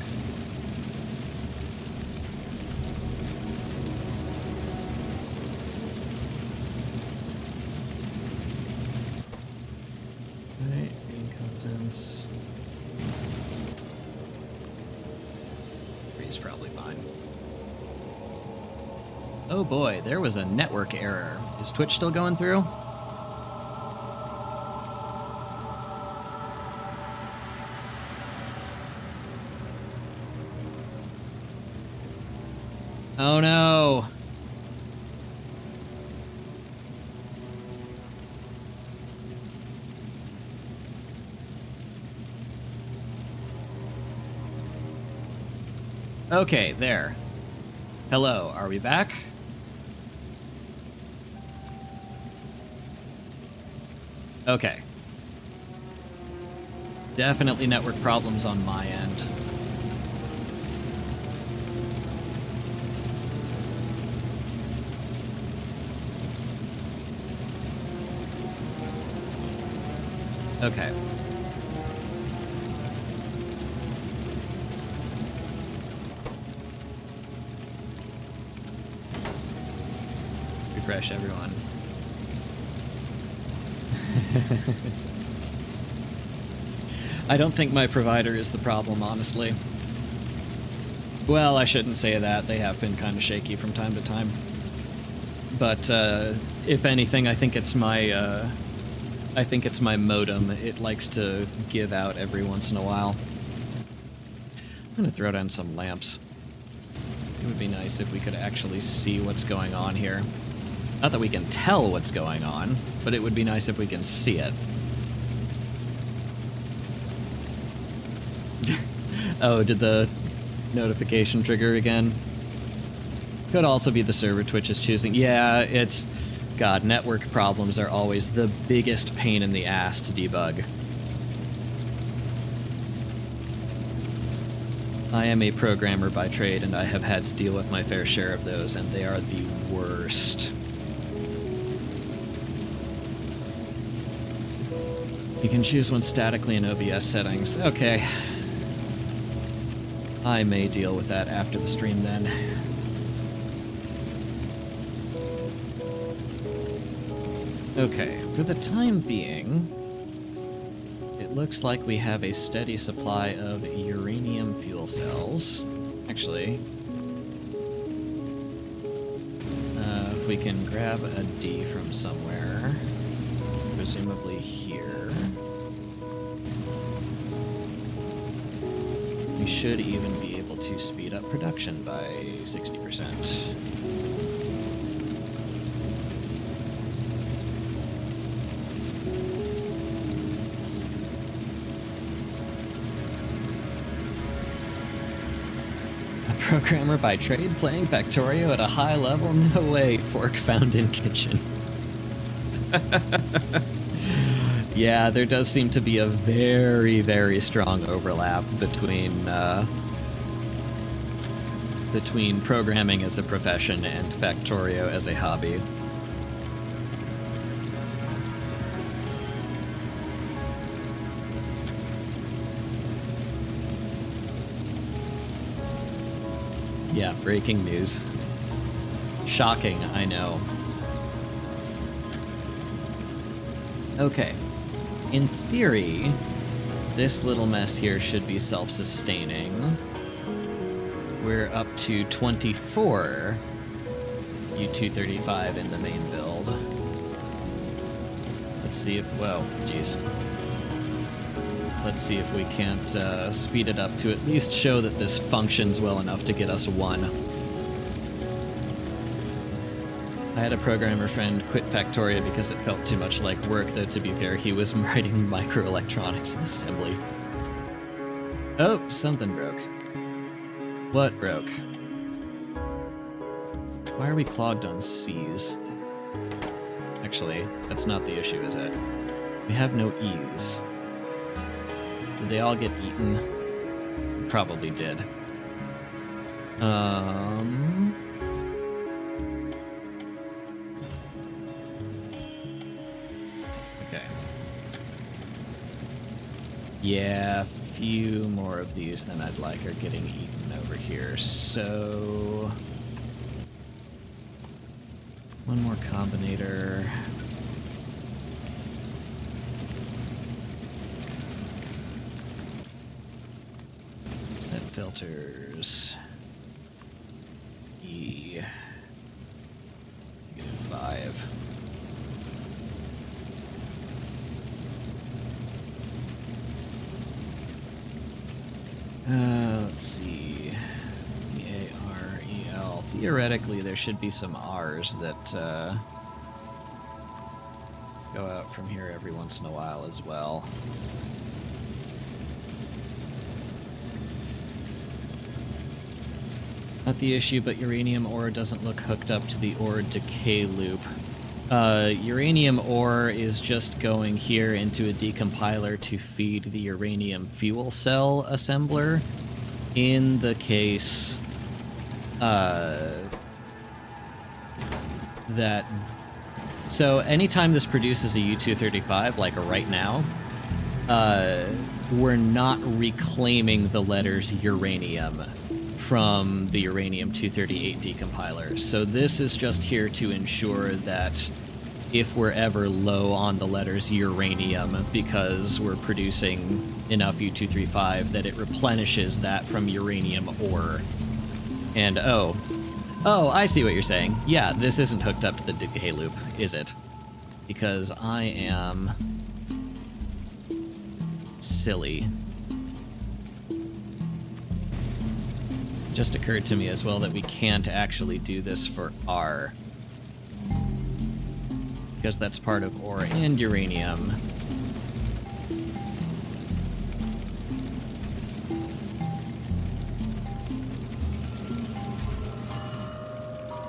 Speaker 1: Alright, main contents. 3 is probably fine. Oh boy, there was a network error. Is Twitch still going through? Oh no! Okay, there. Hello, are we back? Okay. Definitely network problems on my end. Okay. Refresh, everyone. I don't think my provider is the problem, honestly. Well, I shouldn't say that. They have been kind of shaky from time to time. But if anything, I think it's my modem. It likes to give out every once in a while. I'm gonna throw down some lamps. It would be nice if we could actually see what's going on here. Not that we can tell what's going on, but it would be nice if we can see it. Oh, did the notification trigger again? Could also be the server Twitch is choosing. Yeah, it's... God, network problems are always the biggest pain in the ass to debug. I am a programmer by trade, and I have had to deal with my fair share of those, and they are the worst. You can choose one statically in OBS settings. Okay. I may deal with that after the stream then. Okay, for the time being, it looks like we have a steady supply of uranium fuel cells. Actually, if we can grab a D from somewhere, presumably here, we should even be able to speed up production by 60%. Programmer by trade, playing Factorio at a high level? No way. Fork found in kitchen. Yeah, there does seem to be a very, very strong overlap between programming as a profession and Factorio as a hobby. Yeah, breaking news. Shocking, I know. Okay. In theory, this little mess here should be self-sustaining. We're up to 24 U-235 in the main build. Let's see if... Whoa, jeez. Let's see if we can't speed it up to at least show that this functions well enough to get us one. I had a programmer friend quit Factorio because it felt too much like work, though to be fair, he was writing microelectronics and assembly. Oh, something broke. What broke? Why are we clogged on C's? Actually, that's not the issue, is it? We have no E's. Did they all get eaten? Probably did. Okay. Yeah, a few more of these than I'd like are getting eaten over here, so... One more combinator. Set filters. E. -5. Let's see. E-A-R-E-L. Theoretically, there should be some R's that go out from here every once in a while as well. Not the issue, but uranium ore doesn't look hooked up to the ore decay loop. Uranium ore is just going here into a decompiler to feed the uranium fuel cell assembler. In the case that... So anytime this produces a U-235, like right now, we're not reclaiming the letters uranium from the uranium-238 decompiler. So this is just here to ensure that if we're ever low on the letters uranium because we're producing enough U-235, that it replenishes that from uranium ore. And oh, I see what you're saying. Yeah, this isn't hooked up to the decay loop, is it? Because I am silly. It just occurred to me as well that we can't actually do this for R, because that's part of ore and uranium.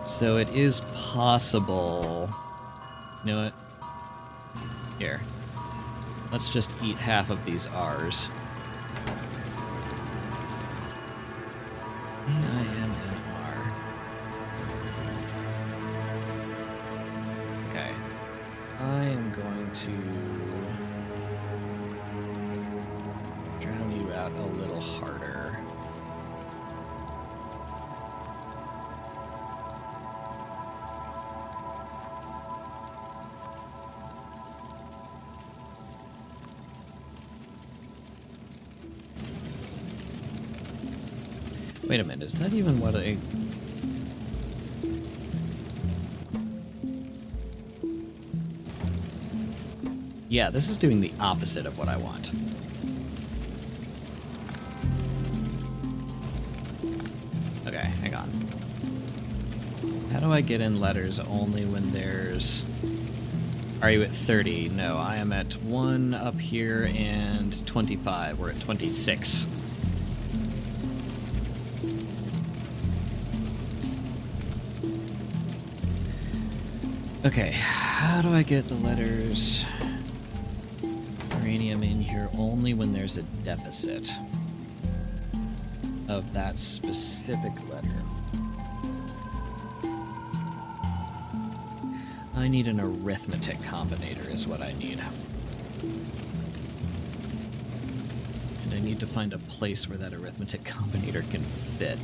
Speaker 1: So it is possible... You know what? Here. Let's just eat half of these R's. A-I-M-N-R. Okay. I am going to drown you out a little harder. Wait a minute, is that even what I... Yeah, this is doing the opposite of what I want. Okay, hang on. How do I get in letters only when there's... Are you at 30? No, I am at 1 up here and 25. We're at 26. Okay, how do I get the letters uranium in here only when there's a deficit of that specific letter? I need an arithmetic combinator is what I need. And I need to find a place where that arithmetic combinator can fit.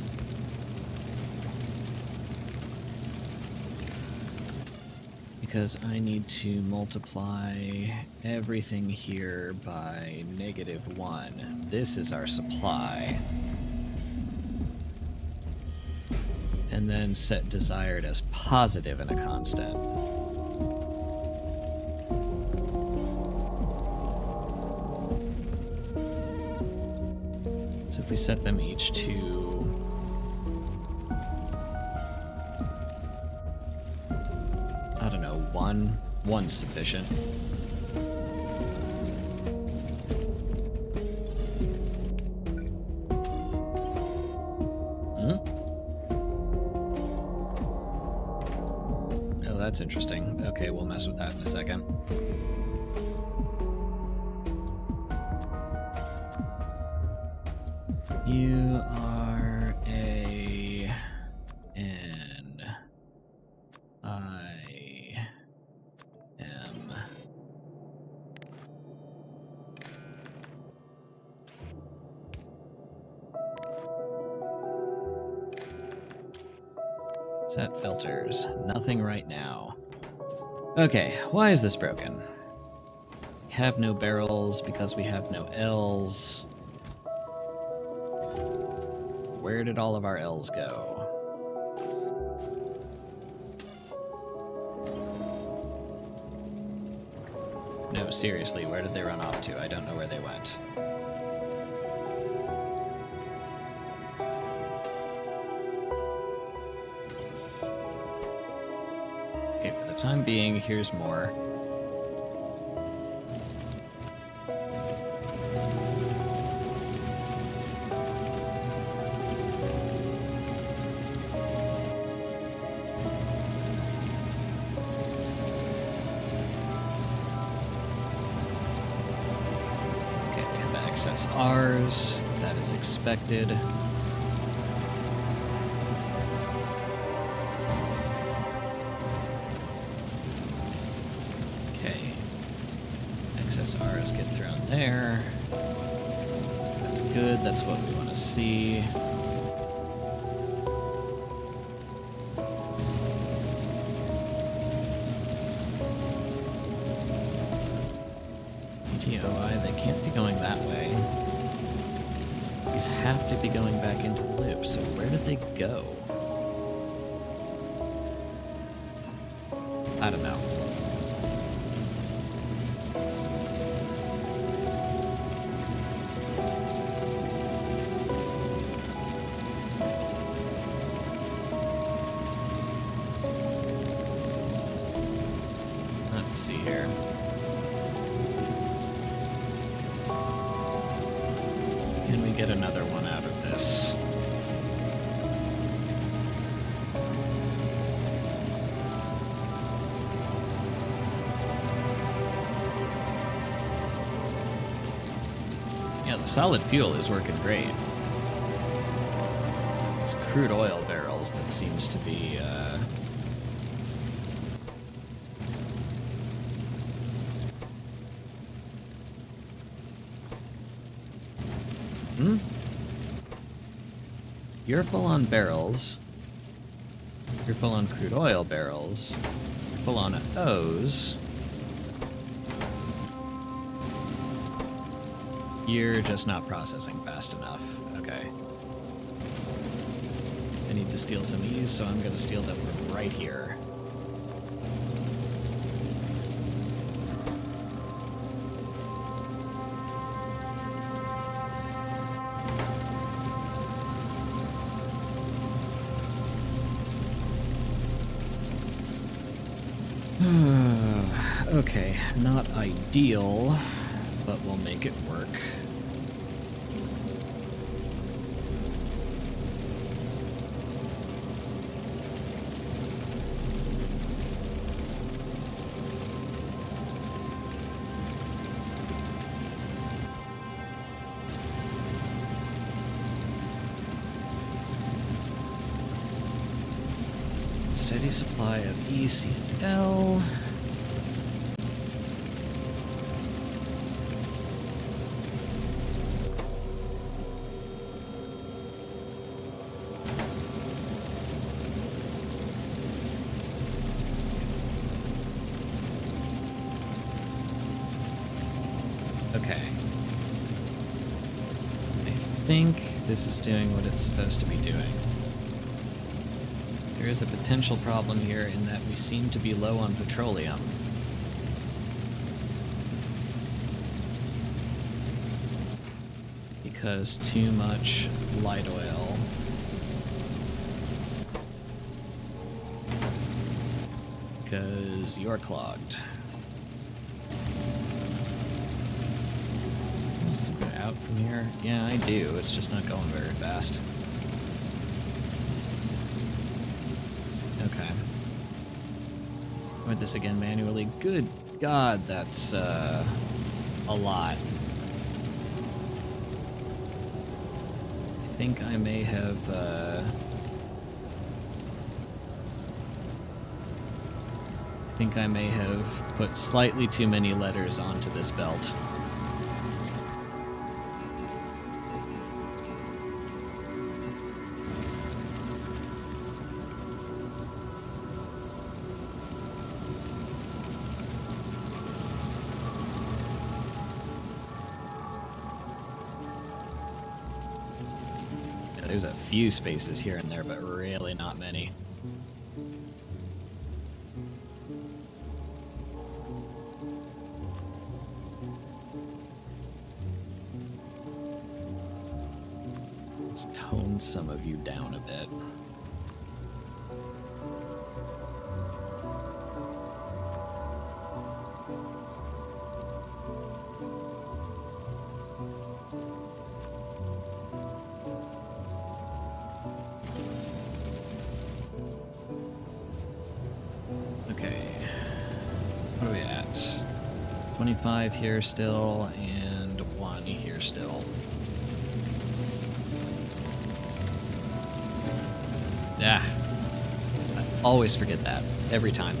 Speaker 1: Because I need to multiply everything here by -1. This is our supply. And then set desired as positive in a constant. So if we set them each to... One's sufficient. Oh, that's interesting. Okay, we'll mess with that in a second. You are a... N... I... M... Set filters. Nothing right now. Okay, why is this broken? We have no barrels because we have no L's. Where did all of our L's go? No, seriously, where did they run off to? I don't know where they went. Okay, for the time being, here's more. excess R's. That is expected. Okay. Excess R's get thrown there. That's good. That's what we want to see. UTOI, they can't be going that way. These have to be going back into the loop, so where did they go? I don't know. Let's see here. Can we get another one out of this? Yeah, the solid fuel is working great. It's crude oil barrels that seems to be, You're full on barrels. You're full on crude oil barrels. You're full on O's. You're just not processing fast enough. Okay. I need to steal some E's, so I'm going to steal them from right here. Okay, not ideal, but we'll make it work. Steady supply of E, C, and L. Okay. I think this is doing what it's supposed to be doing. There is a potential problem here in that we seem to be low on petroleum. Because too much light oil. Because you're clogged. Is it out from here? Yeah, I do. It's just not going very fast. Okay. Read this again manually. Good God, that's a lot. I think I may have put slightly too many letters onto this belt. There's a few spaces here and there, but really not many. Let's tone some of you down a bit. Okay, what are we at? 25 here still, and 1. money here still. Ah, I always forget that, every time.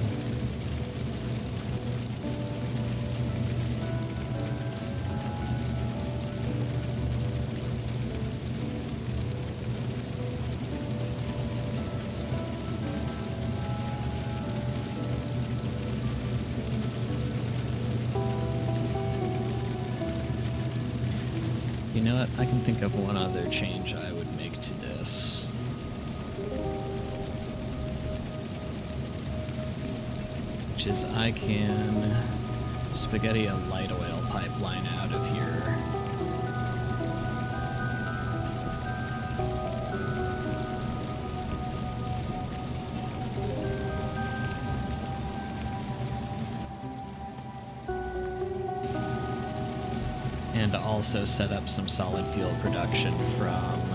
Speaker 1: You know what? I can think of one other change I would make to this. Which is I can spaghetti a light oil pipeline out of here. And also set up some solid fuel production from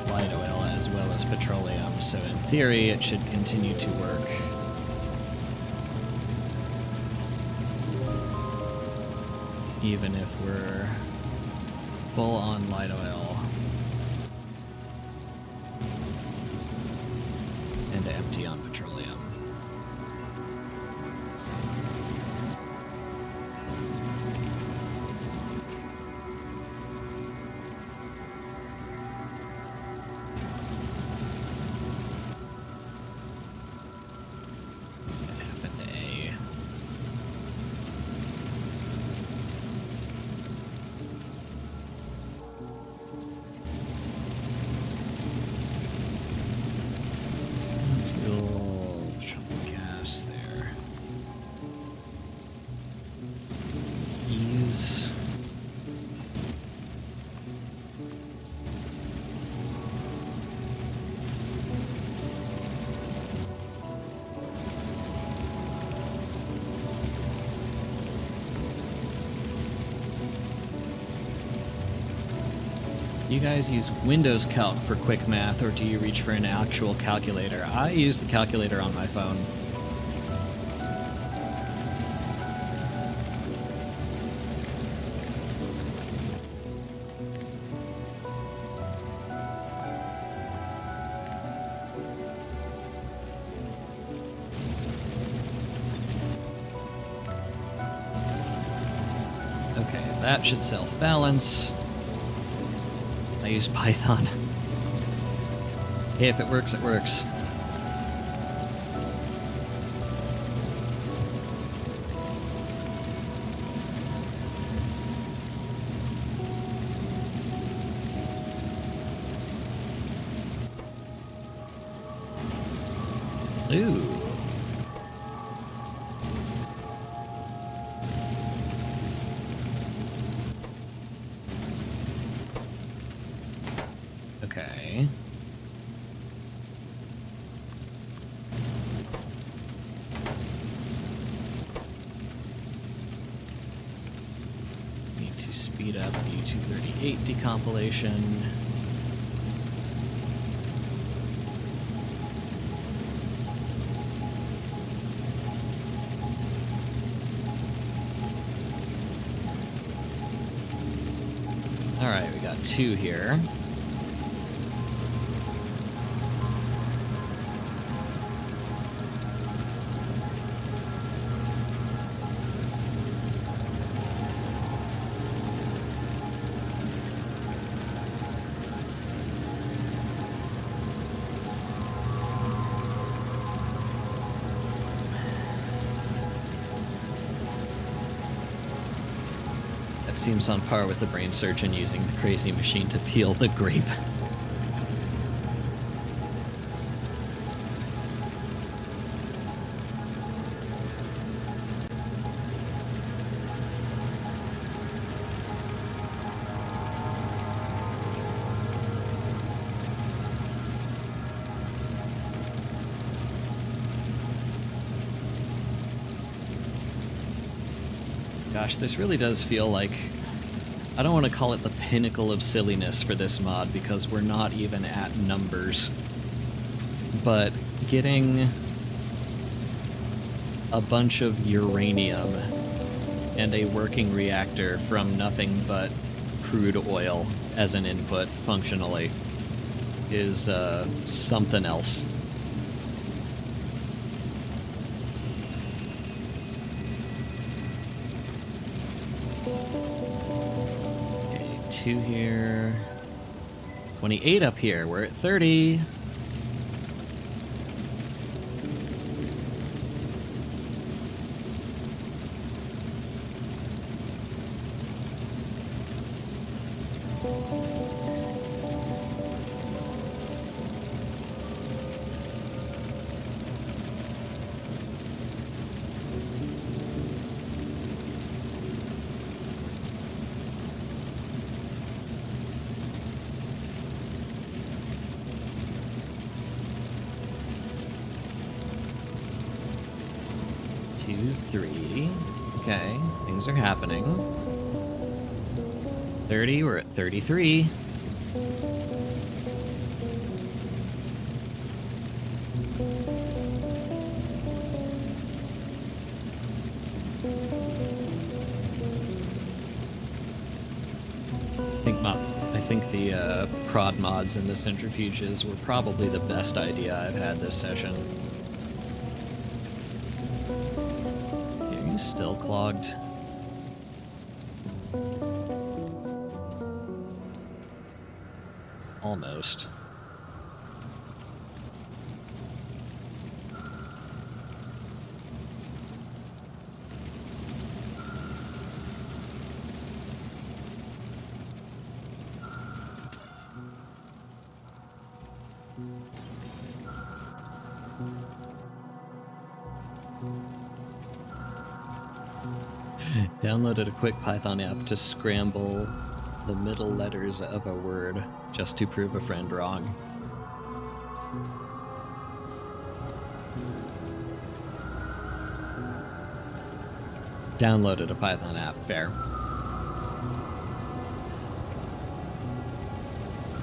Speaker 1: light oil as well as petroleum. So in theory, it should continue to work. Even if we're full on light oil and empty on petroleum. Let's see. F and A. Fuel, gas there. Ease. You guys use Windows Calc for quick math, or do you reach for an actual calculator? I use the calculator on my phone. Okay, that should self-balance. I use Python. Hey, if it works, it works. Ooh. Okay. Need to speed up the 238 decompilation. All right, we got 2 here. Seems on par with the brain surgeon using the crazy machine to peel the grape. Gosh, this really does feel like, I don't want to call it the pinnacle of silliness for this mod because we're not even at numbers, but getting a bunch of uranium and a working reactor from nothing but crude oil as an input functionally is something else. Okay, 2 here. 28 up here. We're at 30. Okay, things are happening. 30, we're at 33. I think the prod mods in the centrifuges were probably the best idea I've had this session. Still clogged. Almost. Downloaded a quick Python app to scramble the middle letters of a word just to prove a friend wrong. Downloaded a Python app, fair.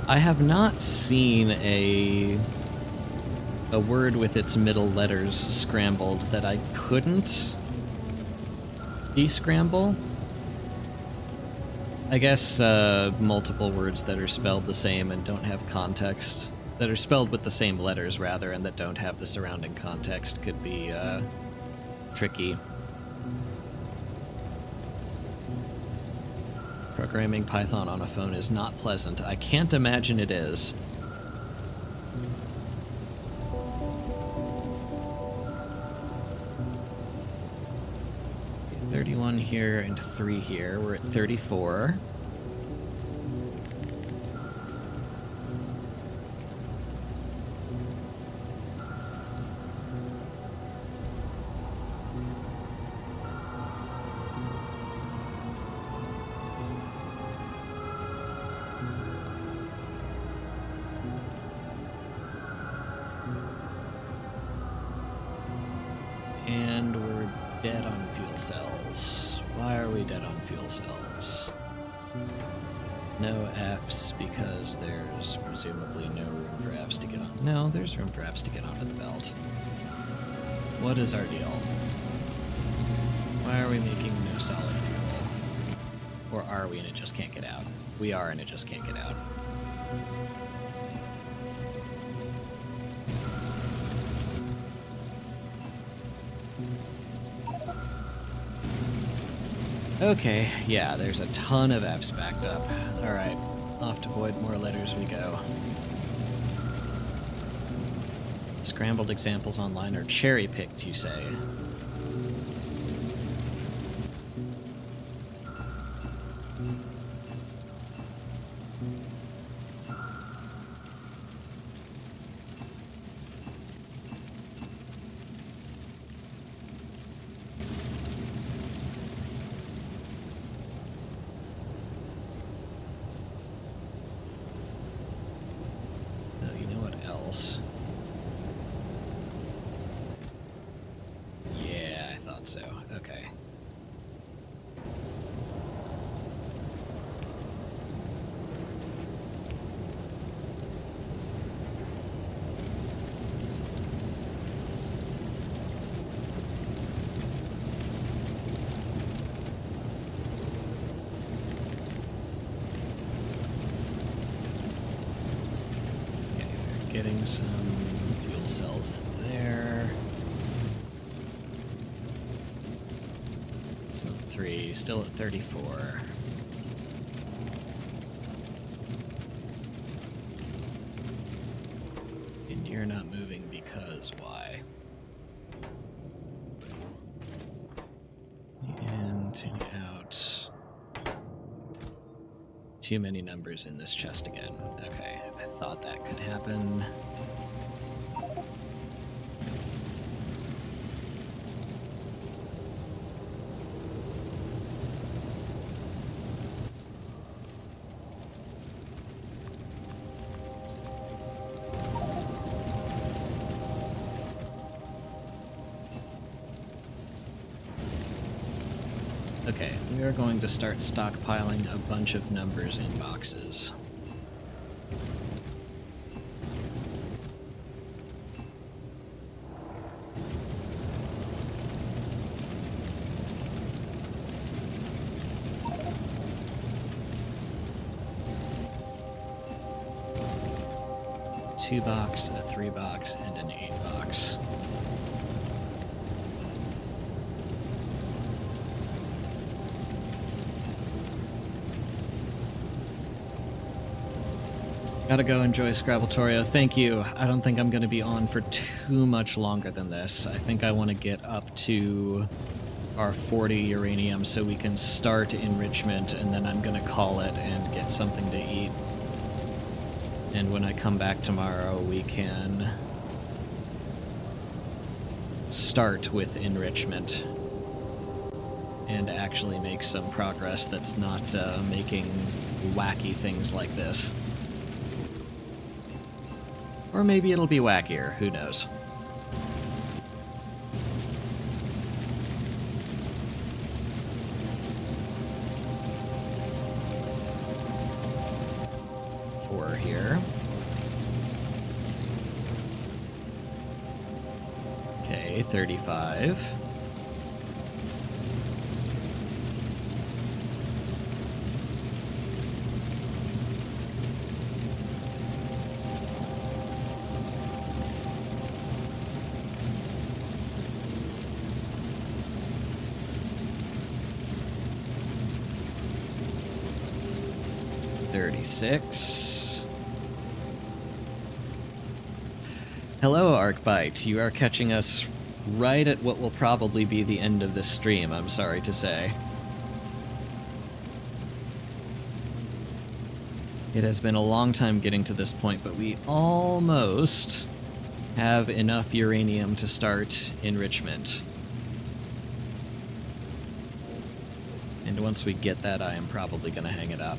Speaker 1: I have not seen a word with its middle letters scrambled that I couldn't descramble. I guess multiple words that are spelled the same and don't have context, that are spelled with the same letters rather, and that don't have the surrounding context could be tricky. Programming Python on a phone is not pleasant. I can't imagine it is. 31 here and 3 here. We're at 34. And we're dead on fuel cells. Why are we dead on fuel cells? No Fs because there's presumably no room for Fs to get on. No, there's room for Fs to get onto the belt. What is our deal? Why are we making no solid fuel? Or are we and it just can't get out? We are and it just can't get out. Okay, yeah, there's a ton of Fs backed up. Alright, off to void more letters we go. Scrambled examples online are cherry-picked, you say? getting some fuel cells in there. So 3, still at 34. And you're not moving because why? And out. Too many numbers in this chest again. Okay, I thought that could happen. Okay, we are going to start stockpiling a bunch of numbers in boxes. A 2-box, a 3-box, and an 8-box. Gotta go enjoy Scrabbletorio. Thank you. I don't think I'm going to be on for too much longer than this. I think I want to get up to our 40 uranium so we can start enrichment, and then I'm going to call it and get something to eat. And when I come back tomorrow, we can start with enrichment and actually make some progress that's not making wacky things like this. Or maybe it'll be wackier, who knows. Four here. Okay, 35. Hello, Arcbite. You are catching us right at what will probably be the end of this stream, I'm sorry to say. It has been a long time getting to this point, but we almost have enough uranium to start enrichment. And once we get that, I am probably going to hang it up.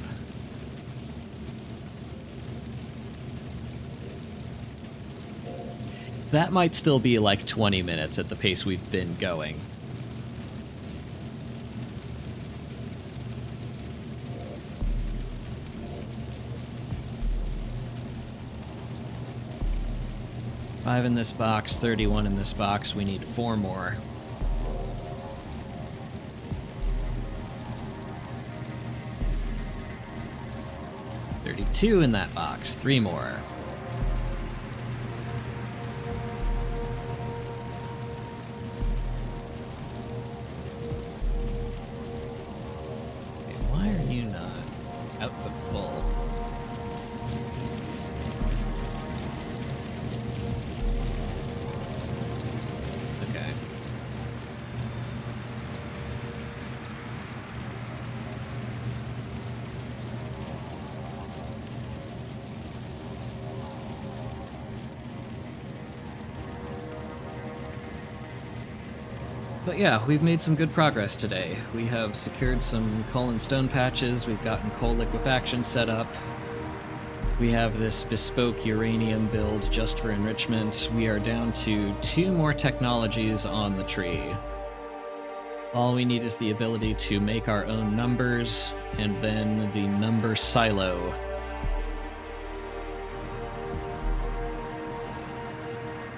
Speaker 1: That might still be like 20 minutes at the pace we've been going. Five in this box, 31 in this box. We need 4 more. $32 in that box, 3 more. But yeah, we've made some good progress today. We have secured some coal and stone patches, we've gotten coal liquefaction set up, we have this bespoke uranium build just for enrichment. We are down to 2 more technologies on the tree. All we need is the ability to make our own numbers, and then the number silo.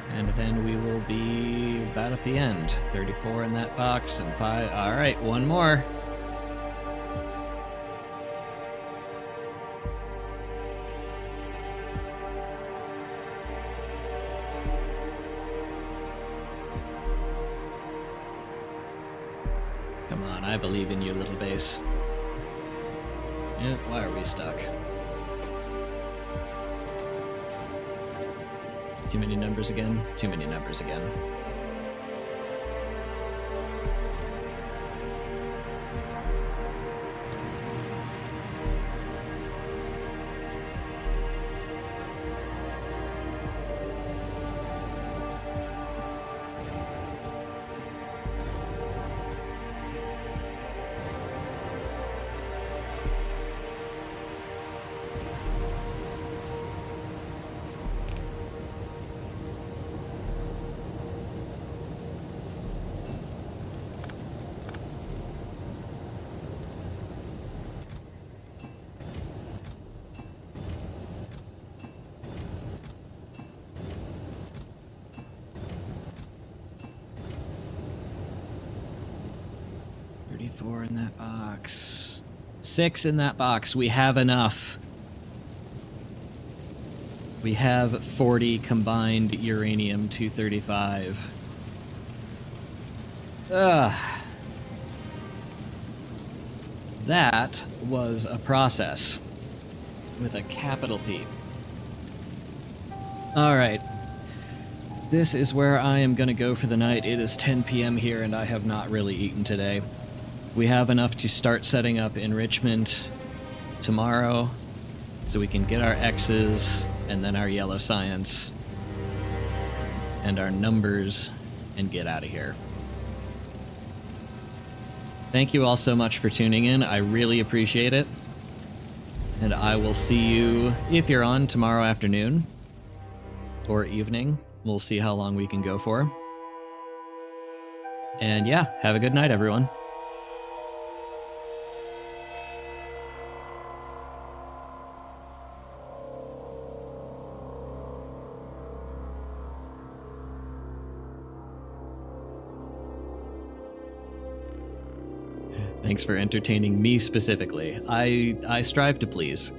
Speaker 1: And then we will be about at the end. 34 in that box and 5. All right, 1 more. on, I believe in you, little base. Why are we stuck? Too many numbers again? Too many numbers again. In that box. 6 in that box. We have enough. We have 40 combined uranium-235. Ugh. That was a process. With a capital P. Alright. This is where I am going to go for the night. It is 10 p.m. here and I have not really eaten today. We have enough to start setting up enrichment tomorrow so we can get our X's and then our yellow science and our numbers and get out of here. Thank you all so much for tuning in. I really appreciate it. And I will see you, if you're on, tomorrow afternoon or evening. We'll see how long we can go for. And yeah, have a good night, everyone. Thanks for entertaining me specifically. I strive to please.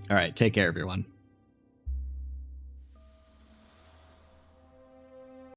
Speaker 1: All right, take care, everyone.